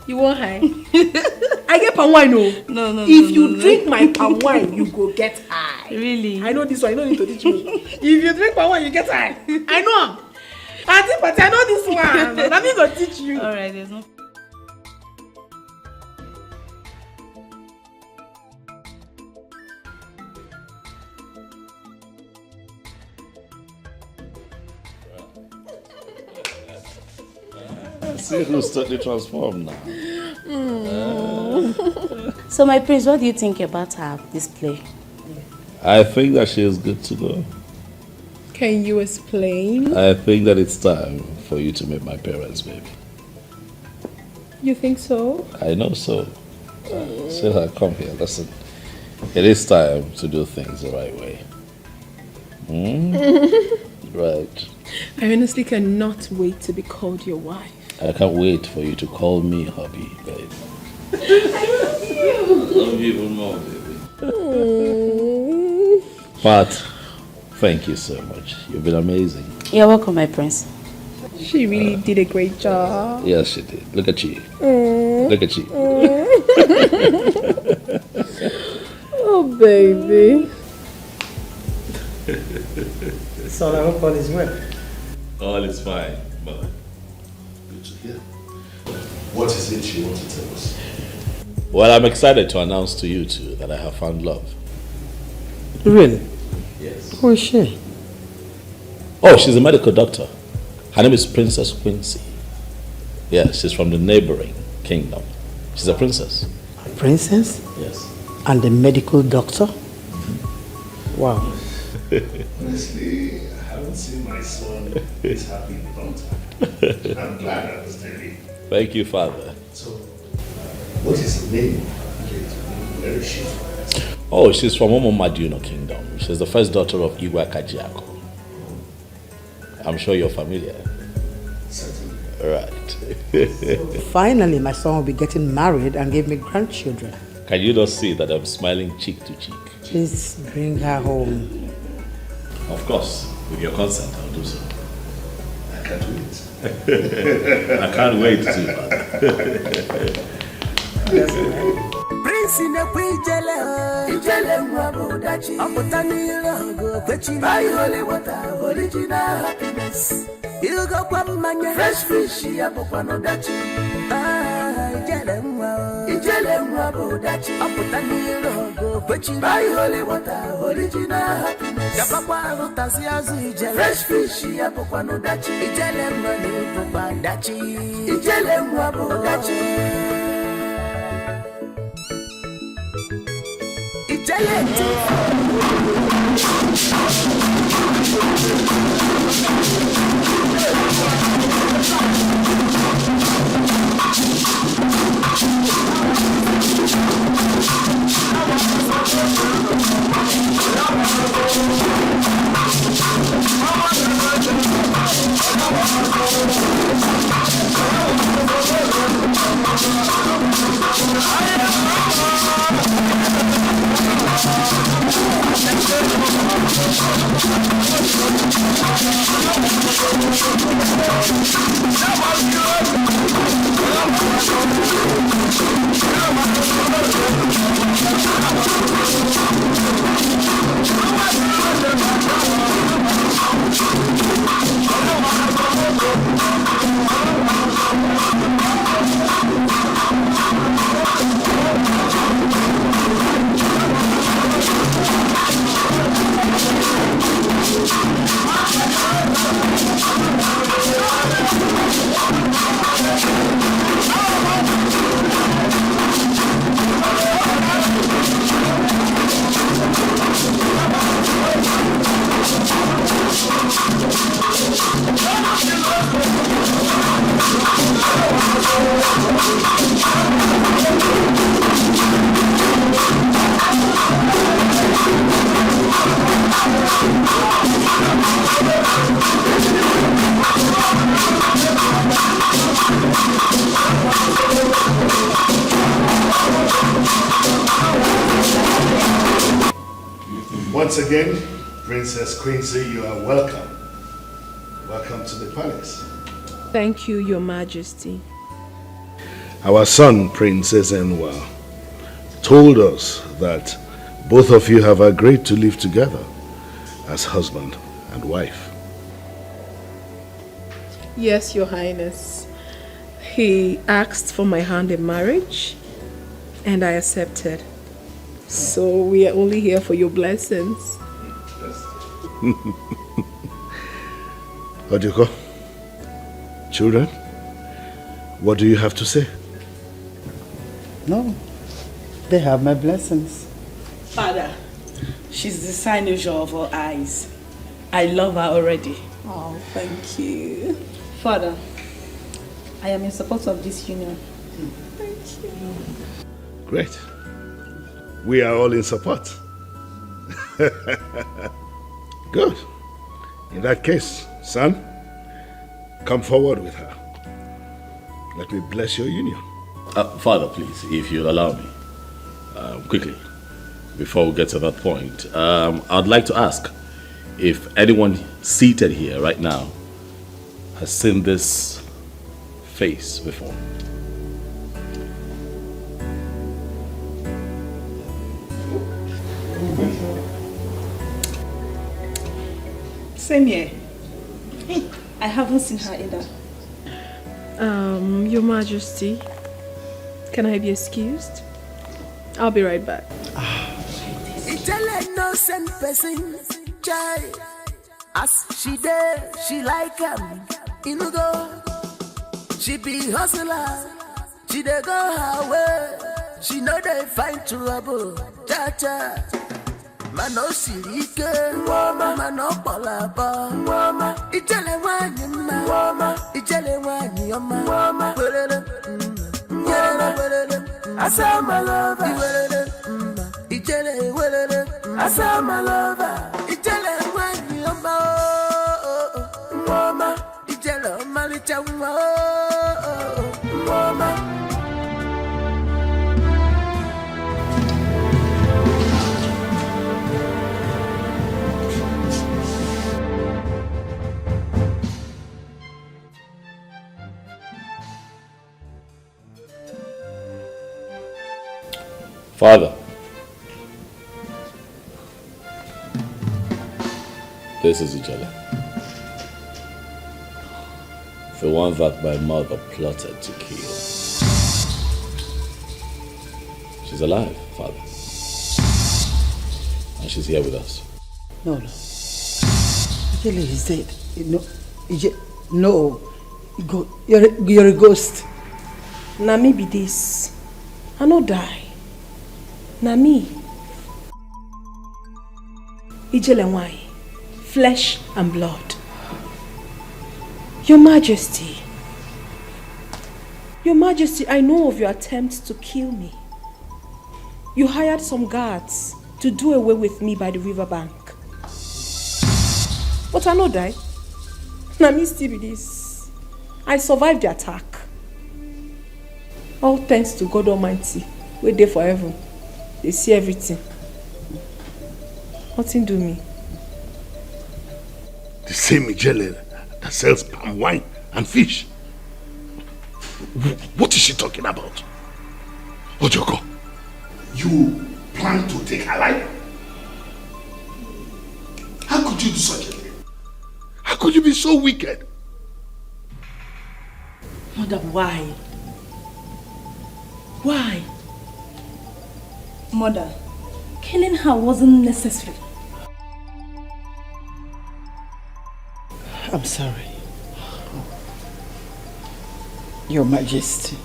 You want high? I get palm wine, no.
No.
If you drink my palm wine, you go get high.
Really?
I know this one. You don't need to teach me. If you drink palm wine, you get high. I know. But I know this one. Let me go teach you.
All right. There's no.
See who's totally transformed now.
So, my prince, what do you think about her display?
I think that she is good to go.
Can you explain?
I think that it's time for you to meet my parents, baby.
You think so?
I know so. Sweetheart, come here. Listen. It is time to do things the right way. Right.
I honestly cannot wait to be called your wife.
I can't wait for you to call me hubby, babe.
I love you.
Love you even more, baby. But thank you so much. You've been amazing.
You're welcome, my prince.
She really did a great job.
Yes, she did. Look at you. Look at you.
Oh, baby.
So I hope all is well.
All is fine, but good to hear. What is it you want to tell us? Well, I'm excited to announce to you two that I have found love.
Really?
Yes.
Who is she?
Oh, she's a medical doctor. Her name is Princess Quincy. Yes, she's from the neighboring kingdom. She's a princess.
A princess?
Yes.
And a medical doctor? Wow.
Honestly, I haven't seen my son this happy in a long time. I'm glad I understand it.
Thank you, Father.
So, what is her name? Where is she?
Oh, she's from Maduno Kingdom. She's the first daughter of Igwe Kajiako. I'm sure you're familiar.
Certainly.
Right.
Finally, my son will be getting married and give me grandchildren.
Can you not see that I'm smiling cheek to cheek?
Please bring her home.
Of course, with your consent, I'll do so.
I can't wait.
I can't wait to.
Prince in a ijele mwabudachi, apotani logo, kwechi, buy holy water, original happiness. You go kwa manya, fresh fish, apopano dachi. Ijele mwabudachi, apotani logo, kwechi, buy holy water, original happiness. Yapakwa rotasi azu ijele, fresh fish, apopano dachi. Ijele mwabudachi, ijele mwabudachi.
Once again, Princess Quincy, you are welcome. Welcome to the palace.
Thank you, Your Majesty.
Our son, Princess Enwa, told us that both of you have agreed to live together as husband and wife.
Yes, Your Highness. He asked for my hand in marriage, and I accepted. So we are only here for your blessings.
Etiko, children, what do you have to say?
No, they have my blessings.
Father, she's the cynosure of our eyes. I love her already.
Oh, thank you.
Father, I am in support of this union.
Thank you.
Great. We are all in support. Good. In that case, son, come forward with her. Let me bless your union.
Father, please, if you'll allow me, quickly, before we get to that point, I'd like to ask if anyone seated here right now has seen this face before.
Same here. I haven't seen her either.
Your Majesty, can I be excused? I'll be right back.
Italian no send person, chai. As she there, she like him. Go. She be hustler. She dey go her way. She know they find trouble. Cha cha. Mano sirike, mano palapa, Italian wine, Italian wine, yama, Asa my lover, Italian, Asa my lover, Italian wine, yama, Italian malicha,
Father, this is Ijele. The one that my mother plotted to kill. She's alive, Father. And she's here with us.
No. Ijele is dead. No. You're a ghost.
Na me be this. I no die. Na me. Ijele why? Flesh and blood. Your Majesty. Your Majesty, I know of your attempts to kill me. You hired some guards to do away with me by the riverbank. But I no die. Na me still be this. I survived the attack. All thanks to God Almighty. We're there for heaven. They see everything. Nothing do me.
The same Ijele that sells palm wine and fish. What is she talking about? Ojoko, you plan to take her life? How could you do such a thing? How could you be so wicked?
Mother, why? Why?
Mother, killing her wasn't necessary.
I'm sorry. Your Majesty,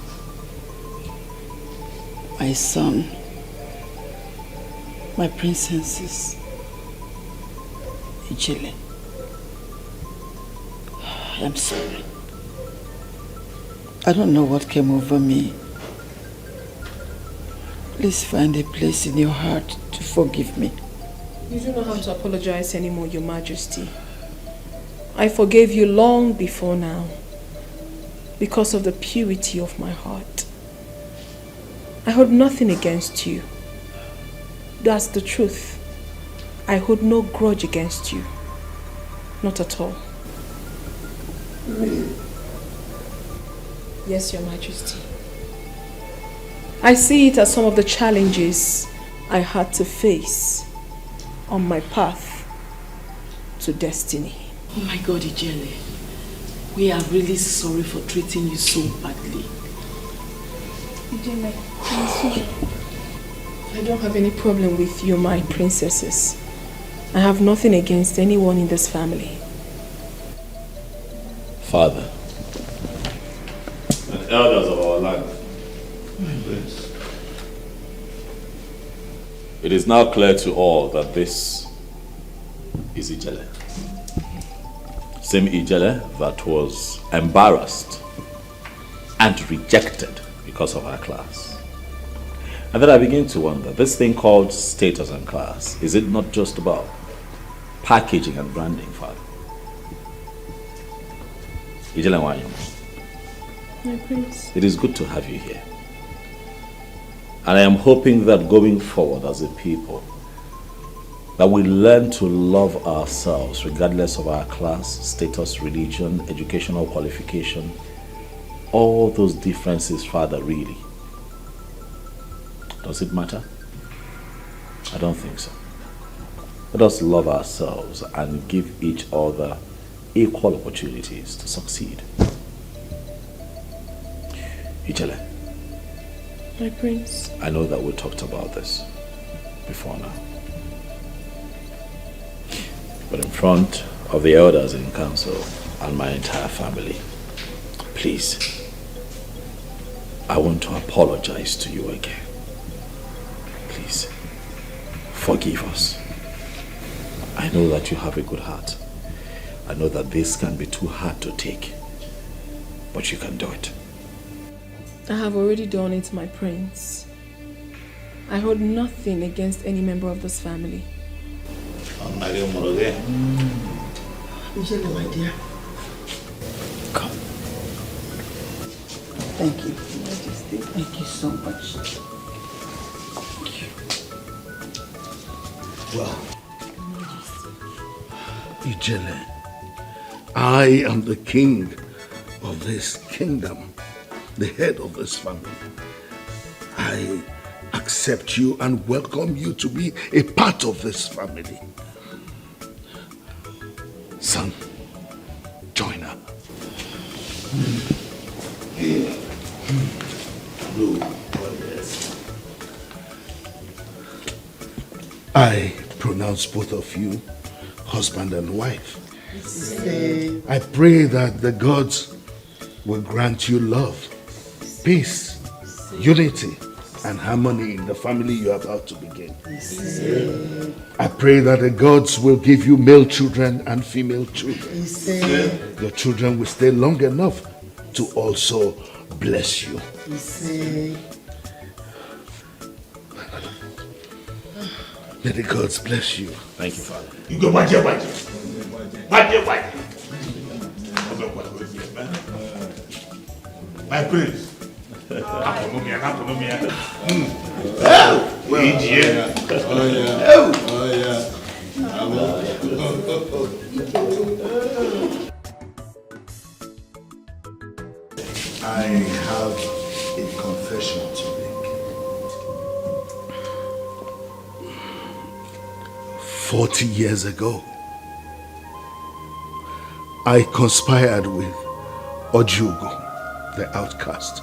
my son, my princesses, Ijele, I'm sorry. I don't know what came over me. Please find a place in your heart to forgive me.
You do not have to apologize anymore, Your Majesty. I forgave you long before now because of the purity of my heart. I hold nothing against you. That's the truth. I hold no grudge against you. Not at all.
Really?
Yes, Your Majesty. I see it as some of the challenges I had to face on my path to destiny.
Oh my God, Ijele. We are really sorry for treating you so badly.
Ijele, I don't have any problem with you, my princesses. I have nothing against anyone in this family.
Father, and elders of our land, it is now clear to all that this is Ijele. Same Ijele that was embarrassed and rejected because of her class. And then I begin to wonder, this thing called status and class, is it not just about packaging and branding, Father? Ijele Wanyama,
My prince.
it is good to have you here. And I am hoping that going forward as a people, that we learn to love ourselves regardless of our class, status, religion, educational qualification, all those differences, Father, really. Does it matter? I don't think so. Let us love ourselves and give each other equal opportunities to succeed. Ijele,
My prince.
I know that we talked about this before now. But in front of the elders in council and my entire family, please, I want to apologize to you again. Please, forgive us. I know that you have a good heart. I know that this can be too hard to take, but you can do it.
I have already done it, my prince. I hold nothing against any member of this family.
Ijele, my dear. Come. Thank you, Majesty. Thank you so much. Thank you.
Well, Ijele, I am the king of this kingdom, the head of this family. I accept you and welcome you to be a part of this family. Son, join her. Here. I pronounce both of you husband and wife. I pray that the gods will grant you love, peace, unity, and harmony in the family you are about to begin. I pray that the gods will give you male children and female children. Your children will stay long enough to also bless you. May the gods bless you.
Thank you, Father.
You go back here, back here.
My prince.
I have a confession to make. 40 years ago, I conspired with Ojugo, the outcast,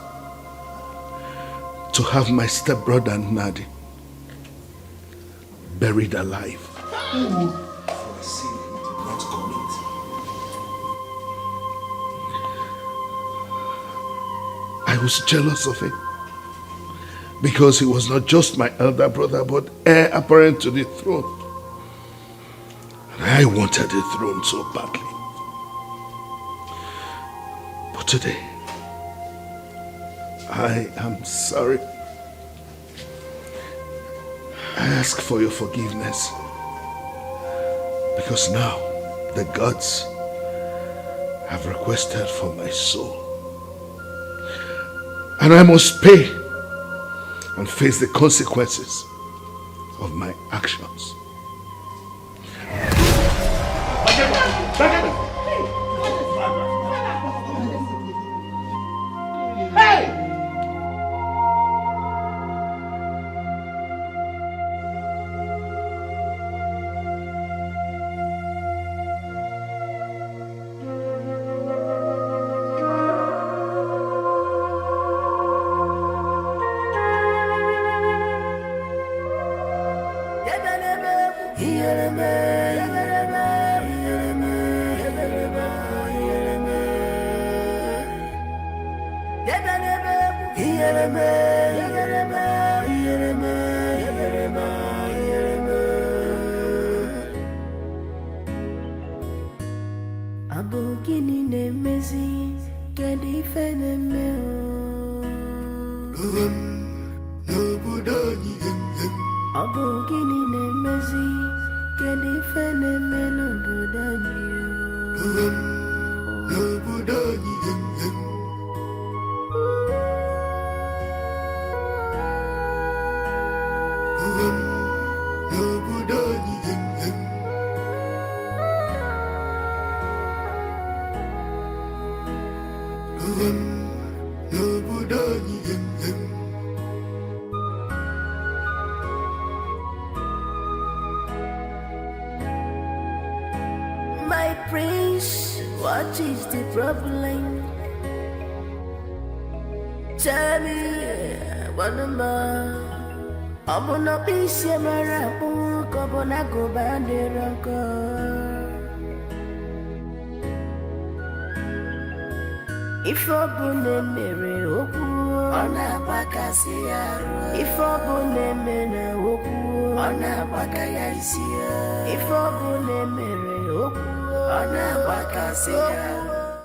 to have my stepbrother Nadi buried alive for a sin he did not commit. I was jealous of it because he was not just my elder brother but heir apparent to the throne. And I wanted the throne so badly. But today, I am sorry. I ask for your forgiveness because now the gods have requested for my soul. And I must pay and face the consequences of my actions.
Hey!
My prince, what is the problem? Tell me, one more. I'm gonna be Samarapu, Kobona go bandiranko. If I bune mere oku, ona bakasiaro. If I bune mere oku, ona bakaya isia. If I bune mere oku, ona bakasiaro.